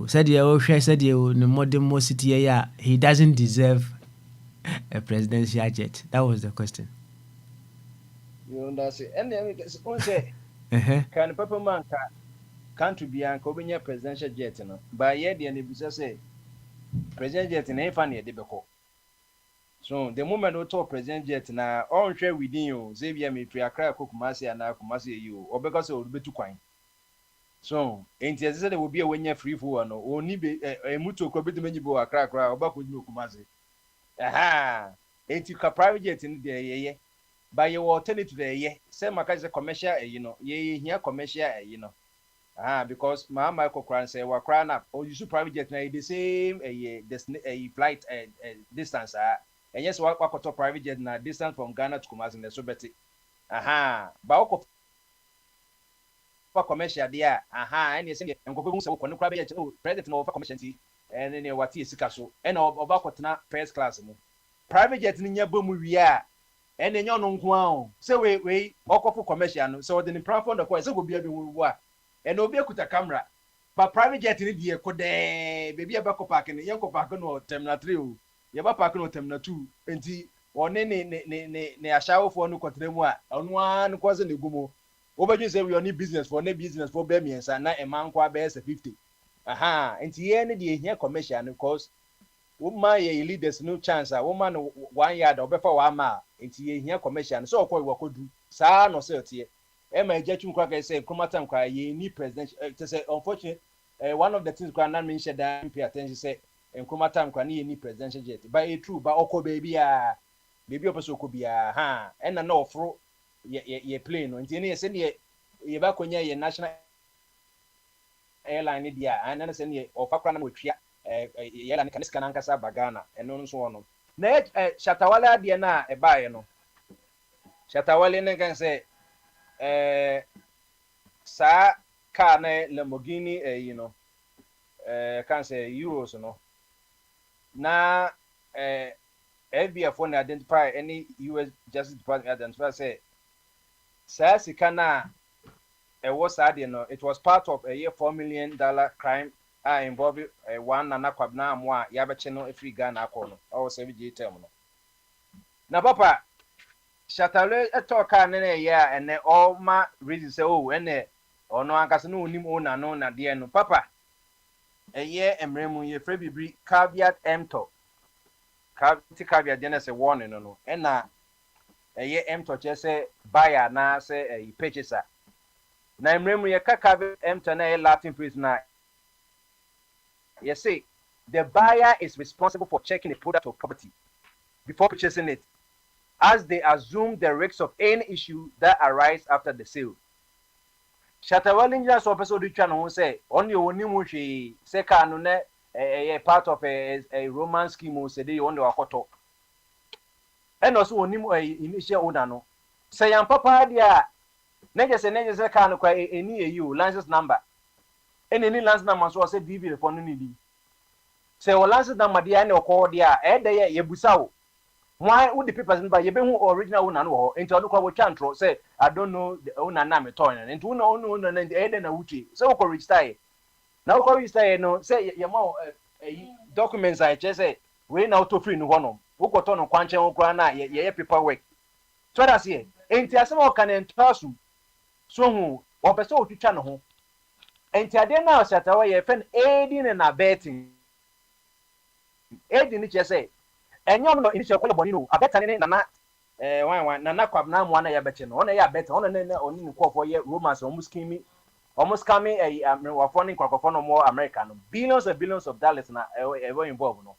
said the modern city he doesn't deserve a presidential jet. That was the question. You understand? And then say can papa man country be an cobinya presidential jet no but yeah the end say president jet na fan ye de beko. So the moment we talk president jet na on share within you Xavier me pre akra ko Kumasi and Kumasi you or because o be too kwan. So enti as say there will be a wenya free for no oni be mutu ko betu menyi bo akra oba ko dinu Kumasi. Enti ka private jet ni de ye by your alternative ye say maka is commercial ye here commercial because my Michael Kran say wa kran up or you private jet na the same flight distance and yes what to private jet na distance from Ghana to Kumasi na so better ba for commercial there and you say and go say ko private jet president no for commercial and then what is sika so and oba ko tena first class no private jet ni nya bomu wi and then you no nko say we okofo commercial no so the platform the ko say go bia bi wo and obi akuta camera but private jet ni die ko de baby aba ko park ni yanko park no terminal 3 o ye ba park no terminal 2 enti one ne ashawofo no kotremu a onu an ko ze ne gumo obaju say we only business for be miensa na emanko aba 50 enti ye ne die hia commercial no cause woman ye leaders no chance a woman 1 yard obefa wa ma enti ye hia commercial so okoi wakodu saa no say otie Emma Jetchum Cracker say, Kumatam cry, ye need president to say, unfortunately, one of the things Grand mentioned that pay attention say, and Kumatam can ye need presidential jet. But it's true, but Oko baby, baby also could be and I know through ye plane. And then send ye back when ye national airline India, and then send ye or Fakran with Yalan Kaniskananka Bagana, and so on. Net Shatawala Diana, a buy no. Shatawale can say, sa car na Lamborghini can say euros no na FBI for identify any US Justice Department identify say sa sika na was no it was part of a year $4 million crime involving one nana kwabna amwa yabeche no free Ghana akono or 7G term no na papa Shatale etoka nene ya ene all ma reason say ene ono ankase no onim ona no na de no papa eye emremu ye frɛ bibiri caveat emptor caveat then say warning no and na em to say buyer na say purchaser na emremu ye ka caveat em to na Latin phrase na you say the buyer is responsible for checking the product or property before purchasing it, as they assume the risks of any issue that arise after the sale. Shatawali just also do channel say only onimushi second a part of a Roman scheme say they only wakoto. And also onimu initial owner no. Say am papa dia neje kan kwa any EU license number. Any license number so say DV for no need. Say o license number dia na ko dia e dey yebusa wo. Why would the papers by you original owner no into no kwa chantro say I don't know the owner name toy and to no and the na wuti so ko register now ko register no say your ma documents I just say we now to free no hono wo ko to no kwanche wo na ye paperwork so that's here enti asem kan entasu so hu wo pese o twitwa no ho enti ade na osatawa ye fen aiding and abetting aiding ni say enyom no initial kwale boni no abeta ne nana wan nana kwab na mo na ya beche no ona ya beta ona ne oni ni kwofo ye romance almost coming wa phone kwakofo no more America no billions of dollars na ever involved no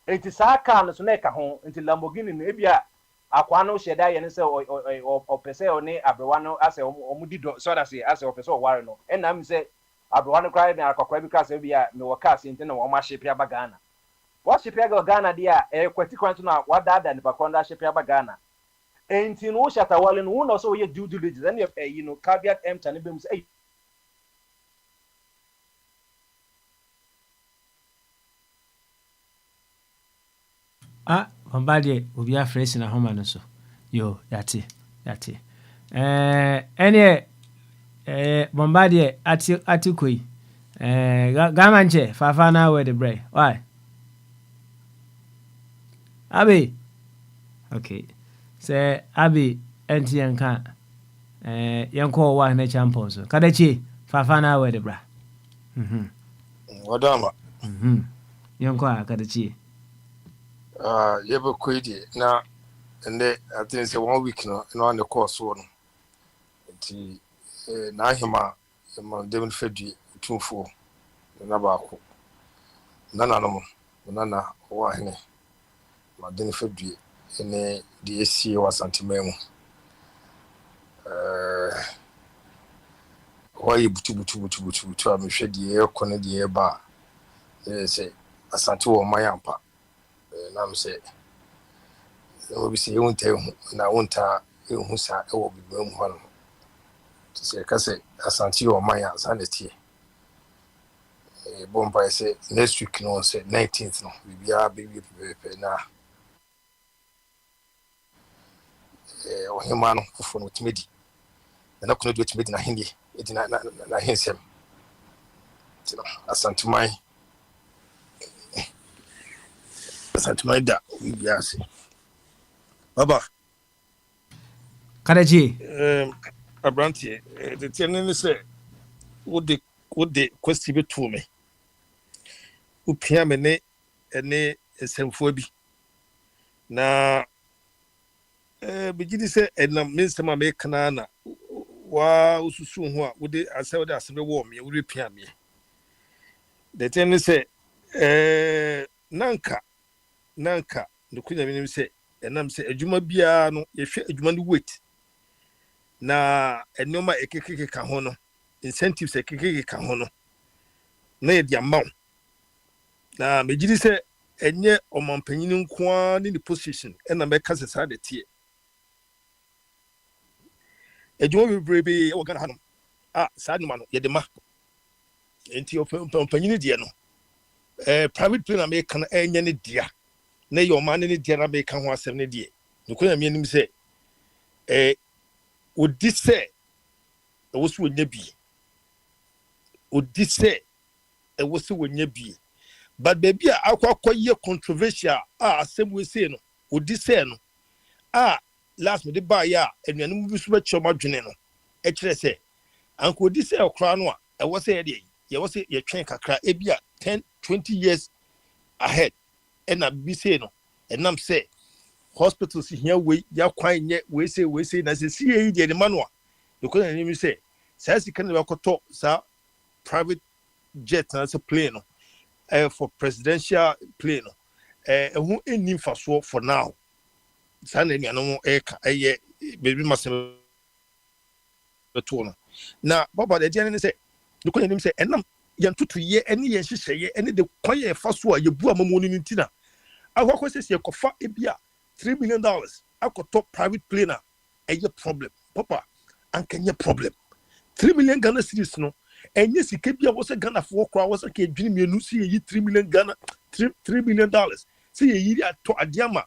enti saka no so na ka ho enti Lamborghini no ebia akwa no sheda ye ne se o pese oni abrewa no ase omudido so that say ase o pese o ware no enam se abrewa no cry na akwa bi ka se bia me wo ka se enti na wo ma shepia bagana what ship ya Ghana dia kwati kwanto na wadada ni bakonda ship ya Ghana enti no Shatawale no no so ye due diligence and caveat empty ne bem say Bogyae obi afresh na homa no so yo yate ene Bogyae ati koi gamanche fafa na we the bread why Abi okay say Abi enti yanka yanko wa na champions kada chi fafa na we the bra wadama yanko kada chi yebe kwedi na ende I think say 1 week no on the course one nti na hima ma dem fedi tumfo na baako nana wa hene ma dem fedi ene di esi wa santimemu why butu am hwedi e kone di e ba say asante wo mayampa na am say obi say wonta na wonta ehu sa e wo bibam ho no to say ka say asante wo maya sanity bomba say next week no say 19th no bibia baby na ohima no fofo no timedi na kono do timedi na hindi edina na hensem tino asantumai da bibia say baba kadaji abrantie the thing say what the question be to me upia me ne ene esemfo bi na begidi say enam mensema me kana na wa ususu ho a wode asewode asebe wo me wode pia me the thing say nanka ndukunya me say enam say adwuma bia no ye hwe adwuma no wait na enoma ekekeke ka ho no incentives ekekeke ka ho no na ye dia maw na megidi say enye omampanyin nkoa ni position ena meka se sa de tie adwuma bebrebe e wo Ghana hanom sa numa no ye de ma enti ompanyin die no private plane America na enye ne dia na ye oman ne dia na America ho asem ne die nkoya me anim say odise ewosu wonya bi odise ewosu wonya bi but baby akwakoye controversial asem we say no odise no last me de ba ya anuanum bi so ba choma dwene no e kire say anko odise okra no ewo say ye wo say ye twen kakra e bia 10-20 years ahead and na bi say no and I'm say hospitals here we ya kwan nye we say na say see the manual because I say says you can talk sa private jet as a plane for presidential plane who any for now san any no baby must na baba the journey say you can say enam yantutu ye any yen hihye any the kwan ye fa so a ye bu amamu ni ntina akwa say kofa ebia $3 million akoto private plane a problem papa ankenye problem 3 million Ghana cedis no enye sike bia wo se Ghana for kwa wo se ke dwini mienu si yi 3 million Ghana $3 million si yi ato adiama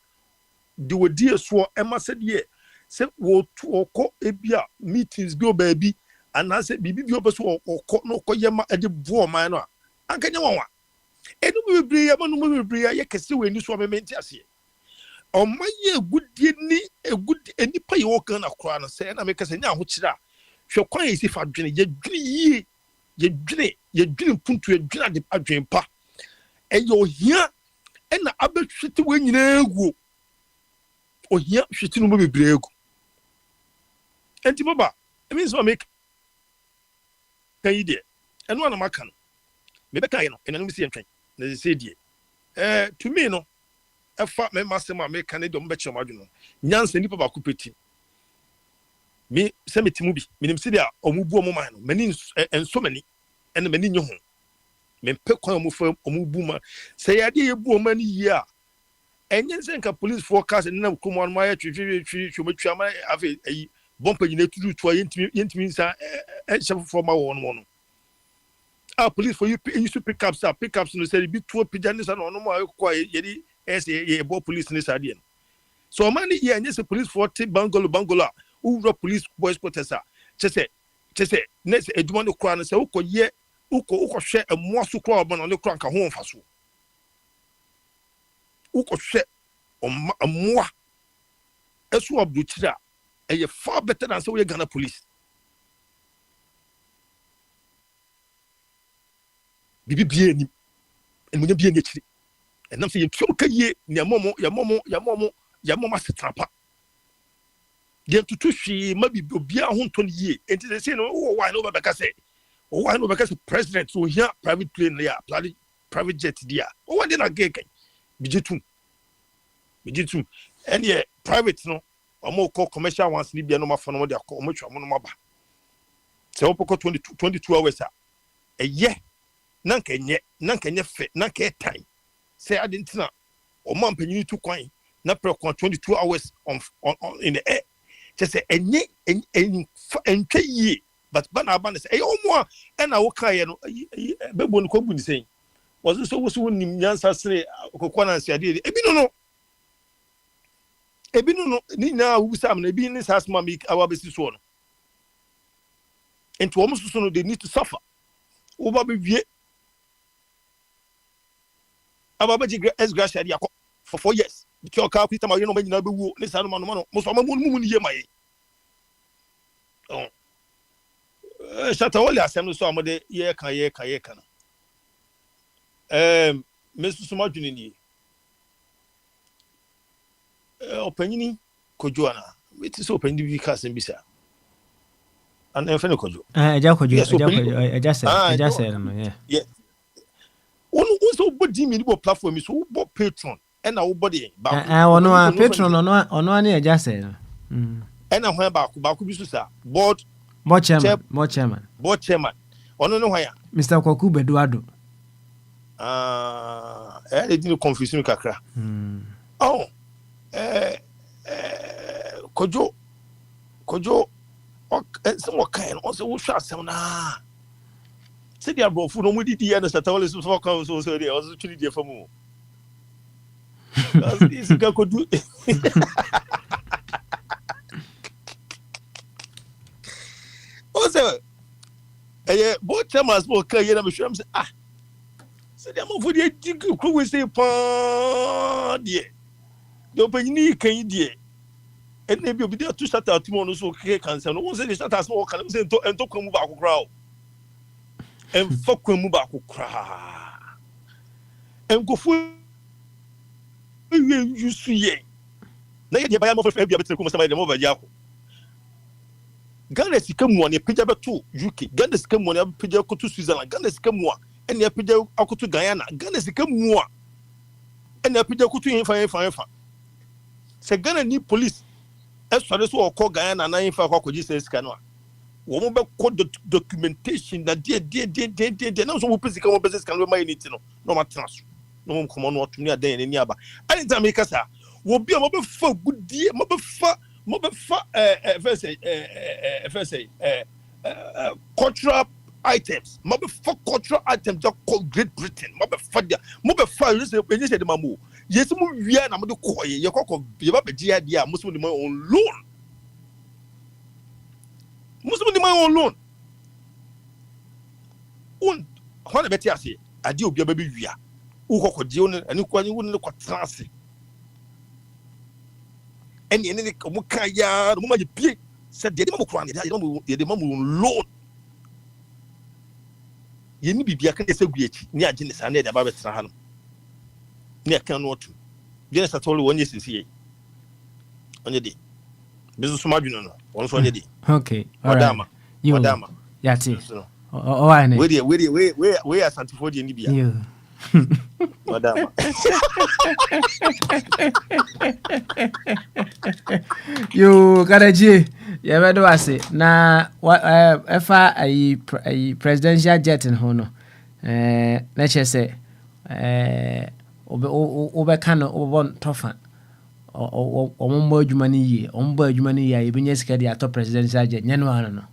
de wodi so ema se de se wo to okọ ebia meetings bi o baabi ana se bibi bi obeso okọ no koyema ade buo man no ankenye wonwa enu bebre ya manu bebre ya kese we ni so mementi ase o maye gudie ni egudi enipa ye wo Ghana kra no se na meka se nya ho kira hwe kwan yi si fa dwene ye dwene puntu ye dwene ade adwen pa eyo hia ena abetwete we nyina egu ohia hwete no bebre egu enti baba emi so make kan yi de eno na maka no me be kan yi no ena no si entwen na se die to me no efa me masema me kan de mbe chema adwene nyansa ni papa kupeti me se metimu bi minim se dia omubu omuma no mani enso mani ene mani nyo ho me pe kwan omufa omubu ma se ya de yebu omani yi a enye se nka police forecast na kumo no ma ya twetwa ama afi ayi bompa nyina tudu to yentimi nsa chef for ma won no a police for you used to pickups no say bi to pijani sa no no ma kwa yedi ye bo police ni sa de no so mani ye enye se police for te bangolo ura police boys protester chese next eduma no kra no se ukoye hwe emo so kra obo no ne kra nka ho mfa so ukohwe emo esu obduchira eye far better than so we Ghana police bibi bie ni enmunya bie ngechiri enam se yetwa kaye ne ya momo setrapa de tutu hwi ma bibi obia ho nto ne yie enti se say no why no beka say why no beka say president so here private plane ya private jet dia o why dey na gege bijitum any private no omo call commercial ones ni bia no ma fa no de akọ omo twa mo no maba se wo poko 22 hours a eye nanka nye fe nanka time say adentina o man panyini tu kwan na pre 22 hours on in the air just say enye entwe yi but bana say omo a na wo kan ye no bebo no kwabu ni say was so nim nyansa sere kokwa na nsiade ebi no ni na wusam na ebi ni sasma mi awabesi so no enti omo so no they need to suffer oba be wie ababaji esgracia dia for 4 years because ka kwita ma no nyina be wuo ni sa no no mo so ma mu ni ye maye shata wali asem no so amode ye kan mesu suma dwene ni opanyini kojoana weti so opanyini bi ka asem bisa an enfene kojo eja say no yeah onu so body mi ni bo platform so bo patron and na wo body ba ono patron ono na eja say no and na hwan ba ku bi so sa board chairman ono no hwan ya Mr. Kwaku Beduado they didn't confuse me kakra kojo some kind also wo hwa asem na se dia bro fu no mu didi ya na satawale so kan so dey also tuli dey famu this guy could do also both chairman spoke kan ye na me hwam say se dia mo fu dey dig ku we say pa dey do panini kan dey ene bi obi dey to start out mo no so ke cancer no won say dey start as mo kan say ento kwamu ba akokra o enfo kwamu ba akokra enkofu you see na ye ba ya mo fa bia betre ko mo sama de mo ba ja ko Ghana sika mu ne pija beto UK Ghana sika mu ne pija ko to Switzerland Ghana sika mu ene pija akoto Guyana Ghana sika mu ene pija ko to infa se Ghana ni police esore so okọ Guyana na infa ko akoji se sika no wo mo be ko documentation na de na so wo pese sika mo pese sika no ma unity no ma transfer no mo komo no otuni adan ni aba anytime me kasa wo bi mo be fa gudie mo be fa cultural items. Mobe for cultural items just called Great Britain. Mobe for there. Mobe for you say the mamu. Yes, we are na mo de koye. You call you ba dia dia. Muslim the on loan. Muslim the on loan. Un how na beti ase. Ade obi ba be wia. Wo kokko die on ani kwani wo ne ko transe. And any Mukaya, Muma Pie said, the Mamu loan. You need to be a case of GH, near Genesis and the Babet Sahan. Near Canot. Genesis told you 1 year since here. On your day. Business margin, once on your day. Okay, Madama. You, Madama. Yati. Oh, I know. Where are Santifodi in Libya? You. Madama. You Karaji, you ever do I say na what if a presidential jet in Hono? Let's just say over can over tougher or one more money on board money. I even yes, get the top presidential jet. No,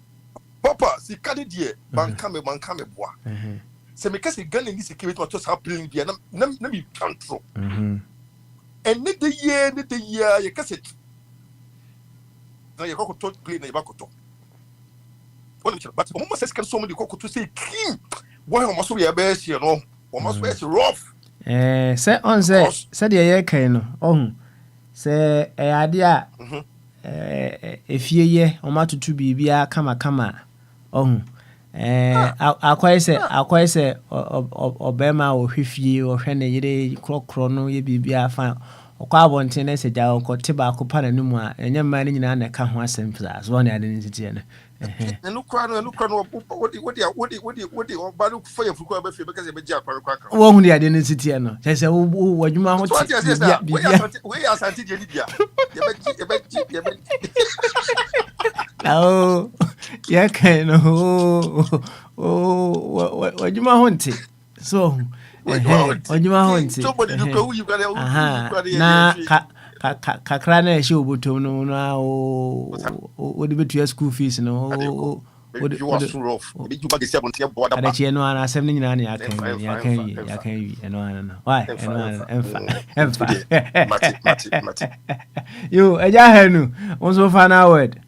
Papa, see, Canadian, Bankame, boy. Se me kasi Ghana ni security to sa plan bia na mi control and ne the year you kasi na you go to play na you back to but mo say can so many go to say king boy o maso ya be she no o maso be rough say on say the year kan no ohun say ade a efie ye o matutu bibia kama ohun akwai se obema ohwefie ohwe ne yire krokro no ye bibia fa okwa abonten na se ja okote ba akopa na numu a enye mma ni nyina na ka ho asem fza so na ade ni titi ne no kra no what ba no for your fuku ba fe because e be ja kware wo hu ni ade ni titi no se wadwuma ho ti we ya santi je libia ye be oh yeah kind wadwuma ho nti so wadwuma ho nti somebody do ko you got na kakra na ehye obotom no na o de betua school fees no you are so rough you bag ese abonte boda ba ade no ana asem ni nyina na yakan yi eno ana no why eno ana emfa mati yo eja hanu onso final word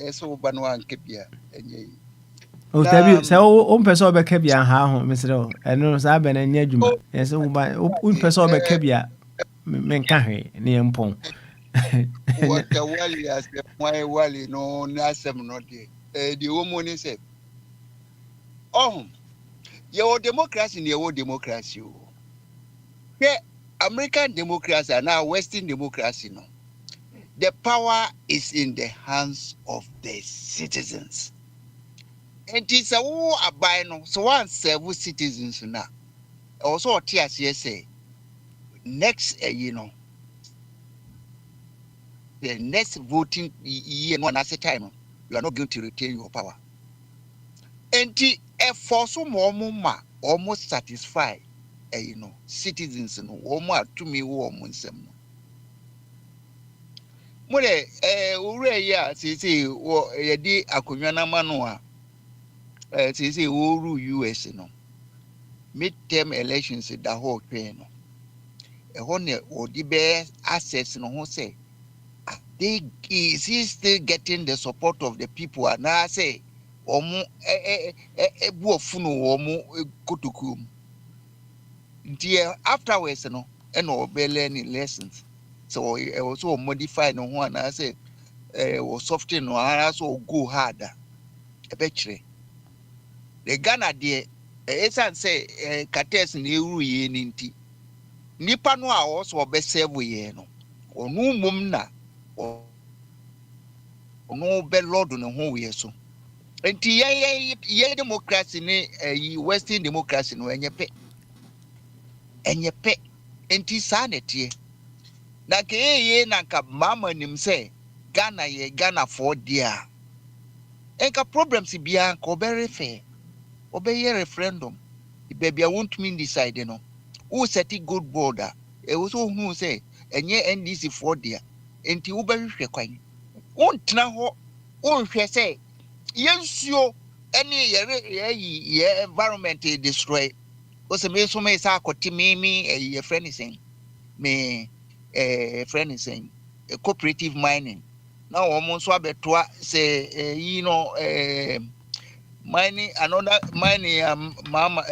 eso banwa nkebia enye o tabi se o mpese obekebia ha ho mesere eno sa be na nya adwuma yese o mpese obekebia menka hwe ne empon waka wali asem wali no na asem no de woman ni se your democracy ne democracy o American democracy and now Western democracy no the power is in the hands of the citizens. And it's a war abai no so one serve citizens now. Also TSA next the next voting year one at a time you are not going to retain your power. And for some more almost satisfy citizens no more to me almost some. Mole ure ya sisi wo yedi akonwa na manu a sisi wo ru US no midterm elections da ho twen no ho ne odi be access no ho say they is he still getting the support of the people and I say omu bu ofunu omu kotokum ntie afterwards no e no be learning lessons. So it also modify no one I say or soften no also go harder. A betray. The Ghana there esan say kates na ewu ye ninti nipa no a wo so obesave ye no onu mum na onu be lord no ho we so enti ye democracy ni western democracy no enyepe enti sa na tie na ke ye na nka mama nim say Ghana ye Ghana for dia enka problems bia nka obere fe obeye referendum baby I want me decide no who set it good border e wo so hu say enye NDC for dia enti wo behwehwe kwan wontena ho wonhwe say yensuo any ye environment destroy o se me so me sa akoti me ye friend is saying me friend is saying cooperative mining na wo mo so abetoa say mining another mining mama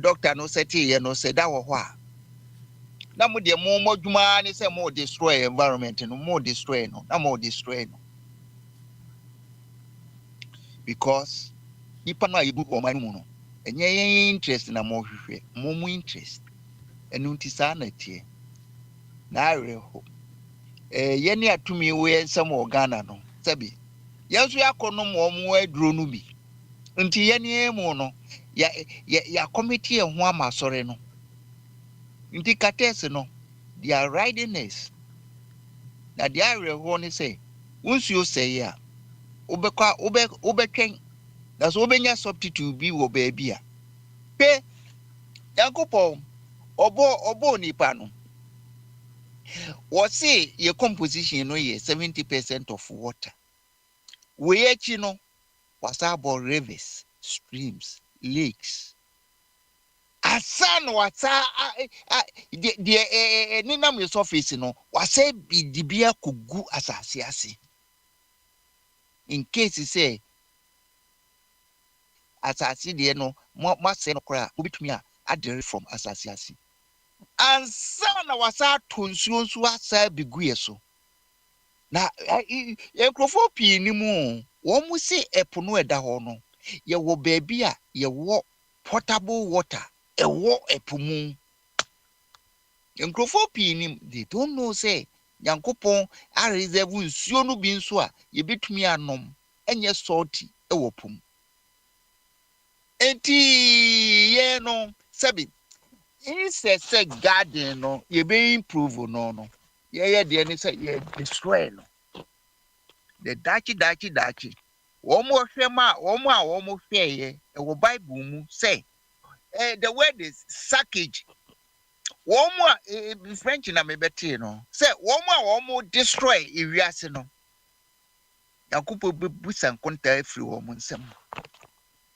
doctor no seti ye no say that wo ho a na mo de mo modwuma ni say mo destroy environment no mo destroy no na mo destroy no because nipa na yebu o man mu no enye yen interest na mo hwehwe mo interest enu nti sa na tie na areho ye ni atumi we nsam Ghana no sabi yenso yakono mo aduro no bi nti ye ni mu no ya committee ho amasore no nti kates no their ridiness na the areho ni say unsuo say ya obetwen na so obenya substitute bi wo ba bia pe yankopon obo nipa no what say your composition no ye 70% of water we echi no was about rivers streams lakes asan wata the ninam your surface no was say bidibia kugu asase ase in case say asase de no mo say no kra obitumi a adere from asase ase ansa na wasa tonsuo nso asa biguye so na enkrofo pii ni mu wo mu se epo no eda ho no ye wo baabi a ye wo potable water e wo epo mu enkrofo pii ni they don't know say yankopon a reserve nsuo no bi nso a ye betumi anom enye salty e wo pom enti ye no sabi say garden no ye be improve no ye de ni say ye destroy no the dachi wo mo hwema wo mo a wo mo hwe ye e wo bible mu say the word is sackage wo mo a French na me beti no say wo mo a wo mo destroy ewiase no yakupo busan konta free wo mo nsem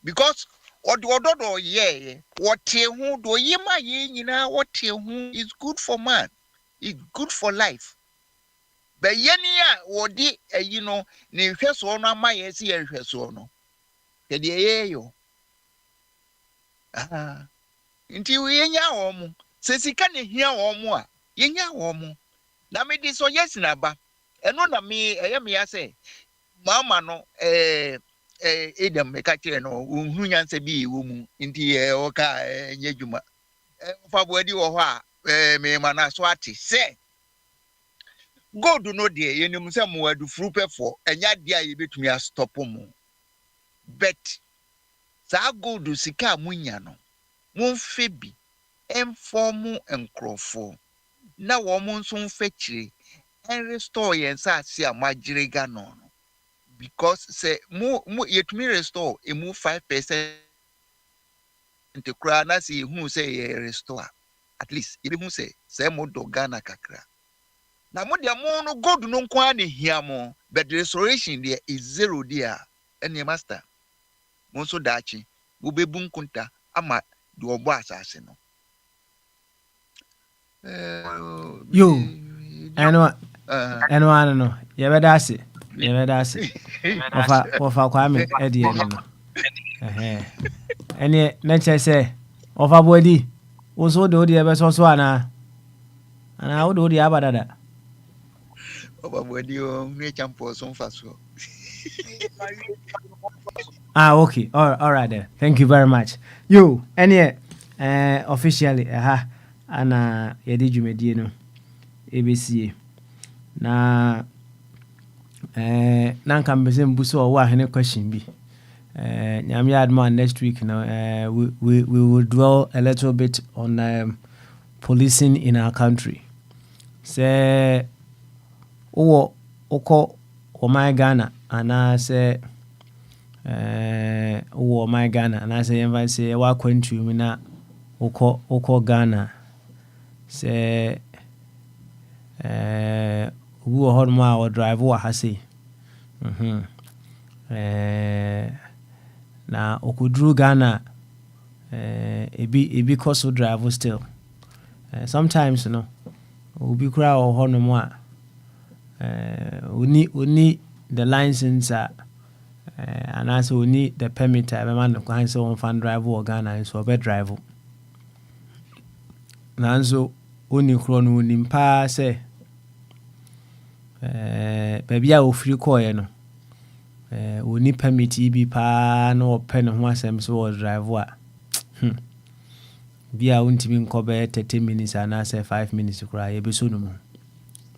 because ododo ye what hu do yima ye nyina what hu is good for man, it's good for life. But yeni a wodi ne hweso no ama ye se ye hweso no de ye yo nti we yenya wo mu se sika ne hia wo mu a yenya wo mu na me di so yes na ba eno na me me ya say mama no Edem meka kire no unhu nyanse bi wo mu nti oka nyadwuma fa boadi wo ho a me mana so ate se god no de yenim se mo adu frupefo enya de a ye betumi a stop mu bet sa god sika munya no monfe bi inform enkrofo na wo mo nso mfa kire en restore yen sa ase a magire ga no because say mu yetumi restore emu 5% the kra na say hu say restore at least ibi hu say mo do Ghana kakra na mo de mo no god no nko an hia mo but the restoration there is zero there any master mo so daachi wo bebu nkunta ama de obo asase no yo eno no ye beda ase ofa kwame edie no ene na chese ofa body wo so de odi ebe so ana wo de odi abadada ofa body o me champo so mfa so Okay. All right then. Thank you very much. You, any officially, ana yɛde dwumadie no ɛbɛsie na na nka mbɛsɛ mbu sɛ ɔwɔ ahene question bi nyame yɛ adom a next week no we will dwell a little bit on policing in our country. Sɛ wokɔ ɔman Ghana anaasɛ wowɔ ɔman Ghana anaasɛ yɛmfa sɛ yɛwɔ Akwantufuo mu na wokɔ Ghana sɛ obi wɔ hɔ nom a ɔdrive wɔ ha sei na ɔkɔduru Ghana ebi kɔ so drive still sometimes no obi koraa wɔ hɔ nom a oni the license anaasɛ oni the permit a ɛbɛma no kwan sɛ wɔmfa drive wɔ Ghana nso ɔbɛdrive nanso oni korɔ no onim paa sɛ baabi a ofiri kɔɔɛ no oni permit yi bi paa na ɔpɛ ne ho asɛm sɛ wɔ drive a bi a wontimi nkɔ bɛyɛ 30 minutes anaasɛ 5 minutes koraa yɛbɛso no mu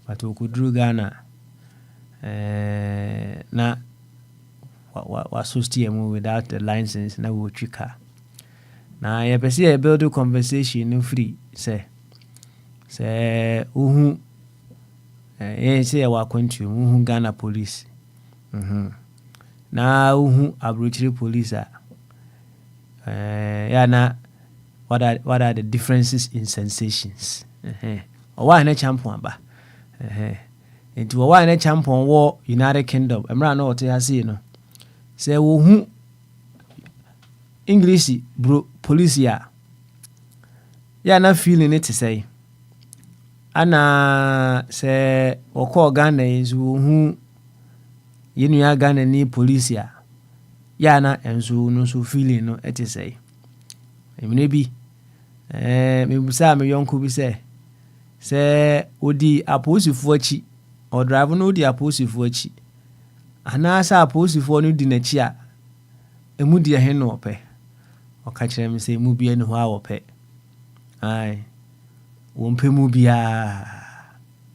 but okuduru Ghana na waso steer mu without the license na wɔtwi car na yɛpɛ sɛ yɛbuild conversation no free sɛ wohu sɛ yɛwɔ Akwantufuo mu wohu Ghana police na wohu aburokyire police a na what are the differences in sensations ɔwɔ ahene champion aba nti wɔwɔ ahene champion wɔ United Kingdom mmerɛ na ɔte ha sei no sɛ wohu English bro police a na feeling it say ana sɛ wɔkɔ Ghana yi nso wohu yɛnua Ghana ni police a na enso no so feeling no it say emine bi mebusa me yonko bi sɛ odi aposifoɔ akyi o drive no odi aposifoɔ akyi ana sɛ aposifoɔ no di n'akyi a emu di ɛhe no ɔpɛ ɔka kyerɛ me sɛ emu bia ne ho a wɔpɛ ai wɔmpɛ mu bia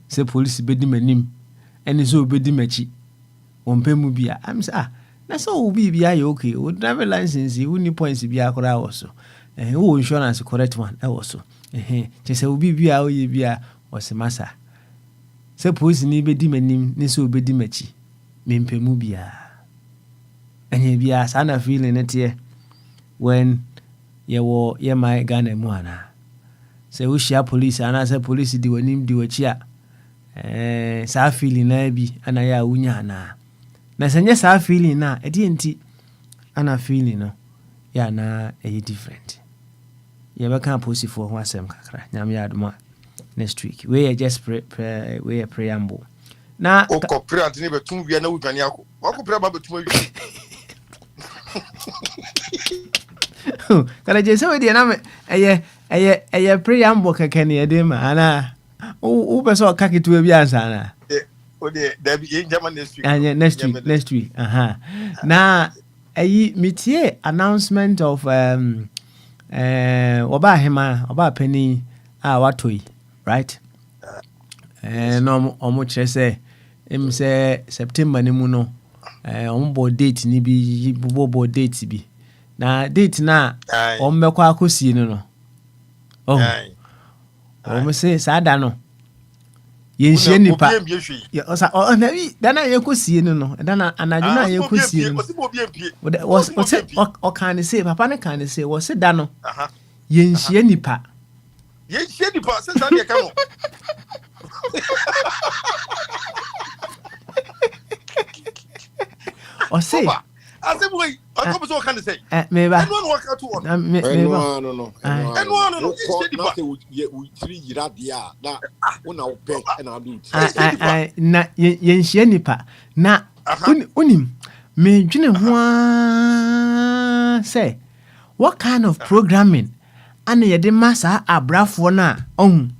sɛ police bedi m'anim ɛne sɛ obedi m'akyi wɔmpɛ mu bia am sɛ na sɛ wo bia yɛ okay wo driver license wo ni points bia koraa wɔ so wo insurance correct one ɛwɔ so kyɛ sɛ wo bia wo yɛ bia wɔse masa sɛ police ni bedi m'anim ne sɛ obedi m'akyi mempɛ mu bia ɛnyɛ bia saa na feeling ne teɛ when yɛwɔ yɛma Ghana mu ana sɛ wohyia police anaasɛ police di w'anim di w'akyi a saa feeling na bi ana yɛ a wonya anaa na sɛ nyɛ saa feeling na ɛdeɛ nti ana feeling no yɛ na ɛyɛ different yɛbɛka aposifoɔ ho asɛm kakra nyame yɛ adom a next week we are just we are preamble na okɔ pre antene betum bia na wudwane akɔ wakɔ pre ba betum awi kala je sɛ we deɛ na ɛyɛ preamble kɛkɛ ne yɛde ma ana wo pɛ sɛ ɔka ketewa bi ansa na next week na metie announcement of ọba ahema ọba penny watoi right no omo kyerɛ sɛ sɛ September ne mu no omo bo date ni bi bo date bi na date na omo bɛkɔ akɔsie no omo sɛ saa da no yɛnhyia nipa dana yɛkɔsie no dana anadwo na yɛkɔsie no wɔsɛ ɔka ne sɛ papa ne ka ne sɛ wɔsɛ da no yɛnhyia nipa sɛ saa deɛ ka no ɔsɛ asɛm wei ɔkɔpɛ sɛ ɔka ne sɛ meba ɛno ano waka to ɔno na yɛnhyia nipa na wonim medwene ho sɛ what kind of programming ana yɛde ma saa abrafoɔ no a ɔhu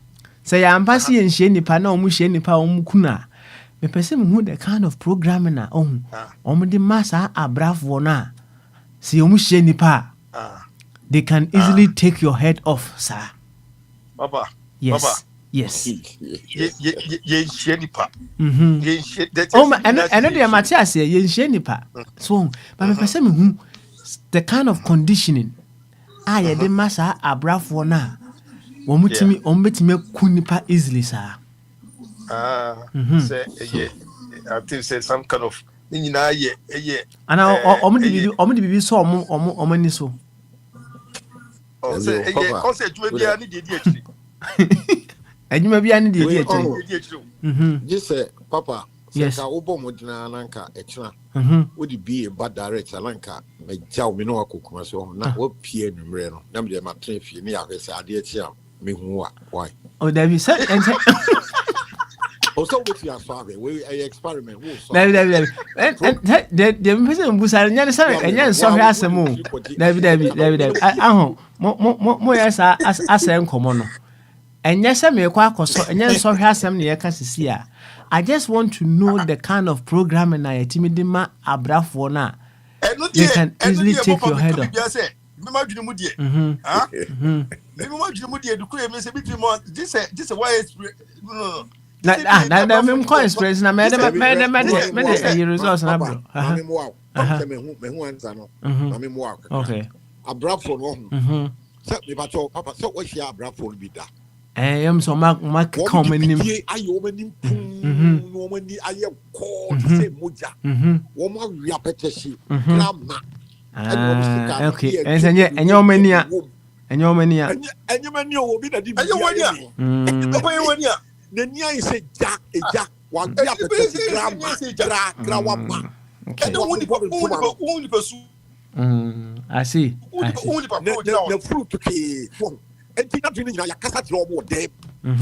sɛ yɛampa sɛ yɛnhyia nipa na ɔmo hyia nipa a ɔmo kuna mepɛ sɛ mehu the kind of programming a ɔhu ɔmo de ma saa abrafoɔ no a See, omushie nipa. They can easily take your head off, sir. Baba. Yes. Baba. Yes. Ye share nipa. Oh, and the amateur say ye share nipa. So, but me person me the kind of conditioning. Ye de masa abrafo na. Omutimi ku nipa easily, sir. Say I think say some kind of ye. And omudi bibi so omani so. Oh, say adwuma bia ne de akiri. Adwuma bia ne de akiri. Just say papa, yes. Ka obo modina nanka ekira. Wodi be a bad director nanka me jaw me no akokuma so na wo pie nwumre no. Na me de ma tren fie ne ya hwese ade akira me hu a why. Oh, there be said and also with your father we experiment wo so. David and the person busar nya say enya so hwe asem David aho mo yesa asa enkomo no enya se me kwa akoso enya so hwe asem ne yeka sisi a I just want to know the kind of programming na yetimidima abrafo na they can easily take your head off. Me ma dwene mu de me ma dwene mu de du kure me se bitwi mo this why no na me ko experience na me results na bro me mo me hu answer no na me mo okay abrafo no se me ba cho papa se wo hia abrafo bi da yam so ma come nim ayo manim no mani aye ko se moja wo ma wi apetesi grama okay enye omania obi da di bi wania the nia is a jack wa wi apetesi gra wa ma I see the fruit ke fon enti na twini nyina ya kasa tire omo de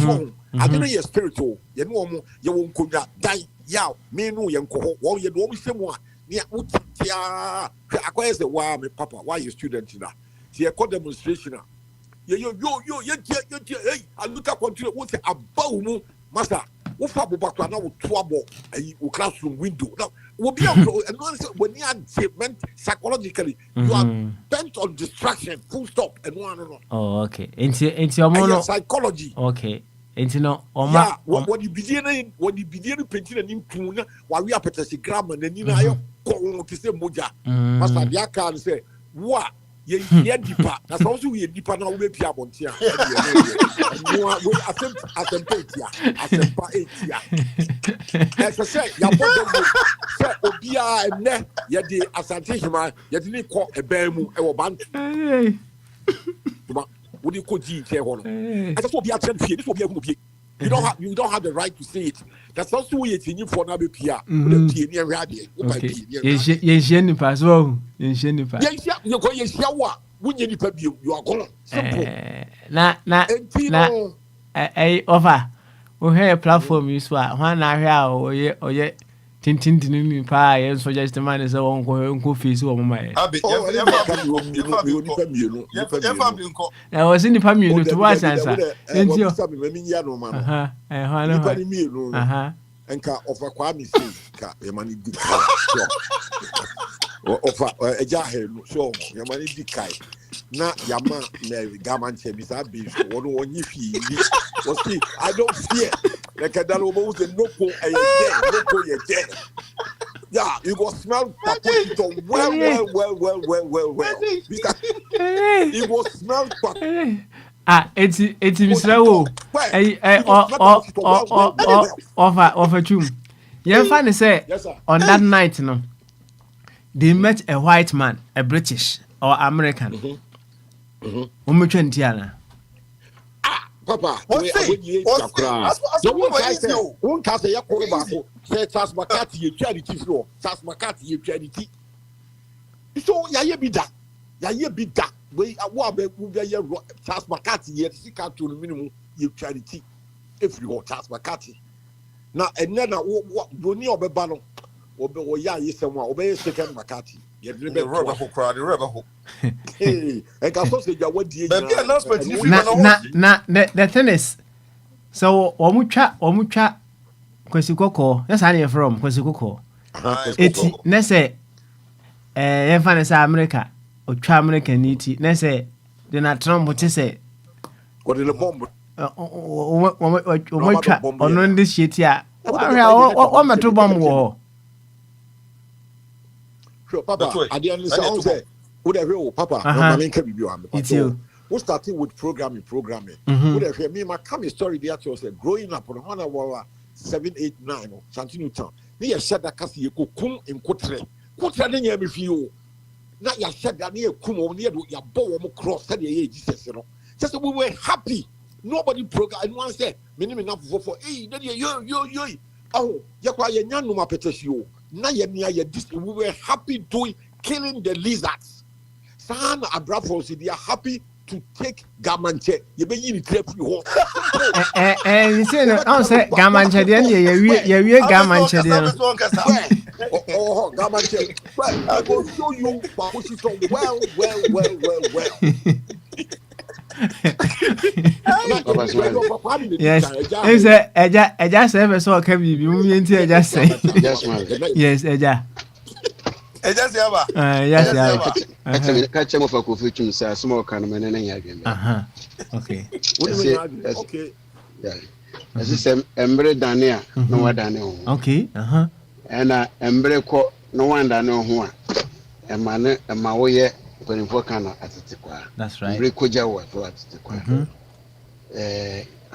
fon ade no ye spiritual ye no omo ye won konwa dai ya me no ye nkoho wo ye do omo hwemu a ne utitia akoye se wa me papa why you student na ti e demonstration a ye yo ye hey aluka continue wo se abawu mu master wo fa bobakwa na wo to abo ayi wo classroom window now wo be and when you are psychologically you are bent on distraction full stop and one no. Oh okay enti omo psychology okay enti no oma what you begin painting an impu na wa we apetesi grammar na ni na ayo ko ti se moja master dia kan say wa ye dipa na so so ye dipa na wo be pia bontia no we asempa etia say ya bodo say obia enne ye di asante hima ye di ni ko eba mu e wo bantu wo di ko ji che ho no asa so obia chen fie ni so obia hu bie you don't have the right to say it that's also we etinyi for na be pia wo pie ni awade wo pa pie ni ye sheni pass wo ye sheni pass ye ko ye shia wo wunye nipa bi you are gone simple na offer we have platform you so one na hwe a oye tintin nipa ye so just man say won ko face wo mama ye abi I was in the family to watch answer enti o nipa ni mienu enka offer kwa mi say ka e mani di offer eja helu so e mani di kai na yama na gaman che bi sa bi so won wonyi fi o see I don't fear like that wo say no ko ye yeah you go smell potato well you go smell eti misra wo offer chum yen fa ne say on that night no they met a white man, a British or American. Umutwentiana. Papa, one case ya ko ba ko say Charles McCarthy ye charity floor. Charles McCarthy ye charity. So ya ye bi da. We wa be ye Charles McCarthy ye sika to minimum ye charity everywhere Charles McCarthy. Na enna na wo ni obeba no. Obe ya yesem a obe second McCarthy ye be rubber ho crowd ho hey e ka so say ya wadi baby announcement ni free na the thing is so omutwa kwasikoko that's how you from kwasikoko eti na say yɛmfa ne America otwa America ni ti na sɛ Donald Trump te sɛ ɔde ne bomb ɔmɔtwa ɔno ndi hyeti a ɔmɛto bomb wɔ hɔ papa adeɛ no sɛ ɔn sɛ wode hwɛ papa na menka biribi wɔ amepatɔ we starting with programming wode hwɛ me maka me story de akyerɛ sɛ growing up no hɔna wɔwa 7, 8, 9 no Santino Town ne yɛhyɛ da kase yɛkɔkum nkotrɛ kotrɛ ne nyɛ mefie o na yɛhyɛ da ne yɛkum wɔ ne yɛbɔ wɔ mo cross sɛdeɛ yɛyɛ Jesus no just we were happy nobody program and one said minimum enough for hey yo oh yakwa yenya no mapetesio na ye this we were happy doing killing the lizards san abrafo so they are happy to take gamanche ye be yin trap you you say no I say gamanche dey ye wie gamanche dey oh gamanche but I go show you well yes, it's Eja say so can be Eja say. Yes, Eja. Eja say aba. Yes, catch him for Kofi say small can man na again. Okay. Okay. Yeah. As is embre dania no wa dane ho. Okay. And embre ko no one dane ho a. Ema wo ye that's right. I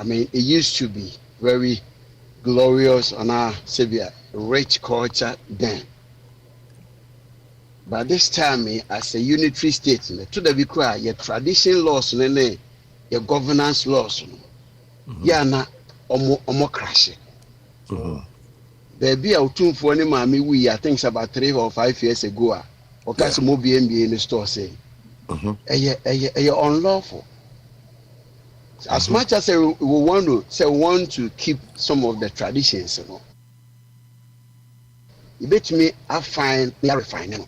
mean, it used to be very glorious on our Savior, rich culture then. But this time, as a unitary state, to the Bikra, your tradition laws, your governance laws, na omo crash. There be a tune for any mammy, I think about 3 or 5 years ago. Okay, so more BNB in the store say, unlawful. As much as we want to keep some of the traditions, you bet me I find they are refining.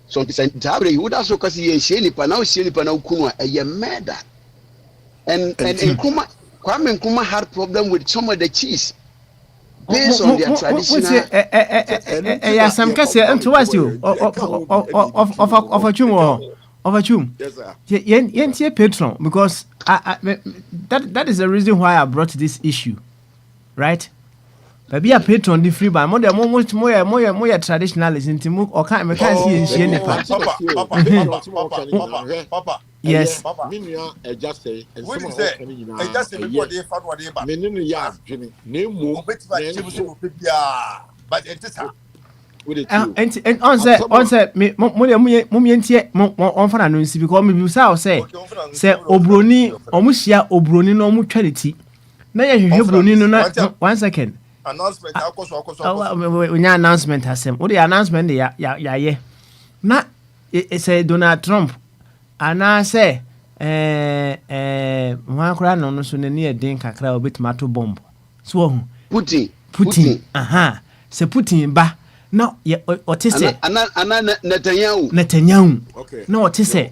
So it's an tablet. You would also because he is sheni panau kunwa a murder. And Nkrumah, Kwame Nkrumah had problem with some of the cheese. Based on their traditional, some case and was you of a chum. Yes, sir. Yen patron because that is the reason why I brought this issue, right? Maybe a patron the free by more traditionalist in Timuk or can't see Papa. Yes. Papa. Just say, and what is it? I just say what they found what they bought. Name more, but it is and on said me mumientie on fa no nsi because me bi say obroni omuhia obroni no mu twaleti na ye hwehwe obroni no na 1 second announcement akoso we nya announcement asem we the announcement ya ye na e say Donald Trump ana say wa kra no so ne ne den kakra obetimato bomb so Putin se Putin ba no ye otise ana Netanyahu no otise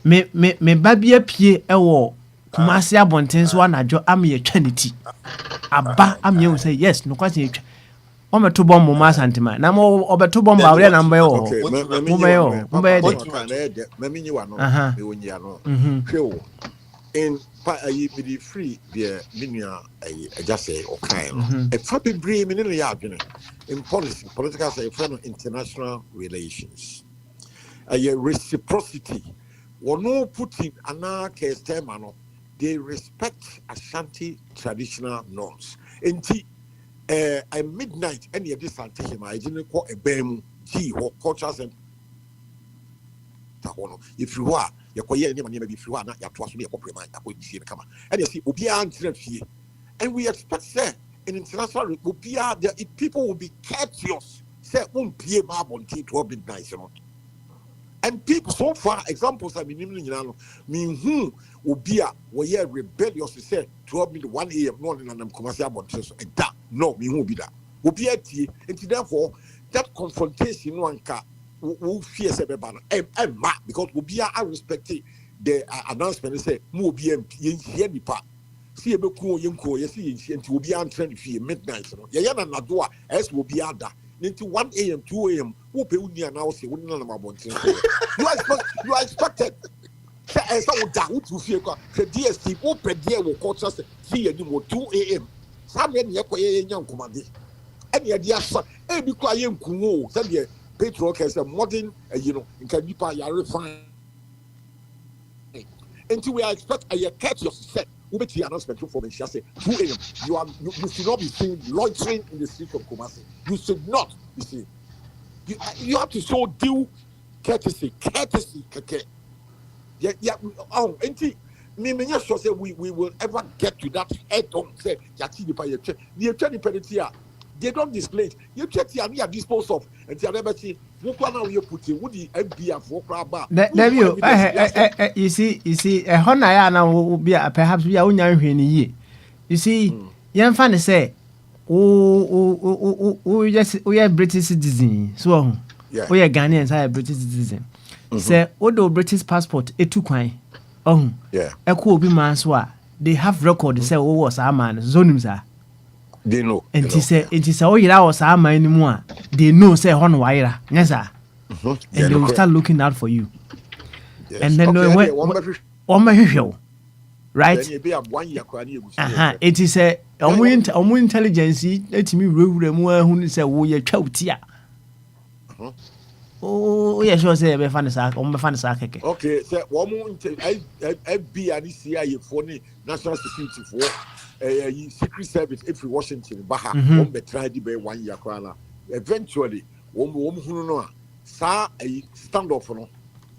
me babia pie ewo kumase abonten so anadwo am ye twaniti aba am ye say yes no kwase ye twa o meto bomb ma santima na mo obeto bomb awre na mba yo mba de maminyi wa no me wonyia no hwe in be free the minia just say okay a fabi bri me no ya adwene in political say friend international relations a reciprocity wono Putin ana Kestema no they respect Ashanti traditional norms enti at midnight any of this antiquity I didn't call a bam tea or cultures and if you are your maybe if you are not your trust me a compliment come and you see and we expect say in international people will be courteous say won't be able to be nice and people so far examples I mean who will be a rebellious to say 1 a.m. morning and I'm commercial and that no me who be that will be a tea and therefore that confrontation one car will fear and because will be I respect the announcement say more be MP part see a book yes will be untrained fear midnight yeah na doa as will be other into 1 a.m., 2 a.m., who pay you now say, you are expected. Say, so that would you feel the DST, who pay dear will call us 3 anymore, 2 a.m. Some men, young command. And yet, yes, because I am cool, said the Patriot has a modern, in Kadipa, you refine. Until we are expect a catch your set. Who make the announcement for me? She say 2 a.m. You should not be seen loitering in the streets of Kumasi. You should not be seen. You have to show due courtesy. Yeah. Oh, auntie, me sure say we will ever get to that head on say yati the penalty. They don't display it. You check the area dispose of and the other see what now you put in would the MPF for crab. You see, a honor now will be perhaps we are only in a year. You see, young fan say, we are British citizens, so we are Ghanaians, I are British citizen. Say, although British passport, it took wine. Oh, yeah, a cool be manswa. They have record, say, what was our man, Zonimsa. They know. And he said, it is all your hours, our man anymore. They know, say, on wire, yes, sir. And they will start looking out for you. Yes. And then one right? It is a intelligence. Let me rule who say, oh, you're choutia. Oh, yes, sure, say, be fan sack, okay, so one be an ECI for national security for secret service if Washington, Baha, won't be tried to be 1 year. Eventually, one who know, sir, a standoff,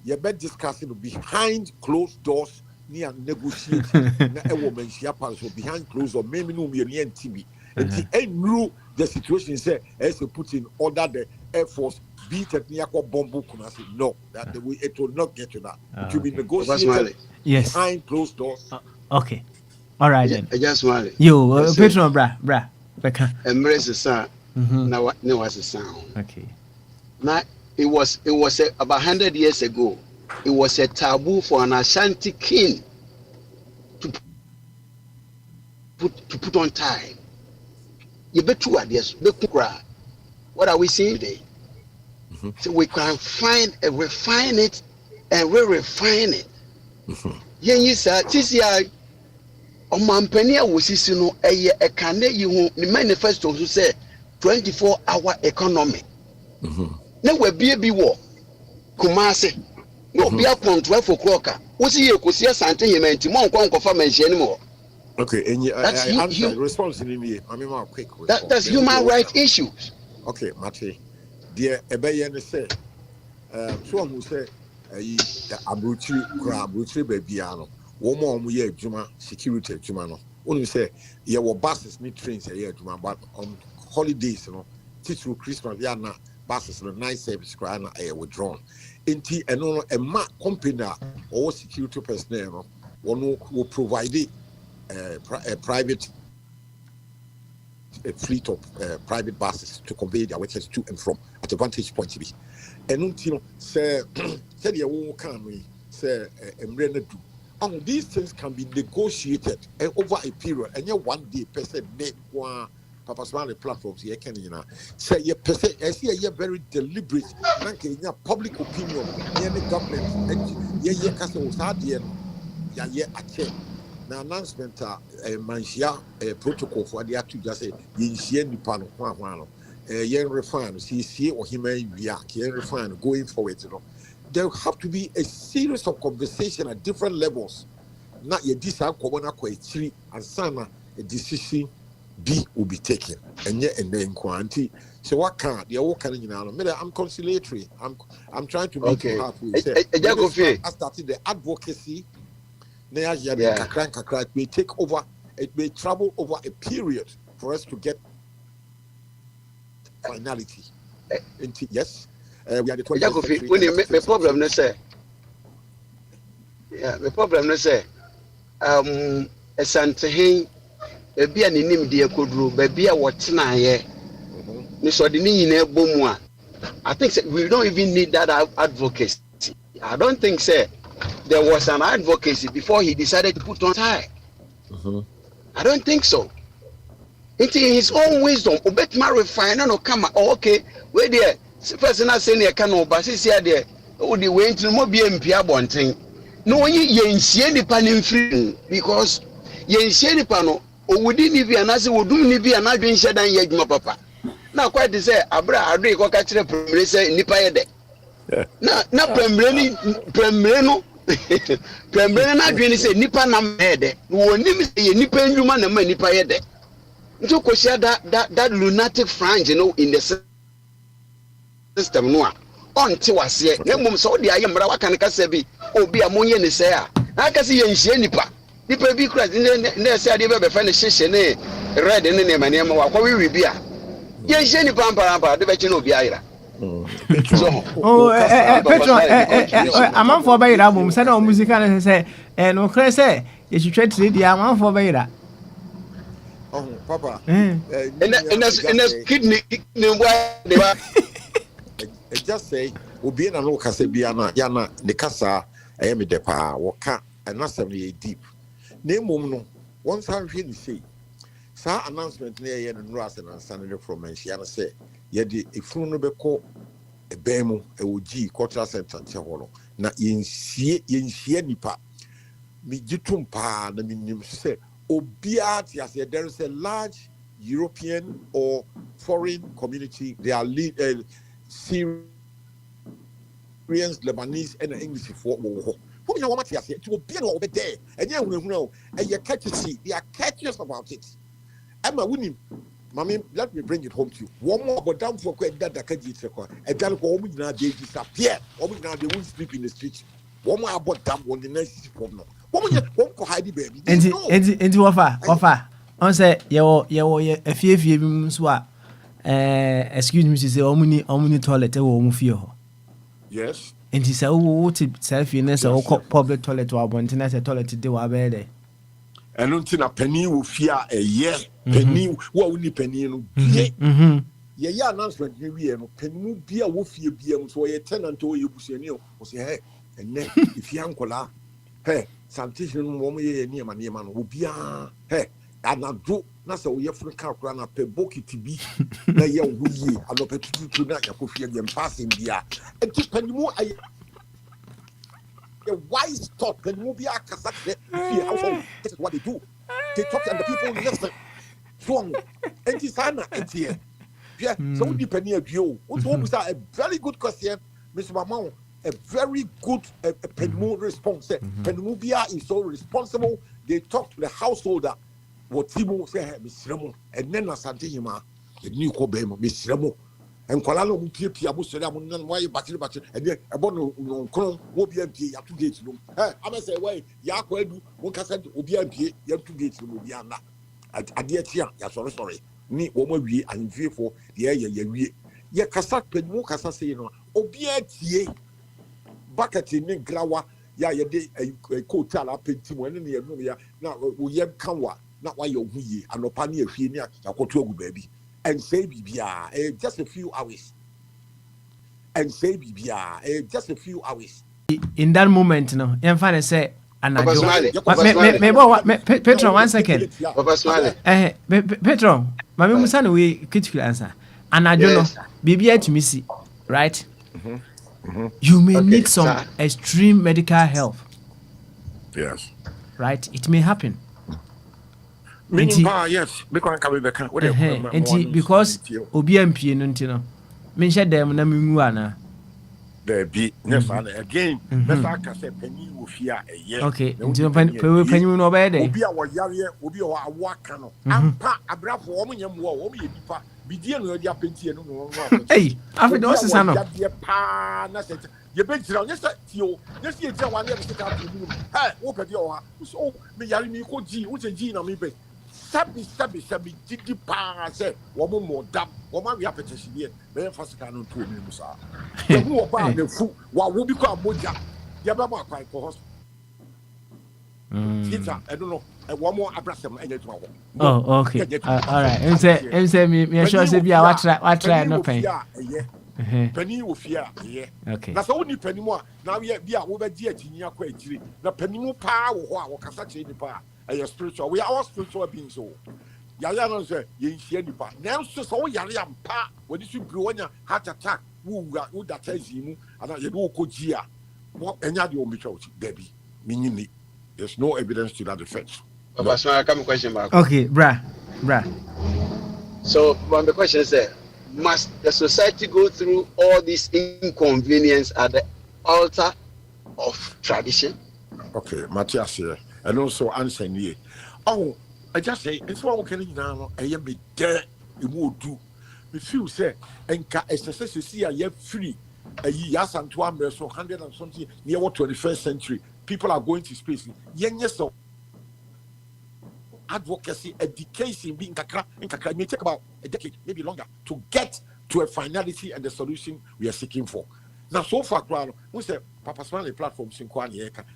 you bet discussing behind closed doors near negotiating. A woman, she happens behind closed or maybe no mere TV. And the end rule the situation said, as you put in order the Air Force beat at Niako Bombu Kumasi. No, that the way it will not get to that. It will be negotiated behind closed doors. Okay. All right then. I just want you, Petron, bra. Embrace the sound. Now what was the sound? Okay. Now it was about 100 years ago. It was a taboo for an Ashanti king to put on tie. You bet 2 ideas. What are we seeing today? So we can refine it and re-refine it. Yes, this year, on Mampania was a can you the manifesto who said 24-hour economy. Now we're be war. Kumasi, no be up on 12 o'clock. What's here? Because you're something you meant to monk on confirmation anymore. Okay, and I answer response in me. I mean, quick. That's human rights issues. Okay, Mate. Dear Ebayan said, someone who said, Abruchi Babiano, one more year Juma security Jumano. Only say, yeah, well, buses need trains a year Juma, but on holidays, teach through Christmas, yeah, buses and nice service crying a withdrawn. In tea and on a mark company or security personnel, one who provided a private fleet of private buses to convey their workers to and from at a vantage point to be. And say you won't come say these things can be negotiated over a period and 1 day per se one Papa Smiley platforms here can say you per se I see a very deliberate public opinion near the government and was hard now announcement manshia protocol for the two just say yin nipa no yen refine see or him yen refine going forward there have to be a series of conversation at different levels not your decide and sana a decision will be taken and then quantity so what can't the walk I'm conciliatory I'm trying to make you happy I started the advocacy. It may take over, it may travel over a period for us to get finality. Yes, we are the 20th century. The problem is the problem is a Santahin, a beer name dear Kudru, baby, what's na ye? So the I think we don't even need that advocacy. I don't think there was an advocacy before he decided to put on tie. I don't think so. Into his own wisdom, obet my refine no come. Okay, where there, first and I say near canoe, but she's here there. Oh, the way to more BMP bonting. No, ye ain't see any pan free because ye ain't see any panel, or would it be an answer would do be an advent shed and yet, my papa. Now, quite to say, Abra, I drink or catch the premier nipa de. Na premreno premreno na adwene say nipa na mede wo nim say nipa ndwuma na ma nipa yede nto ko share that lunatic fringe, you know, in the system no a onte wase na mum so de aye mra waka ne kasa bi obi a monye ne say a aka say ye nhie nipa bi kura ne say ade be fa ne hyehye ne red ne ma wa kwa wi bi a ye nhie nipa ampa de be chi no obi ayira. Petron, I'm for by album, send on music and say, and no crazy say, you should try to read the amount for Bayra. Oh, Papa, and that's kidney, just say, will be in a local Sabiana, Yana, the Casa, I am the pa, or cat, and not 78 deep. Name no, once I'm really say, Sir announcement near and Ross and Sunday from Menchiana say, yet if you know call a bemo, a OG, quarter center, Chaholo, na yen share nipa, me jitum pa, the minimum say, Obiat, yes, there is a large European or foreign community, they are Syrians, Lebanese, and English for war. Who know what you say to be over there, and you will know, and you catch to see, they are catchers about it. Emma winning. Mammy, let me bring it home to you. One more, but down for quite that can and then woman now they disappear. Woman now they won't sleep in the streets. One more about damn one the next problem. Woman won't hide the baby. And offer. On say, a few swap. Excuse me, she say, omni toilet, yes. And he said, oh, self-ness or public toilet or abundance a toilet to do our bed. And until a penny will fear a year. Penny, what only penny, yeah, announcement, you penny be a wolf, you be a so a tenant or you say, was hey, and then if young cola, hey, sanitation woman near my name will be a hey, and I do not so your friend can't run up a bookie to be na ye we and opportunity to not your coffee again passing beer. And keep penny more. A wise talk and will be a cassette. This is what they do. They talk and the people listen. Strong. And this and here. Yeah, so depending on you. What's a very good question, Mr. Mamon. A very good Penmu response. Penmubia is so responsible. They talk to the householder. What Timo say, Miss Remo, and then Santihima, the new Cobem, Miss Remo. And Colano will keep Yabusalam, why you battery, and then a bottle will be empty at 2 gates room. I must say, why Yaku, one cassette will be empty, you have 2 gates room will be under. At the year, sorry. Ni woman we and for the air, ye Cassac Penmo Cassa say, no, Obiet bucket in Grawa, ya day a coat tala penty when in the area. Now we have Kanwa, not why you're we and no pania fina, a baby. And say Bibia, just a few hours. And say Bibia, just a few hours. In that moment, no, and finally say, and Petron, 1 second. Petron, my Musano, we critical answer. And I don't know, Bibia to Missy, right? You may need some extreme medical help. Yes. Right? It may happen. Yes, because OBMP no mention them na minguana there be yes and again Mr. say penny will fear a year. Okay, penny no be there. Obi a wo yare obi o awaka no ampa abrafo wo nyam wo ye nipa bidie no dia pentie no hey afi do sesa no ya pa na se ye be jira onye se tio ye se jira wan ye be ka tu mu hey wo pe dia o ha so me yare mi ko ji wo se ji na mi be sabi didi pa say wo mo dam wo ma we apetition here be fasika no to mi musa ye hu oba na fu wa wo bi ko amoja ye ba mo akwai ko hospital teacher I don't know one more abrasem enye tuma ho oh okay all right em say me sure say bia what try no pain penny wo fear okay na so ni penny mo na we bia wo be di atinyi akwa akiri na penny mo pa wo ho a wo kasa che ni pa spiritual we are all spiritual beings so yaya no say ye nhia nipa na so so yare ampa wodi su bronya heart attack wo that mu ana ye do koji a what enya de o mi church baby minini there's no evidence to that effect. Papa, so I come question back. Okay, bra. So the question is must the society go through all this inconvenience at the altar of tradition? Okay, Matthias here. And also answer me. Oh, I just say it's what we can now. I am be there. It would do. We feel say enka SSS see a free. A years and 200 so 100 and something near what 21st century. People are going to space. Yes, so advocacy, education being kakra. It may take about a decade, maybe longer, to get to a finality and the solution we are seeking for. Now, so far, we say Papa Smiley platform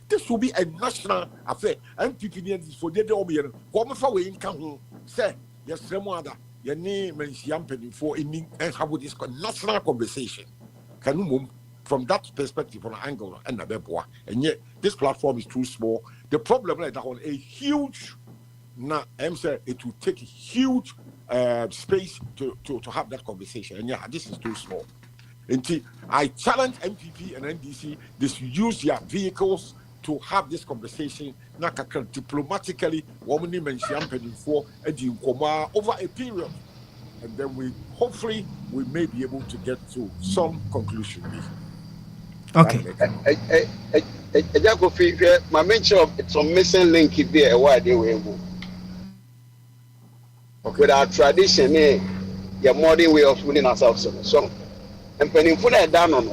this will be a national affair. MPP for the Obian. Come for we income. Say yes, Remoada. Your name is Yamping for in and how this national conversation. Can you move from that perspective on an angle and a beboa? And yet this platform is too small. The problem is that on a huge now I'm saying it will take a huge space to have that conversation. And yeah, this is too small. And I challenge MPP and NDC this use their vehicles to have this conversation diplomatically over a period, and then we hopefully we may be able to get to some conclusion. Okay. I just go figure my mention of some missing link there. Why they were with our tradition, your modern way of winning ourselves. So, and penny for that down on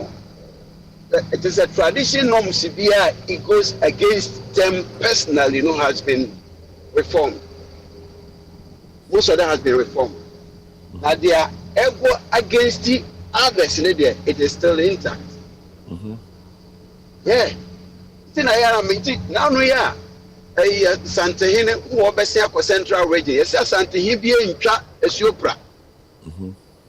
it is a tradition norm severe, it goes against them personally, has been reformed. Most of them has been reformed. Now they are ever against the others in there, it is still intact. Yeah. Now we are Santahine who are central region. Yes, Santahine be in Ethiopia.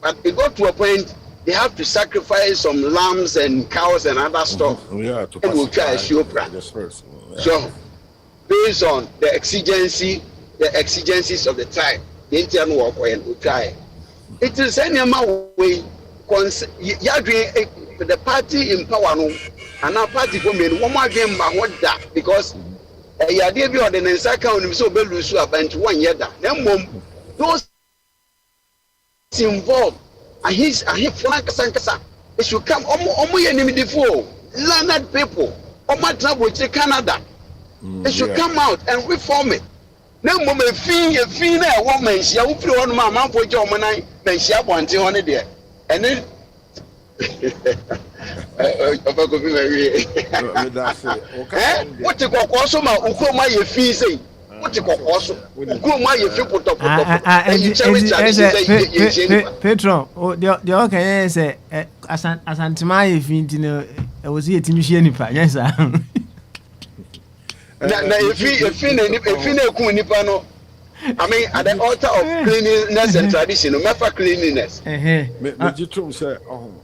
But it got to a point they have to sacrifice some lambs and cows and other stuff. Yeah, to and we'll try Ethiopia. So based on the exigencies of the time, the Indian walk and we'll try. It is any way the party in power and our party for me one more game what that because a idea be on the second so be lose about 1 year that those involved and he's Frank Sankasa it should come enemy before learned people trouble to Canada they should come out and reform it. No moment fee a woman she will put on my mouth for Germany then she want on it there and then what you call also my Ukoma ye fee say what you call also Ukoma ye fee put up Petro the okay say asantima ye fee ntino e was here timishie nipa yes sir na if na ku nipa no I mean at the altar of cleanliness and tradition no matter cleanliness me jitum say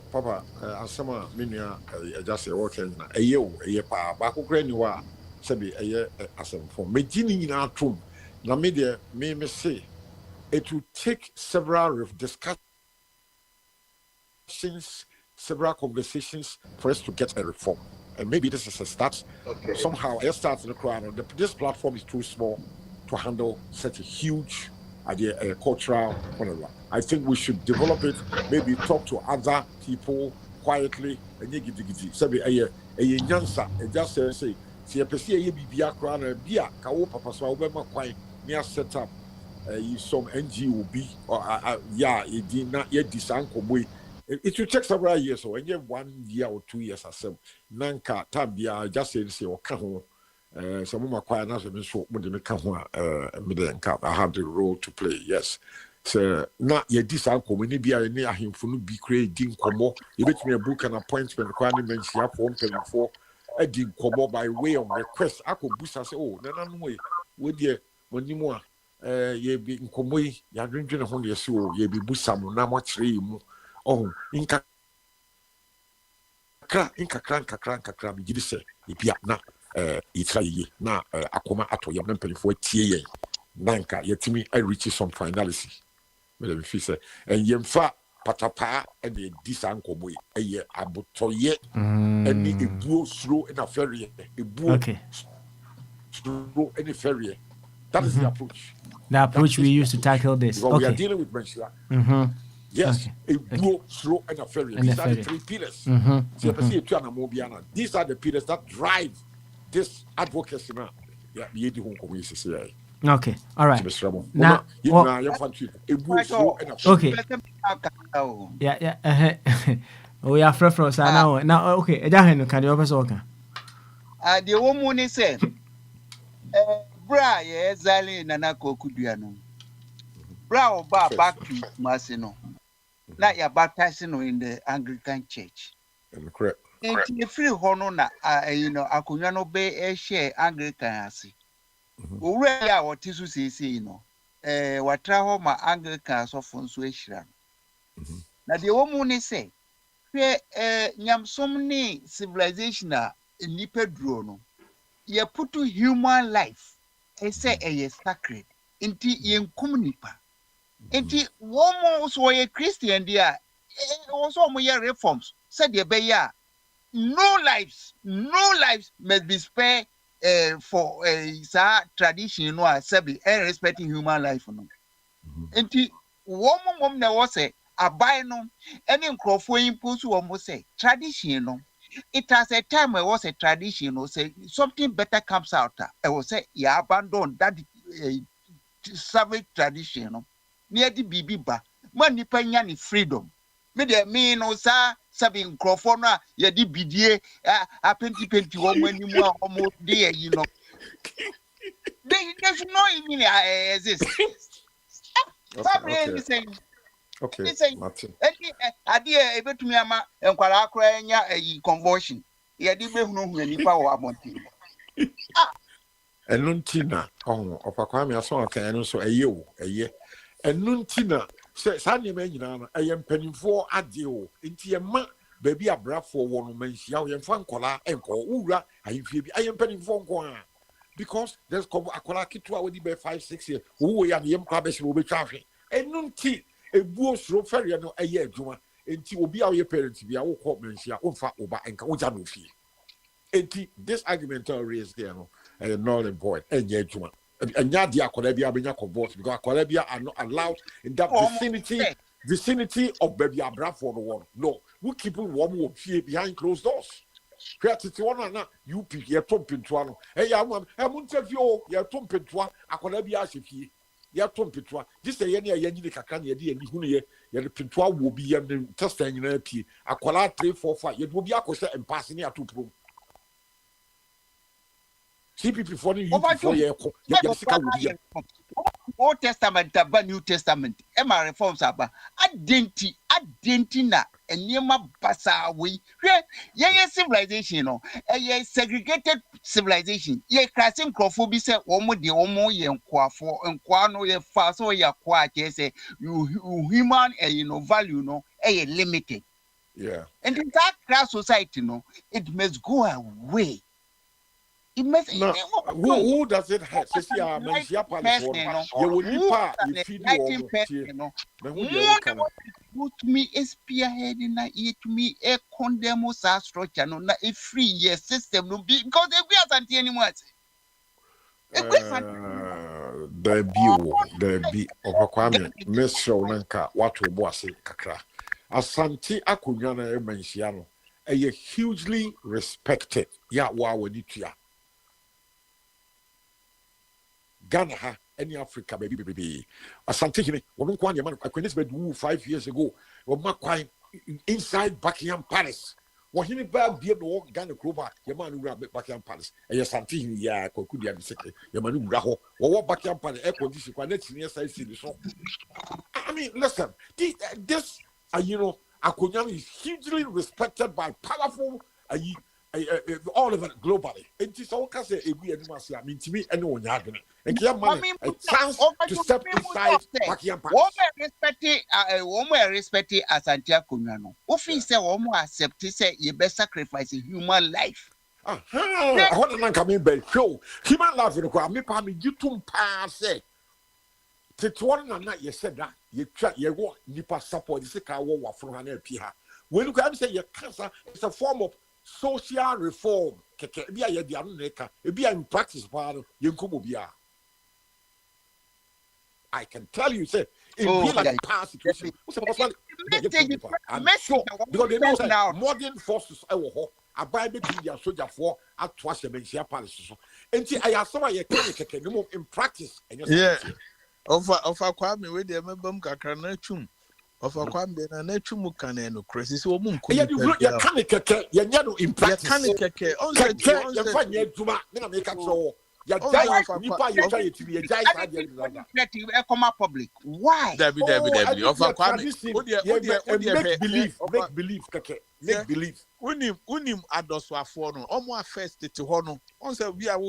papa asama menua just say working na eye pa ba kokra ni wa say be eye asem for me gini nyina atom na me de me say it will take several discussions, several conversations for us to get a reform. And maybe this is a start. Okay. Somehow, it starts in the crowd. This platform is too small to handle such a huge idea, cultural whatever. I think we should develop it. Maybe talk to other people quietly. And you get a nyansa. Just say, see a PC, a crowd, a beer, Kao Papa, so Obama quite near set up some NGOB or it did not yet design. It will take several years, so when you have 1 year or 2 years, as Nanka, Tabia, just say, or Kaho, some of my quiet announcements for Kaho, I have the role to play, yes. So, not yet this uncle, when you be near him for no be creating Como, you bet me a book and appointment, requirement, she have 124, I did Como by way of request. I could boost us, oh, no way, would you, when you more, ye be in Como, you're drinking a hundred so, ye be boosam, now much ream. Oh, inka kra mi gidi se ibia na itra yi na akoma ato yam na mpelifo tie yen nanka yetimi I reach some finality me feel say and yemfa patapa and the disankoboy eye abotoye any ebuo slow in a ferry ebuo slow any ferry. That is the approach. The approach we use to tackle this. Because we are dealing with Menshia. Yes, a blow, slow, and a ferry. These are the three pillars. These are the pillars that drive this advocacy now. Okay, all right. Now, okay. Yeah. We are preference now. Now, okay. Can you open so? The woman said, "Bra, yes, Zali Nana Kokudiano. Bra, back to Masino. Not your baptizing in the Anglican Church. Correct. It's free honor, Akunyano Bay a share Anglican. Already, what Tisu says, what travel my Anglicans of Fonsuation. Now, the woman say, Yam so many civilization in Nipedrono. You put to human life, I say a sacred, into yen communipa. Enti woman so a Christian dear also more reforms said the beya no lives must be spared for a tradition no sabi and respecting human life no. Enti woman mom na was say abai no any nkrofo impose wo say tradition no. It has a time where was a tradition or say something better comes out. I will say you abandon that savage tradition no. Near the BB ba, man nipa ni freedom. Me de me no sa sabi nkrofona ye di bidie a penti woman ni mu almost there you know. There's no even exist. Okay. Martin. Idea ebetumi ama enkwara akra nya conversion. Ye di behunu hu nipa wo abonti. Enuntina opakwa me aso aka enu so eye enuntina se sanye me nyina no eye mpanimfo ade o enti ye ma baabi abrafo wo no manhia wo ye mfa nkola enko wura ahemfie bi eye mpanimfo nko a because there's akola kitwa we di be 5-6 years wo ya ye mkwa be sire obetwa hwe enunti ebuo suro fere no eye adwuma enti obi a wo ye parents bi a wo kọ manhia wo mfa oba enka wo ja no fie enti this argument raised there no null and void enye adwuma enya dia akola bia benya convert because akola bia are not allowed in that vicinity of baby abrafo no one no we keep warm wo fie behind closed doors create one na up ye tompintoa no ya munterview ye tompintoa akola bia ahefie ye tompintoa this ye na ye nyine kakra na ye de ani hunu ye pintoa wo bi ye test anyina pie akola 3-4-5 ye do bi akose empass ni atopro CPP for you for your Old Testament about New Testament. Emma reforms about Adentina and Yema Basa we civilization a segregated civilization. Ye crashing crofobia said Omo de Omo ye for and Quano ye fast or ye quiet say you human value no a limited. Yeah. And in that class society it must go away. It must who does it hurt? Says ya mentia palace you will nipa you feed you who to me is spearheading na it to me a condemn structure no na a free year system no be because they be as anti anymore. There be Kwame Mesho Nanka what we boss kakra Asante Akunya na mentia no a hugely respected ya wa waditua Ghana ha any Africa baby Asante hine woman kwanya man akwenis bed 5 years ago woman kwai inside Buckingham Palace wohini ba bie no Ghana kroba ye man wura Buckingham Palace e Asante hine ya kokudi am seke ye man wura ho wo Buckingham Palace air condition kwa na tini sai si so I mean listen this Akunyam is hugely respected by powerful all of it globally. And it's all because we are I mean, to me, anyone having it. And give money a chance to step inside Buckingham Palace. Woman respected as Antiakunano. Often say, woman accept to say, you best sacrifice human life. I want to come in by show. Human life in the me, you too pass. Titwan na you said that you try you want nipa support the sika wa from han piha. When you can say your cancer it's a form of social reform. Keke bia ye dia no neka. E bia in practice pa no ye nkomo bia. I can tell you say it be like a past situation. I'm sure because they know that modern forces abai between their soldier for at twice a mention palace. And I have some you can in practice. Yeah. Of Kwame with the membum kakana chum. Of Kwame and a chum can no crisis or moon. You can't in practice. Public. Why? Make believe. Unim adoswafo no omo first to hono on say we are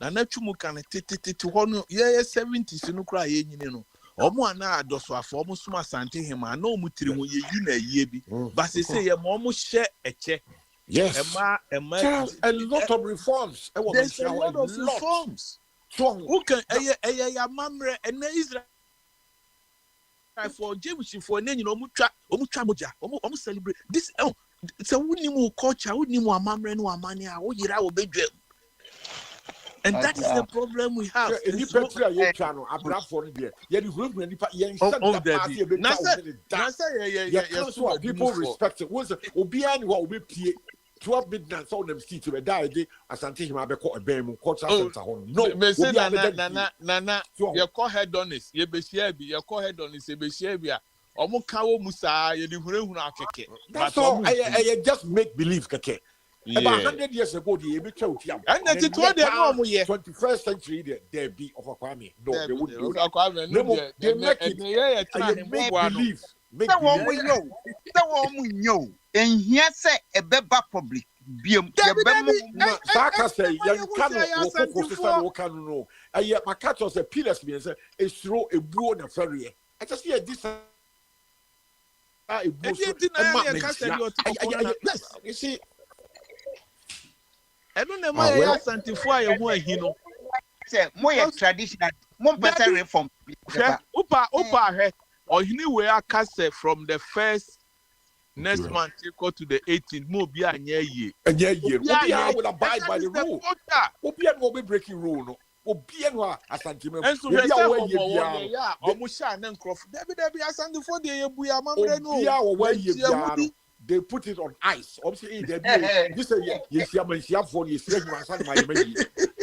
na natumu kan to hono ye 70s no kra ye nyini no omo ana adoswafo omo suma sante hema na omo tiri ho ye yi na ye bi but say ye mo hye eche. Yes. A lot of reforms. There's a lot of reforms. So who can ya mamre and Israel for James for name you know omutwa moja omo celebrate this so we need culture, we need more mamre no amani a wo yira wo bedwam. And that is the problem we have. People respect it. 12 midnight on them see to the die as until him have caught a beam culture center home. No, Nana, your call head on this, your beshabi, your call head on this, your beshabia, or Mokawo Musa, you do keke. That's all I just make believe keke. About 100 years ago, the Ebicho and that's 21st century, there be of a Kwame. No, they wouldn't do that. They make it. Make believe. That one we know. And here say a beba public. Saka say, young cano, no. I yet my cat was a pillars means a throw a boo on a ferry. I just hear this. You see, I don't know my Akwantufuo you know. Say more traditional, more better reform. Upa or anywhere cast from the first next month go to the 18th more be a year. Obia will abide by the rule. Obia will be breaking rule. Obia asantime. And so they put it on ice. Obviously, this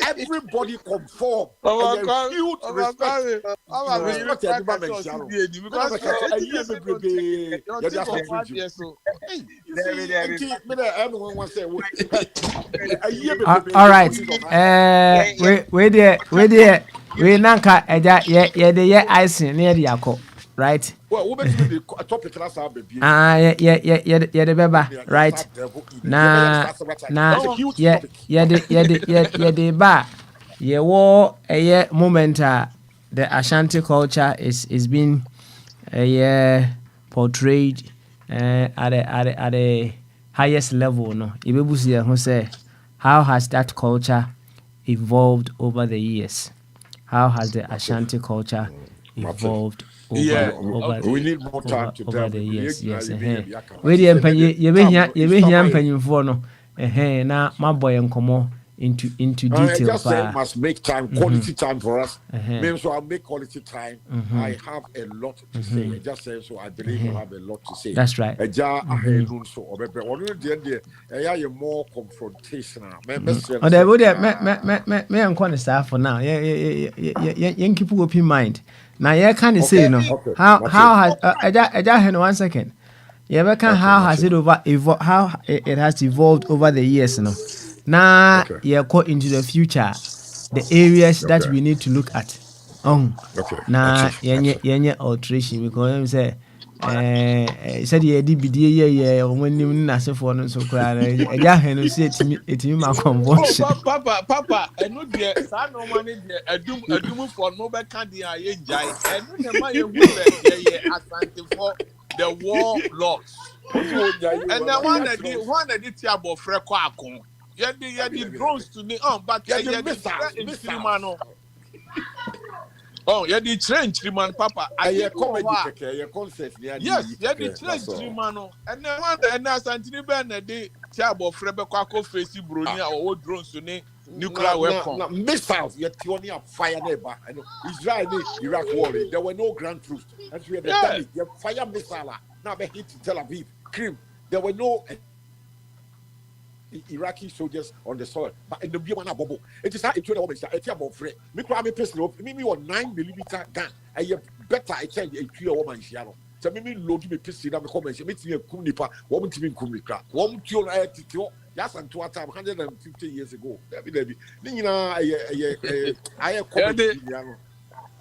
everybody conform. All right. We nanka eja ye de ye icing near the yako. Right. Well, what makes the topic last hour, baby? Yeah, the beba, right? The ba. War a moment. The Ashanti culture is being portrayed at the highest level. No, Ibebusi who say, how has that culture evolved over the years? How has the Ashanti culture evolved? We need more time to over the years. Yes. We the for no. Na my boy and come into detail. Just say must make time, quality time for us. Means so I'll make quality time. I have a lot to say. Just say so I believe you have a lot to say. That's right. More confrontational. Me and Kwan staff for now. Yeah, keep open mind. Now you can't say no. How has I 1 second. Yeah, how has it how it has evolved over the years, no? Now you're caught into the future, the areas that we need to look at. Now yeah alteration because say said yeah DBD when you nase for no so cry no say it me my convention. Papa and no there sa no money there adum for no be can dey aye jai and no man you Akwantufuo the war lords and the one that the tiabo freko akon yeah the drones to me but yeah the Oh, yeah, the trench man, Papa. I comedy your concept. Yes, yeah, the trench man. And then one and as Anthony Bennett, the Chabo Frebequaco face Brunia or drones to name nuclear weapon. Missiles, yet you fire neighbor. I know Israel, Iraq war. There were no ground troops. That's where the fire missile. Now they hit Tel Aviv, Krim. There were no Iraqi soldiers on the soil, but in the Biana bubble, it is how it would always a about free. Me personal, me 9mm gun. I better I tell you a 3 woman shiano. So me load me pistol in the comments. Meet me a Kunipa, woman to be Kumika, one kill I had to yes, and to a time 150 years ago. Debbie, Nina, I have commented.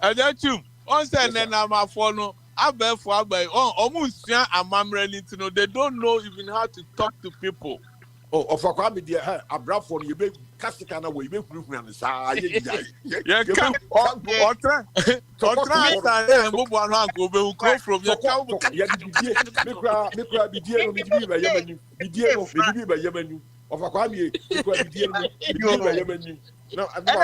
And that you, on then I'm a follow. Almost they don't know even how to talk to people. Oh, of a crime, dear, a bravo for you make Casticana way, make proof on the side. Yeah, come on, go from your cow. Of a crime, no, I'm not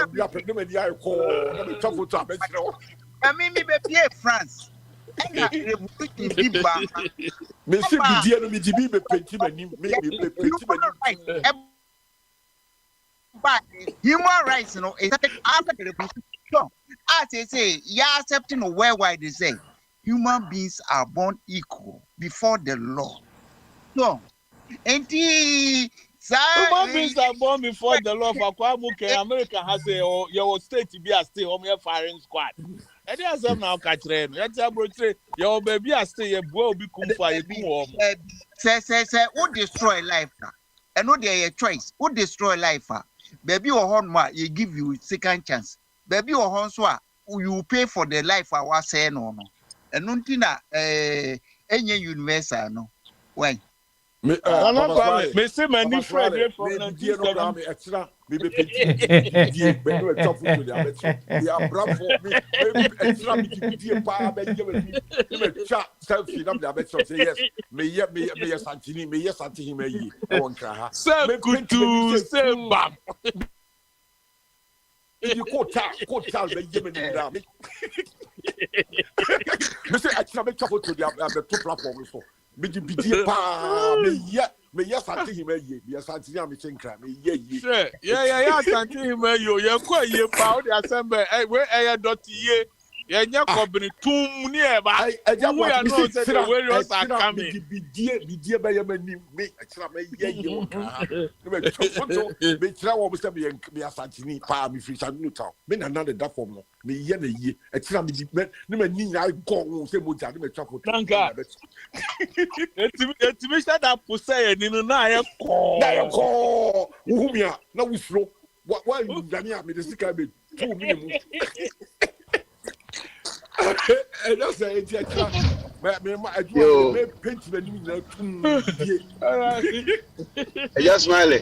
a call. I mean, maybe France. But human rights, you know, is after the revolution. As they say, you are accepting worldwide. They say human beings are born equal before the law. So, and human beings are born before the law. For Kwamuke, America has your state to be a state home firing squad. And there's some now catch them. Let's have your baby are stay a boy be come for a good say, who destroy life? And no, their choice. Who destroy life? Baby or horn, you give you second chance. Baby or horn, you pay for the life I was saying no. And nuntina, any universal no. Why? Me say my new friend from extra. Me be chop to the are bravo me extra me pa be me chat selfie na the say yes me yes Santini me yes Santini me yi won kra ha say good to say bam if you quote be give me down me say extra me chop to the two platforms so me di pa me yes Santini me yi yes Santini am say kra me yi yeah Santini me yo ye kwa ye pa o dey assemble we dot ye ye nya kobini tum ni e ba we are not say the warriors are coming be die be ye mani me extra me ye won kra me photo me tira wo say me Santini pa me free Santini town me na that form no me ye na yi extra me ni na go say mo ja me twa photo etimi sha da posay ni no na ye ko uhumia na wusro wa you gani me the sika be 2 minutes and that's a extra me paint me ni na just smile.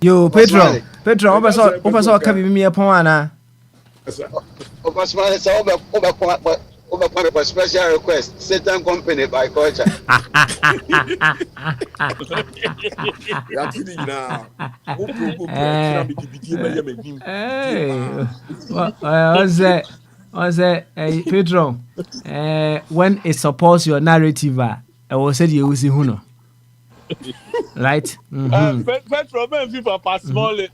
Yo, Pedro, open so ka bi mi e pon ana. Open smile say over for special request Satan company by culture. Ya tini na. Pedro, when it supports your narrative, I will say you use huno. Right? Petro, man, Papa Smalley,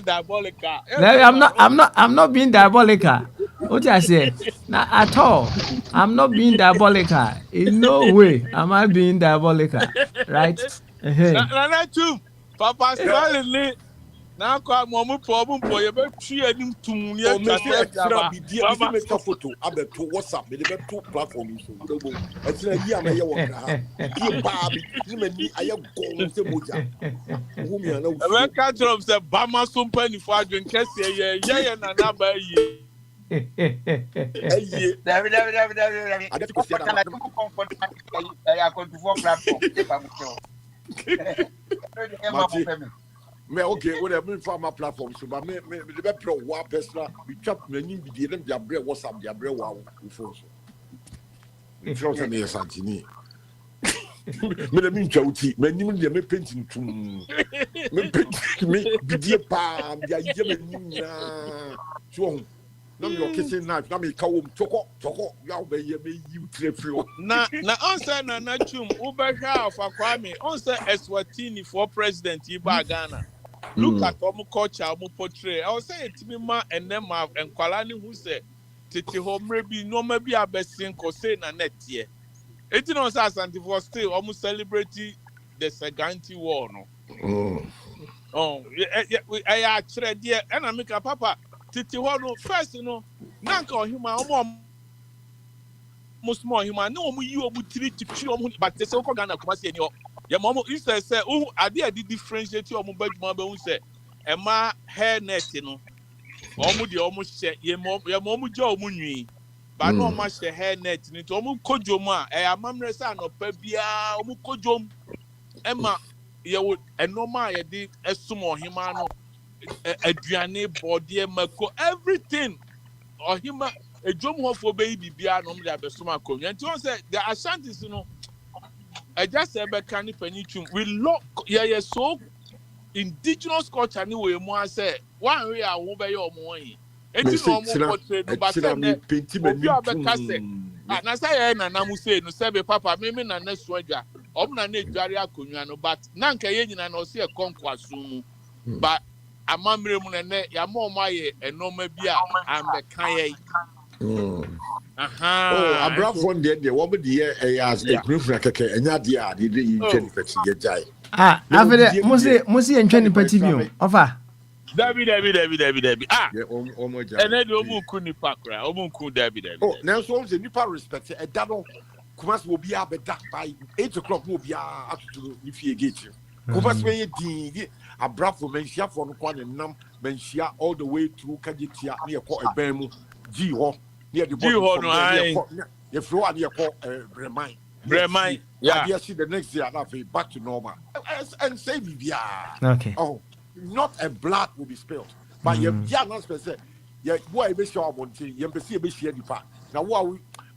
diabolical. I'm not being diabolical. What I say? Not at all. I'm not being diabolical. In no way am I being diabolical. Right? Not true. Papa Smalley. Now, come on, you better see him to me. Oh, me photo. I bet to WhatsApp. Me the two platforms. It's a year me work. You baby, you me I am going to moja. Who me no. America drops the Bama sumpen if I drink yeah na na ba ye. David. I just go see that. Akwantufuo platform. Me okay, when I mean for my platform, so but me the pro wa personal, we chop me ni bi dem dia bre WhatsApp dia bre wa phone so. Me tell say me Santini. Me the mean chauti, me ni me painting tum. Me paint me bi dia pa dia ye me ni na. So na me kitchen knife na me ka wo choko ya be ye me you trefrio na answer na chum ubehwa of Akwame answer Eswatini for president Iba Ghana. Look at omu culture omu portray. I was say etimi ma enema enkwala ni hu say tete ho mrebi no ma bi abesin ko say na net ye. Eti no say Akwantufuo still omu celebrate the Saganti war no. Oh, I chere there and I make a papa tete ho no first no nanka ohima omu most more human no omu yi omu tiri to twi omu but say ko Ghana kuma say ni o ya mo you say oh ade the differentiate omu baduma be hu say ema hair net no omu de omu hye ye mo omu ja omu nwi ba no omu hye hair net ni to omu kodwom a amamre say anopa bia omu kodwom ema ye wo enoma ye de esum ohima no aduane body mako everything ohima ejom hofo be bibia no mde abesoma konwa nti on say the Ashantis no just say be kan panichum we look yeah so indigenous culture ni we mu say one way a wo be ye omo yin enti no omo portray no ba say me obi abeka say na say na namu say no say be papa me na na suadwa omo na na edware akonwa no but na nka ye nyina na o say konkwaso mu but amamre mu ne ya ma omo aye enoma bi a ambekan ye oh abrafo de wo be de as a grifra keke enya de a de yin peti ye jai afede musi entweni peti bi ofa David omo ja ene de omo ku ni pakra omo ku David oh na so on the nipa respect e da no kuma so obi abeda by 8 o'clock mo obi atutu ni fie gate kuma so ye din abrafo menhia fo no kwa ne nam menhia all the way through kagitia na ye ko eban mu gi ho near the bottom you flew and you call Breman. Yeah, see the next year back to normal. And say okay. Oh, not a blood will be spilled. But you not specific. Yeah, boy, be sure one thing, you see a bit share the part. Now what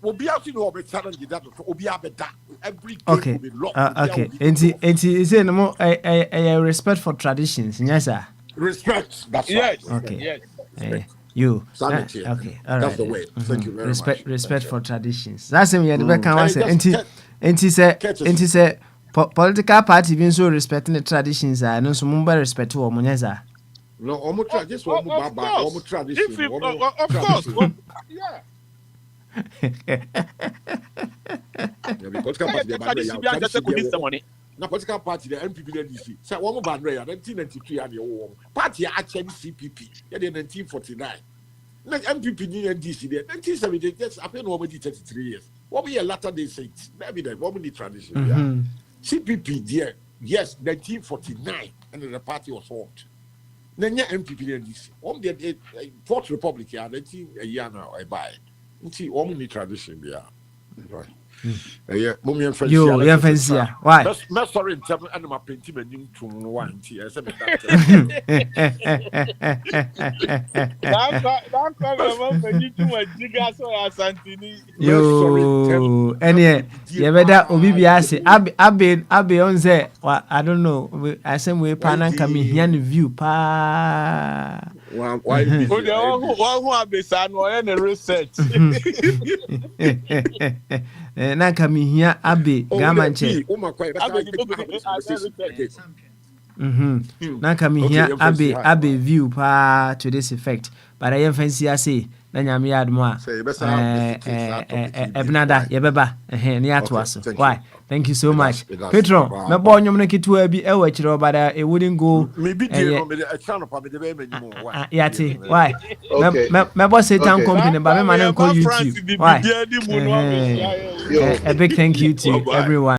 will be out in over challenge that will be up that every game okay. Will be locked. Okay. And is it no more a respect for traditions, yes sir. Respect, that's yes. Right. Okay. Respect. You sanity. Okay, all right. That's the way. Thank you very much. Respect for traditions. That's him. Say political party being so respecting the traditions. I know some respect to Omuneza. No, almost tradition. Almost tradition. Of course. Yeah. Na political party the MPP the DC. Say one ban rare 1993 and your party actually CPP. Yeah, 1949. Na MPP ni DC there 1970 just happen over 33 years. What be a latter day saints? Maybe the woman the tradition. Yeah. CPP there. Yes, 1949 and the party was formed. Then MPP the DC. One the Fourth Republic yeah 19 a year now I buy. Nti woman the tradition yeah. Right. Yeah, mommy and friends. You, yeah, friends, yeah. Why? That's sorry, and my painting and you to one tea. I said, you, and yeah, better Obibiase. Abi on say, I don't know. I say we pan coming here and view pa. Why? Who have been son or any research? Na kami here Abi Gamanche. Na kami here Abi view pa to this effect. But I am fancy I say. Na nyame admo ebnada yebeba ne atwaso why thank you so much Petro me bo nyom no kitu abi e wa kire obada it wouldn't go me bi dey no me dey channel pa me dey be menimo why yati why me bo Satan company ba me man ko YouTube why a big thank you to everyone.